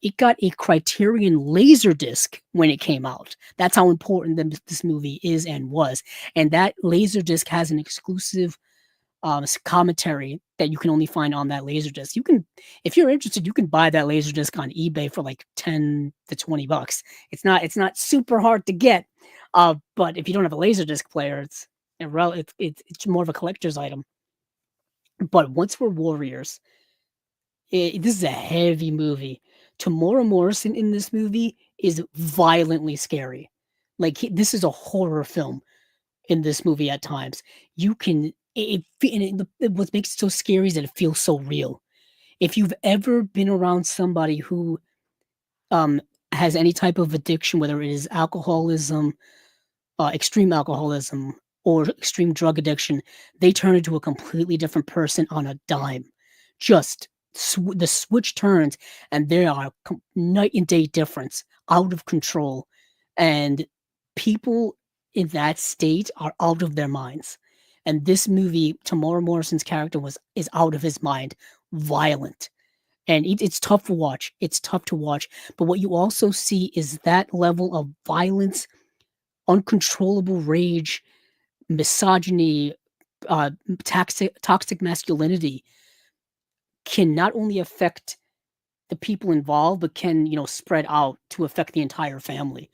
It got a Criterion Laserdisc when it came out. That's how important this movie is and was. And that Laserdisc has an exclusive commentary that you can only find on that Laserdisc. If you're interested, you can buy that Laserdisc on eBay for like 10 to 20 bucks. It's not super hard to get, but if you don't have a Laserdisc player, it's more of a collector's item. But Once We're Warriors, this is a heavy movie. Tamora Morrison in this movie is violently scary. This is a horror film in this movie at times. You can what makes it so scary is that it feels so real. If you've ever been around somebody who has any type of addiction, whether it is alcoholism, extreme alcoholism, or extreme drug addiction, they turn into a completely different person on a dime. Just the switch turns, and they are night and day difference, out of control, and people in that state are out of their minds. And this movie, Tamora Morrison's character is out of his mind, violent, and it's tough to watch. It's tough to watch. But what you also see is that level of violence, uncontrollable rage, misogyny, toxic masculinity can not only affect the people involved, but can spread out to affect the entire family.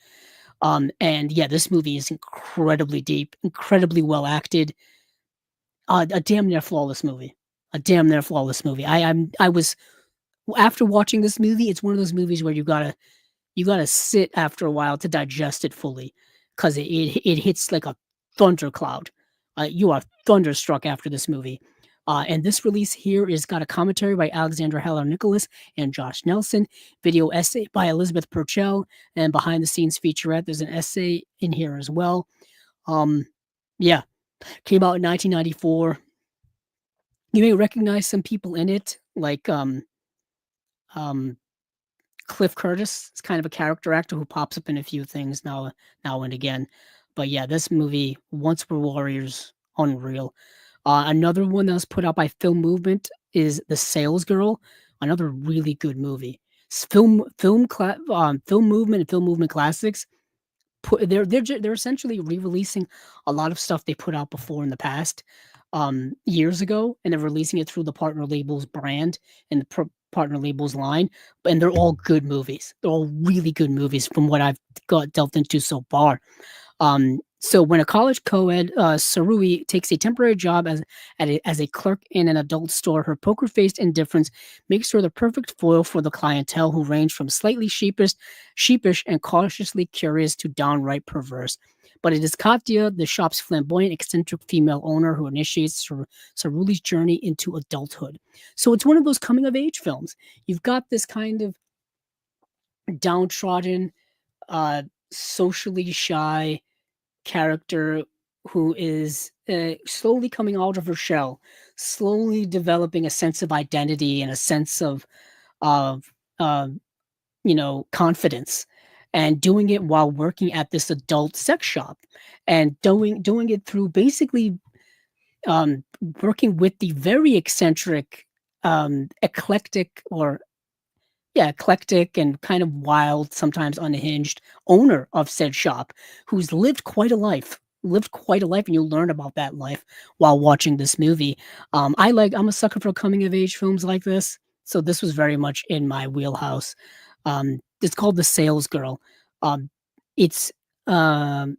And yeah, this movie is incredibly deep, incredibly well acted. A damn near flawless movie. A damn near flawless movie. I was after watching this movie. It's one of those movies where you gotta sit after a while to digest it fully, because it hits like a thundercloud. You are thunderstruck after this movie. And this release here is got a commentary by Alexandra Heller Nicholas and Josh Nelson, video essay by Elizabeth Purcell, and behind the scenes featurette. There's an essay in here as well. Yeah, came out in 1994. You may recognize some people in it, like um, Cliff Curtis is kind of a character actor who pops up in a few things now and again. But yeah, this movie, Once Were Warriors, unreal. Another one that was put out by Film Movement is The Sales Girl, another really good movie. Film Movement and Film Movement Classics they're essentially re-releasing a lot of stuff they put out before in the past, years ago, and they're releasing it through the partner labels brand and the partner labels line, and they're all good movies. They're all really good movies from what I've got delved into so far. So when a college co-ed, Sarui takes a temporary job as a clerk in an adult store, her poker-faced indifference makes her the perfect foil for the clientele, who range from slightly sheepish and cautiously curious to downright perverse. But it is Katya, the shop's flamboyant, eccentric female owner, who initiates Saruli's journey into adulthood. So it's one of those coming-of-age films. You've got this kind of downtrodden, uh, socially shy character who is slowly coming out of her shell, slowly developing a sense of identity and a sense of confidence, and doing it while working at this adult sex shop, and doing it through basically working with the very eccentric, eclectic, or yeah, eclectic and kind of wild, sometimes unhinged owner of said shop, who's lived quite a life, and you'll learn about that life while watching this movie. I'm a sucker for coming of age films like this, so this was very much in my wheelhouse. It's called The Sales Girl. Um, it's um,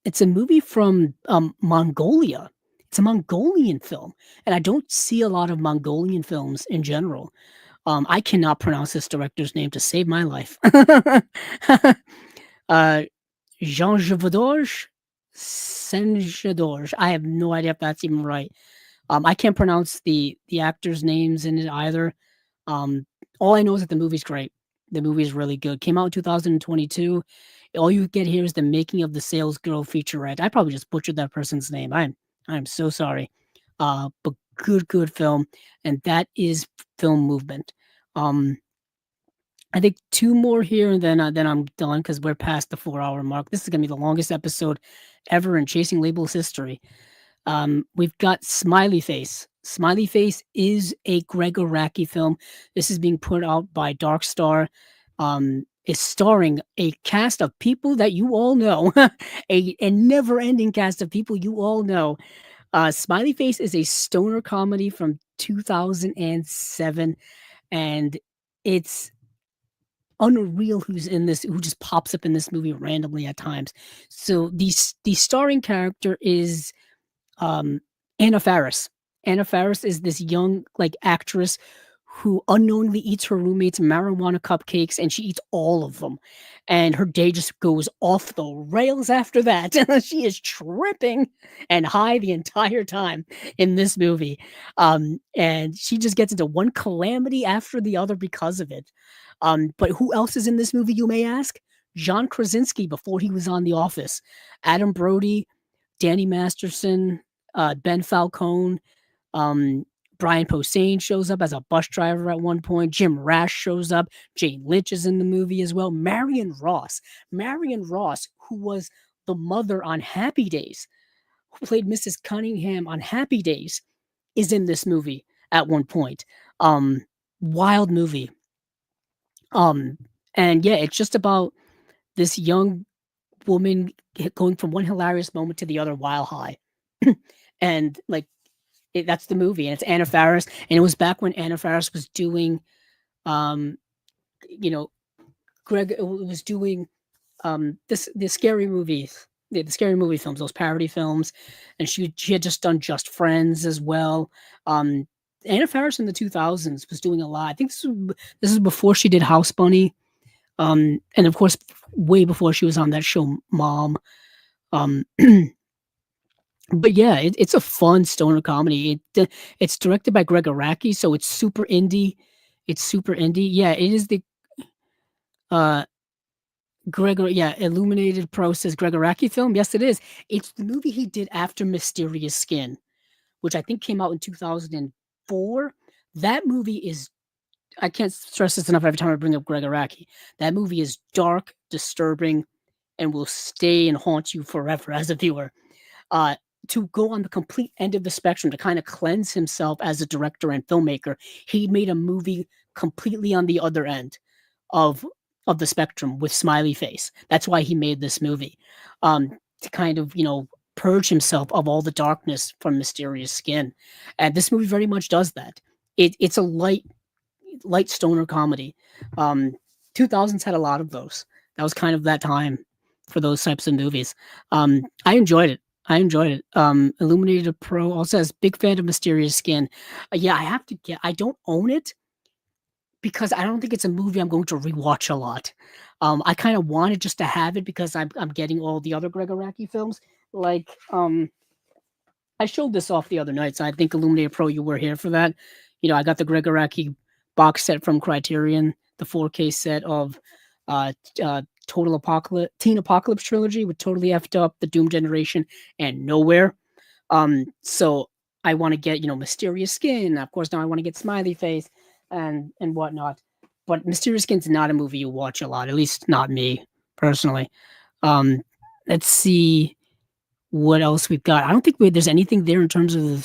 it's a movie from Mongolia. It's a Mongolian film, and I don't see a lot of Mongolian films in general. I cannot pronounce this director's name to save my life. uh, Jean Javodorj, Senjadorj. I have no idea if that's even right. I can't pronounce the actors' names in it either. All I know is that the movie's great. The movie is really good. Came out in 2022. All you get here is the making of the Sales Girl featurette. I probably just butchered that person's name. I'm so sorry. But good film, and that is Film Movement. Um, I think two more here, and then I'm done, because we're past the 4 hour mark. This is gonna be the longest episode ever in Chasing Labels history. We've got Smiley Face. Smiley Face is a Greg Araki film. This is being put out by Dark Star. Is starring a cast of people that you all know, a never-ending cast of people you all know. Smiley Face is a stoner comedy from 2007, and it's unreal who's in this, who just pops up in this movie randomly at times. So the starring character is Anna Faris. Anna Faris is this young, like, actress who unknowingly eats her roommate's marijuana cupcakes, and she eats all of them. And her day just goes off the rails after that. She is tripping and high the entire time in this movie. And she just gets into one calamity after the other because of it. But who else is in this movie, you may ask? John Krasinski before he was on The Office. Adam Brody, Danny Masterson, Ben Falcone, um, Brian Posehn shows up as a bus driver at one point. Jim Rash shows up. Jane Lynch is in the movie as well. Marion Ross, who was the mother on Happy Days, who played Mrs. Cunningham on Happy Days, is in this movie at one point. Wild movie. And yeah, it's just about this young woman going from one hilarious moment to the other while high. And like that's the movie, and it's Anna Faris, and it was back when Anna Faris was doing, um, you know, Greg was doing the scary movies, the scary movie films, those parody films, and she had just done Just Friends as well. Anna Faris in the 2000s was doing a lot. I think this is before she did House Bunny, and of course, way before she was on that show Mom. Um, But yeah, it's a fun stoner comedy. It's directed by Greg Araki, so it's super indie. It's super indie. Yeah, it is the uh Illuminated Pro says Greg Araki film. Yes, it is. It's the movie he did after Mysterious Skin, which I think came out in 2004. That movie is, I can't stress this enough every time I bring up Greg Araki. That movie is dark, disturbing, and will stay and haunt you forever as a viewer. uh, to go on the complete end of the spectrum, to kind of cleanse himself as a director and filmmaker. He made a movie completely on the other end of of the spectrum with Smiley Face. That's why he made this movie, to kind of purge himself of all the darkness from Mysterious Skin, and this movie very much does that. It's a light stoner comedy. Um, 2000s had a lot of those. That was kind of that time for those types of movies. I enjoyed it. I enjoyed it. Illuminated Pro also says big fan of Mysterious Skin. Yeah, I have to get. I don't own it because I don't think it's a movie I'm going to rewatch a lot. I kind of wanted just to have it because I'm getting all the other Greg Araki films. Like I showed this off the other night, so I think Illuminated Pro, you were here for that. I got the Greg Araki box set from Criterion, the 4K set of uh, Total Apocalypse, Teen Apocalypse trilogy with Totally Effed Up, The Doom Generation, and Nowhere. So I want to get, Mysterious Skin. Of course, now I want to get Smiley Face and whatnot. But Mysterious Skin's not a movie you watch a lot, at least not me personally. Um, let's see what else we've got. I don't think there's anything there in terms of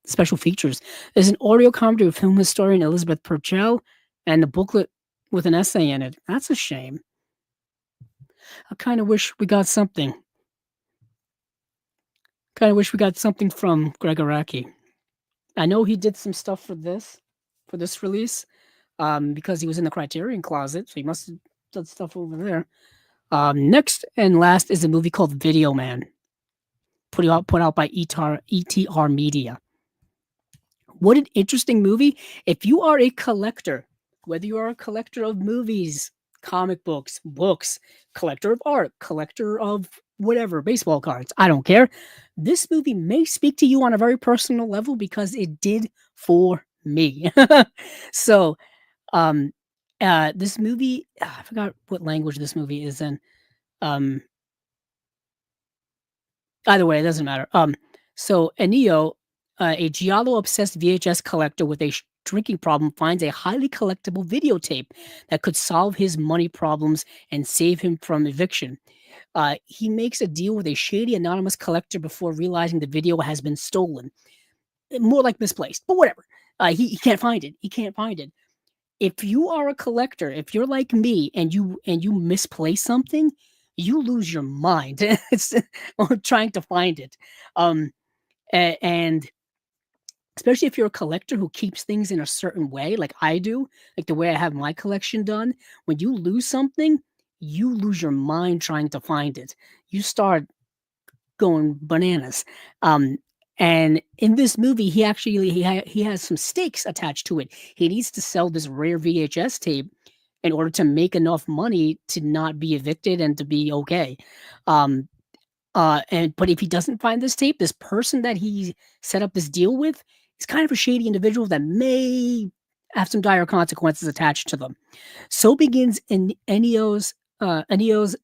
special features. There's an audio commentary with film historian Elizabeth Purcell and a booklet with an essay in it. That's a shame. I kind of wish we got something. From Greg Araki. I know he did some stuff for this release, because he was in the Criterion closet, so he must have done stuff over there. Next and last is a movie called Video Man, put out by ETR Media. What an interesting movie. If you are a collector, whether you are a collector of movies, comic books, collector of art, collector of whatever, baseball cards, I don't care. This movie may speak to you on a very personal level because it did for me. So, this movie, I forgot what language this movie is in. Either way, it doesn't matter. So Enio, a giallo-obsessed VHS collector with a drinking problem, finds a highly collectible videotape that could solve his money problems and save him from eviction. He makes a deal with a shady anonymous collector before realizing the video has been stolen. More like misplaced, but whatever. He can't find it. If you are a collector, if you're like me and you misplace something, you lose your mind. It's trying to find it. And especially if you're a collector who keeps things in a certain way, like I do, like the way I have my collection done, when you lose something, you lose your mind trying to find it. You start going bananas. And in this movie, he has some stakes attached to it. He needs to sell this rare VHS tape in order to make enough money to not be evicted and to be okay. Um, but if he doesn't find this tape, this person that he set up this deal with is kind of a shady individual that may have some dire consequences attached to them. So begins Ennio's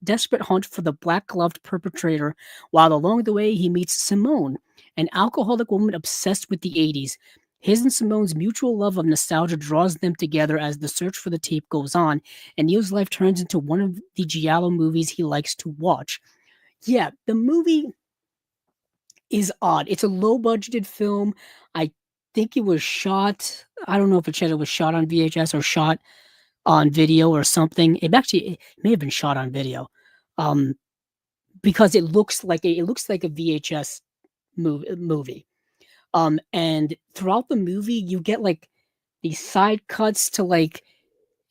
desperate hunt for the black-gloved perpetrator, while along the way he meets Simone, an alcoholic woman obsessed with the 80s. His and Simone's mutual love of nostalgia draws them together as the search for the tape goes on, and Neo's life turns into one of the giallo movies he likes to watch. Yeah, the movie is odd. It's a low-budgeted film. I think it was shot. I don't know if it was shot on VHS or shot on video or something. It may have been shot on video, um, because it looks like a VHS movie. And throughout the movie, you get like these side cuts to like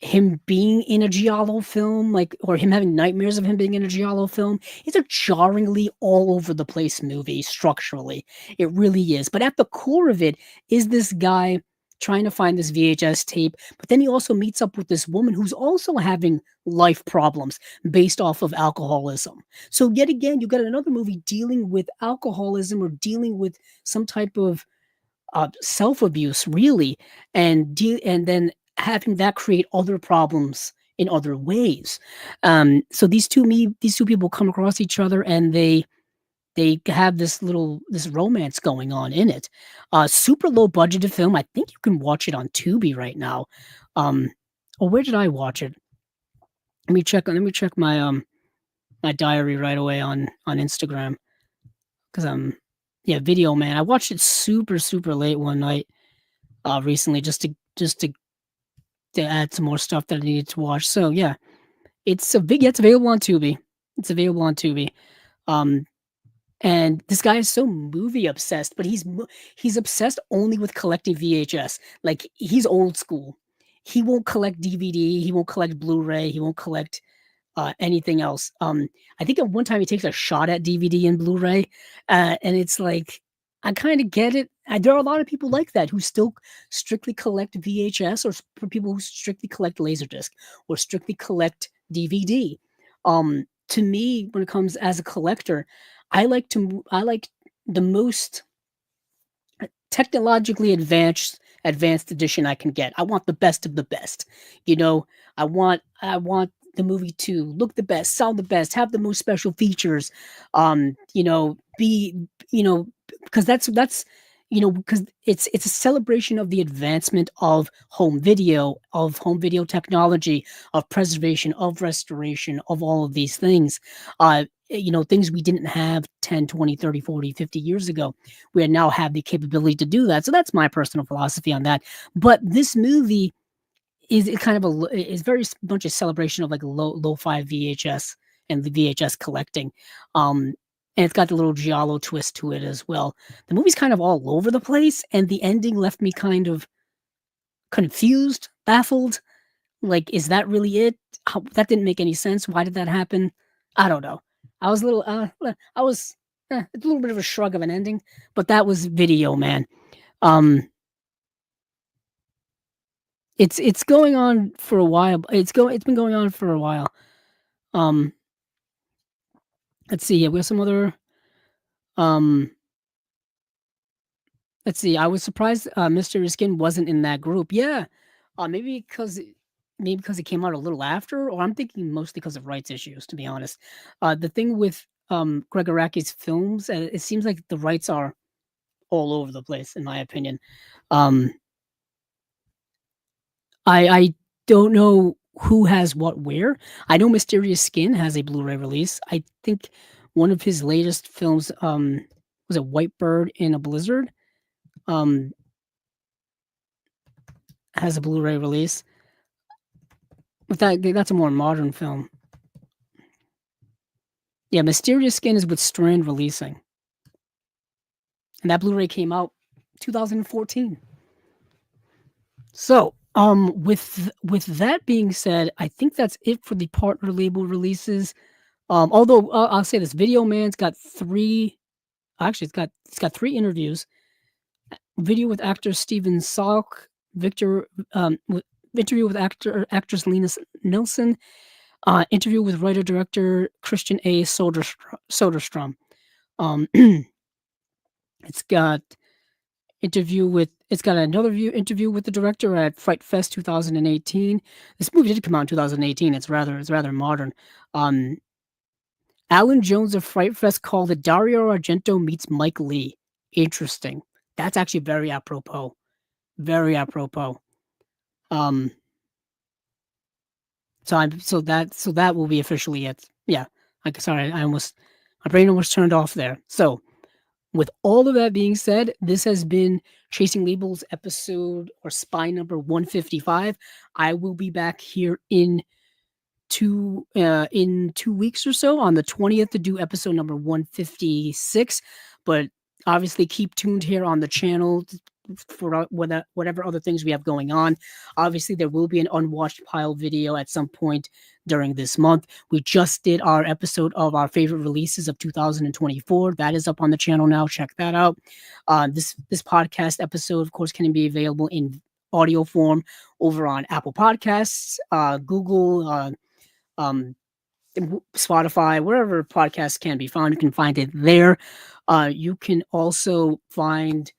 him being in a giallo film, like, or him having nightmares of him being in a giallo film. It's a jarringly all over the place movie structurally. It really is. But at the core of it is this guy trying to find this VHS tape, but then he also meets up with this woman who's also having life problems based off of alcoholism. So yet again, you got another movie dealing with alcoholism or dealing with some type of self-abuse, really, and then having that create other problems in other ways. So these two people come across each other, and they have this romance going on in it. Super low budgeted film. I think you can watch it on Tubi right now. Or where did I watch it? Let me check my diary right away on Instagram, because yeah, Video Man. I watched it super late one night recently, just to add some more stuff that I needed to watch. So yeah, it's available on Tubi. It's available on Tubi. Um, and this guy is so movie obsessed, but he's obsessed only with collecting VHS. Like, he's old school. He won't collect DVD. He won't collect Blu-ray. He won't collect anything else. I think at one time he takes a shot at DVD and Blu-ray, and it's like, I kind of get it. There are a lot of people like that who still strictly collect VHS, or for people who strictly collect Laserdisc or strictly collect DVD. To me, when it comes as a collector, I like the most technologically advanced edition I can get. I want the best of the best. You know, I want the movie to look the best, sound the best, have the most special features. Be because because it's a celebration of the advancement of home video technology, of preservation, of restoration, of all of these things. Things we didn't have 10, 20, 30, 40, 50 years ago. We now have the capability to do that. So that's my personal philosophy on that. But this movie is very much a celebration of like lo-fi VHS and the VHS collecting. And it's got the little giallo twist to it as well. The movie's kind of all over the place, and the ending left me kind of confused, baffled. Like, is that really it? That didn't make any sense. Why did that happen? I don't know. I was a little, it's a little bit of a shrug of an ending, but that was Video Man. It's going on for a while. It's been going on for a while. Let's see. Yeah, we have some other. Let's see. I was surprised Mystery Skin wasn't in that group. Yeah, maybe because it came out a little after, or I'm thinking mostly because of rights issues. To be honest, the thing with Greg Araki's films, it seems like the rights are all over the place, in my opinion. I don't know who has what where. I know Mysterious Skin has a Blu-ray release. I think one of his latest films was a White Bird in a Blizzard. Has a Blu-ray release. But that's a more modern film. Yeah, Mysterious Skin is with Strand Releasing. And that Blu-ray came out 2014. So, with that being said, I think that's it for the partner label releases. Although I'll say this, Video Man's got 3 actually, it's got 3 interviews. Video with actor Steven Salk, Victor, interview with actress Lena Nilsson, interview with writer-director Christian A. Soderstrom. Um, it's got another interview with the director at Fright Fest 2018. This movie did come out in 2018. It's rather modern. Alan Jones of Fright Fest called it Dario Argento meets Mike Lee. Interesting. That's actually very apropos. Very apropos. So that will be officially it. Yeah. Sorry, my brain almost turned off there. So, with all of that being said, this has been Chasing Labels episode or spy number 155. I will be back here in 2 weeks or so on the 20th to do episode number 156. But obviously keep tuned here on the channel for whatever other things we have going on. Obviously, there will be an unwatched pile video at some point during this month. We just did our episode of our favorite releases of 2024. That is up on the channel now. Check that out. This podcast episode, of course, can be available in audio form over on Apple Podcasts, Google, Spotify, wherever podcasts can be found. You can find it there. You can also find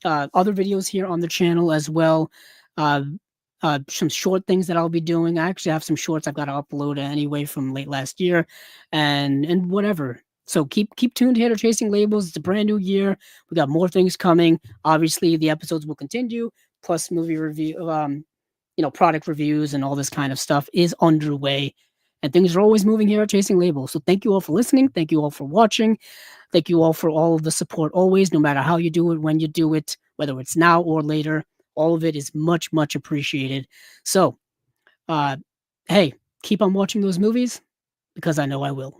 other videos here on the channel as well. Some short things that I'll be doing. I actually have some shorts I've got to upload anyway from late last year, and whatever. So keep tuned here to Chasing Labels. It's a brand new year. We got more things coming. Obviously, the episodes will continue. Plus, movie review, product reviews and all this kind of stuff is underway. And things are always moving here at Chasing Labels. So thank you all for listening. Thank you all for watching. Thank you all for all of the support always, no matter how you do it, when you do it, whether it's now or later. All of it is much, much appreciated. So, hey, keep on watching those movies because I know I will.